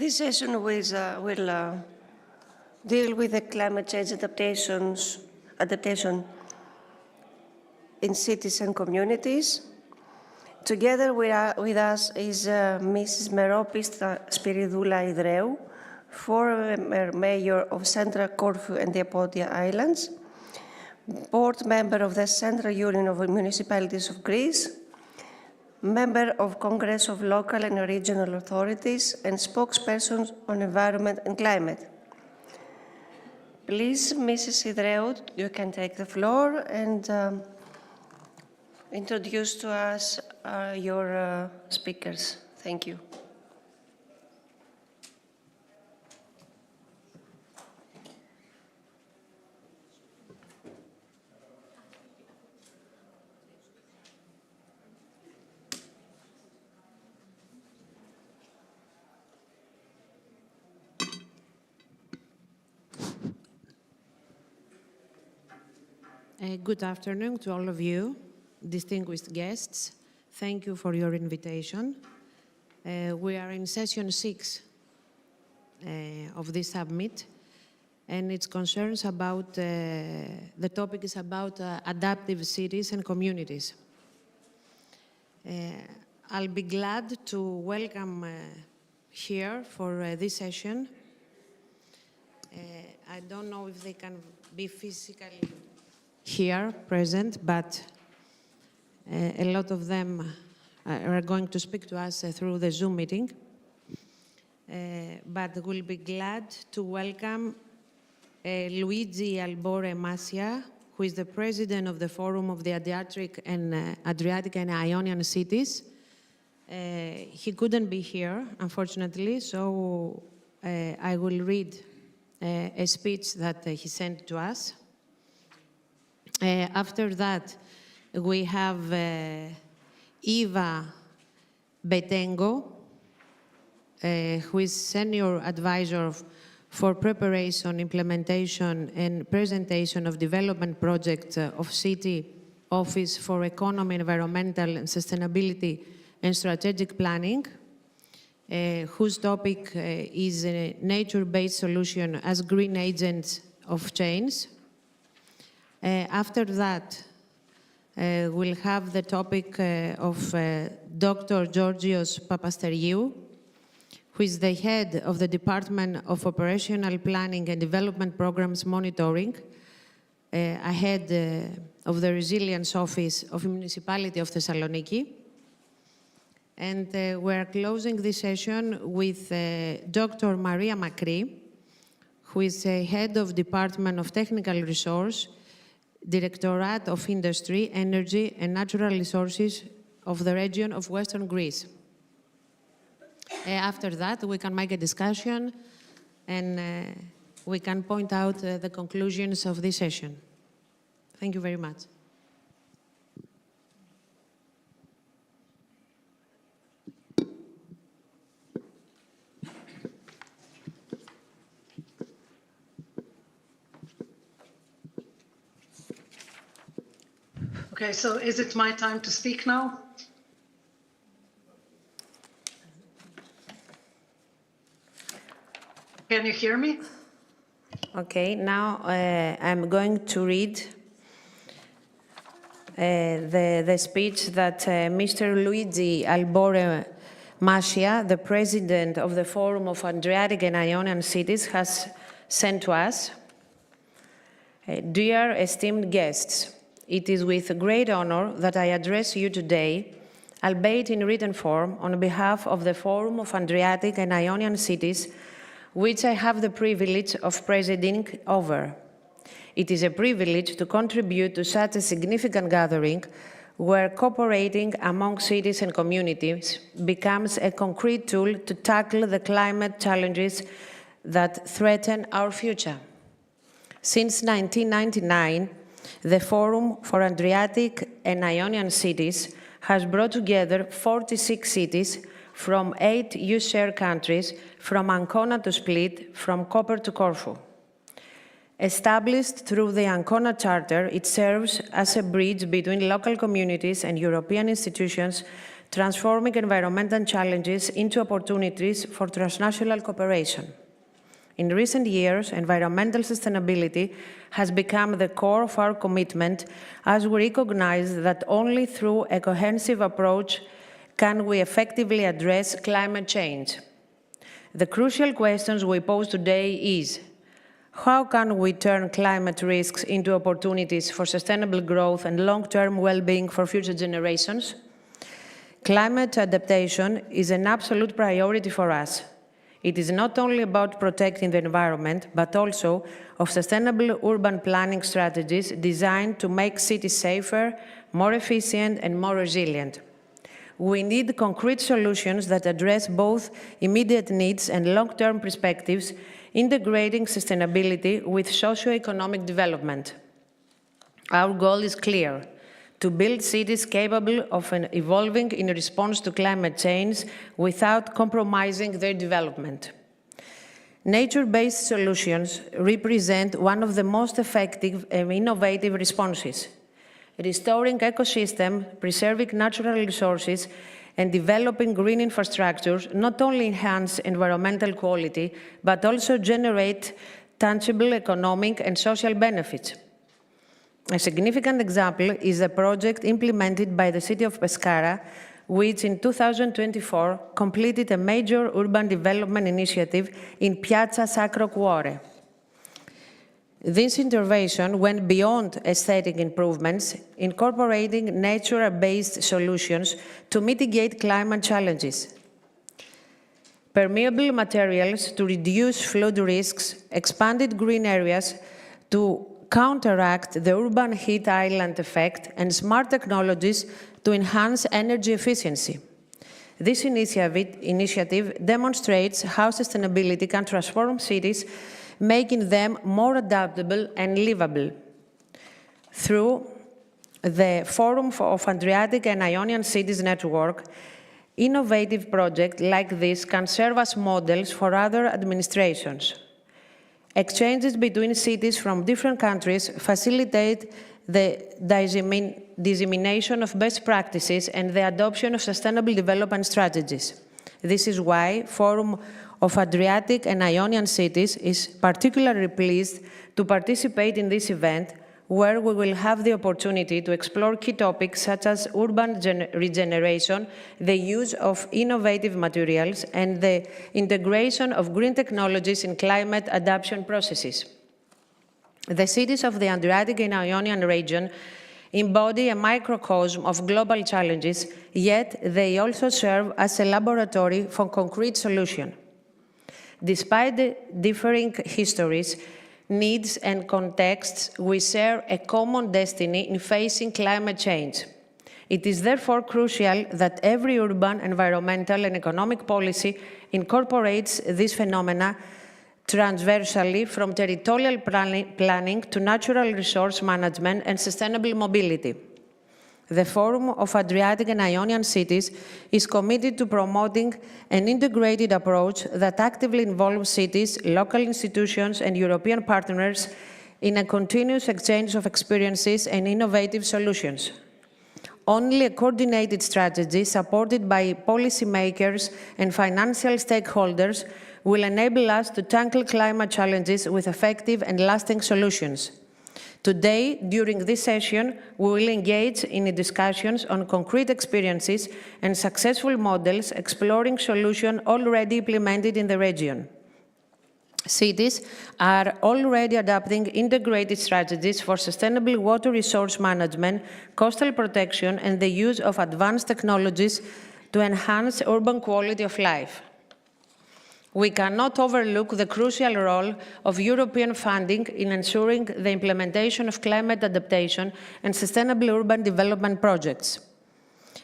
S1: This session will deal with the climate change adaptation in cities and communities. Together with us is Mrs. Meropis Spiridoula Idreou, former mayor of Central Corfu and the Apodia Islands, board member of the Central Union of Municipalities of Greece, member of Congress of Local and Regional Authorities, and spokesperson on environment and climate. Please, Mrs. Idreou, you can take the floor and introduce to us your speakers. Thank you.
S5: Good afternoon to all of you, distinguished guests. Thank you for your invitation. We are in session 6 of this summit, and it concerns about, the topic is about adaptive cities and communities. I'll be glad to welcome here for this session. I don't know if they can be physically here present, but a lot of them are going to speak to us through the Zoom meeting. But we'll be glad to welcome Luigi Albore Masia, who is the president of the Forum of the Adriatic-Ionian cities. He couldn't be here, unfortunately, so I will read a speech that he sent to us. After that, we have Eva Betengo, who is Senior Advisor for Preparation, Implementation, and Presentation of Development Project of City Office for Economy, Environmental and Sustainability and Strategic Planning. whose topic is a nature-based solution as green agents of change. After that, we'll have the topic of Dr. Georgios Papasteriou, who is the head of the Department of Operational Planning and Development Programs Monitoring, ahead of the Resilience Office of the Municipality of Thessaloniki. And we're closing this session with Dr. Maria Makri, who is head of Department of Technical Resource, Directorate of Industry, Energy and Natural Resources of the region of Western Greece. After that, we can make a discussion and we can point out the conclusions of this session. Thank you very much.
S4: Okay, so is it my time to speak now? Can you hear me?
S5: Okay, now I'm going to read the speech that Mr. Luigi Albore Mascia, the president of the Forum of Adriatic and Ionian Cities, has sent to us. Dear esteemed guests, it is with great honor that I address you today, albeit in written form, on behalf of the Forum of Adriatic and Ionian Cities, which I have the privilege of presiding over. It is a privilege to contribute to such a significant gathering where cooperating among cities and communities becomes a concrete tool to tackle the climate challenges that threaten our future. Since 1999, the Forum for Adriatic and Ionian Cities has brought together 46 cities from 8 EU countries, from Ancona to Split, from Koper to Corfu. Established through the Ancona Charter, it serves as a bridge between local communities and European institutions, transforming environmental challenges into opportunities for transnational cooperation. In recent years, environmental sustainability has become the core of our commitment, as we recognize that only through a cohesive approach can we effectively address climate change. The crucial questions we pose today is, how can we turn climate risks into opportunities for sustainable growth and long-term well-being for future generations? Climate adaptation is an absolute priority for us. It is not only about protecting the environment, but also of sustainable urban planning strategies designed to make cities safer, more efficient, and more resilient. We need concrete solutions that address both immediate needs and long-term perspectives, integrating sustainability with socio-economic development. Our goal is clear: to build cities capable of evolving in response to climate change without compromising their development. Nature-based solutions represent one of the most effective and innovative responses. Restoring ecosystems, preserving natural resources, and developing green infrastructures not only enhance environmental quality, but also generate tangible economic and social benefits. A significant example is a project implemented by the city of Pescara, which in 2024 completed a major urban development initiative in Piazza Sacro Cuore. This intervention went beyond aesthetic improvements, incorporating nature-based solutions to mitigate climate challenges. Permeable materials to reduce flood risks, expanded green areas to counteract the urban heat island effect, and smart technologies to enhance energy efficiency. This initiative demonstrates how sustainability can transform cities, making them more adaptable and livable. Through the Forum of Adriatic and Ionian Cities Network, innovative projects like this can serve as models for other administrations. Exchanges between cities from different countries facilitate the dissemination of best practices and the adoption of sustainable development strategies.
S9: This is why Forum of Adriatic and Ionian Cities is particularly pleased to participate in this event, where we will have the opportunity to explore key topics such as urban regeneration, the use of innovative materials, and the integration of green technologies in climate adaptation processes. The cities of the Adriatic and Ionian region embody a microcosm of global challenges, yet they also serve as a laboratory for concrete solutions. Despite the differing histories, needs and contexts, we share a common destiny in facing climate change. It is therefore crucial that every urban, environmental and economic policy incorporates these phenomena transversally, from territorial planning to natural resource management and sustainable mobility. The Forum of Adriatic and Ionian Cities is committed to promoting an integrated approach that actively involves cities, local institutions, and European partners in a continuous exchange of experiences and innovative solutions. Only a coordinated strategy supported by policymakers and financial stakeholders will enable us to tackle climate challenges with effective and lasting solutions. Today, during this session, we will engage in discussions on concrete experiences and successful models exploring solutions already implemented in the region. Cities are already adopting integrated strategies for sustainable water resource management, coastal protection, and the use of advanced technologies to enhance urban quality of life. We cannot overlook the crucial role of European funding in ensuring the implementation of climate adaptation and sustainable urban development projects.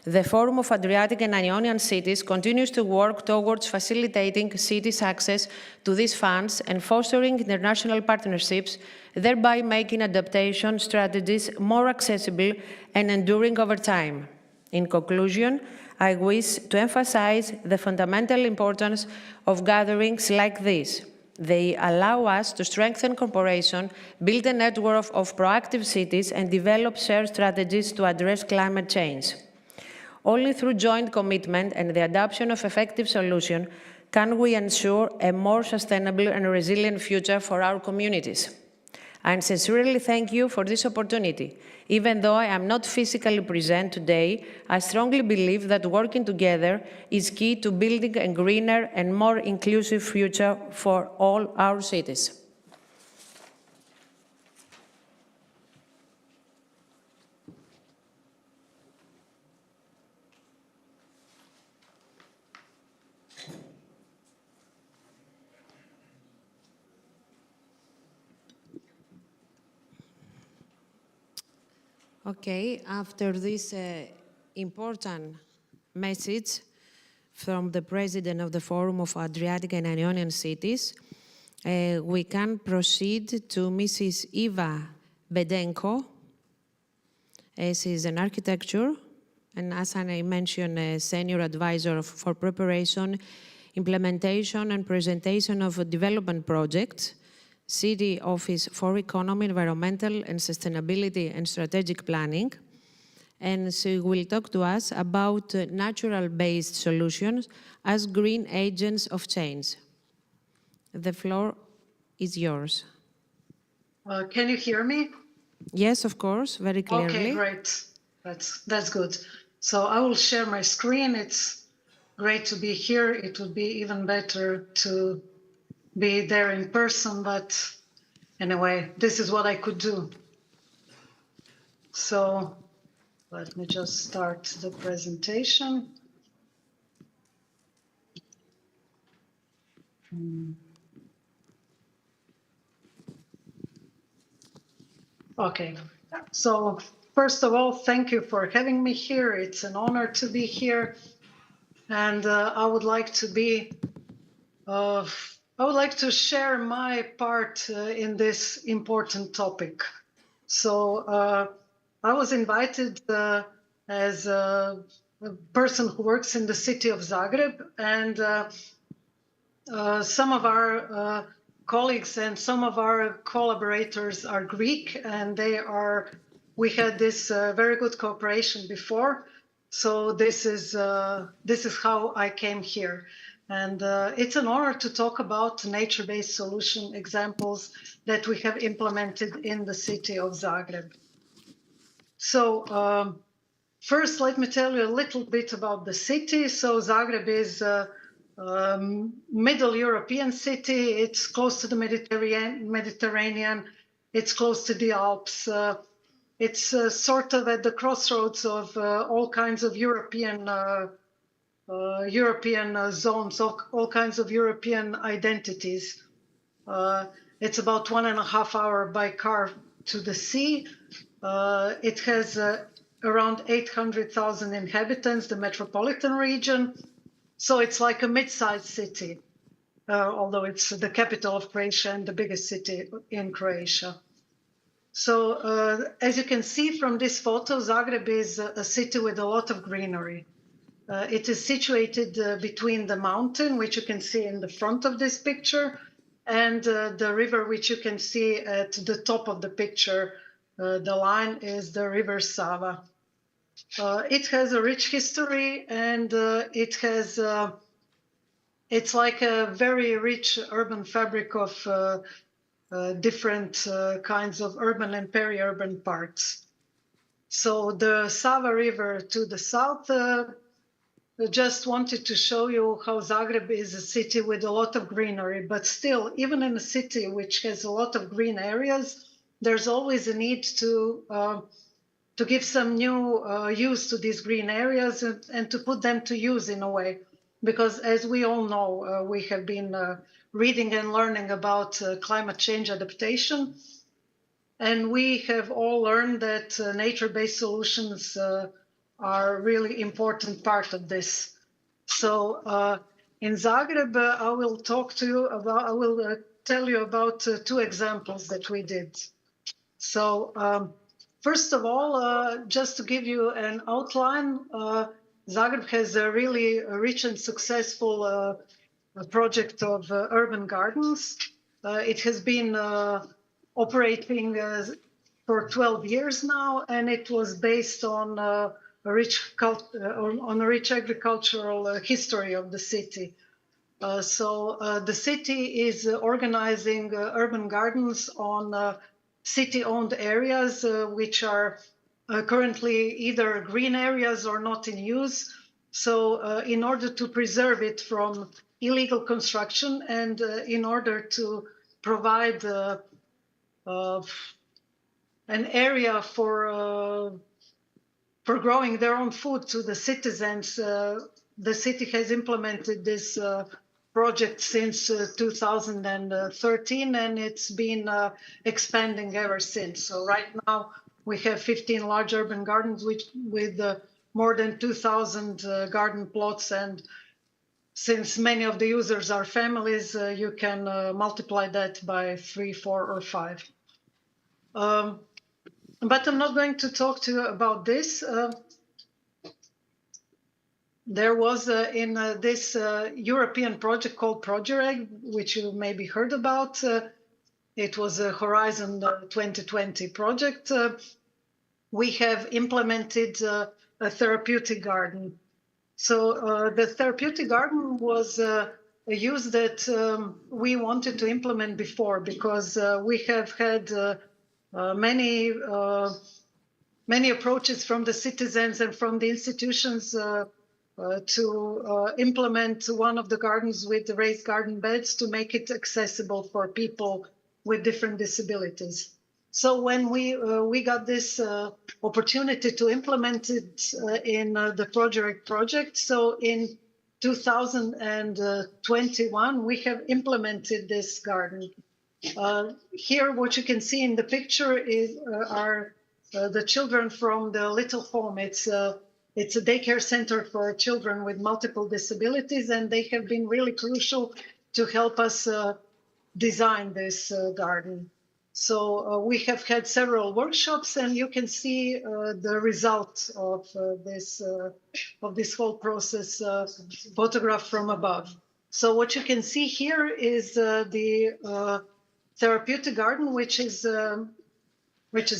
S9: The Forum of Adriatic and Ionian Cities continues to work towards facilitating cities' access to these funds and fostering international partnerships, thereby making adaptation strategies more accessible and enduring over time. In conclusion, I wish to emphasize the fundamental importance of gatherings like this. They allow us to strengthen cooperation, build a network of proactive cities, and develop shared strategies to address climate change. Only through joint commitment and the adoption of effective solutions can we ensure a more sustainable and resilient future for our communities. I sincerely thank you for this opportunity. Even though I am not physically present today, I strongly believe that working together is key to building a greener and more inclusive future for all our cities. Okay, after this important message from the President of the Forum of Adriatic and Ionian Cities, we can proceed to Mrs. Eva Bedenko. She is an architecture, and as I mentioned, a senior advisor for preparation, implementation, and presentation of development projects, City Office for Economy, Environmental and Sustainability and Strategic Planning. And she will talk to us about natural-based solutions as green agents of change. The floor is yours.
S4: Can you hear me?
S9: Yes, of course, very clearly.
S4: Okay, great. That's good. So I will share my screen. It's great to be here. It would be even better to be there in person, but anyway, this is what I could do. So let me just start the presentation. Okay, so first of all, thank you for having me here. It's an honor to be here, and I would like to share my part in this important topic. So I was invited as a person who works in the city of Zagreb, and some of our colleagues and some of our collaborators are Greek, and we had this very good cooperation before. So this is how I came here. And it's an honor to talk about nature-based solution examples that we have implemented in the city of Zagreb. So first, let me tell you a little bit about the city. So Zagreb is a middle European city. It's close to the Mediterranean. It's close to the Alps. It's sort of at the crossroads of all kinds of European zones, all kinds of European identities. It's about 1.5 hours by car to the sea. It has around 800,000 inhabitants, the metropolitan region. So it's like a mid-sized city, although it's the capital of Croatia and the biggest city in Croatia. So as you can see from this photo, Zagreb is a city with a lot of greenery. It is situated between the mountain, which you can see in the front of this picture, and the river, which you can see at the top of the picture. The line is the river Sava. It has a rich history, and it's like a very rich urban fabric of different kinds of urban and peri-urban parts. So the Sava River to the south, I just wanted to show you how Zagreb is a city with a lot of greenery, but still, even in a city which has a lot of green areas, there's always a need to give some new use to these green areas and to put them to use in a way. Because as we all know, we have been reading and learning about climate change adaptation. And we have all learned that nature-based solutions are really important part of this. So in Zagreb, I will tell you about 2 examples that we did. So first of all, just to give you an outline, Zagreb has a really rich and successful project of urban gardens. It has been operating for 12 years now, and it was based on a rich agricultural history of the city. So the city is organizing urban gardens on city-owned areas, which are currently either green areas or not in use. So in order to preserve it from illegal construction and in order to provide an area for growing their own food to the citizens, the city has implemented this project since 2013, and it's been expanding ever since. So right now we have 15 large urban gardens with more than 2,000 garden plots, and since many of the users are families, you can multiply that by 3, 4, or 5. But I'm not going to talk to you about this. There was in this European project called Progereg, which you maybe heard about. It was a Horizon 2020 project. We have implemented a therapeutic garden. So the therapeutic garden was a use that we wanted to implement before, because we have had many approaches from the citizens and from the institutions to implement one of the gardens with the raised garden beds to make it accessible for people with different disabilities. So when we got this opportunity to implement it in the project, so in 2021, we have implemented this garden. Here, what you can see in the picture are the children from the Little Home. It's a daycare center for children with multiple disabilities, and they have been really crucial to help us design this garden. So we have had several workshops, and you can see the result of this whole process photographed from above. So what you can see here is the therapeutic garden, which is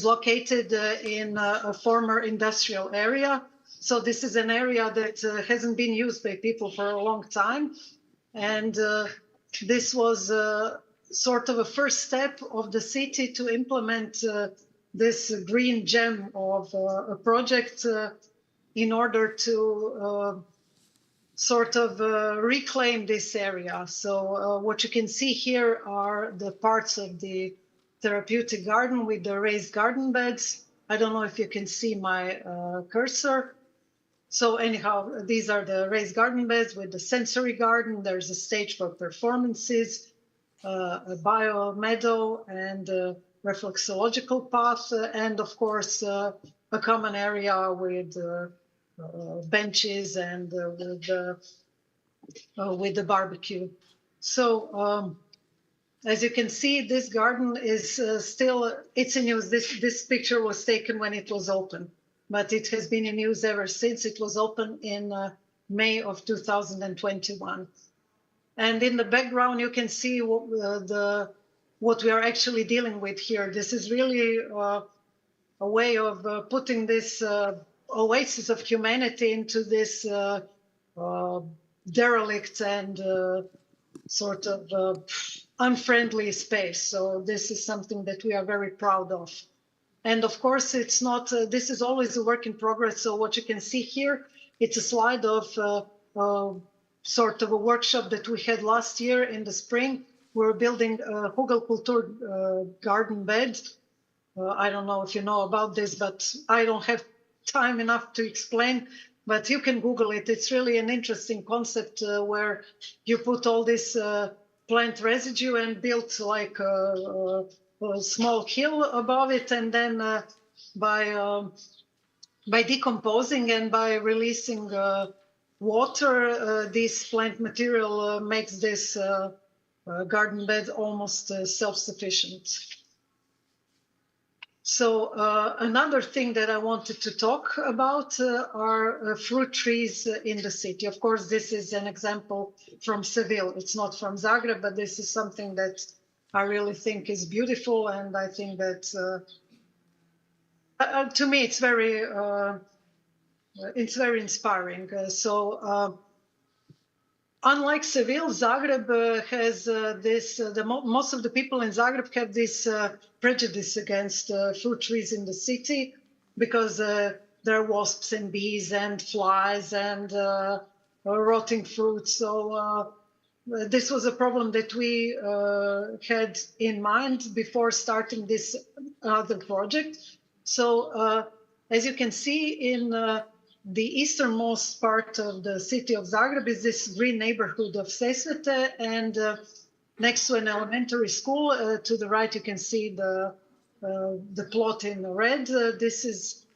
S4: located in a former industrial area. So this is an area that hasn't been used by people for a long time. And this was sort of a first step of the city to implement this green gem of a project in order to sort of reclaim this area. So what you can see here are the parts of the therapeutic garden with the raised garden beds. I don't know if you can see my cursor. So anyhow, these are the raised garden beds with the sensory garden. There's a stage for performances, a bio meadow, and a reflexological path, and of course, a common area with benches and with the barbecue. So as you can see, this garden is still, it's in use. This picture was taken when it was open, but it has been in use ever since. It was open in May of 2021. And in the background, you can see what we are actually dealing with here. This is really a way of putting this oasis of humanity into this derelict and sort of unfriendly space. So this is something that we are very proud of. And of course, it's not, this is always a work in progress. So what you can see here, it's a slide of sort of a workshop that we had last year in the spring. We're building a Hugelkultur garden bed. I don't know if you know about this, but I don't have time enough to explain, but you can Google it. It's really an interesting concept where you put all this plant residue and build like a small hill above it, and then by decomposing and by releasing water, this plant material makes this garden bed almost self-sufficient. So another thing that I wanted to talk about are fruit trees in the city. Of course, this is an example from Seville. It's not from Zagreb, but this is something that I really think is beautiful, and I think that to me it's very inspiring. Unlike Seville, Zagreb has this, most of the people in Zagreb have this prejudice against fruit trees in the city because there are wasps and bees and flies and rotting fruit. So this was a problem that we had in mind before starting this other project. So as you can see in the easternmost part of the city of Zagreb is this green neighborhood of Sesvete, and next to an elementary school, to the right you can see the plot in red. This is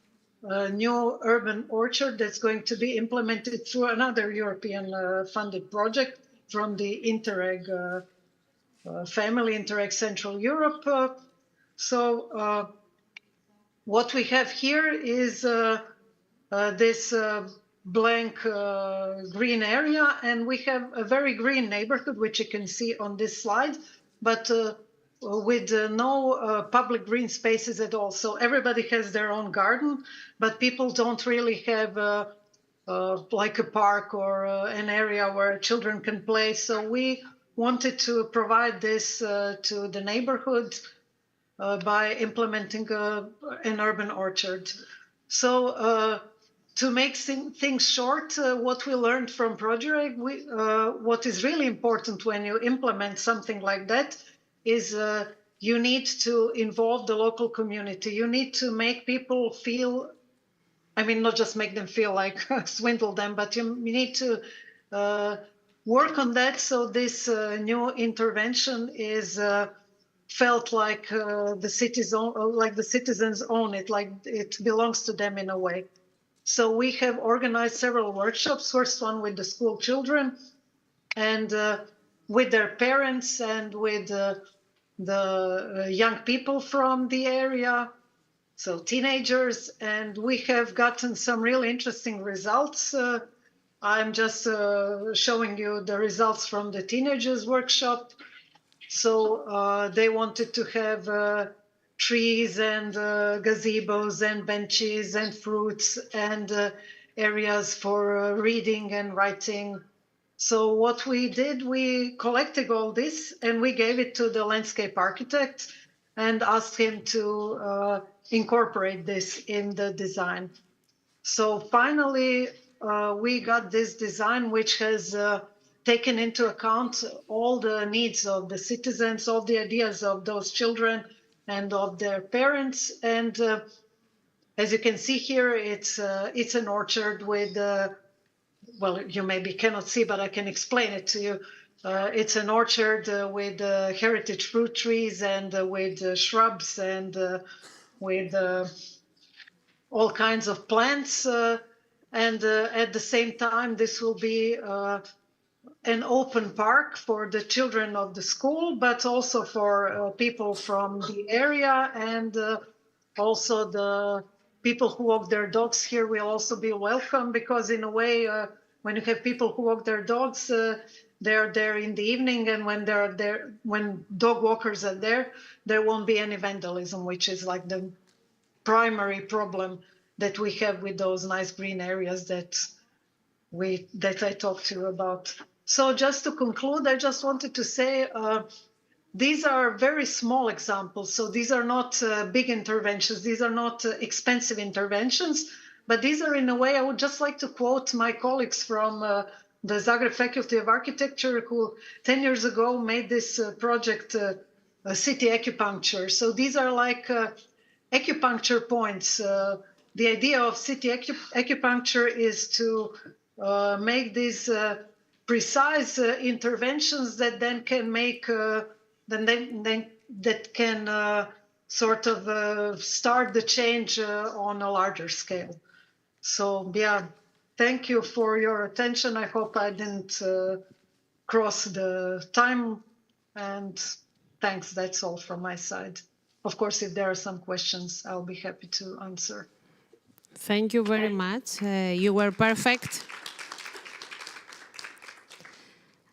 S4: a new urban orchard that's going to be implemented through another European funded project from the Interreg family, Interreg Central Europe. So what we have here is this blank green area, and we have a very green neighborhood, which you can see on this slide, but with no public green spaces at all. So everybody has their own garden, but people don't really have like a park or an area where children can play. So we wanted to provide this to the neighborhood by implementing an urban orchard. So to make things short, what we learned from Project, what is really important when you implement something like that is you need to involve the local community. You need to make people feel, I mean, not just make them feel like swindle them, but you need to work on that so this new intervention is felt like the citizens own it, like it belongs to them in a way. So we have organized several workshops, first one with the school children and with their parents and with the young people from the area, so teenagers, and we have gotten some really interesting results. I'm just showing you the results from the teenagers workshop. So they wanted to have trees and gazebos and benches and fruits, and areas for reading and writing. So what we did, we collected all this and we gave it to the landscape architect and asked him to incorporate this in the design. So finally, we got this design which has taken into account all the needs of the citizens, all the ideas of those children and of their parents. And as you can see here, it's an orchard with, well, you maybe cannot see, but I can explain it to you. It's an orchard with heritage fruit trees and with shrubs and with all kinds of plants. And at the same time, this will be an open park for the children of the school, but also for people from the area, and also the people who walk their dogs here will also be welcome, because in a way, when you have people who walk their dogs, they're there in the evening, and when they're there, when dog walkers are there, there won't be any vandalism, which is like the primary problem that we have with those nice green areas that I talked to you about. So just to conclude, I just wanted to say these are very small examples. So these are not big interventions. These are not expensive interventions, but these are, in a way, I would just like to quote my colleagues from the Zagreb Faculty of Architecture, who 10 years ago made this project, city acupuncture. So these are like acupuncture points. The idea of city acupuncture is to make these precise interventions that then can make, that can sort of start the change on a larger scale. So yeah, thank you for your attention. I hope I didn't cross the time, and thanks, that's all from my side. Of course, if there are some questions, I'll be happy to answer.
S5: Thank you very much. You were perfect.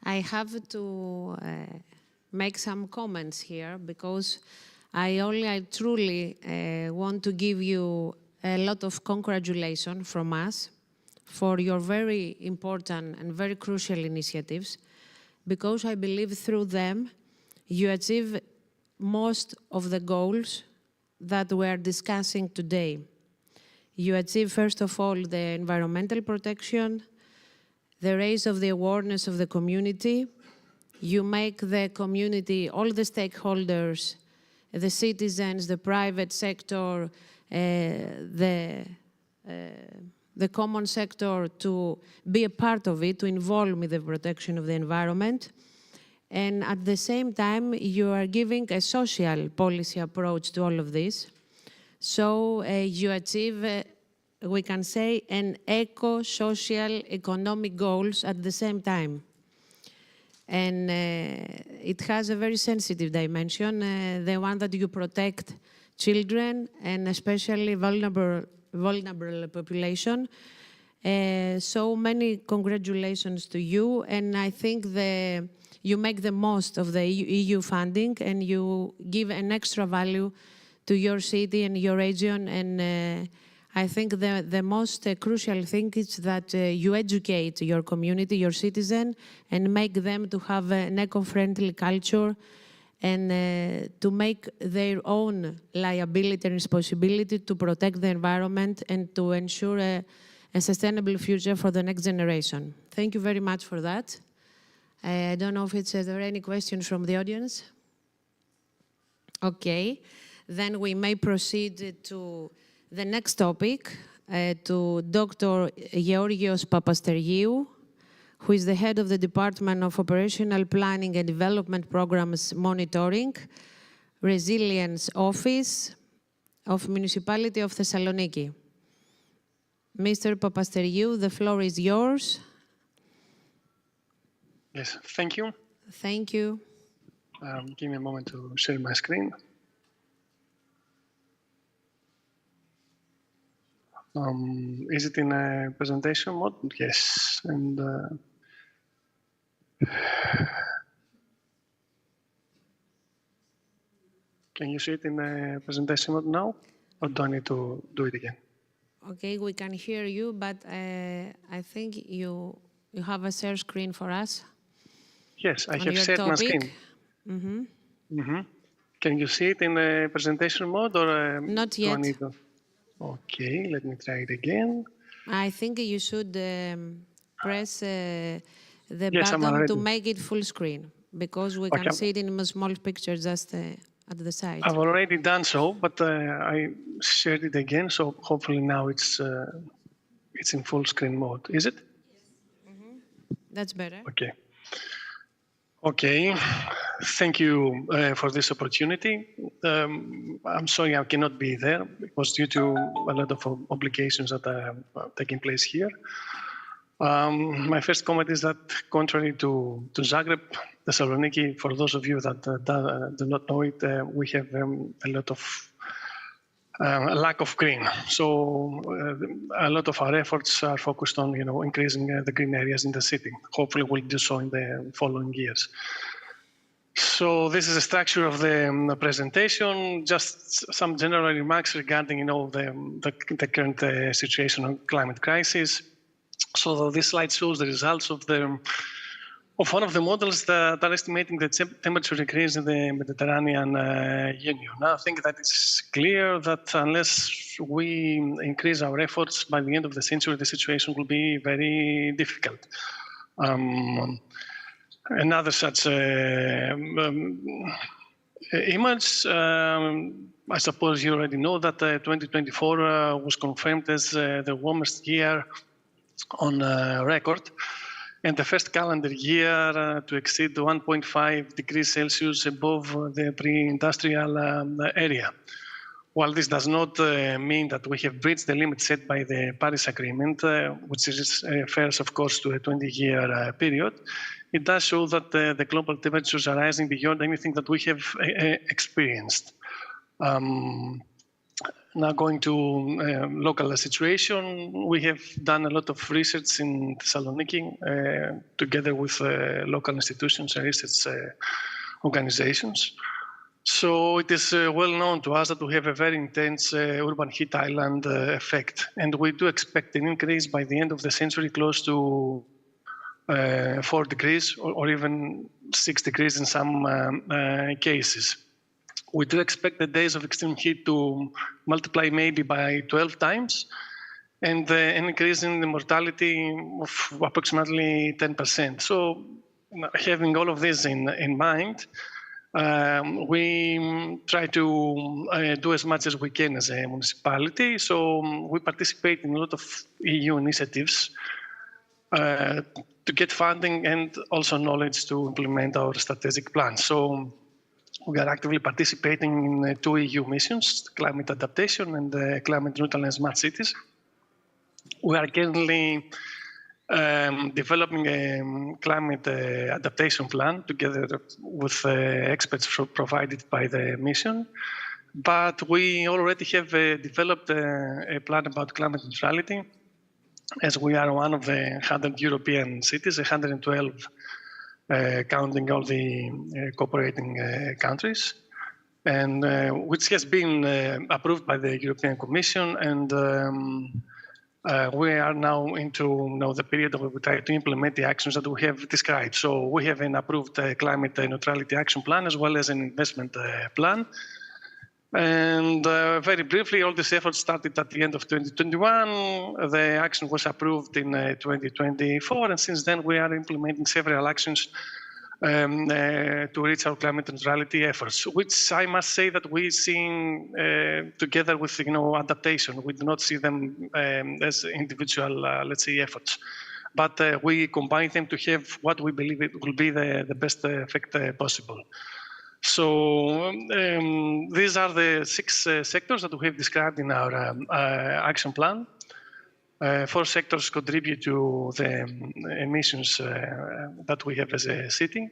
S5: I have to make some comments here, because I truly want to give you a lot of congratulations from us for your very important and very crucial initiatives, because I believe through them you achieve most of the goals that we are discussing today. You achieve, first of all, the environmental protection, the raise of the awareness of the community. You make the community, all the stakeholders, the citizens, the private sector, the common sector, to be a part of it, to involve in the protection of the environment. And at the same time, you are giving a social policy approach to all of this. So you achieve, we can say, an eco-social economic goals at the same time. And it has a very sensitive dimension, the one that you protect children and especially vulnerable population. So many congratulations to you, and I think you make the most of the EU funding and you give an extra value to your city and your region. And I think the most crucial thing is that you educate your community, your citizen, and make them to have an eco-friendly culture and to make their own liability and responsibility to protect the environment and to ensure a sustainable future for the next generation. Thank you very much for that. I don't know if there are any questions from the audience. Okay, then we may proceed to the next topic, to Dr. Georgios Papasteriou, who is the head of the Department of Operational Planning and Development Programs Monitoring, Resilience Office of Municipality of Thessaloniki. Mr. Papasteriou, the floor is yours.
S10: Yes, thank you.
S5: Thank you.
S10: Give me a moment to share my screen. Is it in a presentation mode? Yes. And can you see it in a presentation mode now? Or do I need to do it again?
S5: Okay, we can hear you, but I think you have a share screen for us.
S10: Yes, I
S5: on
S10: have
S5: your
S10: shared my
S5: topic.
S10: screen. Can you see it in presentation mode or
S5: Not
S10: do I
S5: yet.
S10: need to? Okay, let me try it again.
S5: I think you should press the
S10: Yes, I'm
S5: button to
S10: already.
S5: make it full screen, because we
S10: Okay.
S5: can see it in a small picture just at the side.
S10: I've already done so, but I shared it again, so hopefully now it's in full screen mode. Is it?
S5: That's better.
S10: Okay. Okay. Thank you for this opportunity. I'm sorry I cannot be there. It was due to a lot of obligations that are taking place here. My first comment is that contrary to Zagreb, Thessaloniki, for those of you that do not know it, we have a lot of a lack of green. So a lot of our efforts are focused on, increasing the green areas in the city. Hopefully we'll do so in the following years. So this is the structure of the presentation. Just some general remarks regarding, the current situation on climate crisis. So this slide shows the results of one of the models that are estimating the temperature increase in the Mediterranean Union. Now, I think that it's clear that unless we increase our efforts by the end of the century, the situation will be very difficult. Another such image, I suppose you already know that 2024 was confirmed as the warmest year on record, and the first calendar year to exceed 1.5 degrees Celsius above the pre-industrial area. While this does not mean that we have breached the limit set by the Paris Agreement, which refers, of course, to a 20-year period, it does show that the global temperatures are rising beyond anything that we have experienced. Now going to local situation, we have done a lot of research in Thessaloniki together with local institutions and research organizations. So it is well known to us that we have a very intense urban heat island effect, and we do expect an increase by the end of the century close to 4 degrees or even 6 degrees in some cases. We do expect the days of extreme heat to multiply maybe by 12 times, and an increase in the mortality of approximately 10%. So having all of this in mind, we try to do as much as we can as a municipality. So we participate in a lot of EU initiatives to get funding and also knowledge to implement our strategic plan. So we are actively participating in 2 EU missions, climate adaptation and climate neutral and smart cities. We are currently developing a climate adaptation plan together with experts provided by the mission. But we already have developed a plan about climate neutrality, as we are one of the 100 European cities, 112 counting all the cooperating countries, and which has been approved by the European Commission, and we are now into the period where we try to implement the actions that we have described. So we have an approved climate neutrality action plan as well as an investment plan. And very briefly, all this effort started at the end of 2021. The action was approved in 2024, and since then we are implementing several actions to reach our climate neutrality efforts, which I must say that we see together with adaptation. We do not see them as individual, let's say, efforts, but we combine them to have what we believe it will be the best effect possible. So these are the 6 sectors that we have described in our action plan. 4 sectors contribute to the emissions that we have as a city.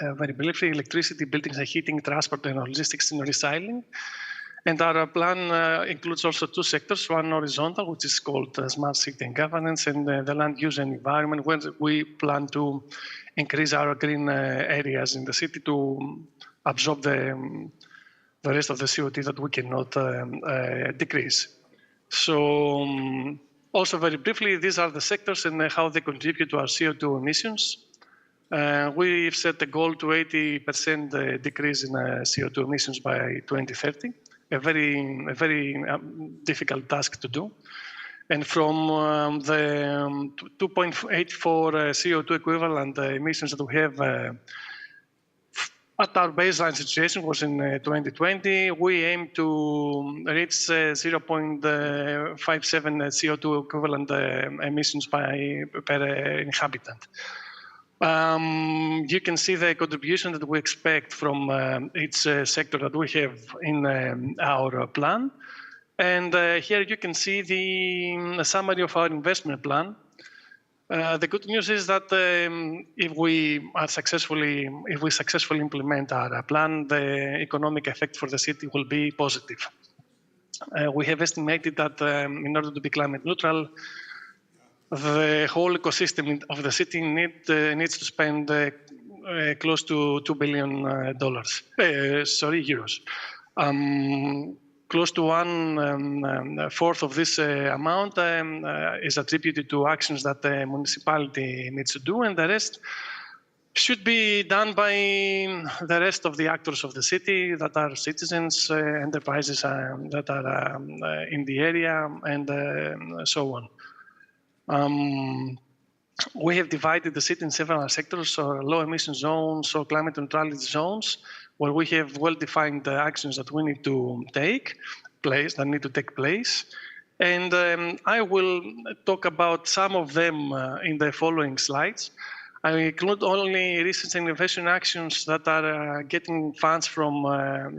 S10: Very briefly, electricity, buildings and heating, transport and logistics and recycling. And our plan includes also 2 sectors, one horizontal, which is called smart city and governance, and the land use and environment, where we plan to increase our green areas in the city to absorb the rest of the CO2 that we cannot decrease. So also very briefly, these are the sectors and how they contribute to our CO2 emissions. We've set a goal to 80% decrease in CO2 emissions by 2030, a very difficult task to do. And from the 2.84 CO2 equivalent emissions that we have at our baseline situation was in 2020, we aim to reach 0.57 CO2 equivalent emissions per inhabitant. You can see the contribution that we expect from each sector that we have in our plan. And here you can see the summary of our investment plan. The good news is that if we successfully implement our plan, the economic effect for the city will be positive. We have estimated that in order to be climate neutral, the whole ecosystem of the city needs to spend close to $2 billion, euros. Close to 1/4 of this amount is attributed to actions that the municipality needs to do, and the rest should be done by the rest of the actors of the city that are citizens, enterprises that are in the area, and so on. We have divided the city in several sectors, or low emission zones, or climate neutrality zones, where we have well-defined actions that we need to take place. And I will talk about some of them in the following slides. I include only research and innovation actions that are getting funds from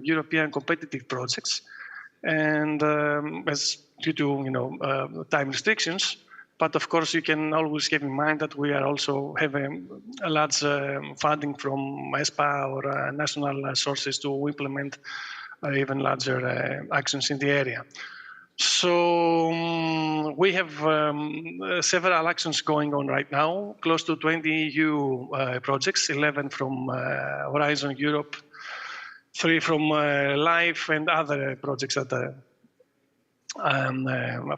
S10: European competitive projects, and as due to time restrictions. But of course, you can always have in mind that we are also having a large funding from ESPA or national sources to implement even larger actions in the area. So we have several actions going on right now, close to 20 EU projects, 11 from Horizon Europe, 3 from LIFE, and other projects that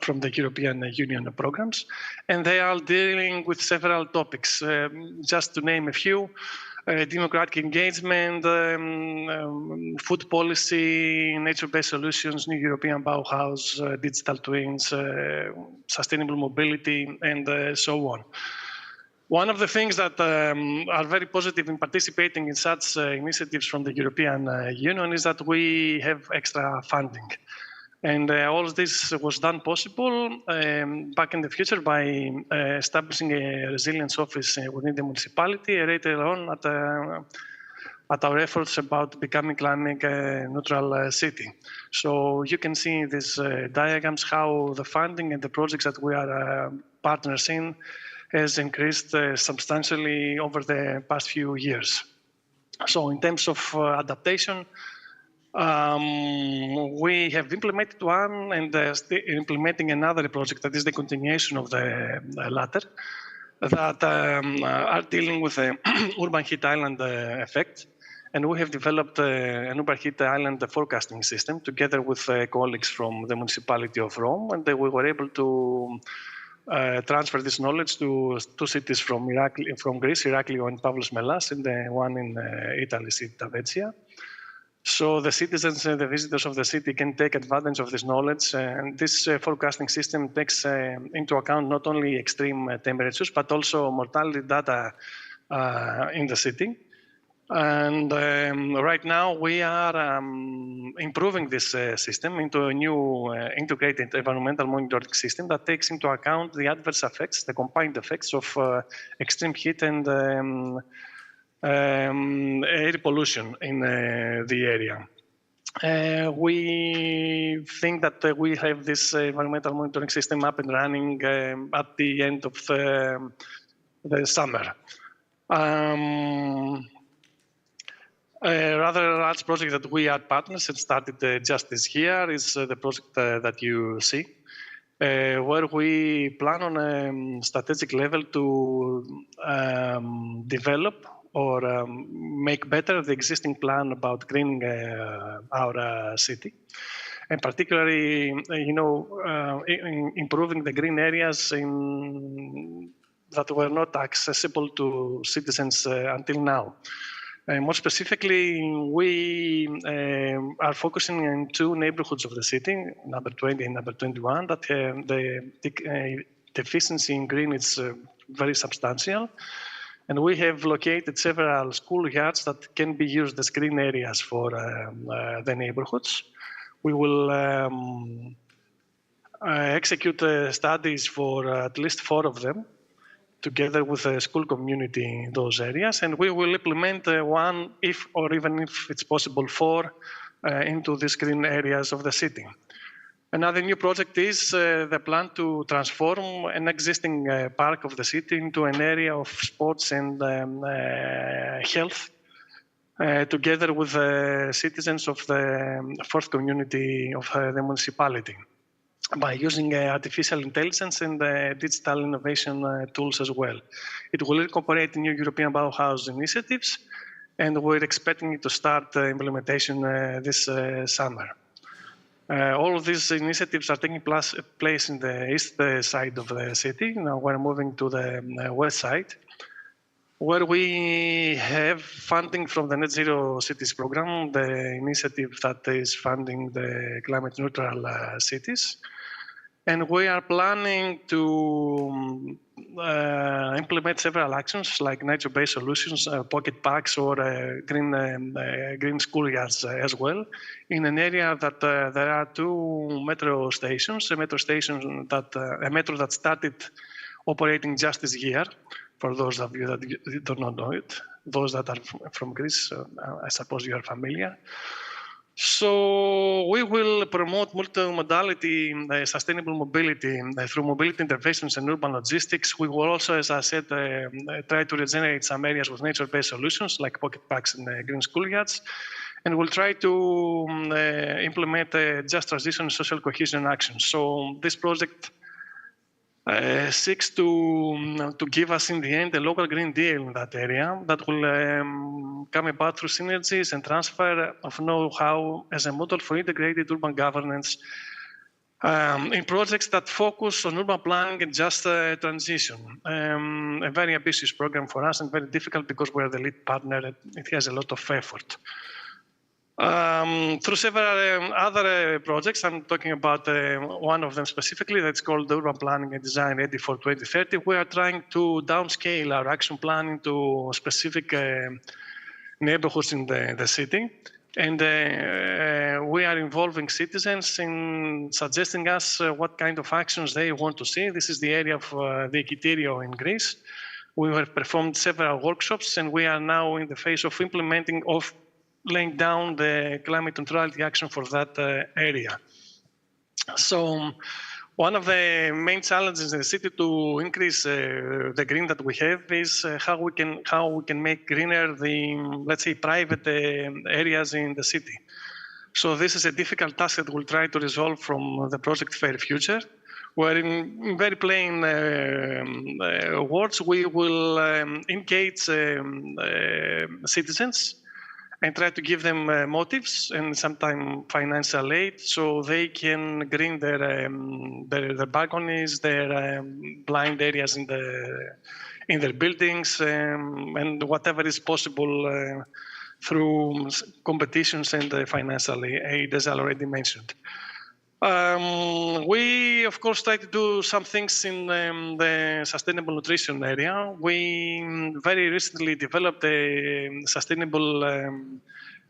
S10: from the European Union programs. And they are dealing with several topics. Just to name a few: democratic engagement, food policy, nature-based solutions, new European Bauhaus, digital twins, sustainable mobility, and so on. One of the things that are very positive in participating in such initiatives from the European Union is that we have extra funding. And all of this was done possible back in the future by establishing a resilience office within the municipality later on at our efforts about becoming climate neutral city. So you can see in these diagrams how the funding and the projects that we are partners in has increased substantially over the past few years. So in terms of adaptation, we have implemented one and implementing another project that is the continuation of the latter, that are dealing with the urban heat island effect. And we have developed an urban heat island forecasting system together with colleagues from the municipality of Rome, and we were able to transfer this knowledge to 2 cities from Greece, Iraklio and Pavlos Melas, and the one in Italy, Civitavecchia. So the citizens and the visitors of the city can take advantage of this knowledge. And this forecasting system takes into account not only extreme temperatures, but also mortality data in the city. And right now we are improving this system into a new integrated environmental monitoring system that takes into account the adverse effects, the combined effects of extreme heat and air pollution in the area. We think that we have this environmental monitoring system up and running at the end of the summer. A rather large project that we are partners and started just this year is the project that you see, where we plan on a strategic level to develop or make better the existing plan about greening our city. and particularly, improving the green areas that were not accessible to citizens until now. More specifically, we are focusing on two neighborhoods of the city, number 20 and number 21, that the deficiency in green is very substantial. And we have located several schoolyards that can be used as green areas for the neighborhoods. We will execute studies for at least 4 of them, together with the school community in those areas, and we will implement one, or even if it's possible, 4 into these green areas of the city. Another new project is the plan to transform an existing park of the city into an area of sports and health, together with the citizens of the 4th community of the municipality, by using artificial intelligence and digital innovation tools as well. It will incorporate new European Bauhaus initiatives, and we're expecting it to start implementation this summer. All of these initiatives are taking place in the east side of the city. Now we're moving to the west side, where we have funding from the Net Zero Cities program, the initiative that is funding the climate neutral cities. And we are planning to implement several actions like nature-based solutions, pocket parks, or green schoolyards as well, in an area that there are 2 metro stations. A metro that started operating just this year, for those of you that do not know it. Those that are from Greece, I suppose you are familiar. So we will promote multimodality, sustainable mobility through mobility interventions and urban logistics. We will also, as I said, try to regenerate some areas with nature-based solutions like pocket parks and green schoolyards. And we'll try to implement just transition and social cohesion actions. So this project seeks to give us in the end a local Green Deal in that area that will come about through synergies and transfer of know-how as a model for integrated urban governance in projects that focus on urban planning and just transition. A very ambitious program for us and very difficult because we are the lead partner. It has a lot of effort. Through several other projects, I'm talking about one of them specifically that's called the Urban Planning and Design Ready for 2030. We are trying to downscale our action plan into specific neighborhoods in the city. And we are involving citizens in suggesting us what kind of actions they want to see. This is the area of the Equiterio in Greece. We have performed several workshops, and we are now in the phase of implementing, of laying down the climate neutrality action for that area. So one of the main challenges in the city to increase the green that we have is how we can make greener the, let's say, private areas in the city. So this is a difficult task that we'll try to resolve from the project Fair Future, where in very plain words, we will engage citizens and try to give them motives and sometimes financial aid so they can green their balconies, their blind areas in their buildings, and whatever is possible through competitions and financial aid, as I already mentioned. We, of course, try to do some things in the sustainable nutrition area. We very recently developed a sustainable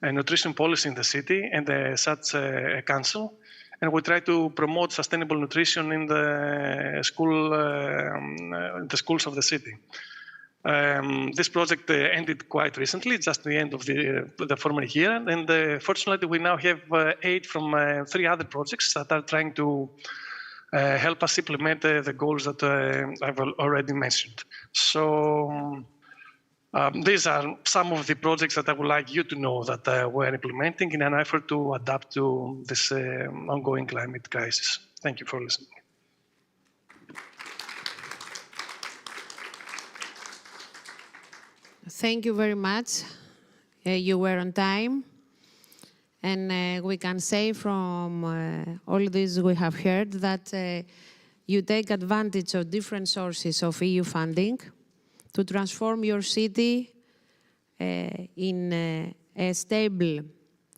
S10: nutrition policy in the city and such a council. And we try to promote sustainable nutrition in the schools of the city. This project ended quite recently, just the end of the former year, and fortunately we now have aid from 3 other projects that are trying to help us implement the goals that I've already mentioned. So these are some of the projects that I would like you to know that we're implementing in an effort to adapt to this ongoing climate crisis. Thank you for listening.
S5: Thank you very much. You were on time. And we can say from all this we have heard that you take advantage of different sources of EU funding to transform your city in a stable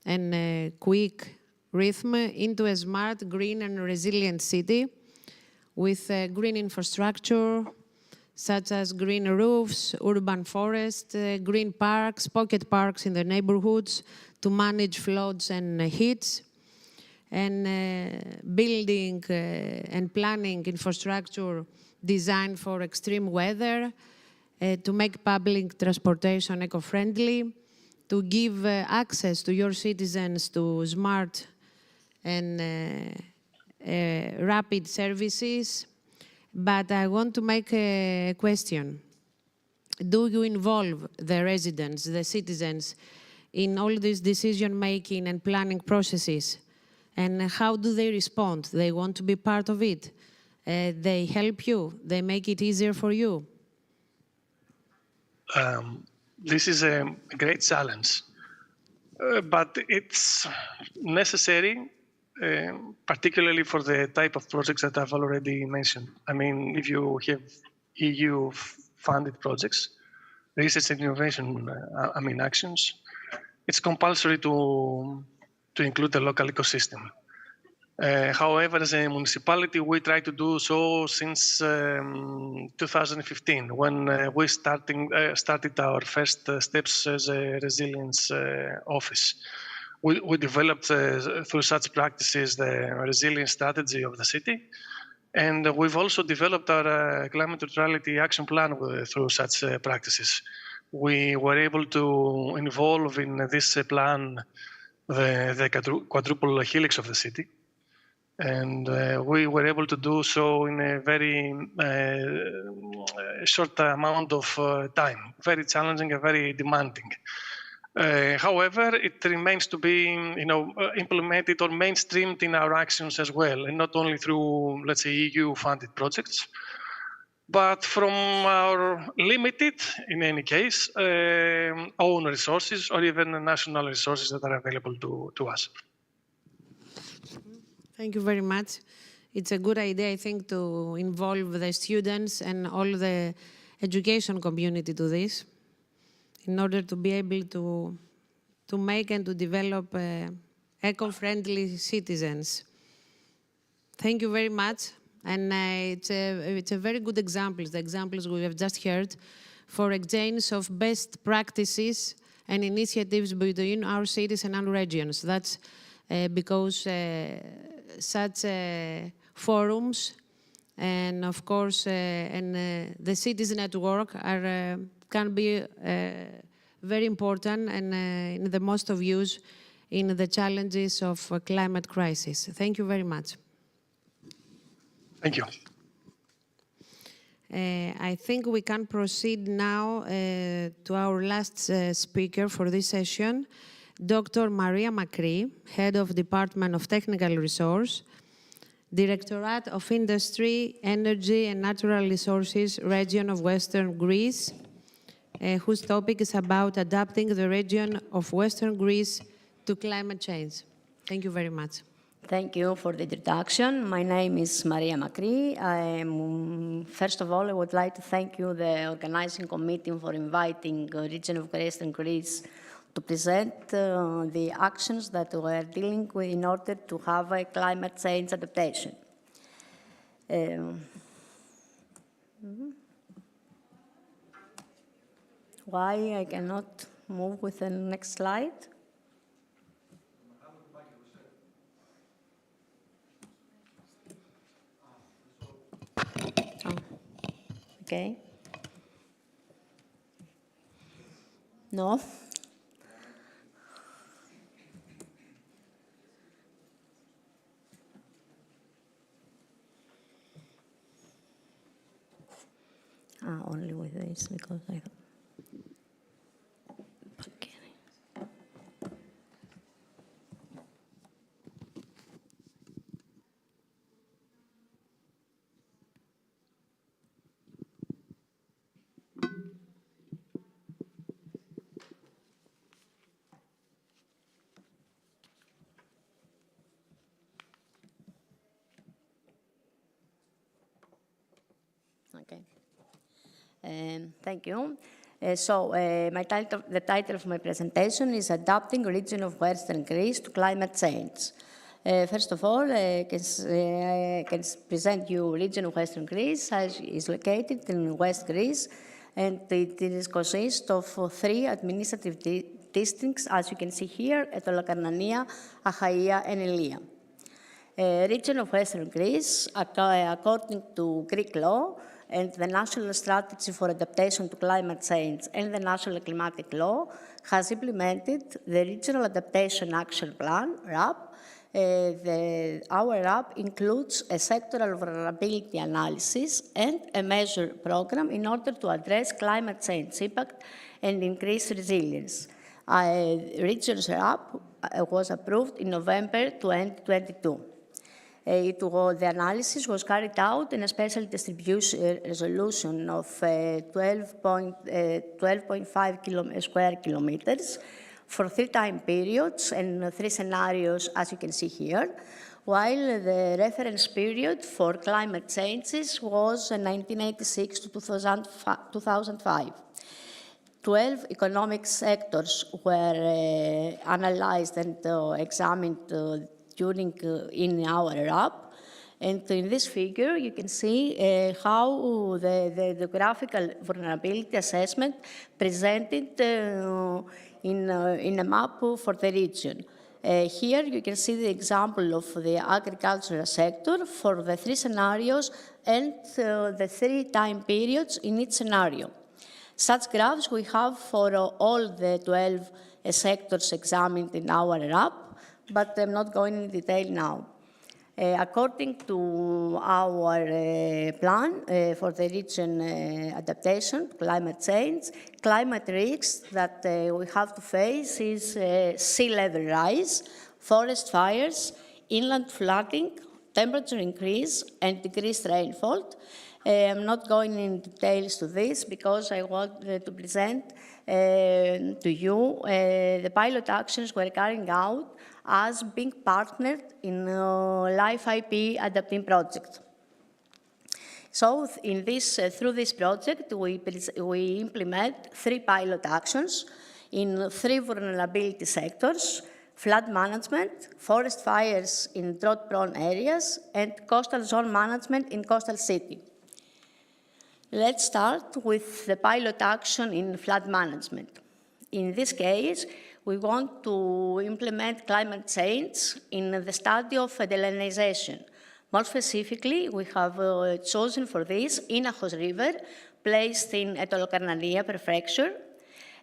S5: and quick rhythm into a smart, green and resilient city with green infrastructure, such as green roofs, urban forests, green parks, pocket parks in the neighborhoods to manage floods and heats, and building and planning infrastructure designed for extreme weather, to make public transportation eco-friendly, to give access to your citizens to smart and rapid services. But I want to make a question. Do you involve the residents, the citizens, in all these decision-making and planning processes? And how do they respond? They want to be part of it. They help you. They make it easier for you.
S10: This is a great challenge, but it's necessary, particularly for the type of projects that I've already mentioned. I mean, if you have EU-funded projects, research and innovation, actions, it's compulsory to include the local ecosystem. However, as a municipality, we try to do so since 2015, when we started our first steps as a resilience office. We developed, through such practices, the resilience strategy of the city. And we've also developed our climate neutrality action plan through such practices. We were able to involve in this plan the quadruple helix of the city. And we were able to do so in a very short amount of time, very challenging and very demanding. However, it remains to be implemented or mainstreamed in our actions as well, and not only through, let's say, EU-funded projects, but from our limited, in any case, own resources or even national resources that are available to us.
S5: Thank you very much. It's a good idea, I think, to involve the students and all the education community to this in order to be able to make and to develop eco-friendly citizens. Thank you very much. And it's a very good example, the examples we have just heard, for exchange of best practices and initiatives between our cities and our regions. That's because such forums and, of course, the cities network can be very important and in the most of use in the challenges of climate crisis. Thank you very much.
S10: Thank you.
S5: I think we can proceed now to our last speaker for this session, Dr. Maria Macri, Head of Department of Technical Resource, Directorate of Industry, Energy and Natural Resources, Region of Western Greece, whose topic is about adapting the region of Western Greece to climate change. Thank you very much.
S6: Thank you for the introduction. My name is Maria Macri. First of all, I would like to thank you, the organizing committee, for inviting the region of Western Greece to present the actions that we are dealing with in order to have a climate change adaptation. Why I cannot move with the next slide? Oh, okay. No? Only with this, because I... Okay. Okay. Thank you. The title of my presentation is Adapting Region of Western Greece to Climate Change. First of all, I can present you region of Western Greece, as is located in West Greece, and it consists of 3 administrative districts, as you can see here, Etolokarnania, Achaia, and Elia. Region of Western Greece, according to Greek law, and the National Strategy for Adaptation to Climate Change and the National Climatic Law, has implemented the Regional Adaptation Action Plan, RAP. Our RAP includes a sectoral vulnerability analysis and a measure program in order to address climate change impact and increase resilience. Region's RAP was approved in November 2022. The analysis was carried out in a special distribution resolution of 12.5 square kilometers for 3 time periods and 3 scenarios, as you can see here, while the reference period for climate changes was 1986 to 2005. 12 economic sectors were analyzed and examined in our RAP. And in this figure, you can see how the graphical vulnerability assessment presented in a map for the region. Here you can see the example of the agricultural sector for the 3 scenarios and the 3 time periods in each scenario. Such graphs we have for all the 12 sectors examined in our RAP, but I'm not going in detail now. According to our plan for the region adaptation to climate change, climate risks that we have to face is sea level rise, forest fires, inland flooding, temperature increase, and decreased rainfall. I'm not going in details to this because I want to present to you the pilot actions we're carrying out as being partnered in Life IP Adapting project. So through this project, we implement 3 pilot actions in 3 vulnerability sectors: flood management, forest fires in drought-prone areas, and coastal zone management in coastal city. Let's start with the pilot action in flood management. In this case, we want to implement climate change in the study of desalination. More specifically, we have chosen for this Inachos River, placed in Etolokarnania prefecture.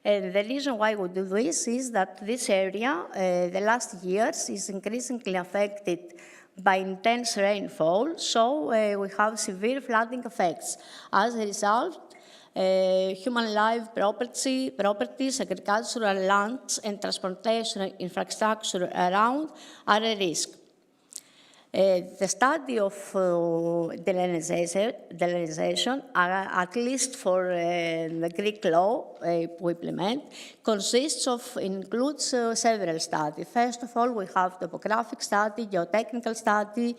S6: And the reason why we do this is that this area, the last years, is increasingly affected by intense rainfall, so we have severe flooding effects. As a result, human life properties, agricultural lands, and transportation infrastructure around are a risk. The study of desalination, at least for the Greek law we implement, includes several studies. First of all, we have topographic study, geotechnical study,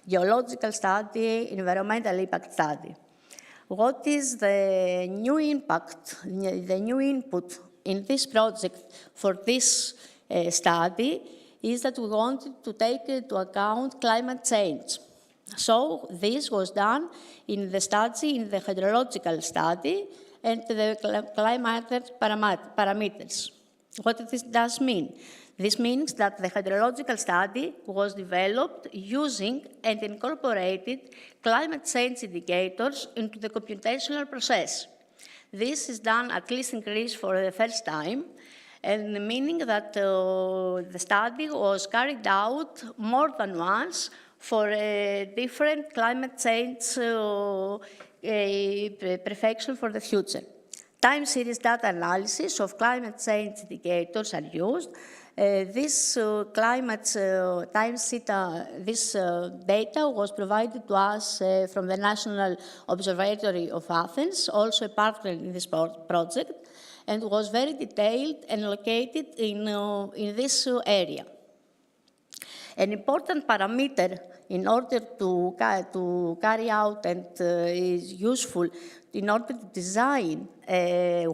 S6: geological study, environmental impact study. What is the new impact, the new input in this project for this study is that we wanted to take into account climate change. So this was done in the study, in the hydrological study, and the climate parameters. What does this mean? This means that the hydrological study was developed using and incorporated climate change indicators into the computational process. This is done at least in Greece for the first time, and meaning that the study was carried out more than once for different climate change perfection for the future. Time series data analysis of climate change indicators are used. This data was provided to us from the National Observatory of Athens, also a partner in this project, and was very detailed and located in this area. An important parameter in order to carry out and is useful in order to design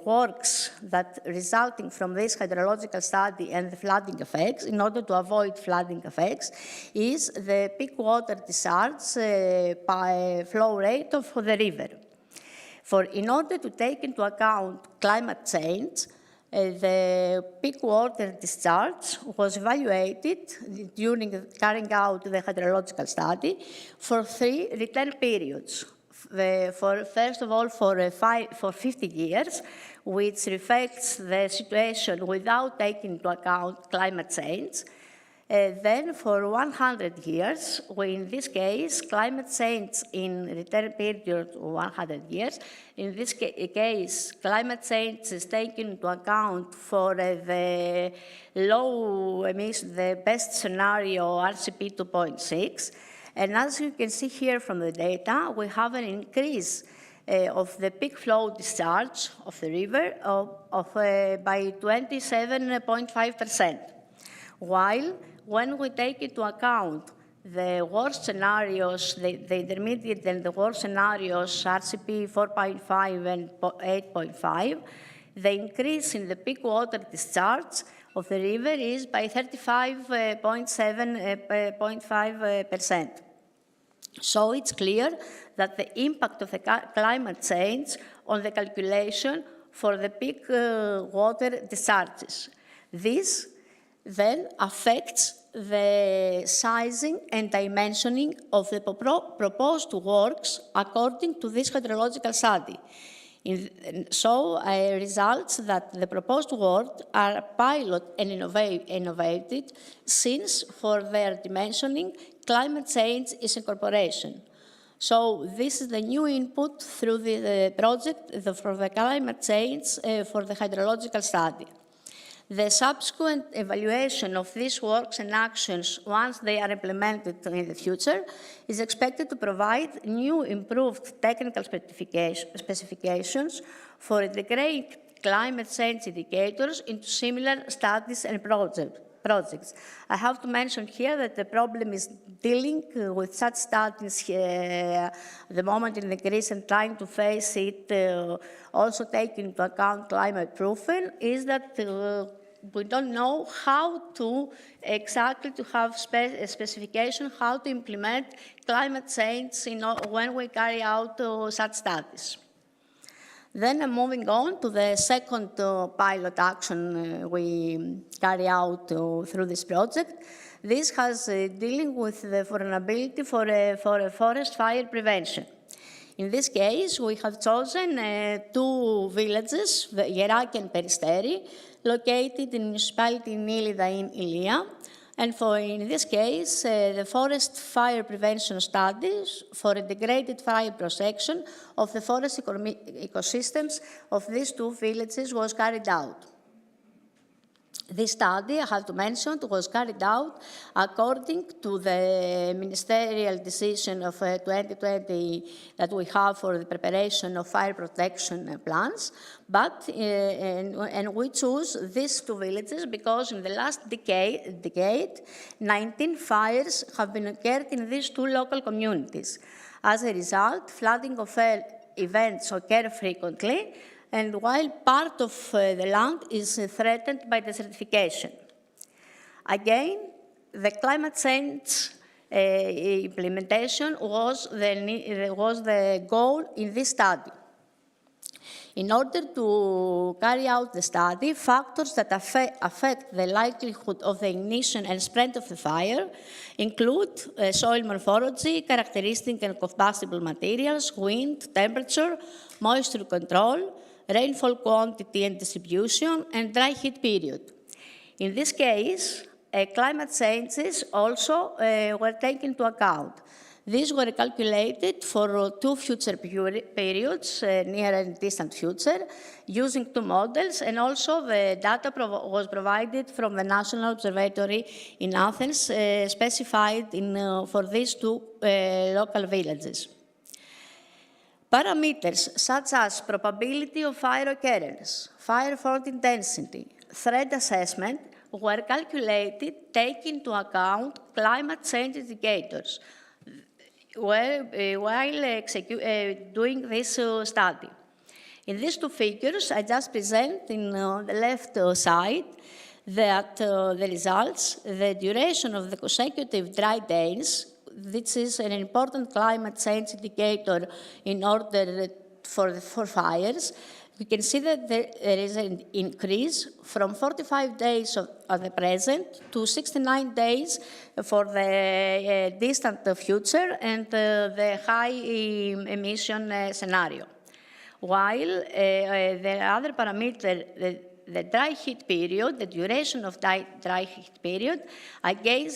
S6: works that resulting from this hydrological study and the flooding effects, in order to avoid flooding effects, is the peak water discharge by flow rate of the river. In order to take into account climate change, the peak water discharge was evaluated during carrying out the hydrological study for 3 return periods. First of all, for 50 years, which reflects the situation without taking into account climate change. Then for 100 years, in this case, climate change in return period of 100 years, in this case, climate change is taken into account for the low emission, the best scenario, RCP 2.6. And as you can see here from the data, we have an increase of the peak flow discharge of the river by 27.5%. While when we take into account the worst scenarios, the intermediate and the worst scenarios, RCP 4.5 and 8.5, the increase in the peak water discharge of the river is by 35.5%. So it's clear that the impact of the climate change on the calculation for the peak water discharges. This then affects the sizing and dimensioning of the proposed works according to this hydrological study. So results that the proposed works are pilot and innovated, since for their dimensioning, climate change is incorporation. So this is the new input through the project for the climate change for the hydrological study. The subsequent evaluation of these works and actions, once they are implemented in the future, is expected to provide new improved technical specifications for integrating climate change indicators into similar studies and projects. I have to mention here that the problem is dealing with such studies at the moment in Greece and trying to face it, also taking into account climate proofing, is that we don't know how to exactly to have a specification, how to implement climate change when we carry out such studies. Then moving on to the second pilot action we carry out through this project. This has dealing with the vulnerability for forest fire prevention. In this case, we have chosen 2 villages, Geraki and Peristeri, located in municipality Nilida in Ilia. And in this case, the forest fire prevention studies for integrated fire protection of the forest ecosystems of these 2 villages was carried out. This study, I have to mention, was carried out according to the ministerial decision of 2020 that we have for the preparation of fire protection plans. And we choose these 2 villages because in the last decade 19 fires have been occurred in these 2 local communities. As a result, flooding of events occur frequently, and while part of the land is threatened by desertification. Again, the climate change implementation was the goal in this study. In order to carry out the study, factors that affect the likelihood of the ignition and spread of the fire include soil morphology, characteristics and combustible materials, wind, temperature, moisture control, rainfall quantity and distribution, and dry heat period. In this case, climate changes also were taken into account. These were calculated for 2 future periods, near and distant future, using 2 models, and also the data was provided from the National Observatory in Athens, specified for these 2 local villages. Parameters such as probability of fire occurrence, fire fault intensity, threat assessment were calculated taking into account climate change indicators while doing this study. In these two figures, I just present in the left side that the results, the duration of the consecutive dry days, this is an important climate change indicator in order for fires. We can see that there is an increase from 45 days of the present to 69 days for the distant future and the high emission scenario. While the other parameter, the dry heat period, the duration of dry heat period, again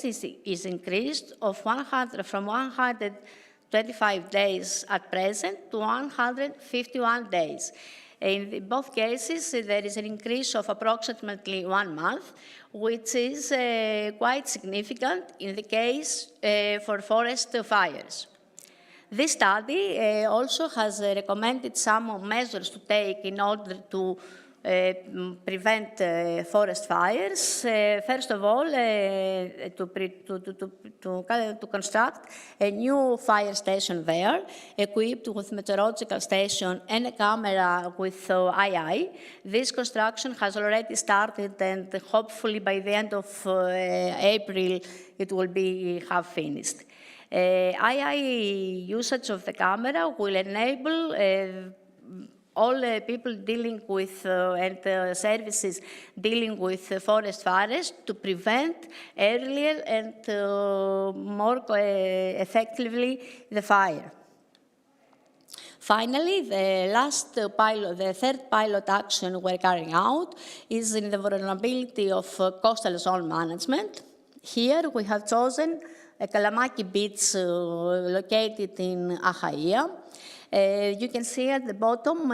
S6: is increased from 125 days at present to 151 days. In both cases, there is an increase of approximately 1 month, which is quite significant in the case for forest fires. This study also has recommended some measures to take in order to prevent forest fires. First of all, to construct a new fire station there, equipped with meteorological station and a camera with II. This construction has already started, and hopefully by the end of April, it will be half finished. II usage of the camera will enable all people dealing with and services dealing with forest fires to prevent earlier and more effectively the fire. Finally, the third pilot action we're carrying out is in the vulnerability of coastal zone management. Here we have chosen a Kalamaki beach located in Achaia. You can see at the bottom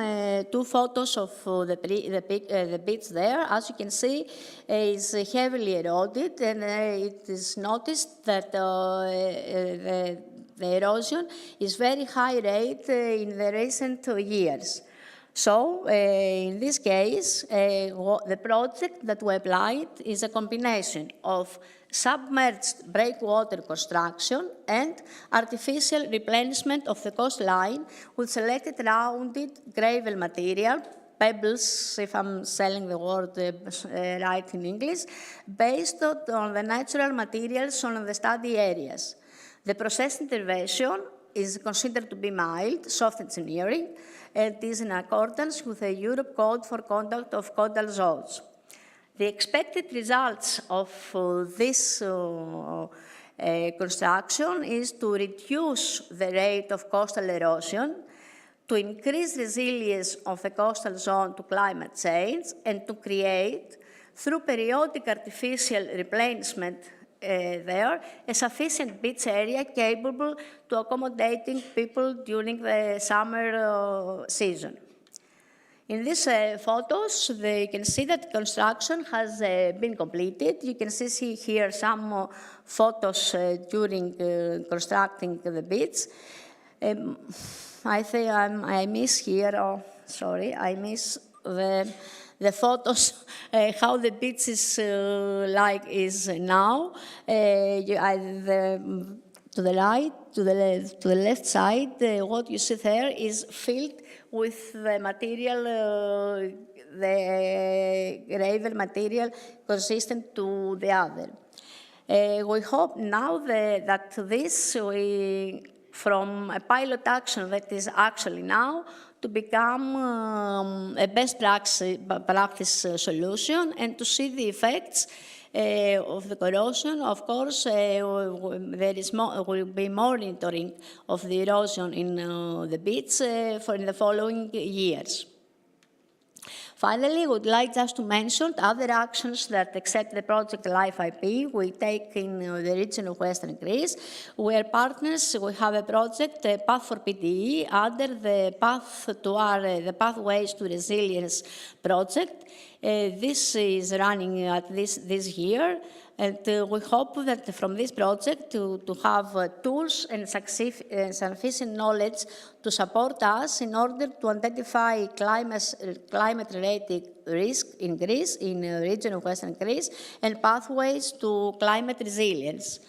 S6: two photos of the beach there. As you can see, it's heavily eroded, and it is noticed that the erosion is very high rate in the recent years. So, in this case, the project that we applied is a combination of submerged breakwater construction and artificial replenishment of the coastline with selected rounded gravel material, pebbles, if I'm selling the word right in English, based on the natural materials on the study areas. The process intervention is considered to be mild, soft engineering, and is in accordance with the Europe Code for Conduct of Coastal Zones. The expected results of this construction is to reduce the rate of coastal erosion, to increase resilience of the coastal zone to climate change, and to create, through periodic artificial replenishment there, a sufficient beach area capable to accommodating people during the summer season. In these photos, you can see that construction has been completed. You can see here some photos during constructing the beach. I think I miss here, I miss the photos, how the beach is is now. To the right, to the left side, what you see there is filled with the material, the gravel material consistent to the other. We hope now that this, from a pilot action that is actually now, to become a best practice solution and to see the effects of the corrosion. Of course, there will be monitoring of the erosion in the beach in the following years. Finally, I would like just to mention other actions that, except the project Life IP, we take in the region of Western Greece. We are partners. We have a project, Path for PTE, under the Pathways to Resilience project. This is running at this year, and we hope that from this project to have tools and sufficient knowledge to support us in order to identify climate-related risk in Greece, in the region of Western Greece, and pathways to climate resilience.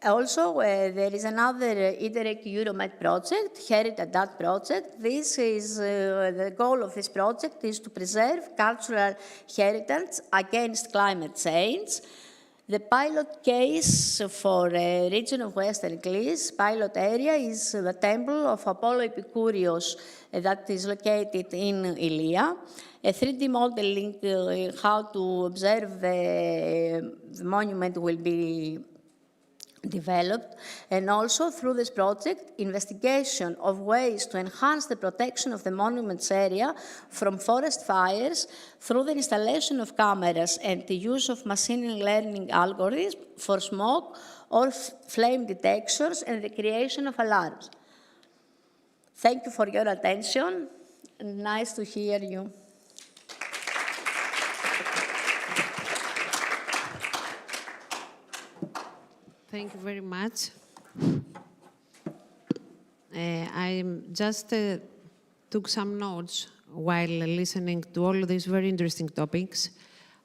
S6: Also, there is another Adriatic-Ionian project, Adaptation project. This is the goal of this project is to preserve cultural heritage against climate change. The pilot case for the region of Western Greece, pilot area, is the temple of Apollo Epicurios that is located in Ilia. A 3D modeling how to observe the monument will be developed, and also through this project, investigation of ways to enhance the protection of the monument's area from forest fires through the installation of cameras and the use of machine learning algorithms for smoke or flame detectors and the creation of alarms. Thank you for your attention, and nice to hear you.
S5: Thank you very much. I just took some notes while listening to all these very interesting topics.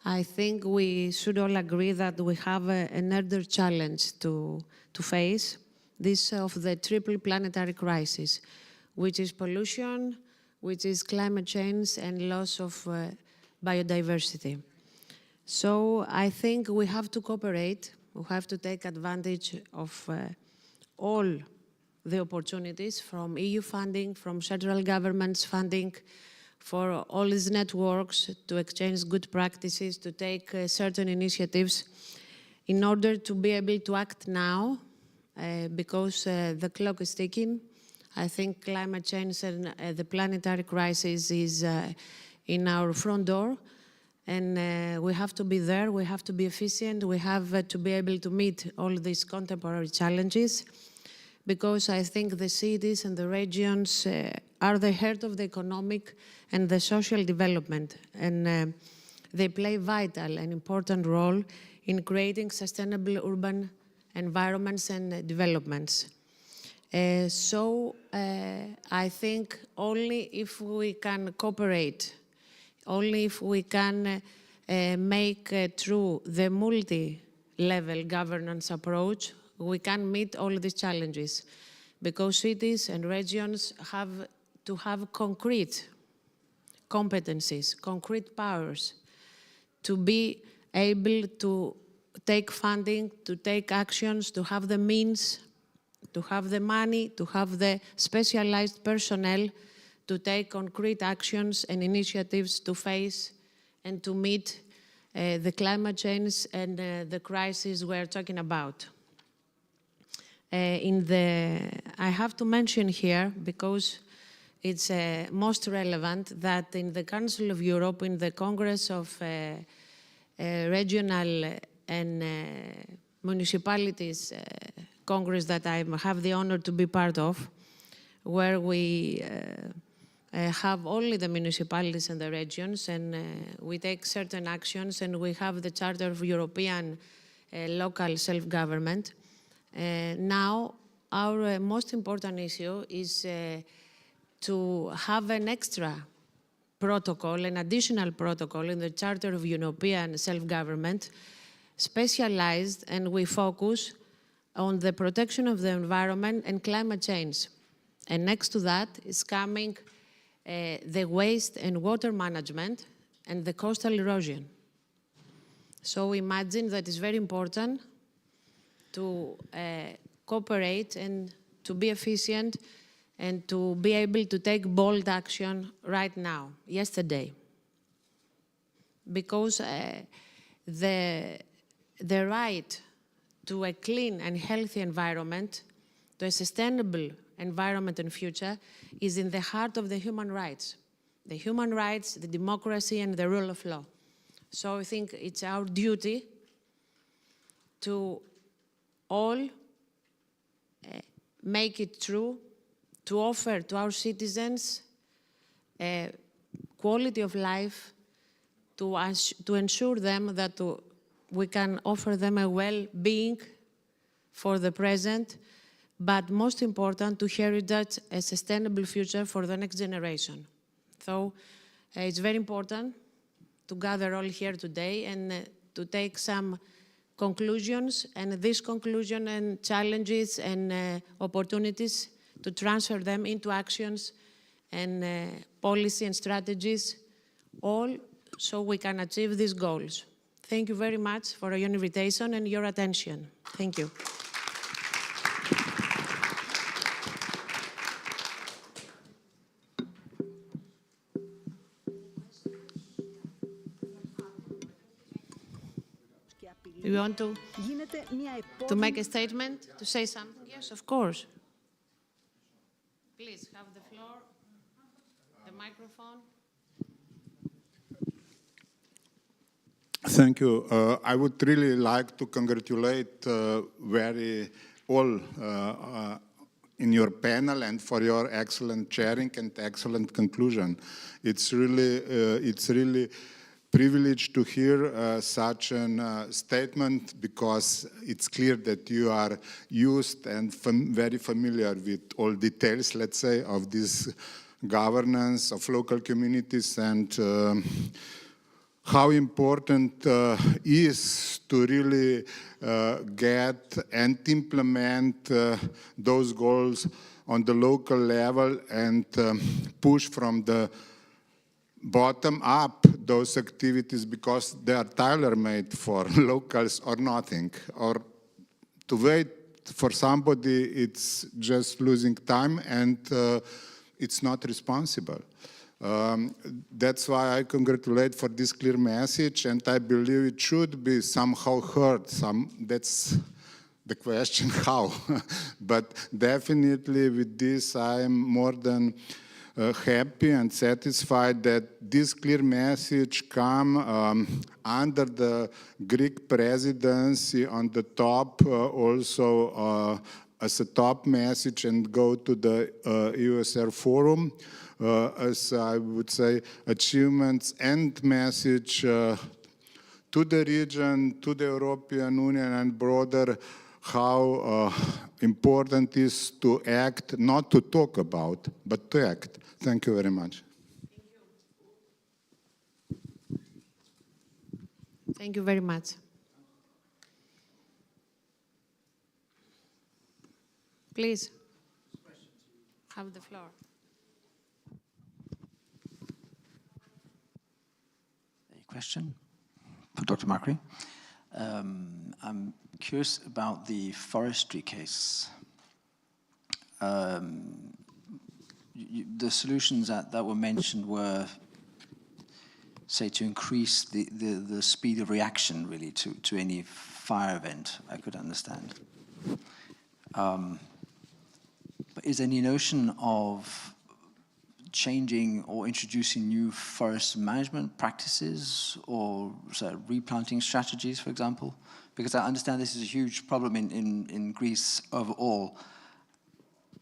S5: I think we should all agree that we have another challenge to face, this of the triple planetary crisis, which is pollution, which is climate change, and loss of biodiversity. So I think we have to cooperate. We have to take advantage of all the opportunities from EU funding, from central government's funding, for all these networks to exchange good practices, to take certain initiatives in order to be able to act now, because the clock is ticking. I think climate change and the planetary crisis is in our front door. And we have to be there, we have to be efficient, we have to be able to meet all these contemporary challenges, because I think the cities and the regions are the heart of the economic and the social development, and they play vital and important role in creating sustainable urban environments and developments. So I think only if we can cooperate, only if we can make true the multi-level governance approach, we can meet all these challenges, because cities and regions have to have concrete competencies, concrete powers to be able to take funding, to take actions, to have the means, to have the money, to have the specialized personnel to take concrete actions and initiatives to face and to meet the climate change and the crisis we're talking about. I have to mention here, because it's most relevant, that in the Council of Europe, in the Congress of Regional and Municipalities Congress that I have the honor to be part of, where we have only the municipalities and the regions, and we take certain actions, and we have the Charter of European Local Self-Government. Now, our most important issue is to have an extra protocol, an additional protocol in the Charter of European Self-Government, specialized, and we focus on the protection of the environment and climate change. And next to that is coming the waste and water management and the coastal erosion. So imagine that it's very important to cooperate and to be efficient and to be able to take bold action right now, yesterday. Because the right to a clean and healthy environment, to a sustainable environment and future, is in the heart of the human rights. The human rights, the democracy, and the rule of law. So I think it's our duty to all make it true, to offer to our citizens a quality of life to ensure them that we can offer them a well-being for the present, but most important, to heritage a sustainable future for the next generation. So it's very important to gather all here today and to take some conclusions, and this conclusion and challenges and opportunities to transfer them into actions and policy and strategies, all so we can achieve these goals. Thank you very much for your invitation and your attention. Thank you. You want to make a statement, to say something? Yes, of course. Please have the floor, the microphone.
S2: Thank you. I would really like to congratulate all in your panel and for your excellent chairing and excellent conclusion. It's really privilege to hear such a statement, because it's clear that you are used and very familiar with all details, let's say, of this governance of local communities, and how important is to really get and implement those goals on the local level and push from the bottom up those activities, because they are tailor-made for locals or nothing. Or to wait for somebody, it's just losing time, and it's not responsible. That's why I congratulate for this clear message, and I believe it should be somehow heard. That's the question, how. But definitely with this, I am more than happy and satisfied that this clear message come under the Greek presidency on the top, also as a top message, and go to the USR forum as, I would say, achievements and message to the region, to the European Union and broader, how important it is to act, not to talk about, but to act. Thank you very much.
S5: Thank you very much. Please, have the floor.
S11: A question for Dr. Macri. I'm curious about the forestry case. The solutions that were mentioned were, say, to increase the speed of reaction, really, to any fire event, I could understand. But is there any notion of changing or introducing new forest management practices, or replanting strategies, for example? Because I understand this is a huge problem in Greece overall.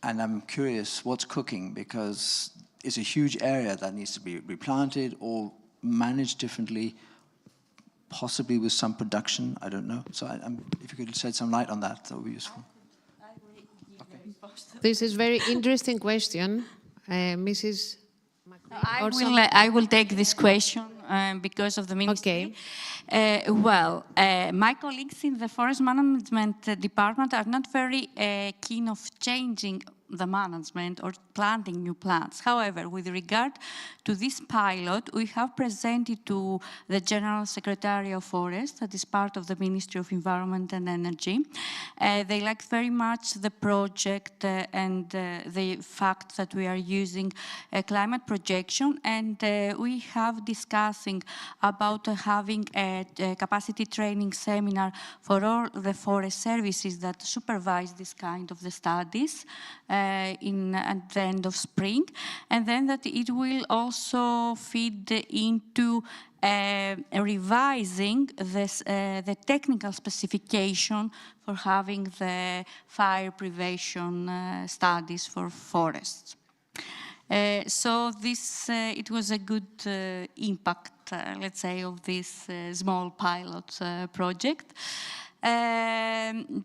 S11: And I'm curious what's cooking, because it's a huge area that needs to be replanted or managed differently, possibly with some production, I don't know. So if you could shed some light on that, that would be useful.
S5: This is a very interesting question. Mrs.
S23: I will take this question because of the ministry.
S5: Okay.
S23: My colleagues in the Forest Management Department are not very keen of changing the management or planting new plants. However, with regard to this pilot, we have presented to the General Secretary of Forest, that is part of the Ministry of Environment and Energy. They like very much the project and the fact that we are using a climate projection, and we have discussing about having a capacity training seminar for all the forest services that supervise this kind of the studies at the end of spring, and then that it will also feed into revising the technical specification for having the fire prevention studies for forests. So this, it was a good impact let's say, of this small pilot project.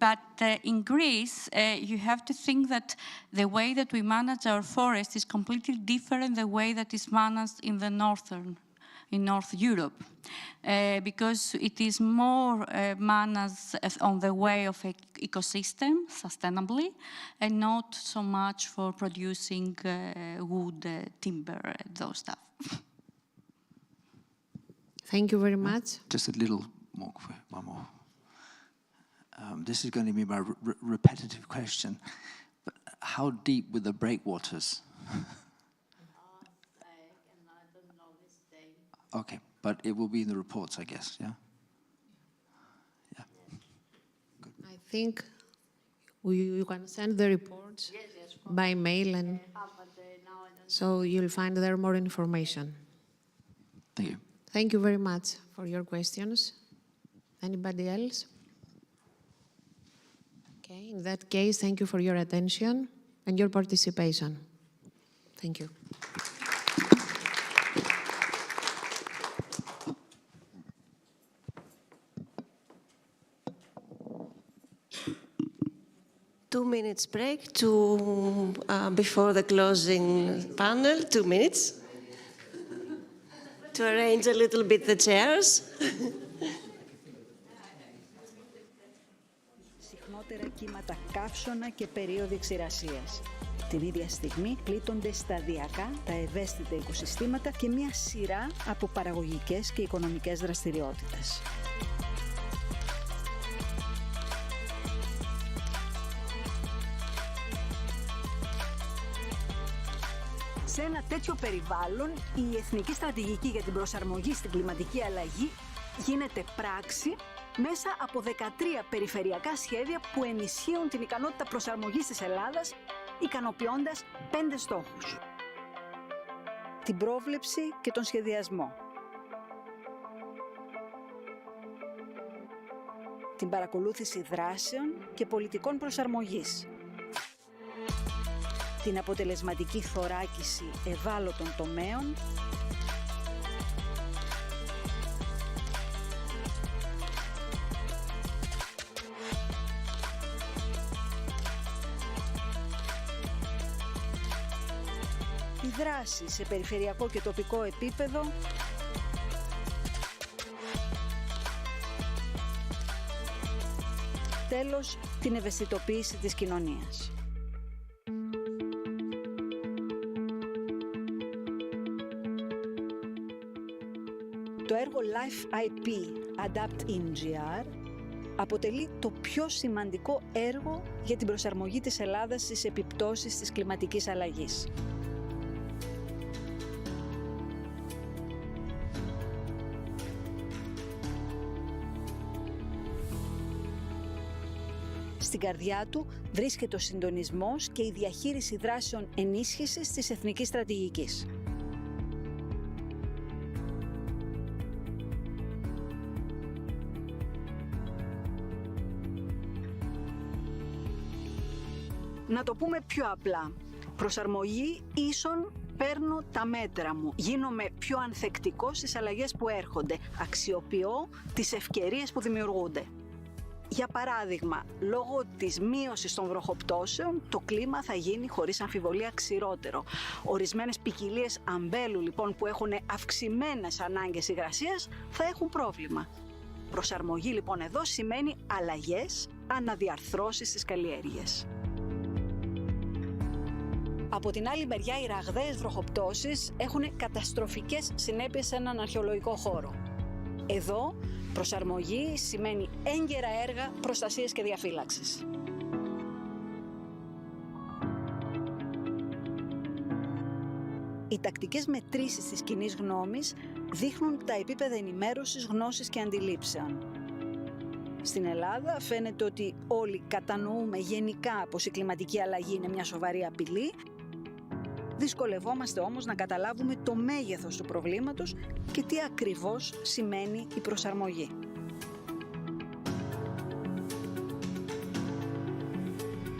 S23: But in Greece, you have to think that the way that we manage our forest is completely different the way that is managed in the in North Europe, because it is more managed on the way of ecosystem, sustainably, and not so much for producing wood, timber, those stuff.
S5: Thank you very much.
S11: Just a little more, one more. This is going to be my repetitive question, but how deep were the breakwaters? Okay, but it will be in the reports, I guess, yeah? Yeah. Good.
S5: I think you can send the reports by mail, and so you'll find there more information.
S11: Thank you.
S5: Thank you very much for your questions. Anybody else? Okay, in that case, thank you for your attention and your participation. Thank you.
S1: Two-minute break before the closing panel. 2 minutes to arrange a little bit the chairs.
S14: Συχνότερα κύματα καύσωνα και περίοδοι ξηρασίας. Την ίδια στιγμή πλήττονται σταδιακά τα ευαίσθητα οικοσυστήματα και μια σειρά από παραγωγικές και οικονομικές δραστηριότητες. Σε ένα τέτοιο περιβάλλον, η Εθνική Στρατηγική για την Προσαρμογή στην Κλιματική Αλλαγή γίνεται πράξη μέσα από 13 περιφερειακά σχέδια που ενισχύουν την ικανότητα προσαρμογής της Ελλάδας, ικανοποιώντας 5 στόχους. Την πρόβλεψη και τον σχεδιασμό. Την παρακολούθηση δράσεων και πολιτικών προσαρμογής. Την αποτελεσματική θωράκιση ευάλωτων τομέων, τη δράση σε περιφερειακό και τοπικό επίπεδο, τέλος, την ευαισθητοποίηση της κοινωνίας. Το έργο Life IP Adapt-in-GR αποτελεί το πιο σημαντικό έργο για την προσαρμογή της Ελλάδας στις επιπτώσεις της κλιματικής αλλαγής. Στην καρδιά του βρίσκεται ο συντονισμός και η διαχείριση δράσεων ενίσχυσης της εθνικής στρατηγικής. Να το πούμε πιο απλά. Προσαρμογή ίσον παίρνω τα μέτρα μου. Γίνομαι πιο ανθεκτικός στις αλλαγές που έρχονται. Αξιοποιώ τις ευκαιρίες που δημιουργούνται. Για παράδειγμα, λόγω της μείωσης των βροχοπτώσεων, το κλίμα θα γίνει χωρίς αμφιβολία ξηρότερο. Ορισμένες ποικιλίες αμπέλου, λοιπόν, που έχουν αυξημένες ανάγκες υγρασίας, θα έχουν πρόβλημα. Προσαρμογή, λοιπόν, εδώ σημαίνει αλλαγές, αναδιαρθρώσεις στις καλλιέργειες. Από την άλλη μεριά, οι ραγδαίες βροχοπτώσεις έχουν καταστροφικές συνέπειες σε έναν αρχαιολογικό χώρο. Εδώ, προσαρμογή σημαίνει έγκαιρα έργα προστασίας και διαφύλαξης. Οι τακτικές μετρήσεις της κοινής γνώμης δείχνουν τα επίπεδα ενημέρωσης, γνώσης και αντιλήψεων. Στην Ελλάδα φαίνεται ότι όλοι κατανοούμε γενικά πως η κλιματική αλλαγή είναι μια σοβαρή απειλή. Δυσκολευόμαστε όμως να καταλάβουμε το μέγεθος του προβλήματος και τι ακριβώς σημαίνει η προσαρμογή.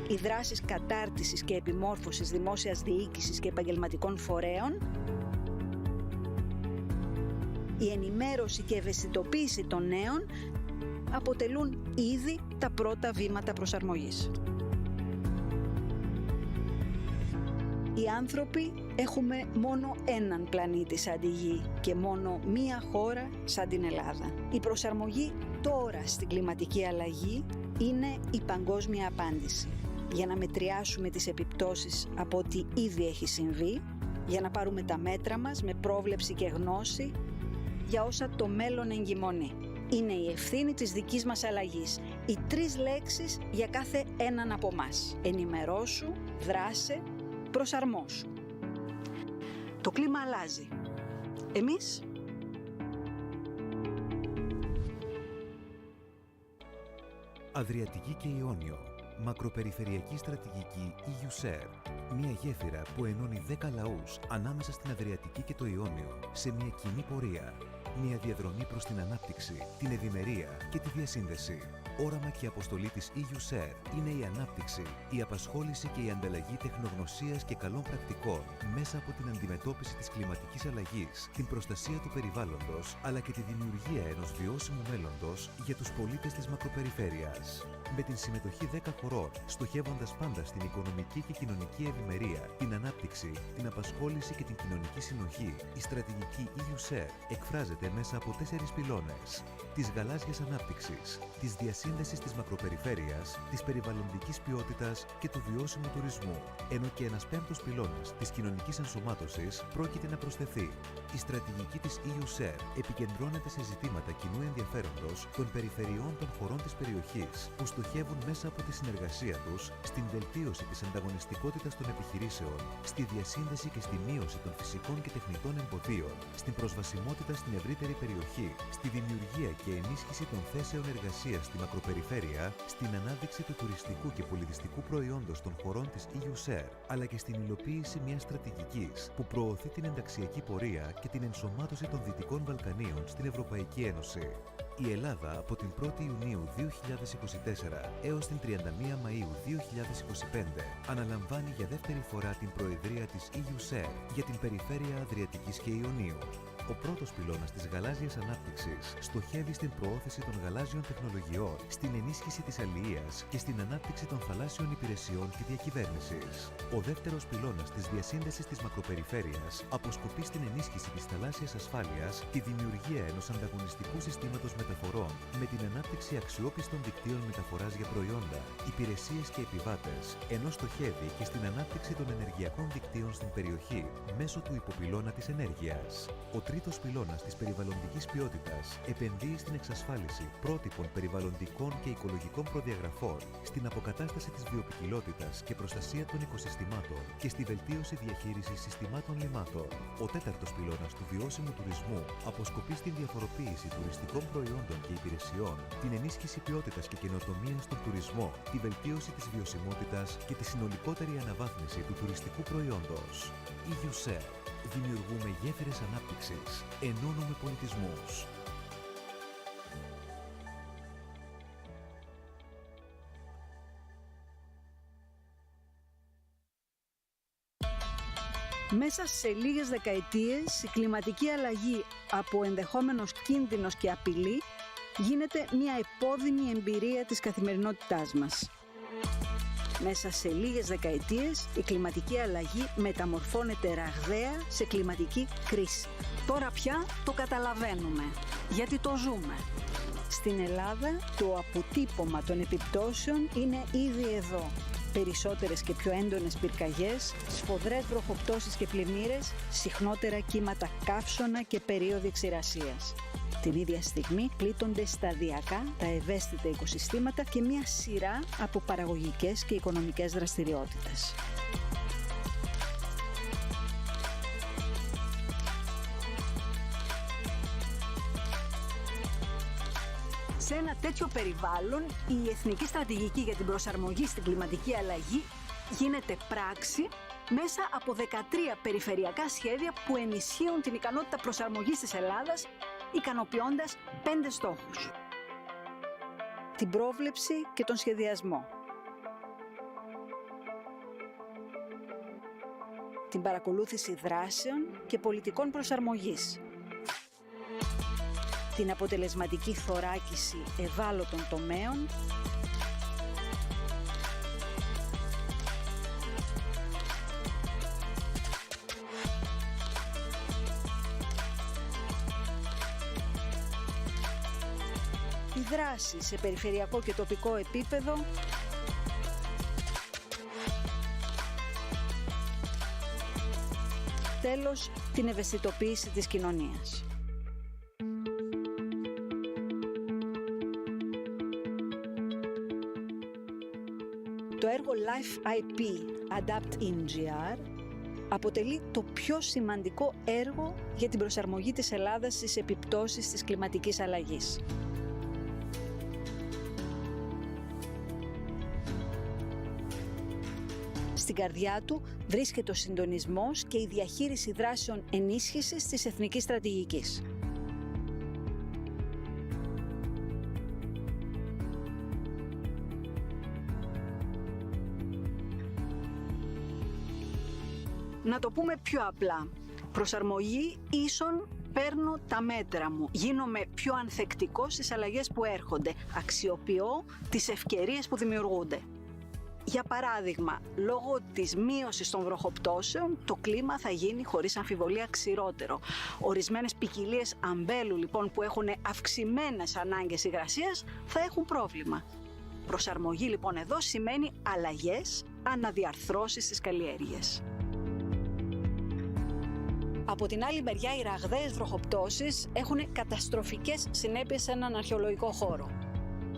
S14: Οι δράσεις κατάρτισης και επιμόρφωσης δημόσιας διοίκησης και επαγγελματικών φορέων η ενημέρωση και ευαισθητοποίηση των νέων αποτελούν ήδη τα πρώτα βήματα προσαρμογής. Οι άνθρωποι έχουμε μόνο έναν πλανήτη σαν τη Γη και μόνο μία χώρα σαν την Ελλάδα. Η προσαρμογή τώρα στην κλιματική αλλαγή είναι η παγκόσμια απάντηση για να μετριάσουμε τις επιπτώσεις από ό,τι ήδη έχει συμβεί, για να πάρουμε τα μέτρα μας με πρόβλεψη και γνώση για όσα το μέλλον εγκυμονεί. Είναι η ευθύνη της δικής μας αλλαγής. Οι 3 λέξεις για κάθε έναν από εμάς. Ενημερώσου, δράσε, προσαρμόσου. Το κλίμα αλλάζει. Εμείς
S13: Αδριατική και Ιόνιο. Μακροπεριφερειακή στρατηγική EU-SER. Μια γέφυρα που ενώνει 10 λαούς ανάμεσα στην Αδριατική και το Ιόνιο σε μια κοινή πορεία. Μια διαδρομή προς την ανάπτυξη, την ευημερία και τη διασύνδεση. Όραμα και αποστολή της EU-SER είναι η ανάπτυξη, η απασχόληση και η ανταλλαγή τεχνογνωσίας και καλών πρακτικών μέσα από την αντιμετώπιση της κλιματικής αλλαγής, την προστασία του περιβάλλοντος αλλά και τη δημιουργία ενός βιώσιμου μέλλοντος για τους πολίτες της μακροπεριφέρειας. Με την συμμετοχή 10 χωρών, στοχεύοντας πάντα στην οικονομική και κοινωνική ευημερία, την ανάπτυξη, την απασχόληση και την κοινωνική συνοχή, η στρατηγική EU-SER εκφράζεται μέσα από 4 πυλώνες: της γαλάζιας ανάπτυξης, της διασύνδεσης της μακροπεριφέρειας, της περιβαλλοντικής ποιότητας και του βιώσιμου τουρισμού, ενώ και ένας 5ος πυλώνας της κοινωνικής ενσωμάτωσης πρόκειται να προσθεθεί. Η στρατηγική της EU-SER επικεντρώνεται σε ζητήματα κοινού ενδιαφέροντος των περιφερειών των χωρών της περιοχής, που στοχεύουν μέσα από τη συνεργασία τους στην βελτίωση της ανταγωνιστικότητας των επιχειρήσεων, στη διασύνδεση και στη μείωση των φυσικών και τεχνητών εμποδίων, στην προσβασιμότητα στην ευρύτερη περιοχή, στη δημιουργία και ενίσχυση των θέσεων εργασίας στη μακροπεριφέρεια, στην ανάδειξη του τουριστικού και πολιτιστικού προϊόντος των χωρών της EU-SER, αλλά και στην υλοποίηση μιας στρατηγικής που προωθεί την ενταξιακή πορεία και την ενσωμάτωση των Δυτικών Βαλκανίων στην Ευρωπαϊκή Ένωση. Η Ελλάδα από την 1η Ιουνίου 2024 έως την 31 Μαΐου 2025 αναλαμβάνει για δεύτερη φορά την προεδρία της EU-SER για την περιφέρεια Αδριατικής και Ιωνίου. Ο πρώτος πυλώνας της γαλάζιας ανάπτυξης στοχεύει στην προώθηση των γαλάζιων τεχνολογιών, στην ενίσχυση της αλληλείας και στην ανάπτυξη των θαλάσσιων υπηρεσιών και διακυβέρνησης. Ο δεύτερος πυλώνας της διασύνδεσης της μακροπεριφέρειας αποσκοπεί στην ενίσχυση της θαλάσσιας ασφάλειας, τη δημιουργία ενός ανταγωνιστικού συστήματος μεταφορών με την ανάπτυξη αξιόπιστων δικτύων μεταφοράς για προϊόντα, υπηρεσίες και επιβάτες, ενώ στοχεύει και στην ανάπτυξη των ενεργειακών δικτύων στην περιοχή μέσω του υποπυλώνα της ενέργειας. Ο τρίτος πυλώνας της περιβαλλοντικής ποιότητας επενδύει στην εξασφάλιση πρότυπων περιβαλλοντικών και οικολογικών προδιαγραφών, στην αποκατάσταση της βιοποικιλότητας και προστασία των οικοσυστημάτων και στη βελτίωση διαχείρισης συστημάτων λιμάτων. Ο τέταρτος πυλώνας του βιώσιμου τουρισμού αποσκοπεί στην διαφοροποίηση τουριστικών προϊόντων και υπηρεσιών, την ενίσχυση ποιότητας και καινοτομίας στον τουρισμό, τη βελτίωση της βιωσιμότητας και τη συνολικότερη αναβάθμιση του τουριστικού προϊόντος. EU-SER. Δημιουργούμε γέφυρες ανάπτυξης. Ενώνουμε πολιτισμούς.
S14: Μέσα σε λίγες δεκαετίες η κλιματική αλλαγή από ενδεχόμενος κίνδυνος και απειλή γίνεται μια επώδυνη εμπειρία της καθημερινότητάς μας. Μέσα σε λίγες δεκαετίες η κλιματική αλλαγή μεταμορφώνεται ραγδαία σε κλιματική κρίση. Τώρα πια το καταλαβαίνουμε, γιατί το ζούμε. Στην Ελλάδα το αποτύπωμα των επιπτώσεων είναι ήδη εδώ. Περισσότερες και πιο έντονες πυρκαγιές, σφοδρές βροχοπτώσεις και πλημμύρες, συχνότερα κύματα καύσωνα και περίοδοι ξηρασίας. Την ίδια στιγμή πλήττονται σταδιακά τα ευαίσθητα οικοσυστήματα και μια σειρά από παραγωγικές και οικονομικές δραστηριότητες. Σε ένα τέτοιο περιβάλλον, η Εθνική Στρατηγική για την Προσαρμογή στην Κλιματική Αλλαγή γίνεται πράξη μέσα από 13 περιφερειακά σχέδια που ενισχύουν την ικανότητα προσαρμογής της Ελλάδας, ικανοποιώντας 5 στόχους. Την πρόβλεψη και τον σχεδιασμό. Την παρακολούθηση δράσεων και πολιτικών προσαρμογής. την αποτελεσματική θωράκιση ευάλωτων τομέων, τη δράση σε περιφερειακό και τοπικό επίπεδο, τέλος, την ευαισθητοποίηση της κοινωνίας. Το έργο Life IP Adapt-in-GR αποτελεί το πιο σημαντικό έργο για την προσαρμογή της Ελλάδας στις επιπτώσεις της κλιματικής αλλαγής. Στην καρδιά του βρίσκεται ο συντονισμός και η διαχείριση δράσεων ενίσχυσης της εθνικής στρατηγικής. Να το πούμε πιο απλά. Προσαρμογή ίσον παίρνω τα μέτρα μου. Γίνομαι πιο ανθεκτικός στις αλλαγές που έρχονται. Αξιοποιώ τις ευκαιρίες που δημιουργούνται. Για παράδειγμα, λόγω της μείωσης των βροχοπτώσεων, το κλίμα θα γίνει χωρίς αμφιβολία ξηρότερο. Ορισμένες ποικιλίες αμπέλου, λοιπόν, που έχουν αυξημένες ανάγκες υγρασίας, θα έχουν πρόβλημα. Προσαρμογή, λοιπόν, εδώ σημαίνει αλλαγές, αναδιαρθρώσεις στις καλλιέργειες. Από την άλλη μεριά, οι ραγδαίες βροχοπτώσεις έχουν καταστροφικές συνέπειες σε έναν αρχαιολογικό χώρο.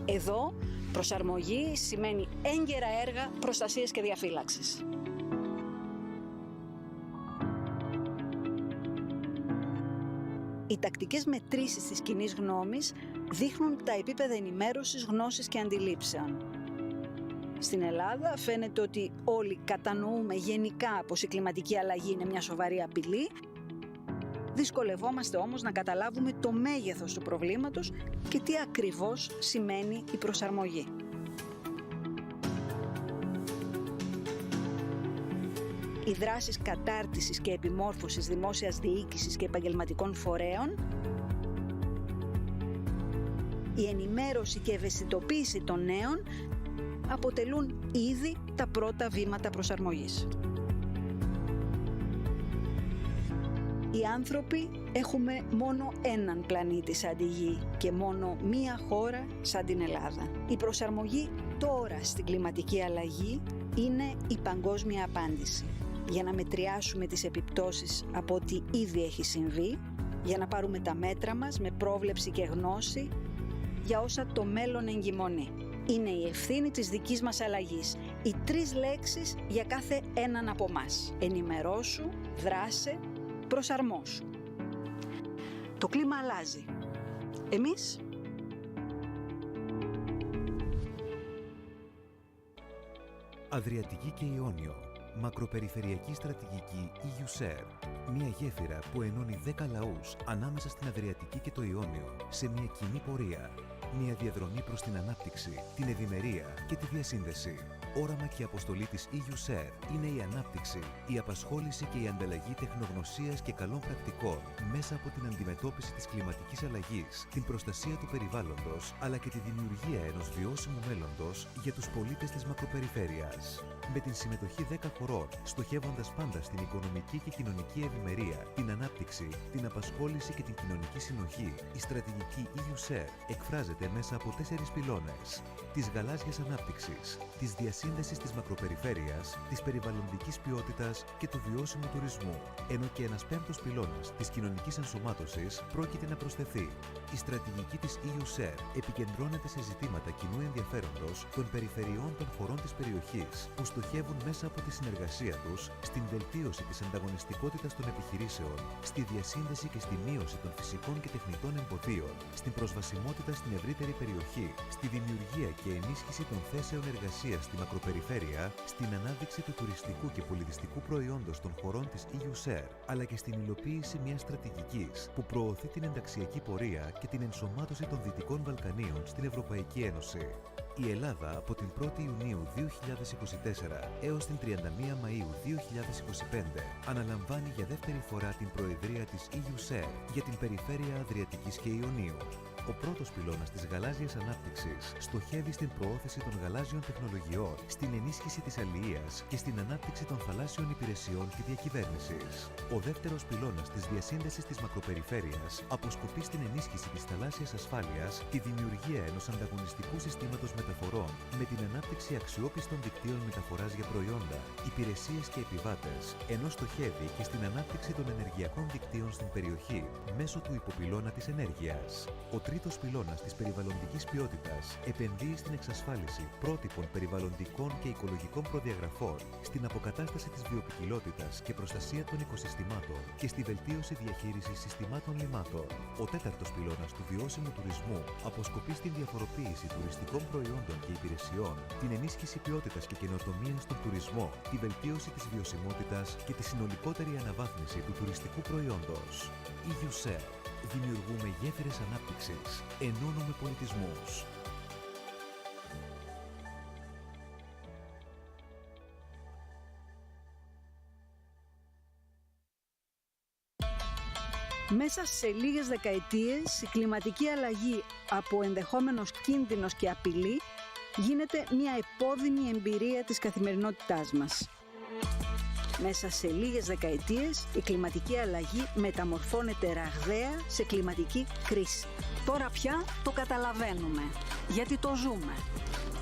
S14: Εδώ, προσαρμογή σημαίνει έγκαιρα έργα προστασίας και διαφύλαξης. Οι τακτικές μετρήσεις της κοινής γνώμης δείχνουν τα επίπεδα ενημέρωσης, γνώσης και αντιλήψεων. Στην Ελλάδα φαίνεται ότι όλοι κατανοούμε γενικά πως η κλιματική αλλαγή είναι μια σοβαρή απειλή. Δυσκολευόμαστε όμως να καταλάβουμε το μέγεθος του προβλήματος και τι ακριβώς σημαίνει η προσαρμογή. Οι δράσεις κατάρτισης και επιμόρφωσης δημόσιας διοίκησης και επαγγελματικών φορέων, η ενημέρωση και ευαισθητοποίηση των νέων αποτελούν ήδη τα πρώτα βήματα προσαρμογής. Οι άνθρωποι έχουμε μόνο έναν πλανήτη σαν τη Γη και μόνο μία χώρα σαν την Ελλάδα. Η προσαρμογή τώρα στην κλιματική αλλαγή είναι η παγκόσμια απάντηση. Για να μετριάσουμε τις επιπτώσεις από ό,τι ήδη έχει συμβεί, για να πάρουμε τα μέτρα μας με πρόβλεψη και γνώση για όσα το μέλλον εγκυμονεί. Είναι η ευθύνη της δικής μας αλλαγής. Οι 3 λέξεις για κάθε έναν από μας. Ενημερώσου, δράσε, προσαρμόσου. Το κλίμα αλλάζει. Εμείς
S13: Αδριατική και Ιόνιο. Μακροπεριφερειακή στρατηγική EU-SER. Μια γέφυρα που ενώνει 10 λαούς ανάμεσα στην Αδριατική και το Ιόνιο σε μια κοινή πορεία. Μια διαδρομή προς την ανάπτυξη, την ευημερία και τη διασύνδεση. Όραμα και αποστολή της EU-SER είναι η ανάπτυξη, η απασχόληση και η ανταλλαγή τεχνογνωσίας και καλών πρακτικών μέσα από την αντιμετώπιση της κλιματικής αλλαγής, την προστασία του περιβάλλοντος, αλλά και τη δημιουργία ενός βιώσιμου μέλλοντος για τους πολίτες της μακροπεριφέρειας. Με την συμμετοχή 10 χωρών, στοχεύοντας πάντα στην οικονομική και κοινωνική ευημερία, την ανάπτυξη, την απασχόληση και την κοινωνική συνοχή, η στρατηγική EU-SER εκφράζεται μέσα από 4 πυλώνες: της γαλάζιας ανάπτυξης, της διασύνδεσης της μακροπεριφέρειας, της περιβαλλοντικής ποιότητας και του βιώσιμου τουρισμού, ενώ και ένας 5ος πυλώνας της κοινωνικής ενσωμάτωσης πρόκειται να προσθεθεί. Η στρατηγική της EU-SER επικεντρώνεται σε ζητήματα κοινού ενδιαφέροντος των περιφερειών των χωρών της περιοχής, που στοχεύουν μέσα από τη συνεργασία τους στην βελτίωση της ανταγωνιστικότητας των επιχειρήσεων, στη διασύνδεση και στη μείωση των φυσικών και τεχνητών εμποδίων, στην προσβασιμότητα στην ευρύτερη περιοχή, στη δημιουργία και ενίσχυση των θέσεων εργασίας στη μακροπεριφέρεια, στην ανάδειξη του τουριστικού και πολιτιστικού προϊόντος των χωρών της EU-SER, αλλά και στην υλοποίηση μιας στρατηγικής που προωθεί την ενταξιακή πορεία και την ενσωμάτωση των Δυτικών Βαλκανίων στην Ευρωπαϊκή Ένωση. Η Ελλάδα από την 1η Ιουνίου 2024 έως την 31 Μαΐου 2025 αναλαμβάνει για δεύτερη φορά την προεδρία της EU-SER για την περιφέρεια Αδριατικής και Ιωνίου. Ο πρώτος πυλώνας της γαλάζιας ανάπτυξης στοχεύει στην προώθηση των γαλάζιων τεχνολογιών, στην ενίσχυση της αλληλείας και στην ανάπτυξη των θαλάσσιων υπηρεσιών και διακυβέρνησης. Ο δεύτερος πυλώνας της διασύνδεσης της μακροπεριφέρειας αποσκοπεί στην ενίσχυση της θαλάσσιας ασφάλειας, τη δημιουργία ενός ανταγωνιστικού συστήματος μεταφορών με την ανάπτυξη αξιόπιστων δικτύων μεταφοράς για προϊόντα, υπηρεσίες και επιβάτες, ενώ στοχεύει και στην ανάπτυξη των ενεργειακών δικτύων στην περιοχή μέσω του υποπυλώνα της ενέργειας. Ο τρίτος πυλώνας της περιβαλλοντικής ποιότητας επενδύει στην εξασφάλιση πρότυπων περιβαλλοντικών και οικολογικών προδιαγραφών, στην αποκατάσταση της βιοποικιλότητας και προστασία των οικοσυστημάτων και στη βελτίωση διαχείρισης συστημάτων λιμάτων. Ο τέταρτος πυλώνας του βιώσιμου τουρισμού αποσκοπεί στην διαφοροποίηση τουριστικών προϊόντων και υπηρεσιών, την ενίσχυση ποιότητας και καινοτομίας στον τουρισμό, τη βελτίωση της βιωσιμότητας και τη συνολικότερη αναβάθμιση του τουριστικού προϊόντος. EU-SER. Δημιουργούμε γέφυρες ανάπτυξης. Ενώνουμε πολιτισμούς.
S14: Μέσα σε λίγες δεκαετίες, η κλιματική αλλαγή από ενδεχόμενος κίνδυνος και απειλή γίνεται μια επώδυνη εμπειρία της καθημερινότητάς μας. Μέσα σε λίγες δεκαετίες, η κλιματική αλλαγή μεταμορφώνεται ραγδαία σε κλιματική κρίση. Τώρα πια το καταλαβαίνουμε, γιατί το ζούμε.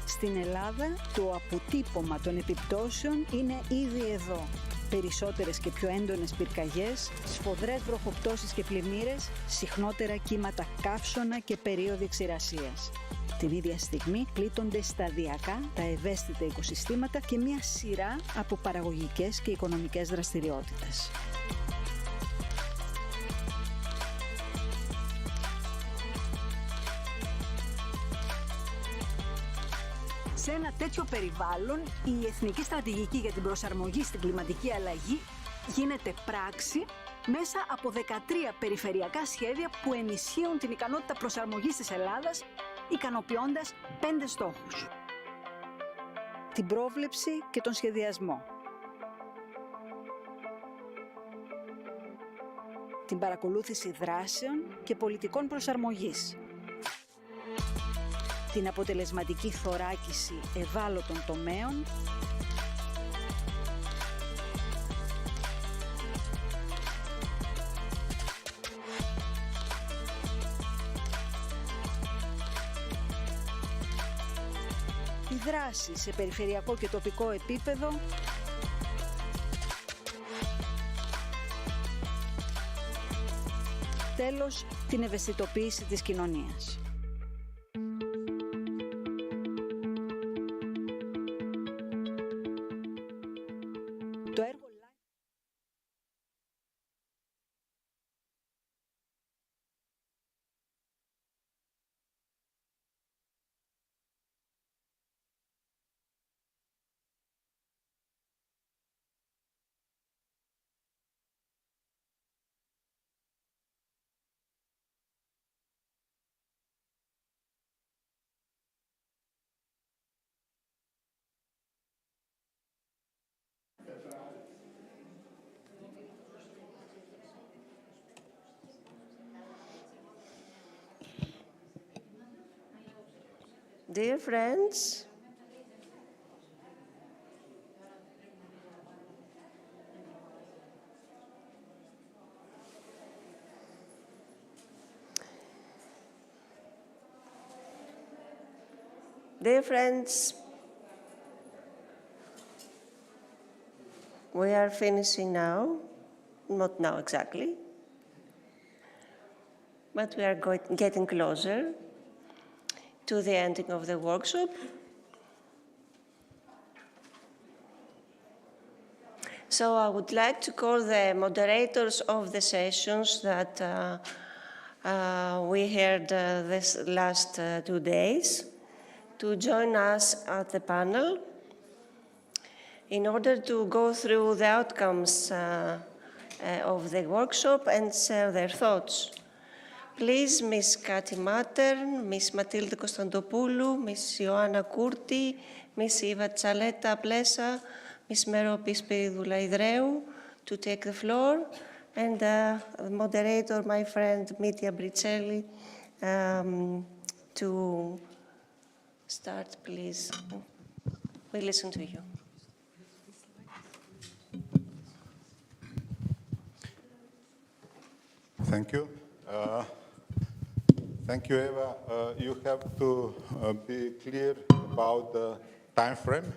S14: Στην Ελλάδα, το αποτύπωμα των επιπτώσεων είναι ήδη εδώ. Περισσότερες και πιο έντονες πυρκαγιές, σφοδρές βροχοπτώσεις και πλημμύρες, συχνότερα κύματα καύσωνα και περίοδοι ξηρασίας. Την ίδια στιγμή πλήττονται σταδιακά τα ευαίσθητα οικοσυστήματα και μια σειρά από παραγωγικές και οικονομικές δραστηριότητες. Σε ένα τέτοιο περιβάλλον, η Εθνική Στρατηγική για την Προσαρμογή στην Κλιματική Αλλαγή γίνεται πράξη μέσα από 13 περιφερειακά σχέδια που ενισχύουν την ικανότητα προσαρμογής της Ελλάδας, ικανοποιώντας 5 στόχους. Την πρόβλεψη και τον σχεδιασμό. Την παρακολούθηση δράσεων και πολιτικών προσαρμογής. Την αποτελεσματική θωράκιση ευάλωτων τομέων. Η δράση σε περιφερειακό και τοπικό επίπεδο. Τέλος, την ευαισθητοποίηση της κοινωνίας. Το έργο
S1: Dear friends, we are finishing now, not now exactly, but we are getting closer to the ending of the workshop. So I would like to call the moderators of the sessions that we heard this last 2 days to join us at the panel in order to go through the outcomes of the workshop and share their thoughts. please, Ms. Kati Matern, Ms. Matilde Konstantopoulou, Ms. Ioanna Kurti, Ms. Eva Tsaleta Plesa, Ms. Meropi Spiridou-Laidreu to take the floor, and the moderator, my friend Mitya Bricelli, to start, please. We listen to you.
S2: Thank you. Thank you, Eva. You have to be clear about the time frame.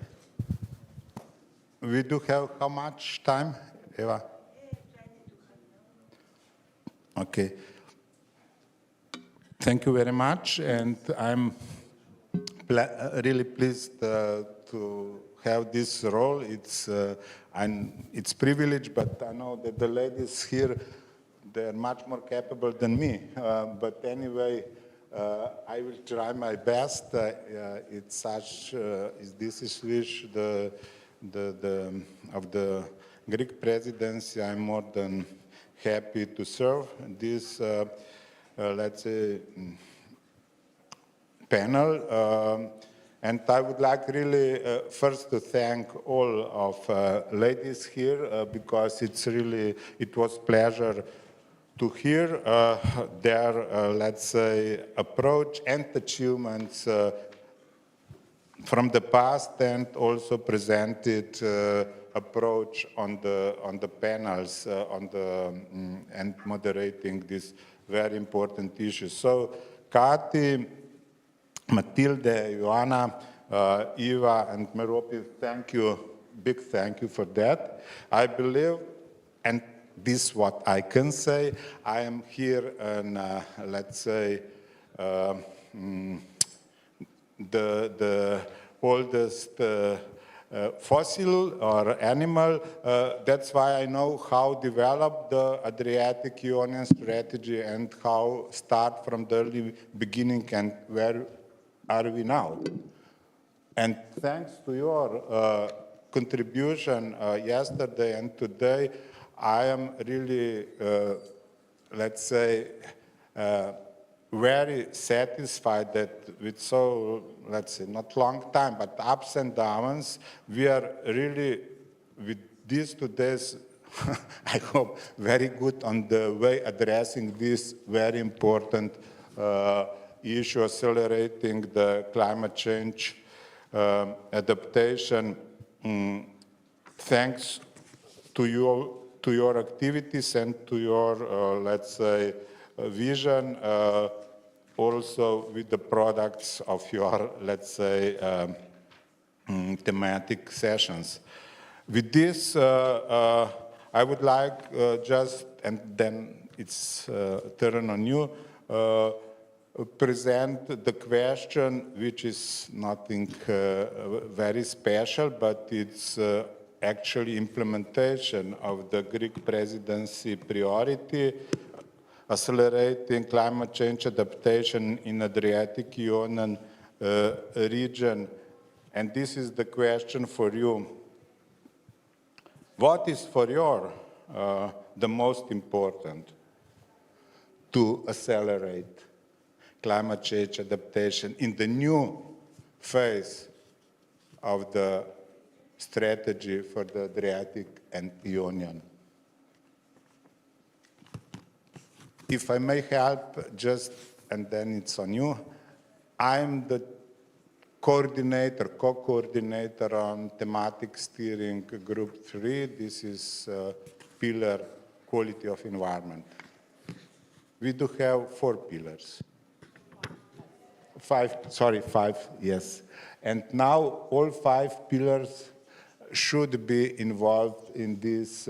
S2: We do have how much time, Eva? Okay. Thank you very much, and I'm really pleased to have this role. It's privilege, but I know that the ladies here, they're much more capable than me. But anyway, I will try my best. It's such, this is wish of the Greek presidency. I'm more than happy to serve this, let's say, panel. And I would like really first to thank all of ladies here because it was pleasure to hear their, let's say, approach and achievements from the past, and also presented approach on the panels and moderating these very important issues. So, Kati, Matilde, Ioanna, Eva, and Meropi, thank you, big thank you for that. I believe, and this is what I can say, I am here in, let's say, the oldest fossil or animal. That's why I know how develop the Adriatic-Ionian strategy and how start from the early beginning and where are we now. And thanks to your contribution yesterday and today, I am really, let's say, very satisfied that with so, let's say, not long time, but ups and downs, we are really, with these today's, I hope, very good on the way addressing this very important issue, accelerating the climate change adaptation. Thanks to your activities and to your, let's say, vision, also with the products of your, let's say, thematic sessions. With this, I would like just, and then it's turn on you, present the question, which is nothing very special, but it's actually implementation of the Greek presidency priority, accelerating climate change adaptation in Adriatic-Ionian region. And this is the question for you. What is for you the most important to accelerate climate change adaptation in the new phase of the strategy for the Adriatic and Ionian? If I may help, just, and then it's on you, I'm the coordinator, co-coordinator on thematic steering group 3. This is pillar quality of environment. We do have 4 pillars. 5, yes. And now all 5 pillars should be involved in this,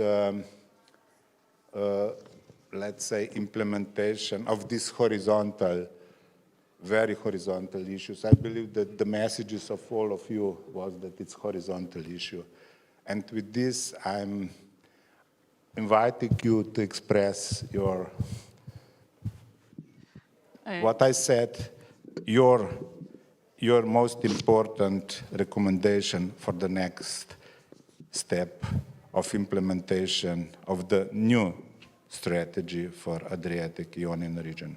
S2: let's say, implementation of this horizontal, very horizontal issues. I believe that the messages of all of you was that it's horizontal issue. And with this, I'm inviting you to express your, what I said, your most important recommendation for the next step of implementation of the new strategy for Adriatic-Ionian region.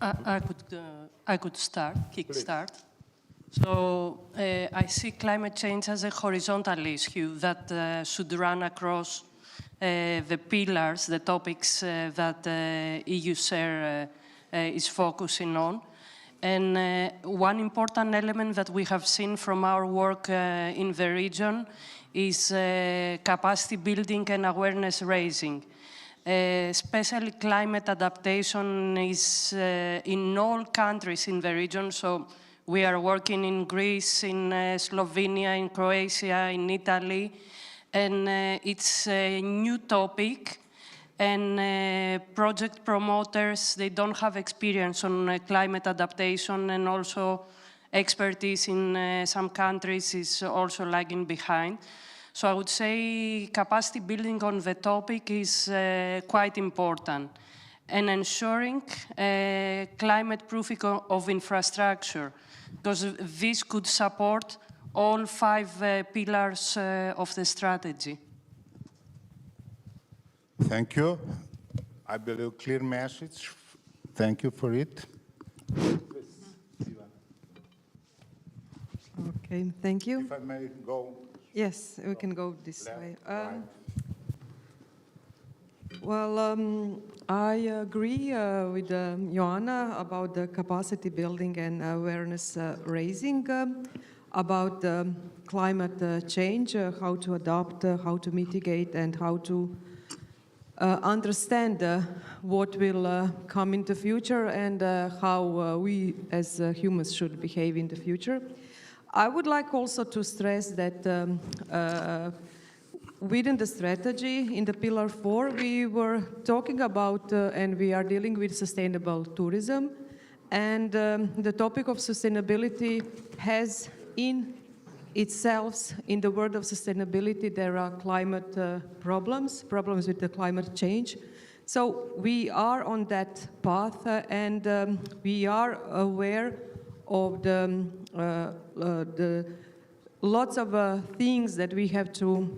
S7: I could kickstart. So I see climate change as a horizontal issue that should run across the pillars, the topics that EU SHARE is focusing on. And one important element that we have seen from our work in the region is capacity building and awareness raising. Especially climate adaptation is in all countries in the region. So we are working in Greece, in Slovenia, in Croatia, in Italy, and it's a new topic. And project promoters, they don't have experience on climate adaptation, and also expertise in some countries is also lagging behind. So I would say capacity building on the topic is quite important, and ensuring climate proofing of infrastructure, because this could support all 5 pillars of the strategy.
S2: Thank you. I believe clear message. Thank you for it.
S17: Okay, thank you.
S2: If I may go.
S17: Yes, we can go this way.
S2: Right.
S17: Well, I agree with Joanna about the capacity building and awareness raising about climate change, how to adapt, how to mitigate, and how to understand what will come in the future and how we as humans should behave in the future. I would like also to stress that within the strategy, in the Pillar 4, we were talking about and we are dealing with sustainable tourism. And the topic of sustainability has in itself, in the world of sustainability, there are climate problems with the climate change. So we are on that path and we are aware of the lots of things that we have to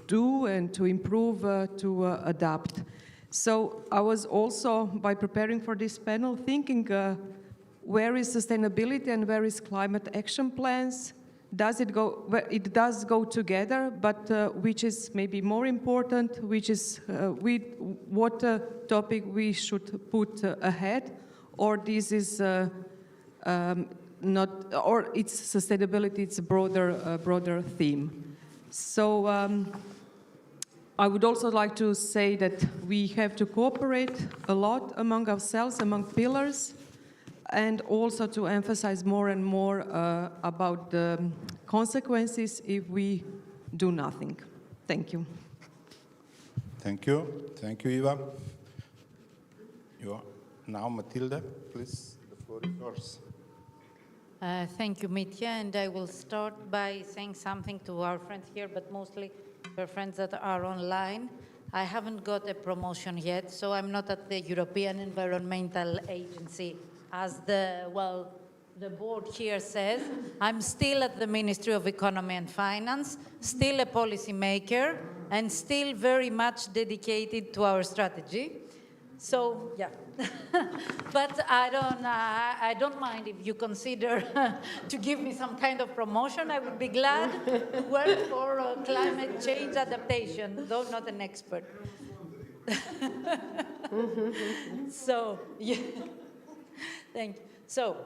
S17: do and to improve to adapt. So I was also, by preparing for this panel, thinking where is sustainability and where is climate action plans? Does it go? Well, it does go together, but which is maybe more important, which is what topic we should put ahead, or this is not, or it's sustainability, it's a broader theme. So I would also like to say that we have to cooperate a lot among ourselves, among pillars, and also to emphasize more and more about the consequences if we do nothing. Thank you.
S2: Thank you. Thank you, Eva. Now, Matilda, please, the floor is yours.
S18: Thank you, Mitya, and I will start by saying something to our friends here, but mostly for friends that are online. I haven't got a promotion yet, so I'm not at the European Environmental Agency, as the board here says. I'm still at the Ministry of Economy and Finance, still a policy maker, and still very much dedicated to our strategy. So, yeah. But I don't mind if you consider to give me some kind of promotion. I would be glad to work for climate change adaptation, though not an expert. So, yeah. Thank you. So,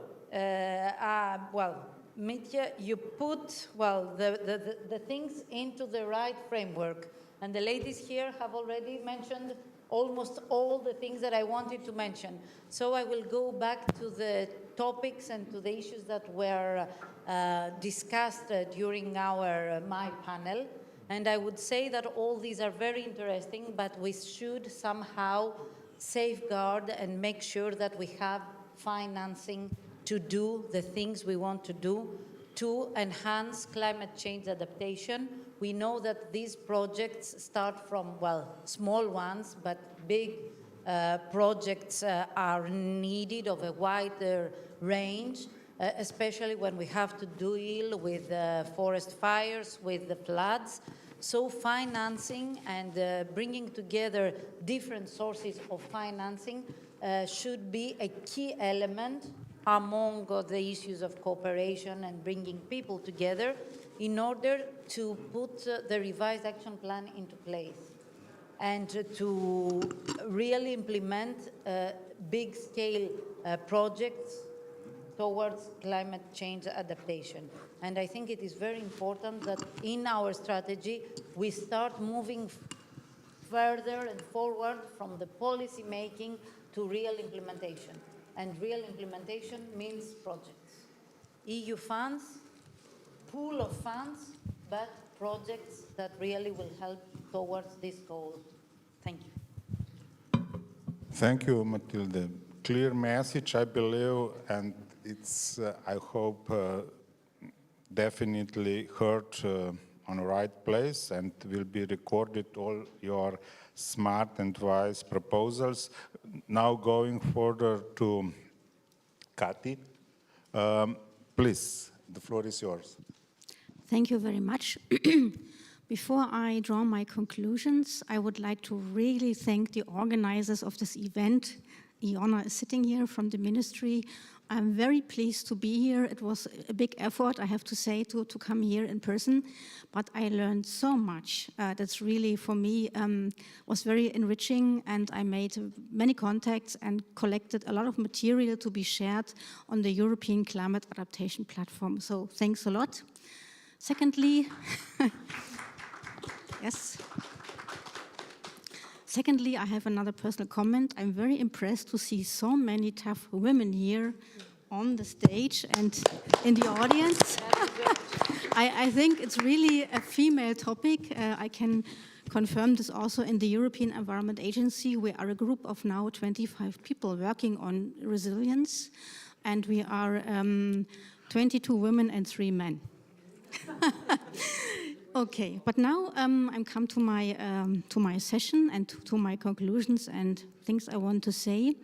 S18: Mitya, you put, the things into the right framework. And the ladies here have already mentioned almost all the things that I wanted to mention. So I will go back to the topics and to the issues that were discussed during my panel. And I would say that all these are very interesting, but we should somehow safeguard and make sure that we have financing to do the things we want to do to enhance climate change adaptation. We know that these projects start from, small ones, but big projects are needed of a wider range, especially when we have to deal with forest fires, with the floods. So financing and bringing together different sources of financing should be a key element among the issues of cooperation and bringing people together in order to put the revised action plan into place and to really implement big-scale projects towards climate change adaptation. And I think it is very important that in our strategy, we start moving further and forward from the policy making to real implementation. And real implementation means projects. EU funds, pool of funds, but projects that really will help towards this goal. Thank you.
S2: Thank you, Matilde. Clear message, I believe, and it's, I hope, definitely heard on the right place and will be recorded, all your smart and wise proposals. Now going further to Kati. Please, the floor is yours.
S12: Thank you very much. Before I draw my conclusions, I would like to really thank the organizers of this event. Iona is sitting here from the ministry. I'm very pleased to be here. It was a big effort, I have to say, to come here in person, but I learned so much. That's really, for me, was very enriching, and I made many contacts and collected a lot of material to be shared on the European Climate Adaptation Platform. So thanks a lot. Secondly, yes. Secondly, I have another personal comment. I'm very impressed to see so many tough women here on the stage and in the audience. I think it's really a female topic. I can confirm this also in the European Environment Agency. We are a group of now 25 people working on resilience, and we are 22 women and 3 men. Okay, but now I'm come to my session and to my conclusions and things I want to say.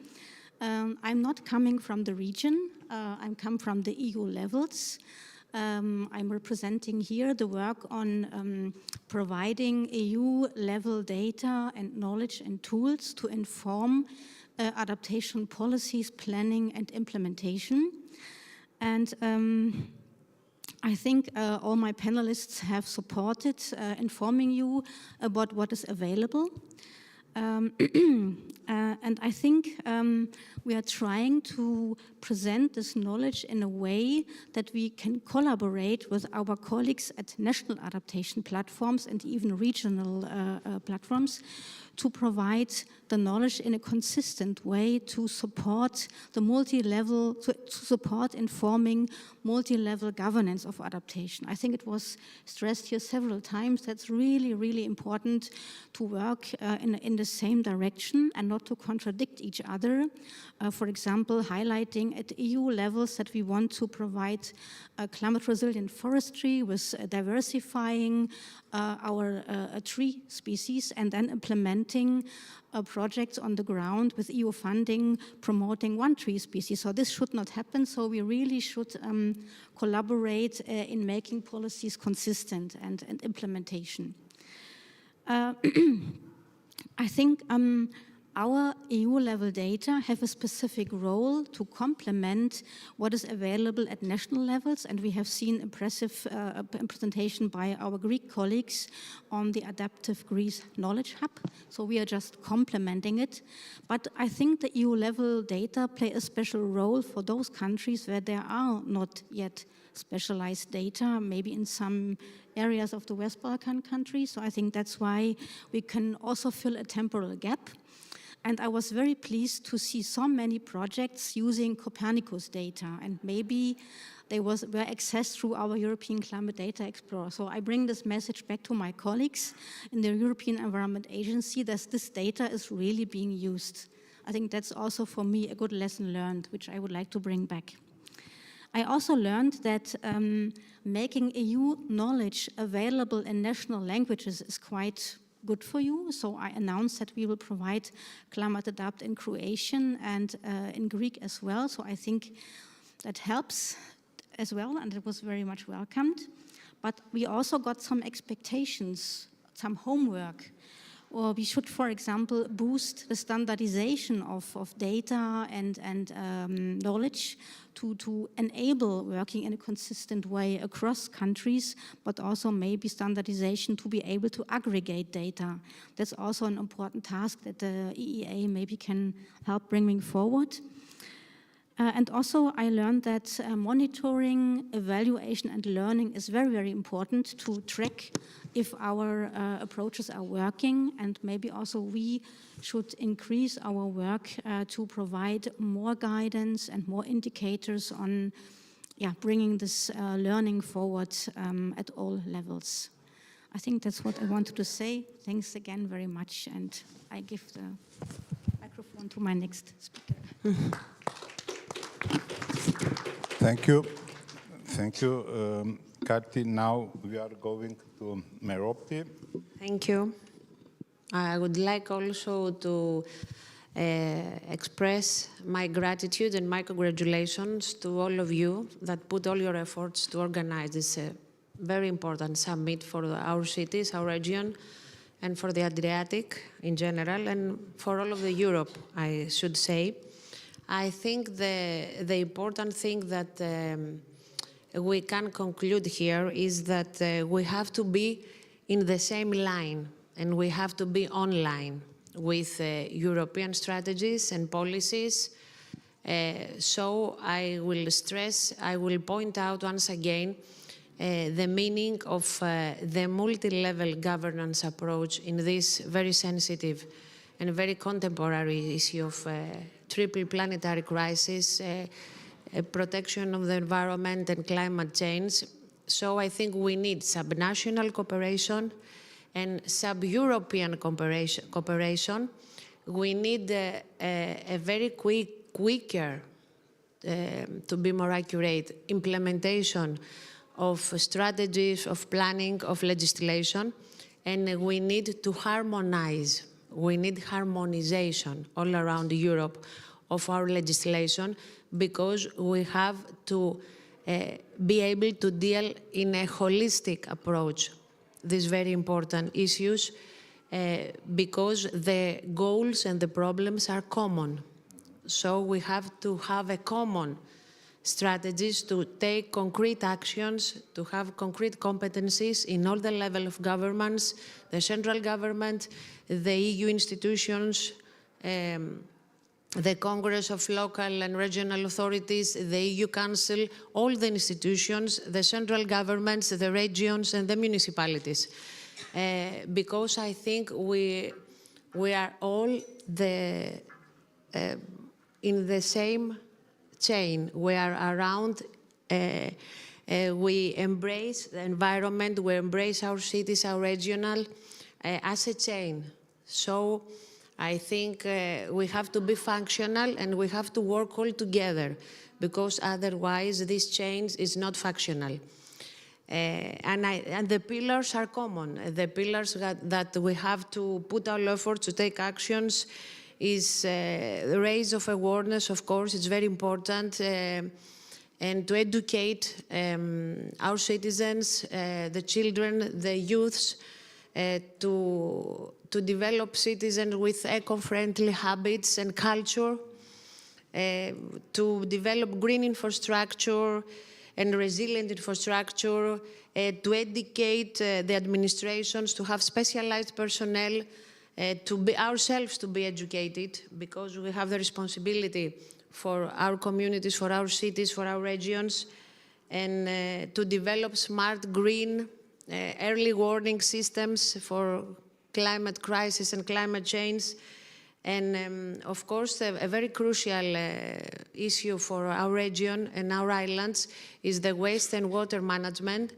S12: I'm not coming from the region. I'm come from the EU levels. I'm representing here the work on providing EU-level data and knowledge and tools to inform adaptation policies, planning and implementation. And I think all my panelists have supported informing you about what is available. And I think we are trying to present this knowledge in a way that we can collaborate with our colleagues at national adaptation platforms and even regional platforms to provide the knowledge in a consistent way to support the multi-level, to support informing multi-level governance of adaptation. I think it was stressed here several times. That's really, really important to work in the same direction and not to contradict each other. For example, highlighting at EU levels that we want to provide climate resilient forestry with diversifying our tree species and then implementing projects on the ground with EU funding promoting one tree species. So this should not happen. So we really should collaborate in making policies consistent and implementation. I think our EU-level data have a specific role to complement what is available at national levels, and we have seen impressive presentation by our Greek colleagues on the Adaptive Greece Knowledge Hub, so we are just complementing it. But I think the EU-level data play a special role for those countries where there are not yet specialized data, maybe in some areas of the West Balkan countries, so I think that's why we can also fill a temporal gap. And I was very pleased to see so many projects using Copernicus data, and maybe they were accessed through our European Climate Data Explorer. So I bring this message back to my colleagues in the European Environment Agency that this data is really being used. I think that's also for me a good lesson learned, which I would like to bring back. I also learned that making EU knowledge available in national languages is quite good for you. So I announced that we will provide Climate Adapt in Croatian and in Greek as well. So I think that helps as well, and it was very much welcomed. But we also got some expectations, some homework. Or we should, for example, boost the standardization of data and knowledge to enable working in a consistent way across countries, but also maybe standardization to be able to aggregate data. That's also an important task that the EEA maybe can help bringing forward. And also I learned that monitoring, evaluation and learning is very, very important to track if our approaches are working, and maybe also we should increase our work to provide more guidance and more indicators on bringing this learning forward at all levels. I think that's what I wanted to say. Thanks again very much, and I give the microphone to my next speaker.
S2: Thank you. Thank you, Kati. Now we are going to Merope.
S9: Thank you. I would like also to express my gratitude and my congratulations to all of you that put all your efforts to organize this very important summit for our cities, our region, and for the Adriatic in general, and for all of the Europe, I should say. I think the important thing that we can conclude here is that we have to be in the same line, and we have to be online with European strategies and policies. So I will stress, I will point out once again the meaning of the multi-level governance approach in this very sensitive and very contemporary issue of triple planetary crisis, protection of the environment and climate change. So I think we need subnational cooperation and sub-European cooperation. We need a very quicker, to be more accurate, implementation of strategies, of planning, of legislation, and we need to harmonize. We need harmonization all around Europe of our legislation, because we have to be able to deal in a holistic approach these very important issues, because the goals and the problems are common. So we have to have a common strategies to take concrete actions, to have concrete competencies in all the level of governments, the central government, the EU institutions, the Congress of Local and Regional Authorities, the EU Council, all the institutions, the central governments, the regions and the municipalities. Because I think we are all in the same chain. We are around, we embrace the environment, we embrace our cities, our regional, as a chain. So I think we have to be functional and we have to work all together, because otherwise this chain is not functional. And the pillars are common. The pillars that we have to put our effort to take actions is the raise of awareness, of course, it's very important, and to educate our citizens, the children, the youths, to develop citizens with eco-friendly habits and culture, to develop green infrastructure and resilient infrastructure, to educate the administrations, to have specialized personnel, to be ourselves to be educated, because we have the responsibility for our communities, for our cities, for our regions, and to develop smart, green, early warning systems for climate crisis and climate change. And of course, a very crucial issue for our region and our islands is the waste and water management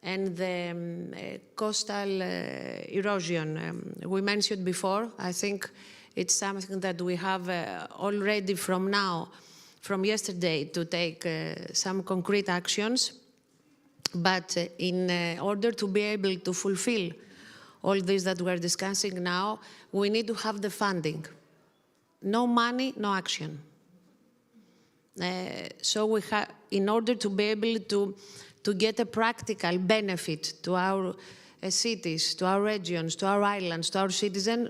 S9: and the coastal erosion. We mentioned before, I think it's something that we have already from yesterday, to take some concrete actions. But in order to be able to fulfill all this that we're discussing now, we need to have the funding. No money, no action. So we have, in order to be able to get a practical benefit to our
S5: cities, to our regions, to our islands, to our citizens,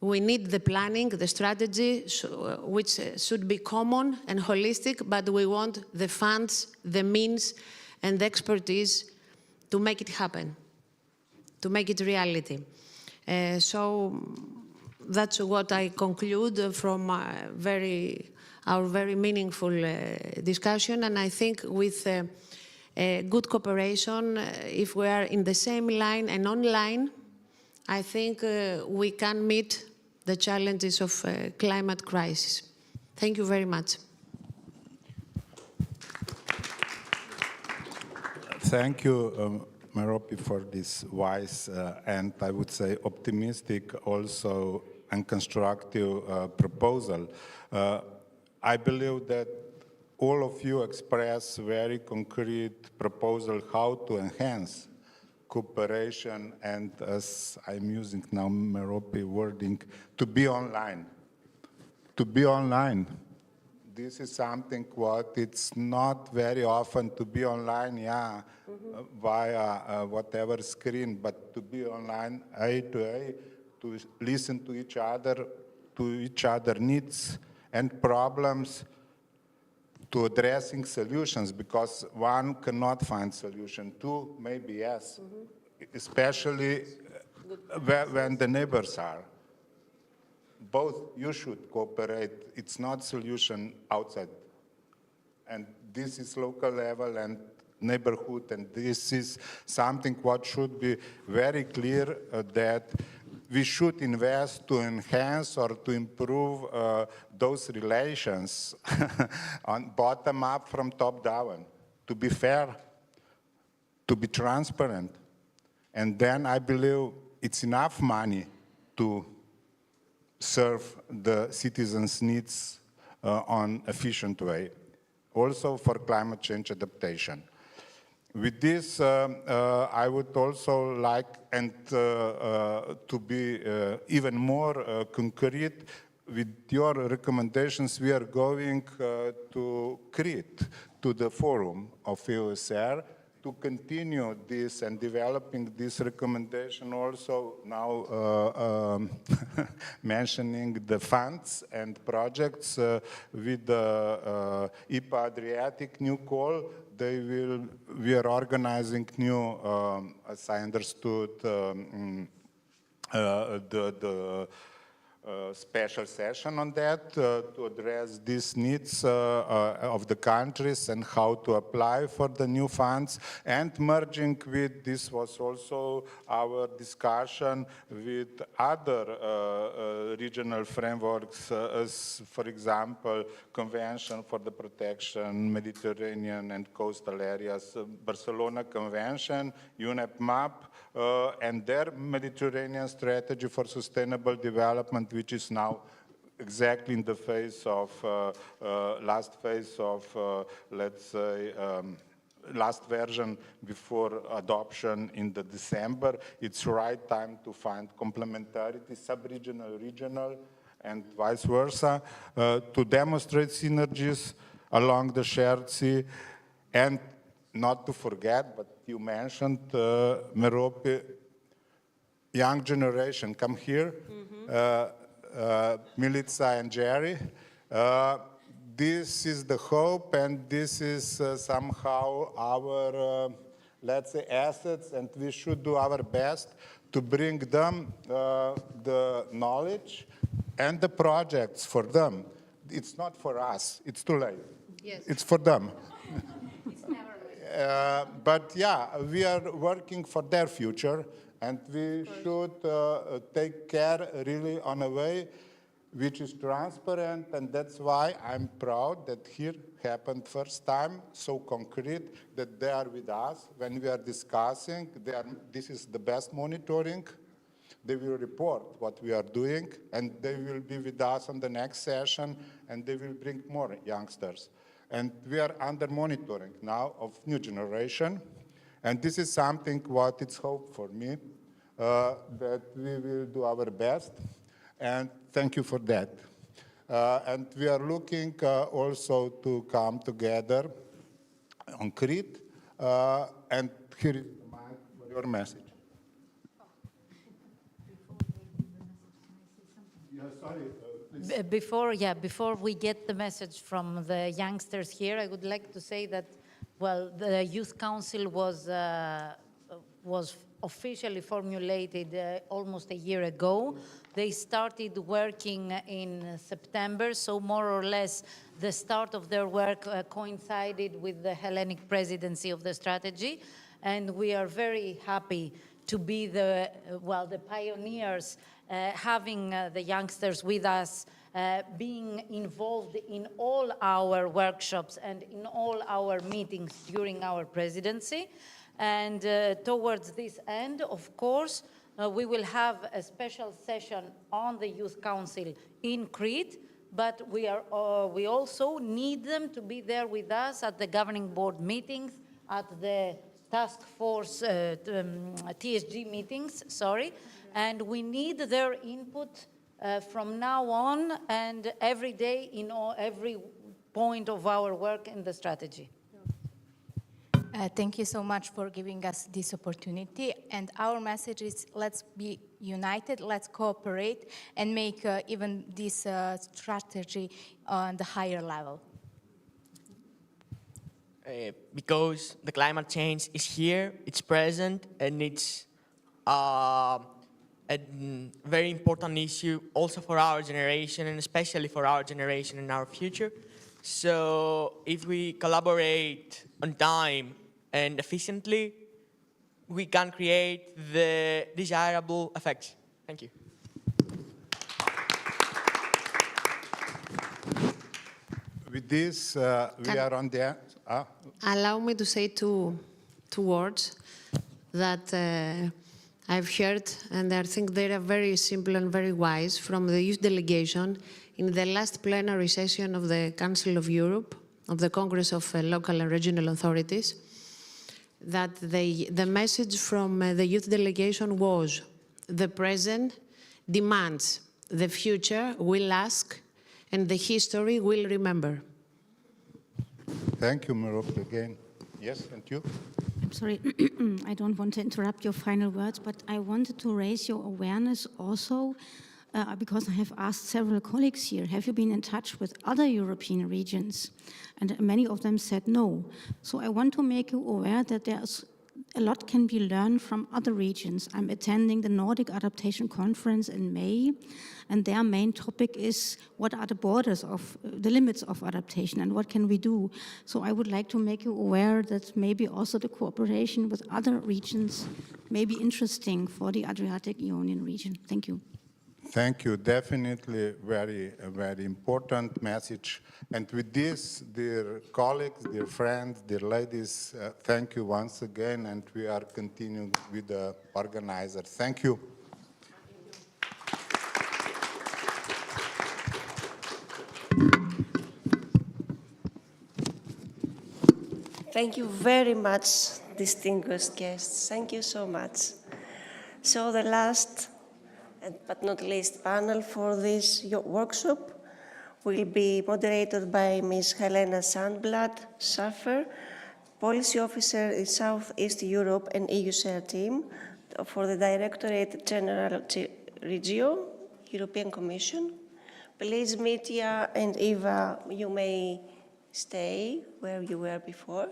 S5: we need the planning, the strategy, which should be common and holistic, but we want the funds, the means, and the expertise to make it happen, to make it reality. So that's what I conclude from our very meaningful discussion, and I think with good cooperation, if we are in the same line and online, I think we can meet the challenges of climate crisis. Thank you very much.
S2: Thank you, Merope, for this wise and I would say optimistic also and constructive proposal. I believe that all of you express very concrete proposal how to enhance cooperation and, as I'm using now Merope wording, to be online. To be online. This is something what it's not very often to be online, via whatever screen, but to be online eye to eye, to listen to each other needs and problems, to addressing solutions, because one cannot find solution. Two, maybe yes, especially when the neighbors are. Both, you should cooperate. It's not solution outside. And this is local level and neighborhood, and this is something what should be very clear that we should invest to enhance or to improve those relations on bottom up from top down, to be fair, to be transparent. And then I believe it's enough money to serve the citizens' needs on efficient way, also for climate change adaptation. With this, I would also like to be even more concrete. With your recommendations, we are going to create to the forum of EOSR to continue this and developing this recommendation also now mentioning the funds and projects with the IPA Adriatic new call. We are organizing new, as I understood, the special session on that to address these needs of the countries and how to apply for the new funds, and merging with, this was also our discussion with other regional frameworks, as for example, Convention for the Protection Mediterranean and Coastal Areas, Barcelona Convention, UNEP MAP, and their Mediterranean Strategy for Sustainable Development, which is now exactly in the phase of, last phase of, let's say, last version before adoption in the December. It's right time to find complementarity, sub-regional, regional, and vice versa, to demonstrate synergies along the shared sea. And not to forget, but you mentioned, Merope, young generation, come here, Milica and Jerry. This is the hope, and this is somehow our, let's say, assets, and we should do our best to bring them the knowledge and the projects for them. It's not for us, it's too late. Yes. It's for them. It's never late. But yeah, we are working for their future, and we should take care really on a way which is transparent, and that's why I'm proud that here happened first time, so concrete, that they are with us when we are discussing. This is the best monitoring. They will report what we are doing, and they will be with us on the next session, and they will bring more youngsters. And we are under monitoring now of new generation. And this is something what it's hope for me, that we will do our best. And thank you for that. And we are looking also to come together on Crete. And here is the mic for your message. Yeah, sorry.
S18: Before we get the message from the youngsters here, I would like to say that, well, the Youth Council was officially formulated almost a year ago. They started working in September, so more or less the start of their work coincided with the Hellenic presidency of the strategy, and we are very happy to be the pioneers, having the youngsters with us, being involved in all our workshops and in all our meetings during our presidency. And towards this end, of course, we will have a special session on the Youth Council in Crete, but we also need them to be there with us at the governing board meetings, at the task force TSG meetings, and we need their input from now on and every day in every point of our work in the strategy.
S8: Thank you so much for giving us this opportunity. And our message is, let's be united, let's cooperate, and make even this strategy on the higher level.
S19: Because the climate change is here, it's present, and it's a very important issue also for our generation, and especially for our generation and our future. So if we collaborate on time and efficiently, we can create the desirable effects. Thank you.
S2: With this, we are on the end.
S5: Allow me to say two words that I've heard, and I think they are very simple and very wise, from the youth delegation in the last plenary session of the Council of Europe, of the Congress of Local and Regional Authorities, that the message from the youth delegation was: the present demands, the future will ask, and the history will remember.
S2: Thank you, Mirov, again. Yes, and you?
S12: I'm sorry, I don't want to interrupt your final words, but I wanted to raise your awareness also, because I have asked several colleagues here, have you been in touch with other European regions? And many of them said no. So I want to make you aware that there's a lot can be learned from other regions. I'm attending the Nordic Adaptation Conference in May, and their main topic is what are the borders of the limits of adaptation and what can we do. So I would like to make you aware that maybe also the cooperation with other regions may be interesting for the Adriatic-Ionian region. Thank you.
S2: Thank you. Definitely very important message. And with this, dear colleagues, dear friends, dear ladies, thank you once again, and we are continuing with the organizer. Thank you.
S1: Thank you very much, distinguished guests. Thank you so much. So the last, but not least, panel for this workshop will be moderated by Ms. Helena Sandblad-Schaffer, Policy Officer in Southeast Europe and EU-SHARE team for the Directorate General Regio, European Commission. Please, Mitya and Eva, you may stay where you were before.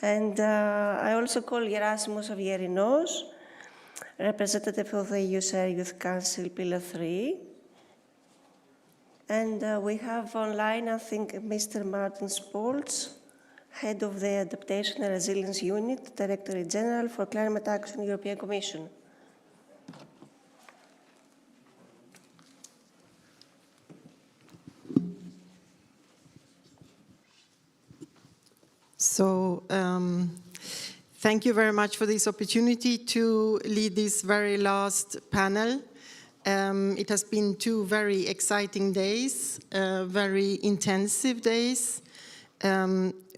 S1: And I also call Gerasimus Avierinos, representative of the EU-SHARE Youth Council, Pillar 3. And we have online, I think, Mr. Martin Spolz, Head of the Adaptation and Resilience Unit, Directorate General for Climate Action, European Commission.
S20: So, thank you very much for this opportunity to lead this very last panel. It has been 2 very exciting days, very intensive days.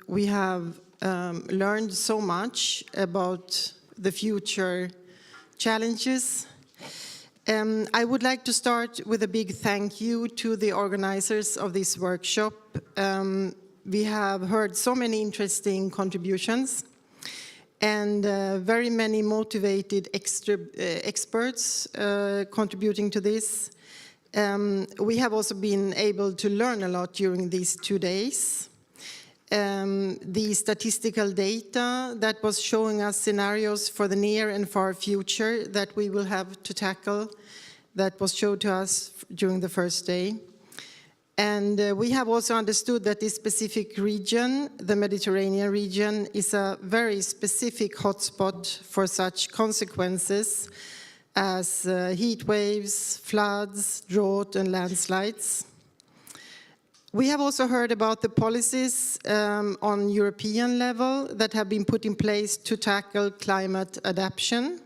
S20: We have learned so much about the future challenges. I would like to start with a big thank you to the organizers of this workshop. We have heard so many interesting contributions. and very many motivated experts contributing to this. We have also been able to learn a lot during these 2 days. The statistical data that was showing us scenarios for the near and far future that we will have to tackle, that was showed to us during the first day. And we have also understood that this specific region, the Mediterranean region, is a very specific hotspot for such consequences as heat waves, floods, drought, and landslides. We have also heard about the policies on European level that have been put in place to tackle climate adaptation.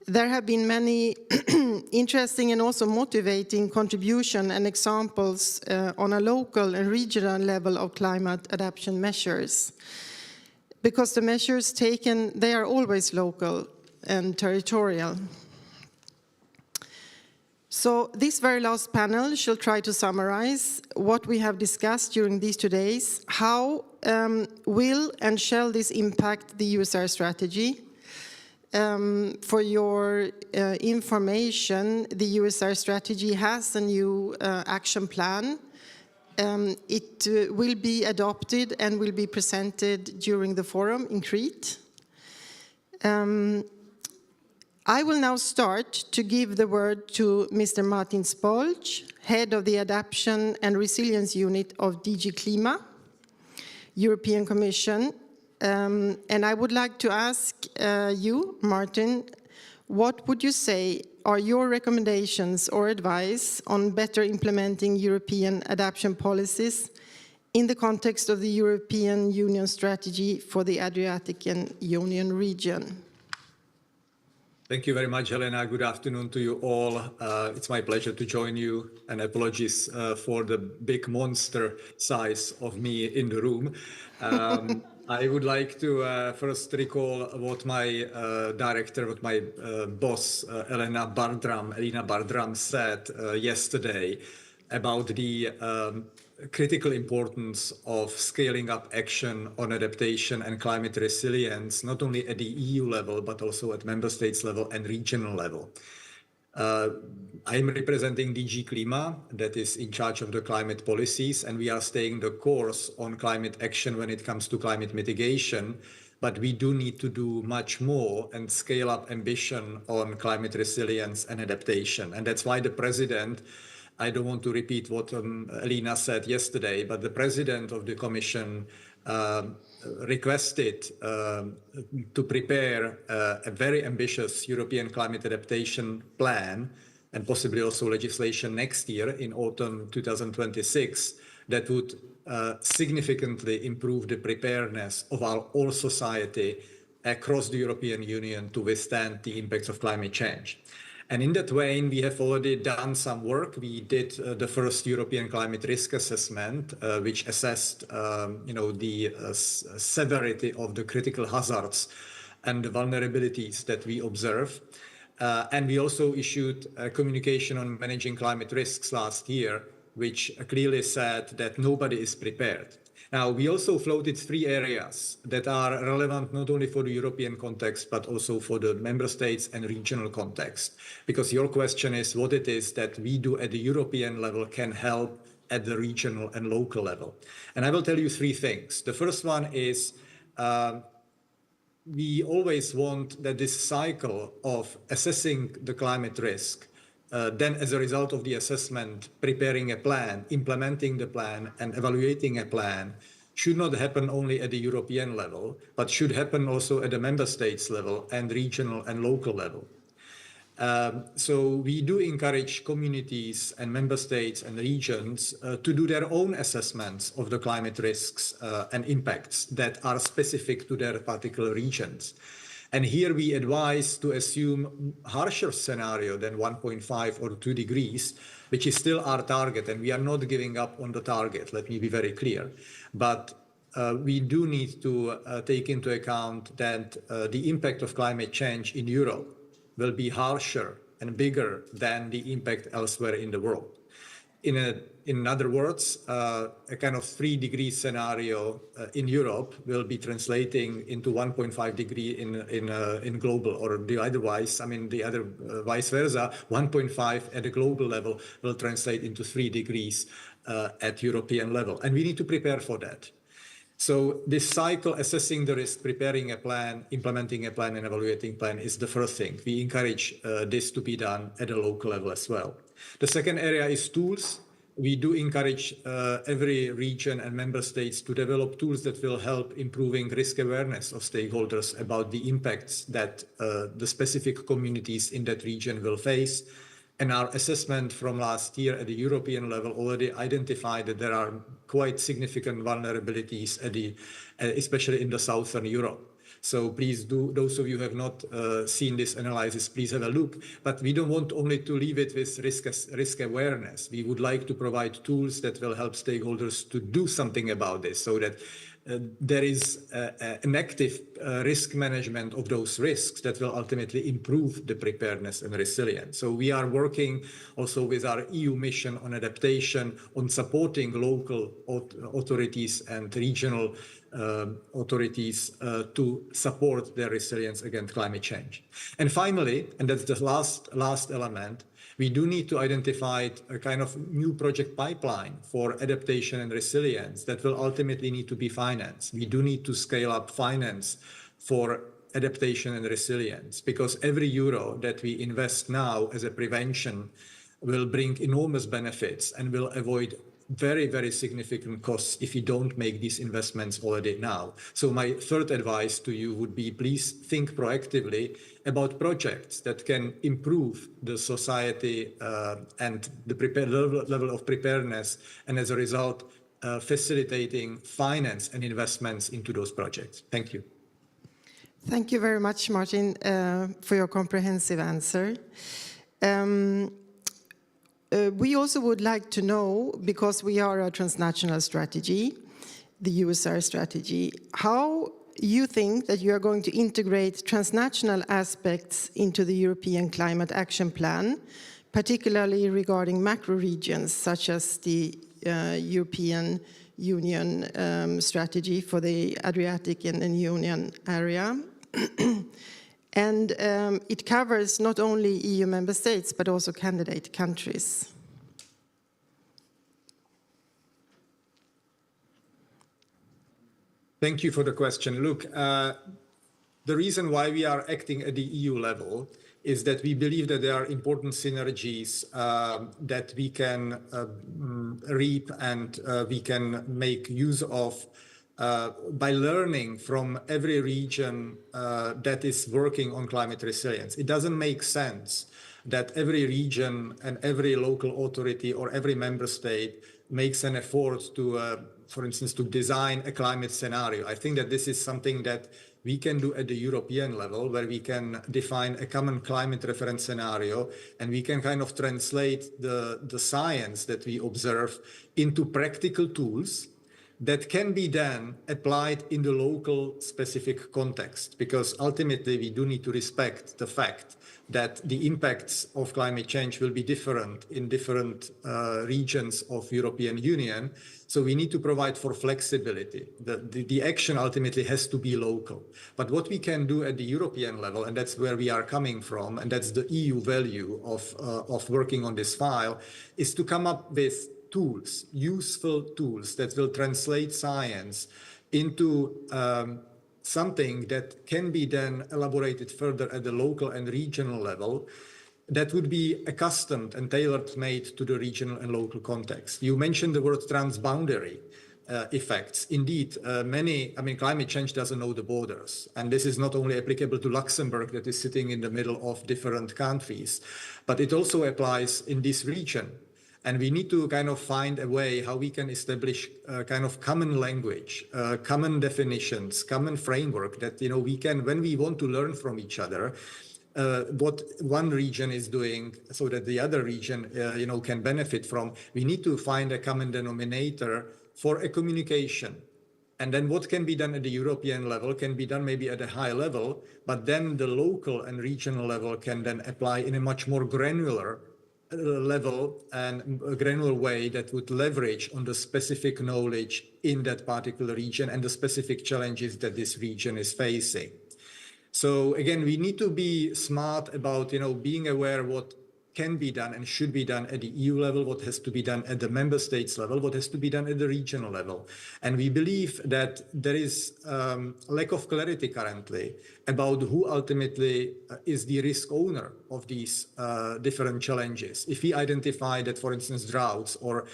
S20: There have been many interesting and also motivating contributions and examples on a local and regional level of climate adaptation measures. Because the measures taken, they are always local and territorial. So this very last panel shall try to summarize what we have discussed during these 2 days. How will and shall this impact the USR strategy? For your information, the USR strategy has a new action plan. It will be adopted and will be presented during the forum in Crete. I will now start to give the word to Mr. Martin Spolch, Head of the Adaption and Resilience Unit of DG Klima, European Commission. And I would like to ask you, Martin, what would you say are your recommendations or advice on better implementing European adaptation policies in the context of the European Union strategy for the Adriatic-Ionian region?
S16: Thank you very much, Helena. Good afternoon to you all. It's my pleasure to join you, and apologies for the big monster size of me in the room. I would like to first recall what my boss, Elena Bardram said yesterday about the critical importance of scaling up action on adaptation and climate resilience, not only at the EU level, but also at member states level and regional level. I'm representing DG Klima, that is in charge of the climate policies, and we are staying the course on climate action when it comes to climate mitigation, but we do need to do much more and scale up ambition on climate resilience and adaptation. And that's why the President, I don't want to repeat what Elena said yesterday, but the President of the Commission requested to prepare a very ambitious European climate adaptation plan and possibly also legislation next year in autumn 2026 that would significantly improve the preparedness of our whole society across the European Union to withstand the impacts of climate change. And in that vein, we have already done some work. We did the first European climate risk assessment, which assessed the severity of the critical hazards and the vulnerabilities that we observe. And we also issued a communication on managing climate risks last year, which clearly said that nobody is prepared. Now, we also floated 3 areas that are relevant not only for the European context, but also for the member states and regional context. Because your question is what it is that we do at the European level can help at the regional and local level. And I will tell you 3 things. The first one is we always want that this cycle of assessing the climate risk, then as a result of the assessment, preparing a plan, implementing the plan, and evaluating a plan should not happen only at the European level, but should happen also at the member states level and regional and local level. So we do encourage communities and member states and regions to do their own assessments of the climate risks and impacts that are specific to their particular regions. And here we advise to assume harsher scenario than 1.5 or 2 degrees, which is still our target, and we are not giving up on the target, let me be very clear. But we do need to take into account that the impact of climate change in Europe will be harsher and bigger than the impact elsewhere in the world. In other words, a kind of 3-degree scenario in Europe will be translating into 1.5 degree in global, or the otherwise, I mean, the other vice versa, 1.5 at a global level will translate into 3 degrees at European level. And we need to prepare for that. So this cycle, assessing the risk, preparing a plan, implementing a plan, and evaluating plan is the first thing. We encourage this to be done at a local level as well. The second area is tools. We do encourage every region and member states to develop tools that will help improving risk awareness of stakeholders about the impacts that the specific communities in that region will face. And our assessment from last year at the European level already identified that there are quite significant vulnerabilities, especially in the Southern Europe. So please do, those of you who have not seen this analysis, please have a look. But we don't want only to leave it with risk awareness. We would like to provide tools that will help stakeholders to do something about this, so that there is an active risk management of those risks that will ultimately improve the preparedness and resilience. So we are working also with our EU mission on adaptation, on supporting local authorities and regional authorities to support their resilience against climate change. And finally, and that's the last element, we do need to identify a kind of new project pipeline for adaptation and resilience that will ultimately need to be financed. We do need to scale up finance for adaptation and resilience, because every euro that we invest now as a prevention will bring enormous benefits and will avoid very, very significant costs if you don't make these investments already now. So my third advice to you would be, please think proactively about projects that can improve the society and the level of preparedness, and as a result, facilitating finance and investments into those projects. Thank you.
S20: Thank you very much, Martin, for your comprehensive answer. We also would like to know, because we are a transnational strategy, the USR strategy, how you think that you are going to integrate transnational aspects into the European Climate Action Plan, particularly regarding macro regions such as the European Union strategy for the Adriatic-Ionian area. And it covers not only EU member states, but also candidate countries.
S16: Thank you for the question. Look, the reason why we are acting at the EU level is that we believe that there are important synergies that we can reap and we can make use of by learning from every region that is working on climate resilience. It doesn't make sense that every region and every local authority or every member state makes an effort to, for instance, to design a climate scenario. I think that this is something that we can do at the European level, where we can define a common climate reference scenario, and we can kind of translate the science that we observe into practical tools that can be then applied in the local specific context, because ultimately we do need to respect the fact that the impacts of climate change will be different in different regions of European Union. So we need to provide for flexibility. The action ultimately has to be local. But what we can do at the European level, and that's where we are coming from, and that's the EU value of working on this file, is to come up with tools, useful tools that will translate science into something that can be then elaborated further at the local and regional level, that would be accustomed and tailor-made to the regional and local context. You mentioned the word transboundary effects. Indeed, climate change doesn't know the borders. And this is not only applicable to Luxembourg, that is sitting in the middle of different countries, but it also applies in this region. And we need to kind of find a way how we can establish kind of common language, common definitions, common framework that, we can, when we want to learn from each other, what one region is doing so that the other region, can benefit from, we need to find a common denominator for a communication. And then what can be done at the European level can be done maybe at a high level, but then the local and regional level can then apply in a much more granular level and a granular way that would leverage on the specific knowledge in that particular region and the specific challenges that this region is facing. So again, we need to be smart about, being aware what can be done and should be done at the EU level, what has to be done at the member states level, what has to be done at the regional level. And we believe that there is a lack of clarity currently about who ultimately is the risk owner of these different challenges. If we identify that, for instance, droughts or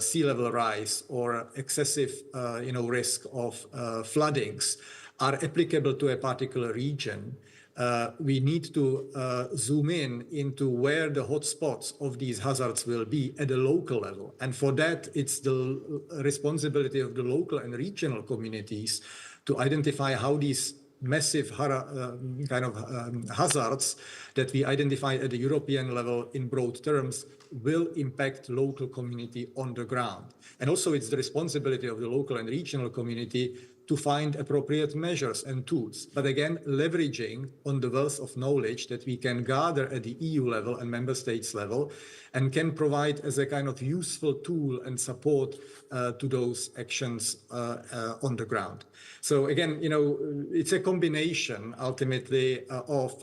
S16: sea level rise or excessive risk of floodings are applicable to a particular region, we need to zoom into where the hotspots of these hazards will be at the local level. And for that, it's the responsibility of the local and regional communities to identify how these massive hazards that we identify at the European level in broad terms will impact local community on the ground. And also it's the responsibility of the local and regional community to find appropriate measures and tools. But again, leveraging on the wealth of knowledge that we can gather at the EU level and member states level and can provide as a kind of useful tool and support to those actions on the ground. So again, it's a combination ultimately of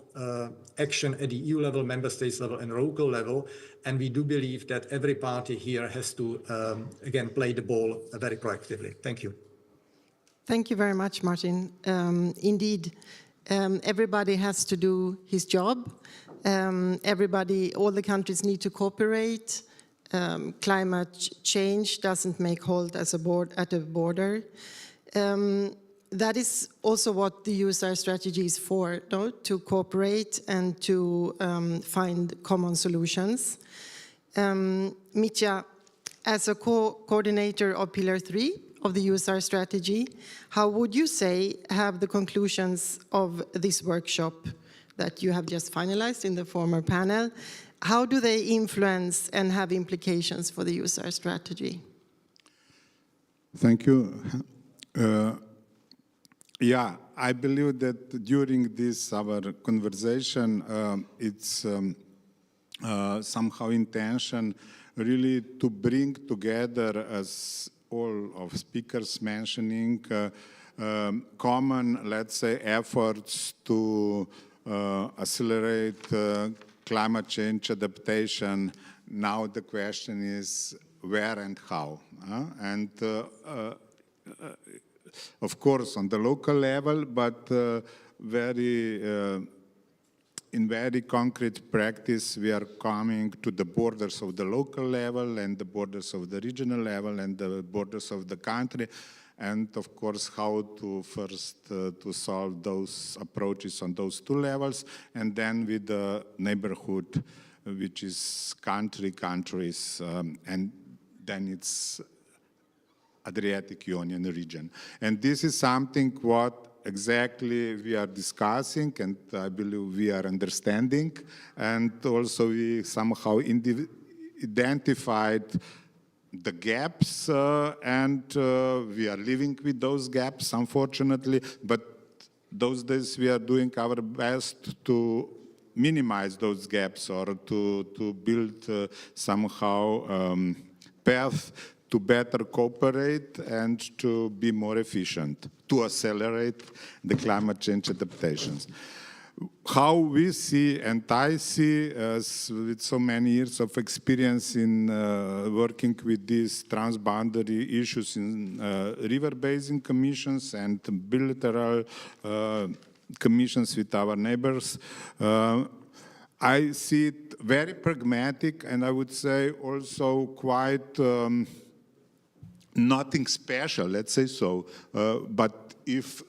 S16: action at the EU level, member states level and local level. And we do believe that every party here has to, again, play the ball very proactively. Thank you.
S20: Thank you very much, Martin. Indeed, everybody has to do his job. All the countries need to cooperate. Climate change doesn't make halt at a border. That is also what the USR strategy is for, to cooperate and to find common solutions. Mitja, as a coordinator of Pillar 3 of the USR strategy, how would you say have the conclusions of this workshop that you have just finalized in the former panel, how do they influence and have implications for the USR strategy?
S2: Thank you. Yeah, I believe that during this our conversation, it's somehow intention really to bring together, as all of speakers mentioning, common, let's say, efforts to accelerate climate change adaptation. Now the question is where and how. Of course, on the local level, but in very concrete practice, we are coming to the borders of the local level and the borders of the regional level and the borders of the country. And of course, how to first to solve those approaches on those two levels, and then with the neighborhood, which is countries, and then it's Adriatic-Ionian region. And this is something what exactly we are discussing, and I believe we are understanding, and also we somehow identified the gaps, and we are living with those gaps, unfortunately, but those days we are doing our best to minimize those gaps or to build somehow path to better cooperate and to be more efficient, to accelerate the climate change adaptations. How we see, and I see, as with so many years of experience in working with these transboundary issues in river basin commissions and bilateral commissions with our neighbors, I see it very pragmatic, and I would say also quite nothing special, let's say so, but if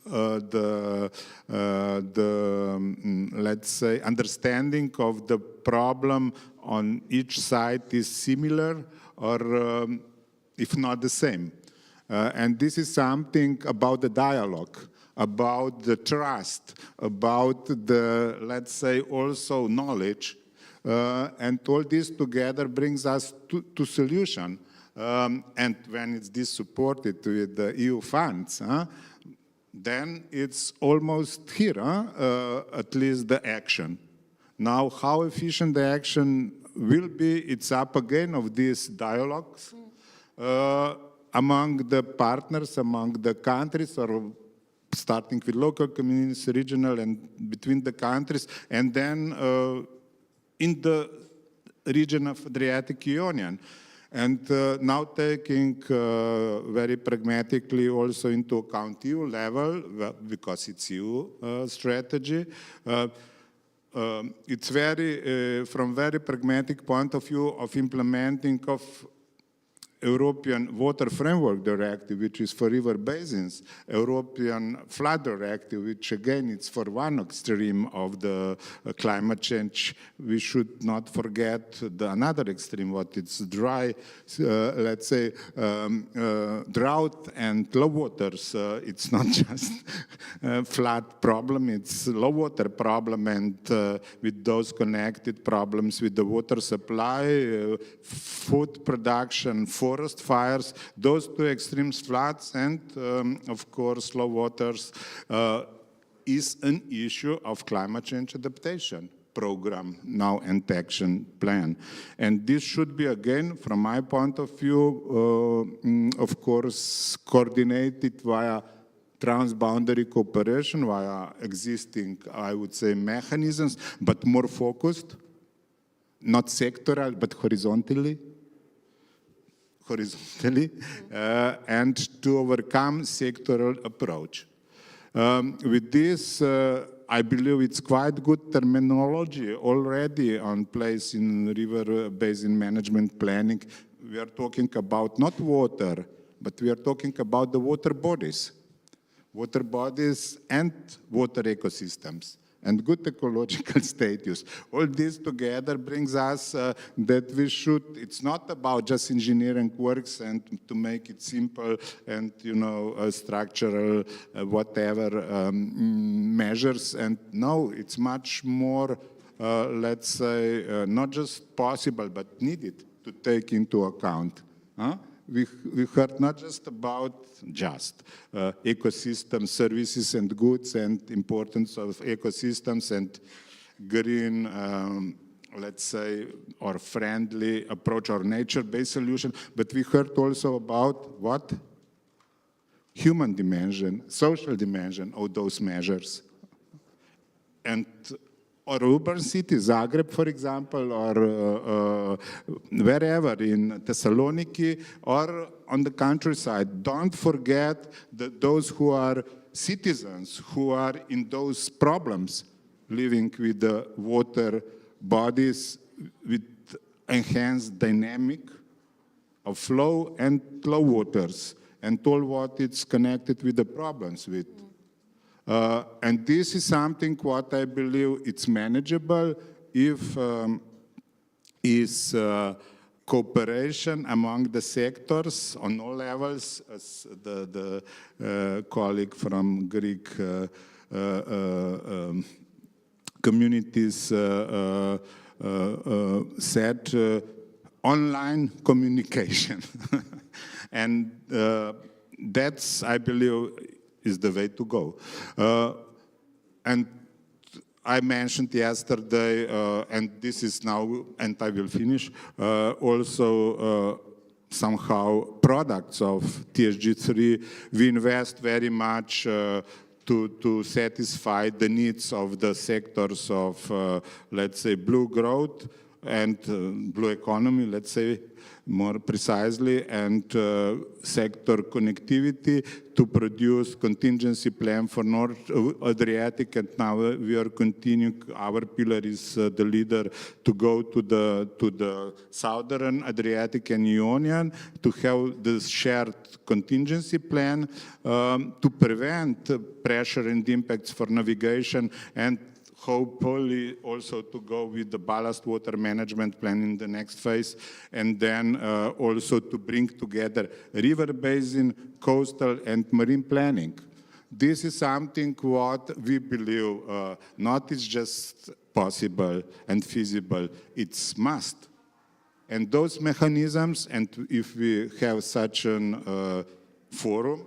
S2: let's say, understanding of the problem on each side is similar or if not the same. And this is something about the dialogue, about the trust, about the, let's say, also knowledge, and all this together brings us to solution. And when it's this supported with the EU funds, then it's almost here, at least the action. Now, how efficient the action it's up again of these dialogues among the partners, among the countries, or starting with local communities, regional, and between the countries, and then in the region of Adriatic-Ionian. And now taking very pragmatically also into account EU level, because it's EU strategy, it's from very pragmatic point of view of implementing of European Water Framework Directive, which is for river basins, European Flood Directive, which again it's for one extreme of the climate change. We should not forget another extreme, what it's dry, let's say, drought and low waters. It's not just a flood problem, it's low water problem, and with those connected problems with the water supply, food production, forest fires, those two extremes, floods and, of course, low waters, is an issue of climate change adaptation program now and action plan. And this should be, again, from my point of view, of course, coordinated via transboundary cooperation, via existing, I would say, mechanisms, but more focused, not sectoral, but horizontally, and to overcome sectoral approach. With this, I believe it's quite good terminology already on place in river basin management planning. We are talking about not water, but we are talking about the water bodies and water ecosystems, and good ecological status. All this together brings us that we should, it's not about just engineering works and to make it simple and, you know, structural, whatever measures. And no, it's much more, let's say, not just possible, but needed to take into account. We heard not just about ecosystem services and goods and importance of ecosystems and green, let's say, or friendly approach or nature-based solution, but we heard also about what? Human dimension, social dimension of those measures. And or urban cities, Zagreb, for example, or wherever in Thessaloniki, or on the countryside. Don't forget that those who are citizens, who are in those problems, living with the water bodies with enhanced dynamic of flow and low waters, and all what it's connected with the problems with. And this is something what I believe it's manageable if is cooperation among the sectors on all levels, as the colleague from Greek communities said, online communication. And that's, I believe, is the way to go. And I mentioned yesterday, and this is now, and I will finish, also somehow products of TSG3. We invest very much to satisfy the needs of the sectors of, let's say, blue growth and blue economy, let's say, more precisely, and sector connectivity to produce contingency plan for North Adriatic, and now we are continuing, our pillar is the leader to go to the Southern Adriatic and Ionian to have this shared contingency plan to prevent pressure and impacts for navigation, and hopefully also to go with the ballast water management plan in the next phase, and then also to bring together river basin, coastal and marine planning. This is something what we believe not is just possible and feasible, it's must. And those mechanisms, and if we have such an forum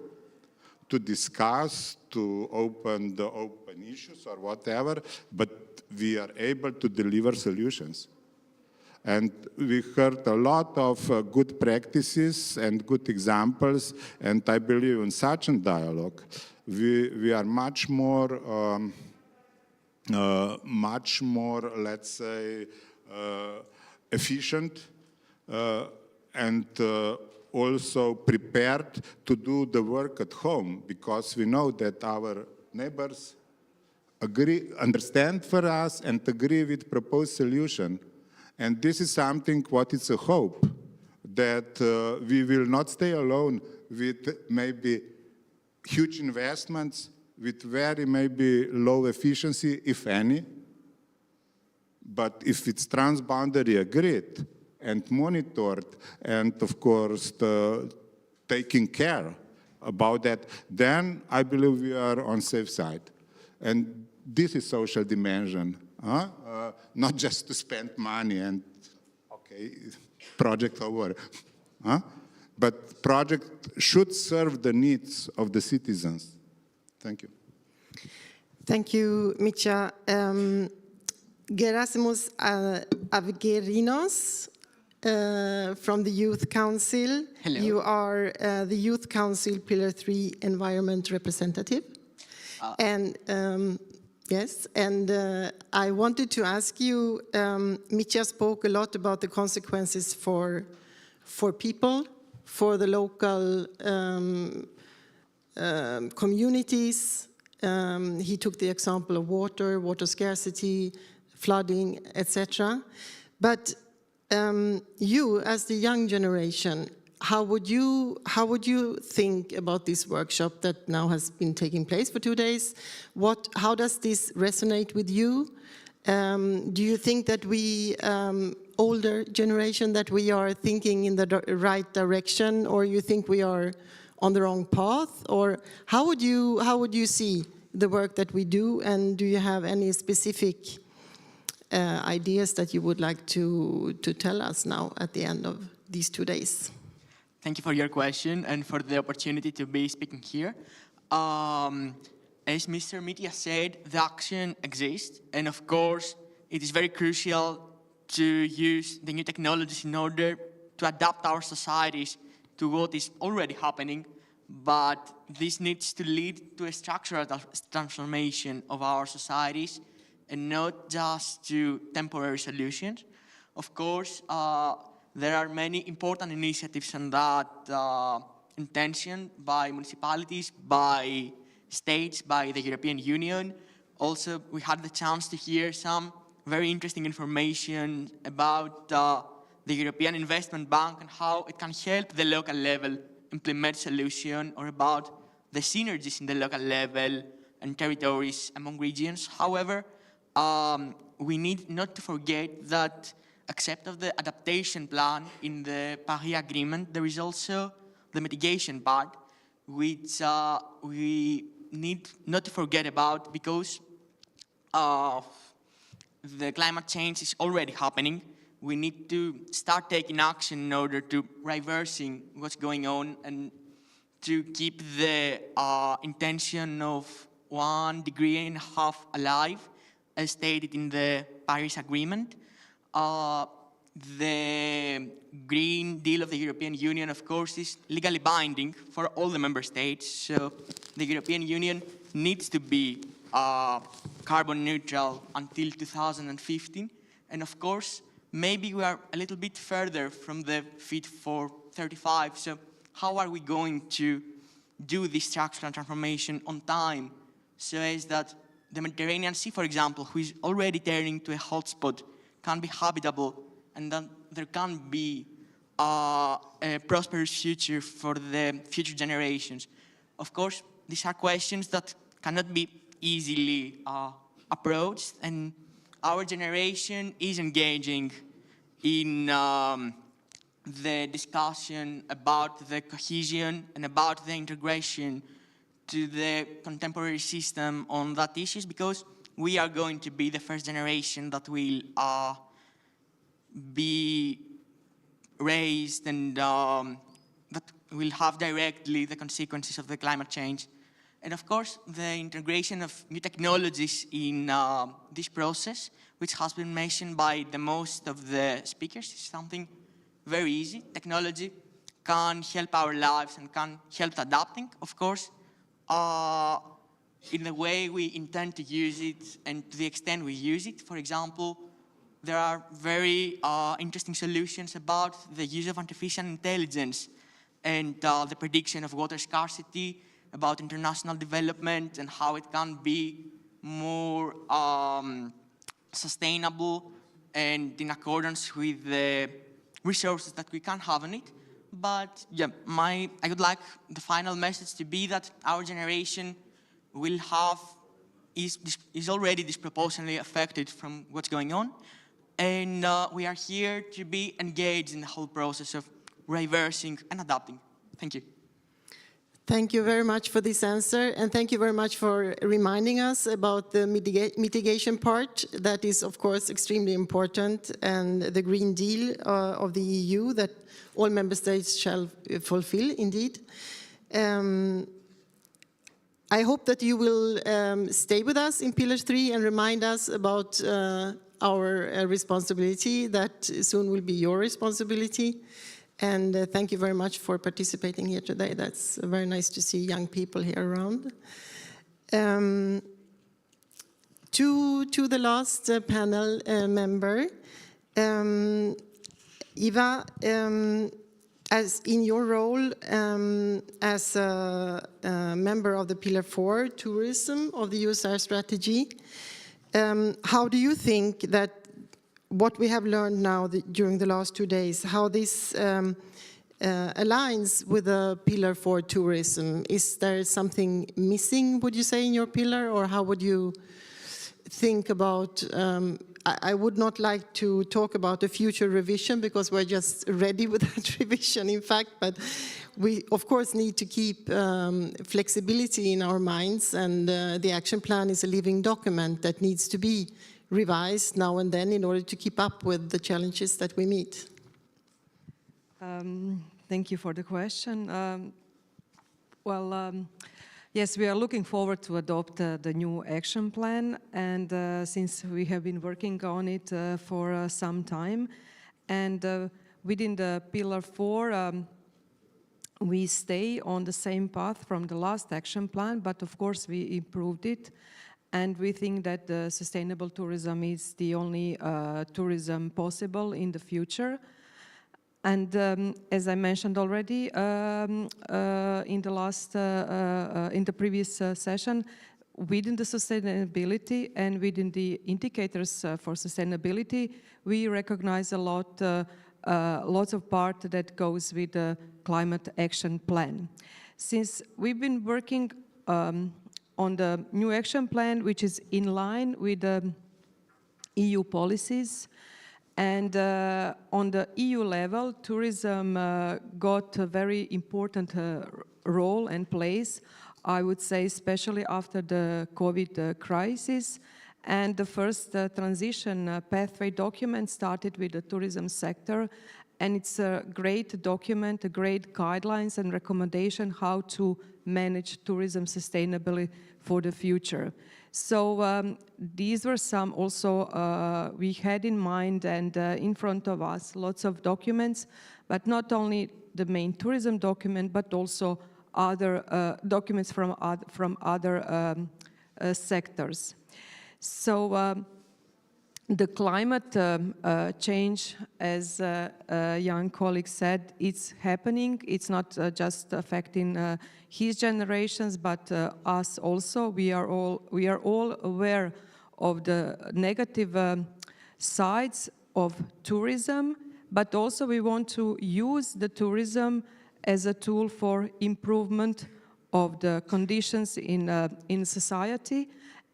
S2: to discuss, to open the open issues or whatever, but we are able to deliver solutions. And we heard a lot of good practices and good examples, and I believe in such a dialogue, we are much more, let's say, efficient and also prepared to do the work at home, because we know that our neighbors understand for us and agree with proposed solution. And this is something what is a hope, that we will not stay alone with maybe huge investments, with very maybe low efficiency, if any. But if it's transboundary agreed and monitored, and of course taking care about that, then I believe we are on safe side. And this is social dimension. Not just to spend money and, okay, project over. But project should serve the needs of the citizens. Thank you.
S20: Thank you, Mitya. Gerasimus Avgerinos from the Youth Council.
S3: Hello.
S20: You are the Youth Council Pillar 3 Environment Representative. And yes, and I wanted to ask you, Mitya spoke a lot about the consequences for people, for the local communities. He took the example of water scarcity, flooding, etc. But you, as the young generation, how would you think about this workshop that now has been taking place for 2 days? How does this resonate with you? Do you think that we, older generation, that we are thinking in the right direction, or you think we are on the wrong path? Or how would you see the work that we do, and do you have any specific ideas that you would like to tell us now at the end of these 2 days?
S19: Thank you for your question and for the opportunity to be speaking here. As Mr. Mitya said, the action exists, and of course, it is very crucial to use the new technologies in order to adapt our societies to what is already happening, but this needs to lead to a structural transformation of our societies and not just to temporary solutions. Of course, there are many important initiatives on that intention by municipalities, by states, by the European Union. Also, we had the chance to hear some very interesting information about the European Investment Bank and how it can help the local level implement solutions, or about the synergies in the local level and territories among regions. However, we need not to forget that except of the adaptation plan in the Paris Agreement, there is also the mitigation part, which we need not to forget about, because the climate change is already happening. We need to start taking action in order to reversing what's going on and to keep the intention of 1.5 degrees alive, as stated in the Paris Agreement. The Green Deal of the European Union, of course, is legally binding for all the member states. So the European Union needs to be carbon neutral until 2015. And of course, maybe we are a little bit further from the Fit for 35. So how are we going to do this structural transformation on time, so as that the Mediterranean Sea, for example, who is already turning to a hotspot, can be habitable, and then there can be a prosperous future for the future generations. Of course, these are questions that cannot be easily approached, and our generation is engaging in the discussion about the cohesion and about the integration to the contemporary system on that issues, because we are going to be the first generation that will be raised and that will have directly the consequences of the climate change. And of course, the integration of new technologies in this process which has been mentioned by the most of the speakers, is something very easy. Technology can help our lives and can help adapting, of course, in the way we intend to use it and to the extent we use it. For example, there are very interesting solutions about the use of artificial intelligence and the prediction of water scarcity, about international development and how it can be more sustainable and in accordance with the resources that we can have in it. But yeah, I would like the final message to be that our generation will have, is already disproportionately affected from what's going on. And we are here to be engaged in the whole process of reversing and adapting. Thank you.
S20: Thank you very much for this answer, and thank you very much for reminding us about the mitigation part. That is, of course, extremely important, and the Green Deal of the EU that all member states shall fulfill, indeed. I hope that you will stay with us in Pillar 3 and remind us about our responsibility. That soon will be your responsibility. And thank you very much for participating here today. That's very nice to see young people here around. To the last panel member, Eva, as in your role as a member of the Pillar 4 Tourism of the USR strategy, how do you think that what we have learned now during the last 2 days, how this aligns with the Pillar 4 Tourism? Is there something missing, would you say, in your pillar, or how would you think about, I would not like to talk about a future revision because we're just ready with that revision, in fact, but we, of course, need to keep flexibility in our minds, and the action plan is a living document that needs to be revised now and then in order to keep up with the challenges that we meet.
S17: Thank you for the question. Yes, we are looking forward to adopt the new action plan, and since we have been working on it for some time, and within the Pillar 4, we stay on the same path from the last action plan, but of course we improved it. And we think that the sustainable tourism is the only tourism possible in the future. And as I mentioned already in the previous session, within the sustainability and within the indicators for sustainability, we recognize a lot, lots of part that goes with the climate action plan. Since we've been working on the new action plan, which is in line with the EU policies. And on the EU level, tourism got a very important role and place, I would say, especially after the COVID crisis. And the first transition pathway document started with the tourism sector. And it's a great document, a great guidelines and recommendation how to manage tourism sustainably for the future. So these were some also we had in mind and in front of us, lots of documents, but not only the main tourism document, but also other documents from other sectors. So the climate change, as a young colleague said, it's happening. It's not just affecting his generations, but us also. We are all aware of the negative sides of tourism, but also we want to use the tourism as a tool for improvement of the conditions in society,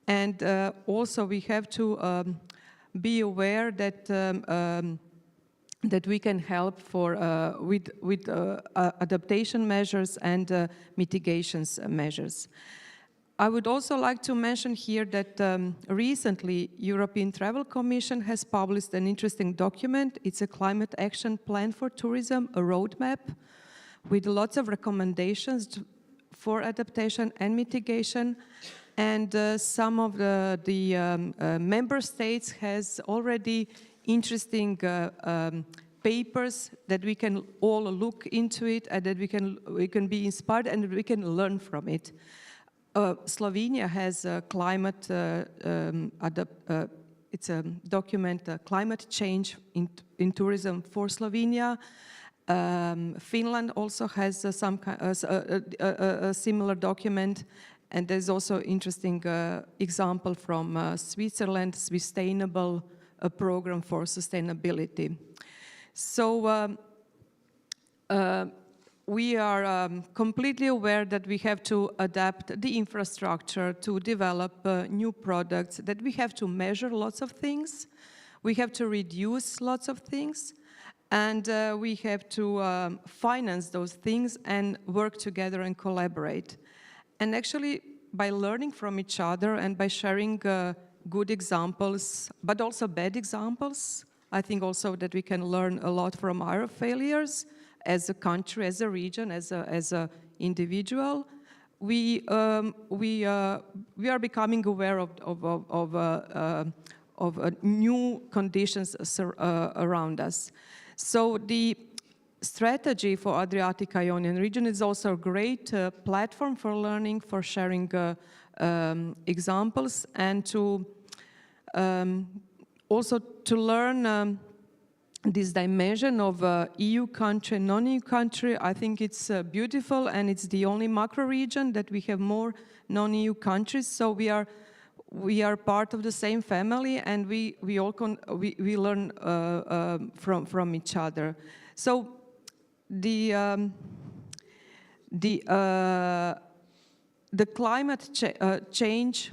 S17: and also we have to be aware that that we can help for with adaptation measures and mitigations measures. I would also like to mention here that recently European Travel Commission has published an interesting document. It's a climate action plan for tourism, a roadmap with lots of recommendations for adaptation and mitigation. And some of the member states has already interesting papers that we can all look into it and that we can be inspired and we can learn from it. Slovenia has a climate, it's a document, climate change in tourism for Slovenia. Finland also has a similar document, and there's also interesting example from Switzerland, sustainable program for sustainability. So we are completely aware that we have to adapt the infrastructure to develop new products, that we have to measure lots of things, we have to reduce lots of things, and we have to finance those things and work together and collaborate. And actually, by learning from each other and by sharing good examples, but also bad examples, I think also that we can learn a lot from our failures as a country, as a region, as a individual. We are becoming aware of new conditions around us. So the strategy for Adriatic-Ionian region is also a great platform for learning, for sharing examples, and to also to learn this dimension of EU country, non-EU country. I think it's beautiful, and it's the only macro region that we have more non-EU countries. So we are part of the same family, and we learn from each other. So the climate change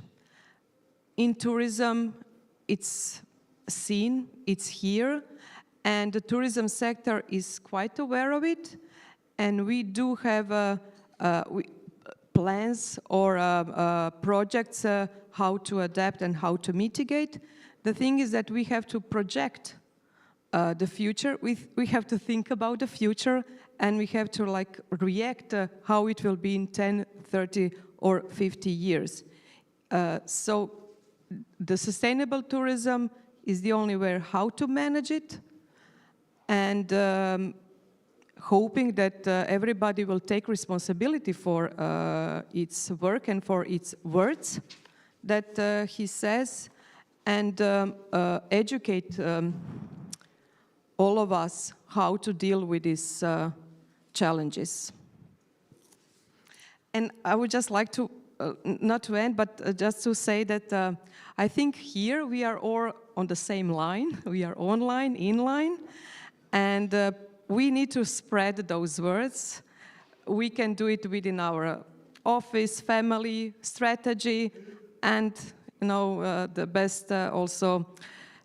S17: in tourism, it's seen, it's here, and the tourism sector is quite aware of it, and we do have plans or projects how to adapt and how to mitigate. The thing is that we have to project the future. We have to think about the future, and we have to react how it will be in 10, 30 or 50 years. So the sustainable tourism is the only way how to manage it, and hoping that everybody will take responsibility for its work and for its words that he says, and educate all of us how to deal with these challenges. And I would just like to, not to end, but just to say that I think here we are all on the same line. We are online, in line, and we need to spread those words. We can do it within our office, family, strategy, and the best also.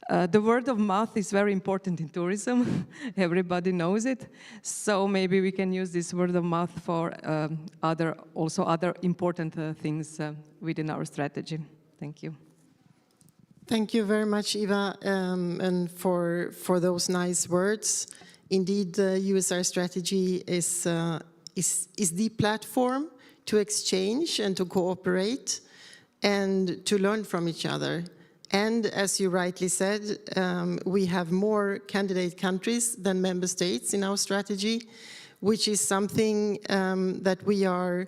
S17: The word of mouth is very important in tourism. Everybody knows it. So maybe we can use this word of mouth for other important things within our strategy. Thank you.
S20: Thank you very much, Eva, and for those nice words. Indeed, the USR strategy is the platform to exchange and to cooperate and to learn from each other. And as you rightly said, we have more candidate countries than member states in our strategy, which is something that we are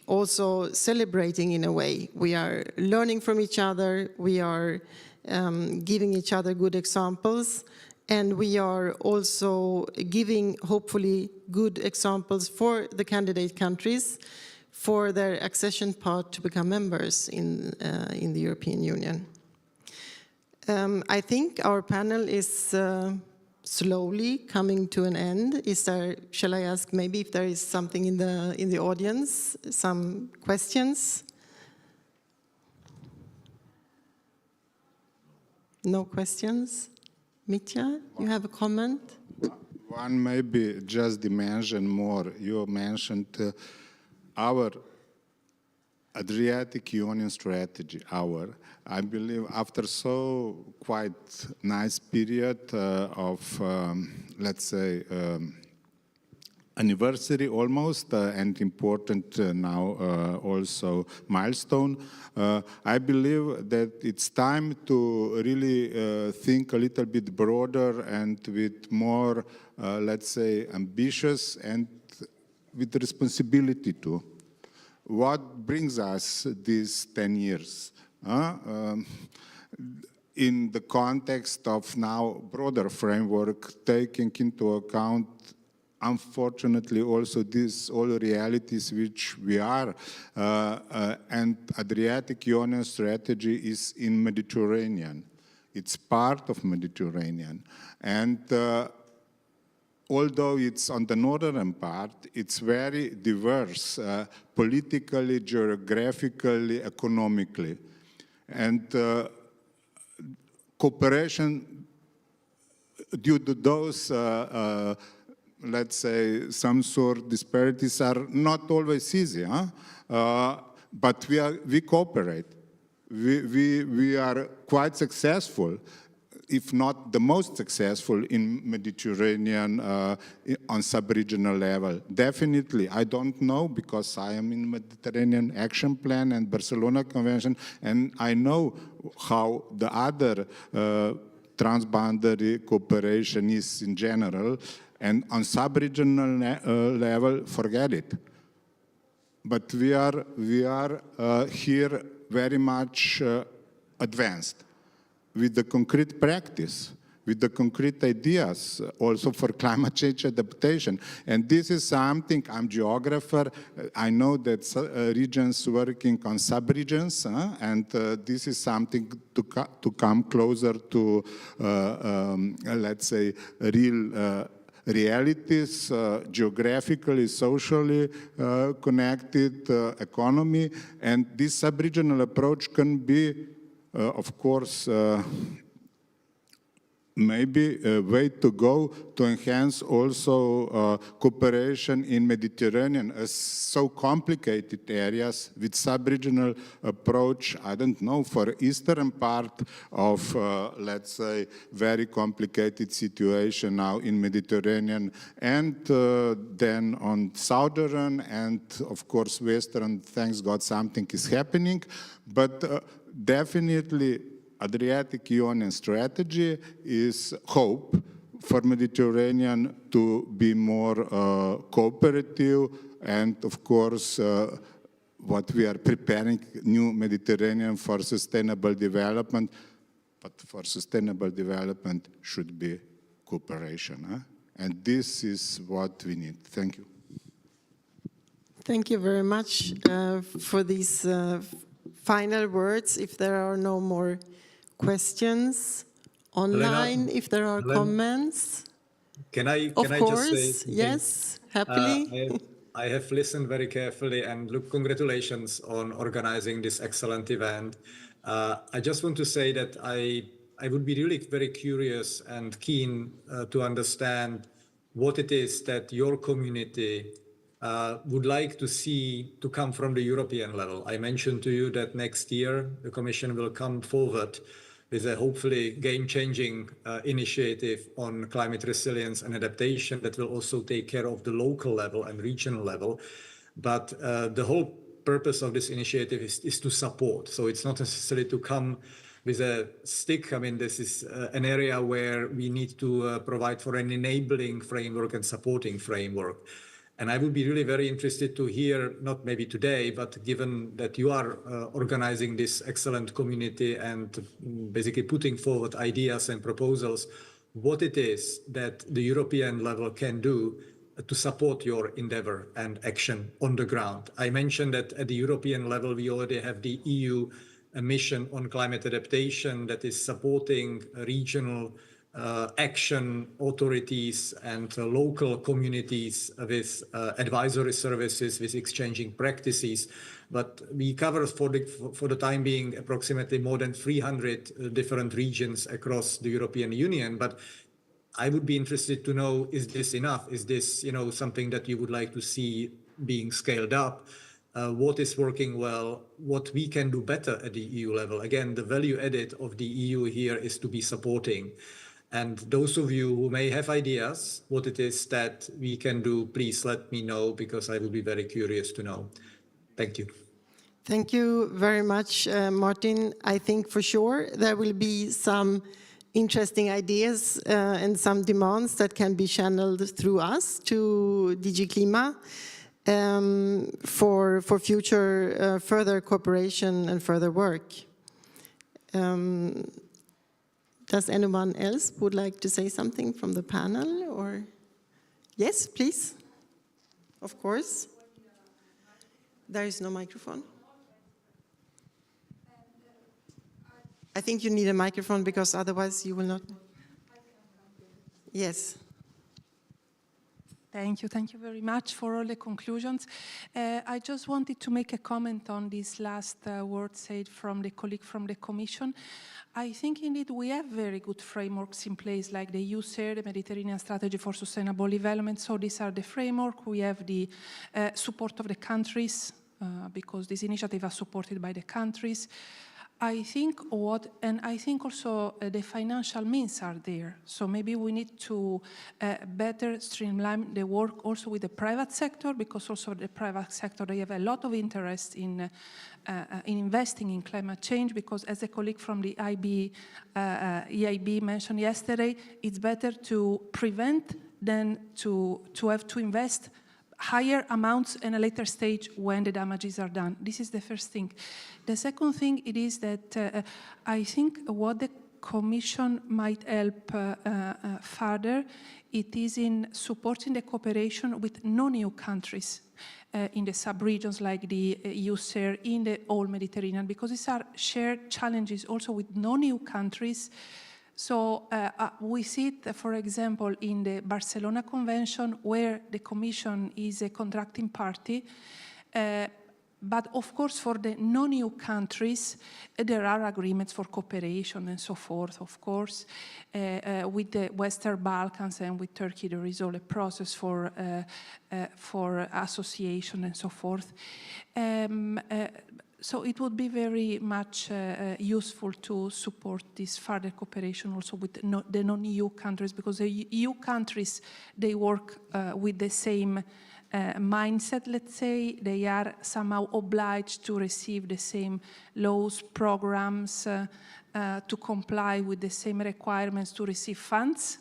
S20: also celebrating in a way. We are learning from each other, we are giving each other good examples, and we are also giving, hopefully, good examples for the candidate countries for their accession part to become members in the European Union. I think our panel is slowly coming to an end. Shall I ask maybe if there is something in the audience, some questions? No questions? Mitya, you have a comment?
S2: One maybe just dimension more. You mentioned our Adriatic-Ionian strategy, I believe after so quite nice period of, let's say, anniversary almost, and important now also milestone. I believe that it's time to really think a little bit broader and with more, let's say, ambitious and with responsibility too. What brings us these 10 years? In the context of now broader framework, taking into account, unfortunately, also these all realities which we are, and Adriatic-Ionian strategy is in Mediterranean. It's part of Mediterranean. And although it's on the northern part, it's very diverse, politically, geographically, economically. And cooperation, due to those, let's say, some sort of disparities are not always easy, but we cooperate. We are quite successful, if not the most successful in Mediterranean on sub-regional level. Definitely, I don't know because I am in Mediterranean Action Plan and Barcelona Convention, and I know how the other transboundary cooperation is in general, and on sub-regional level, forget it. But we are here very much advanced with the concrete practice, with the concrete ideas, also for climate change adaptation. And this is something, I'm geographer, I know that regions working on sub-regions, and this is something to come closer to, let's say, real realities, geographically, socially connected economy. And this sub-regional approach can be, of course, maybe a way to go to enhance also cooperation in Mediterranean, as so complicated areas with sub-regional approach, I don't know, for eastern part of, let's say, very complicated situation now in Mediterranean, and then on southern and, of course, western, thanks God, something is happening. But definitely, Adriatic-Ionian strategy is hope for Mediterranean to be more cooperative, and of course what we are preparing, new Mediterranean for sustainable development, but for sustainable development should be cooperation. And this is what we need. Thank you.
S20: Thank you very much for these final words. If there are no more questions online, if there are comments.
S16: Can I
S20: of course,
S16: just say,
S20: yes, happily.
S16: I have listened very carefully, and look, congratulations on organizing this excellent event. I just want to say that I would be really very curious and keen to understand what it is that your community would like to see to come from the European level. I mentioned to you that next year the Commission will come forward with a hopefully game-changing initiative on climate resilience and adaptation that will also take care of the local level and regional level. But the whole purpose of this initiative is to support. So it's not necessarily to come with a stick. I mean, this is an area where we need to provide for an enabling framework and supporting framework. And I would be really very interested to hear, not maybe today, but given that you are organizing this excellent community and basically putting forward ideas and proposals, what it is that the European level can do to support your endeavor and action on the ground. I mentioned that at the European level, we already have the EU mission on climate adaptation that is supporting regional action authorities and local communities with advisory services, with exchanging practices. But we cover for the time being approximately more than 300 different regions across the European Union. But I would be interested to know, is this enough? Is this, something that you would like to see being scaled up? What is working well? What we can do better at the EU level? Again, the value added of the EU here is to be supporting. And those of you who may have ideas what it is that we can do, please let me know, because I will be very curious to know. Thank you.
S20: Thank you very much, Martin. I think for sure there will be some interesting ideas and some demands that can be channeled through us to DG Klima for future further cooperation and further work. Does anyone else would like to say something from the panel? Or yes, please. Of course. There is no microphone. I think you need a microphone because otherwise you will not. Yes.
S3: Thank you very much for all the conclusions. I just wanted to make a comment on this last word said from the colleague from the Commission. I think indeed we have very good frameworks in place, like the USAID, the Mediterranean Strategy for Sustainable Development. So these are the framework. We have the support of the countries, because these initiatives are supported by the countries. I think also the financial means are there. So maybe we need to better streamline the work also with the private sector, because also the private sector, they have a lot of interest in investing in climate change, because as a colleague from the EIB mentioned yesterday, it's better to prevent than to have to invest higher amounts in a later stage when the damages are done. This is the first thing. The second thing it is that I think what the Commission might help further, it is in supporting the cooperation with non-EU countries in the sub-regions like the USAID in the whole Mediterranean, because these are shared challenges also with non-EU countries. So we see it, for example, in the Barcelona Convention, where the Commission is a contracting party. But of course, for the non-EU countries, there are agreements for cooperation and so forth, of course. With the Western Balkans and with Turkey, there is all a process for association and so forth. So it would be very much useful to support this further cooperation also with the non-EU countries, because the EU countries, they work with the same mindset, let's say. They are somehow obliged to receive the same laws, programs, to comply with the same requirements to receive funds.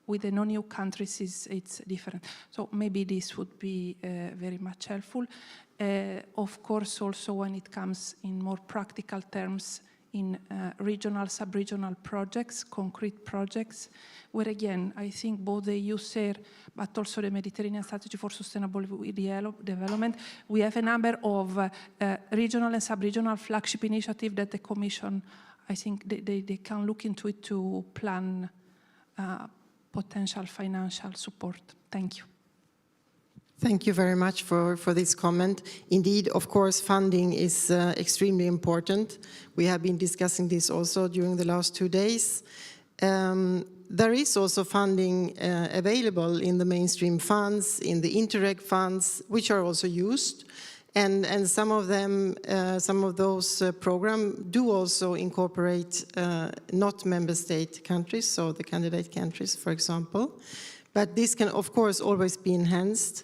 S3: With the non-EU countries, it's different. So maybe this would be very much helpful. Of course, also when it comes in more practical terms, in regional, sub-regional projects, concrete projects, where again, I think both the USAID, but also the Mediterranean Strategy for Sustainable Development, we have a number of regional and sub-regional flagship initiatives that the Commission, I think they can look into it to plan potential financial support. Thank you.
S20: Thank you very much for this comment. Indeed, of course, funding is extremely important. We have been discussing this also during the last 2 days. There is also funding available in the mainstream funds, in the Interreg funds, which are also used. And some of them, some of those programs do also incorporate not member state countries, so the candidate countries, for example. But this can, of course, always be enhanced.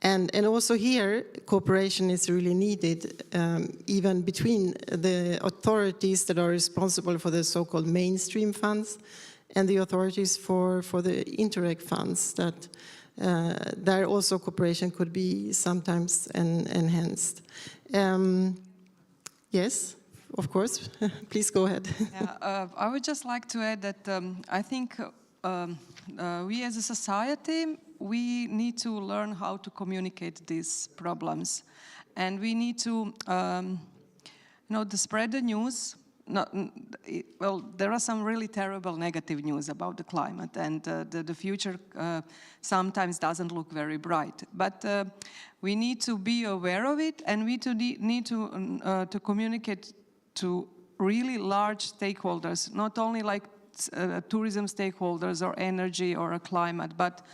S20: And also here, cooperation is really needed, even between the authorities that are responsible for the so-called mainstream funds and the authorities for the Interreg funds, that there also cooperation could be sometimes enhanced. Yes, of course. Please go ahead.
S17: Yeah, I would just like to add that I think we as a society, we need to learn how to communicate these problems. And we need to, to spread the news. Well, there are some really terrible negative news about the climate, and the future sometimes doesn't look very bright. But we need to be aware of it, and we need to communicate to really large stakeholders, not only like tourism stakeholders or energy or climate, but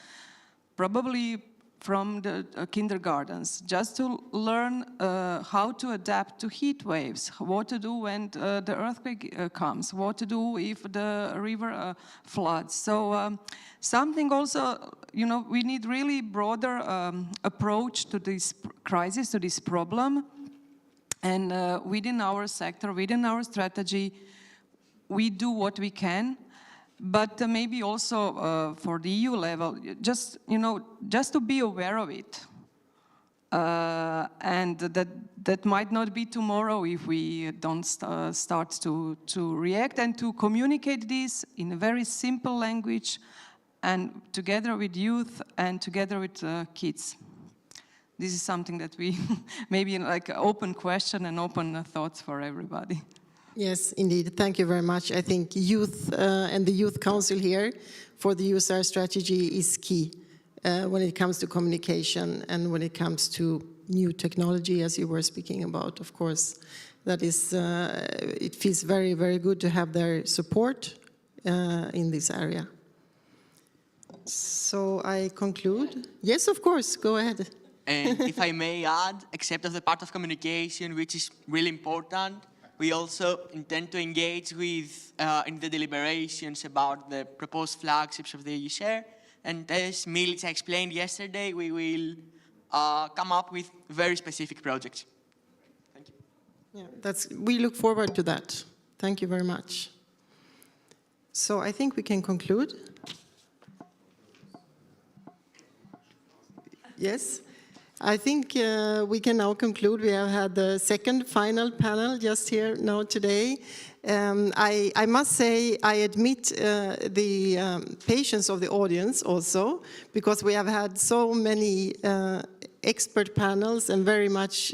S17: probably from the kindergartens, just to learn how to adapt to heat waves, what to do when the earthquake comes, what to do if the river floods. So something also, you know, we need really broader approach to this crisis, to this problem. And within our sector, within our strategy, we do what we can. But maybe also for the EU level, just, you know, just to be aware of it. And that might not be tomorrow if we don't start to react and to communicate this in a very simple language and together with youth and together with kids. This is something that we, maybe like an open question and open thoughts for everybody.
S20: Yes, indeed. Thank you very much. I think youth and the Youth Council here for the USR strategy is key when it comes to communication and when it comes to new technology, as you were speaking about, of course. That is, it feels very, very good to have their support in this area. So I conclude. Yes, of course, go ahead.
S19: And if I may add, except of the part of communication, which is really important, we also intend to engage with in the deliberations about the proposed flagships of the EU share. And as Milica explained yesterday, we will come up with very specific projects. Thank you.
S20: Yeah, we look forward to that. Thank you very much. So I think we can conclude. Yes. I think we can now conclude. We have had the second final panel just here now today. I must say I admit the patience of the audience also, because we have had so many expert panels and very much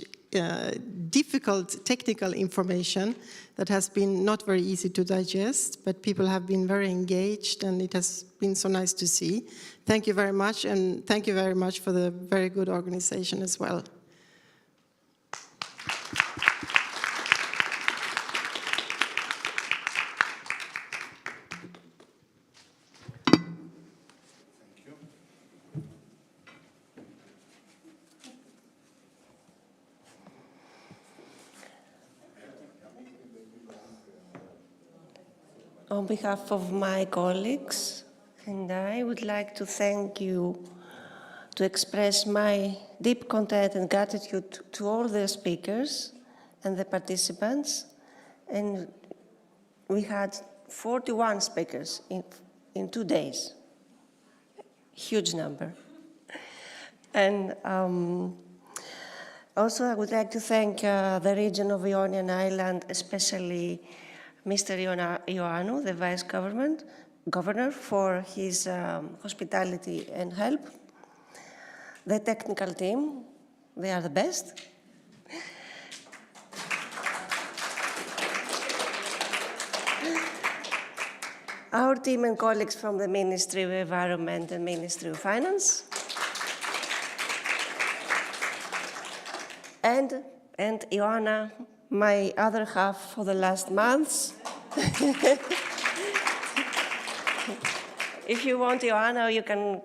S20: difficult technical information that has been not very easy to digest, but people have been very engaged and it has been so nice to see. Thank you very much, and thank you very much for the very good organization as well.
S1: On behalf of my colleagues, and I would like to thank you, to express my deep content and gratitude to all the speakers and the participants. And we had 41 speakers in 2 days. Huge number. And also I would like to thank the region of Ionian Island, especially Mr. Ioannou, the Vice Governor, for his hospitality and help. The technical team, they are the best. Our team and colleagues from the Ministry of Environment and Ministry of Finance. And Ioanna, my other half for the last months. If you want, Ioanna, you can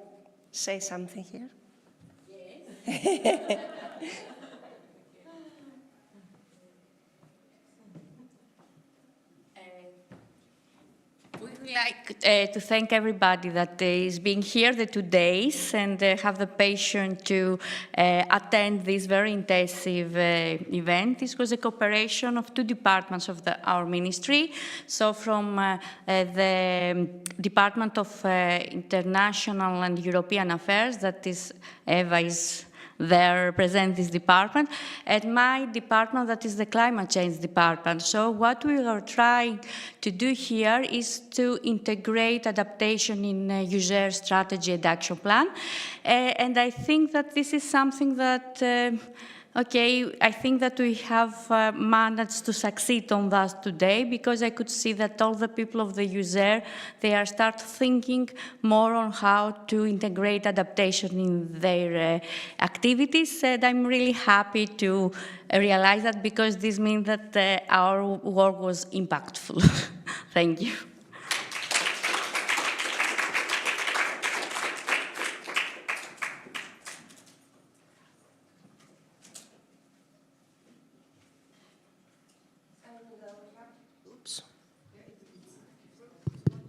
S1: say something here. Yes.
S23: We would like to thank everybody that is being here the 2 days and have the patience to attend this very intensive event. This was a cooperation of 2 departments of our ministry. So from the Department of International and European Affairs, that is Eva is there represent this department, and my department, that is the climate change department. So what we are trying to do here is to integrate adaptation in user strategy and action plan. And I think that this is something that I think that we have managed to succeed on that today, because I could see that all the people of the user, they are start thinking more on how to integrate adaptation in their activities. And I'm really happy to realize that, because this means that our work was impactful. Thank you.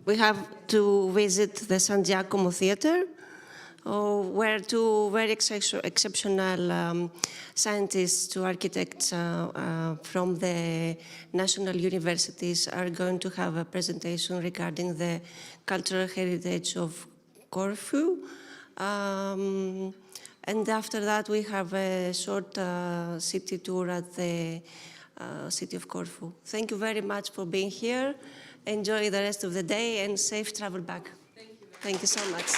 S1: we have to visit the San Giacomo Theater, where two very exceptional scientists, two architects from the national universities are going to have a presentation regarding the cultural heritage of Corfu. And after that, we have a short city tour at the city of Corfu. Thank you very much for being here. Enjoy the rest of the day and safe travel back. Thank you so much.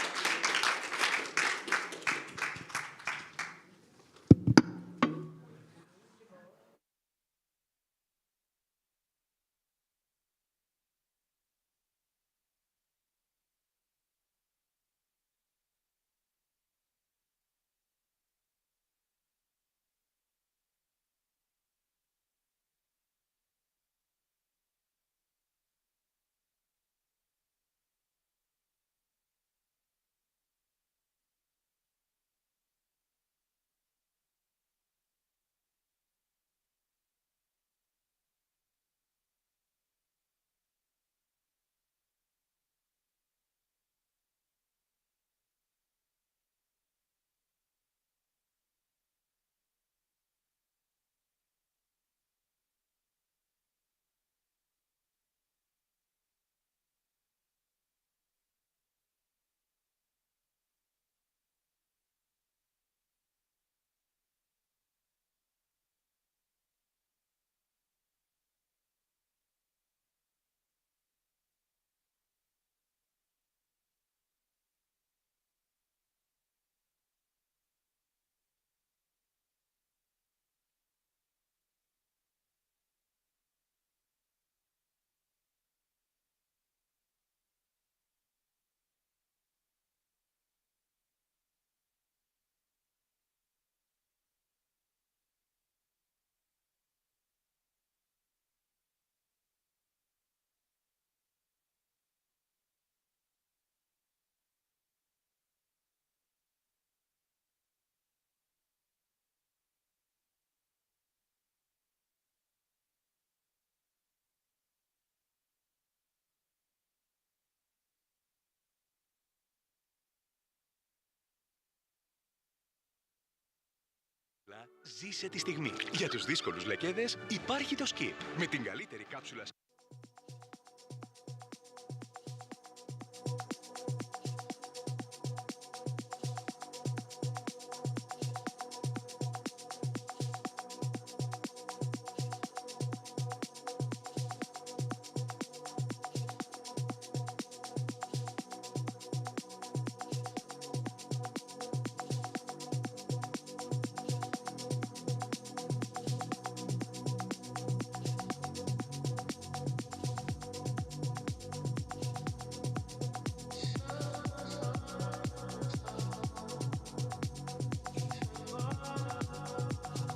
S15: Ζήσε τη στιγμή. Για τους δύσκολους λεκέδες υπάρχει το Skip. Με την καλύτερη κάψουλα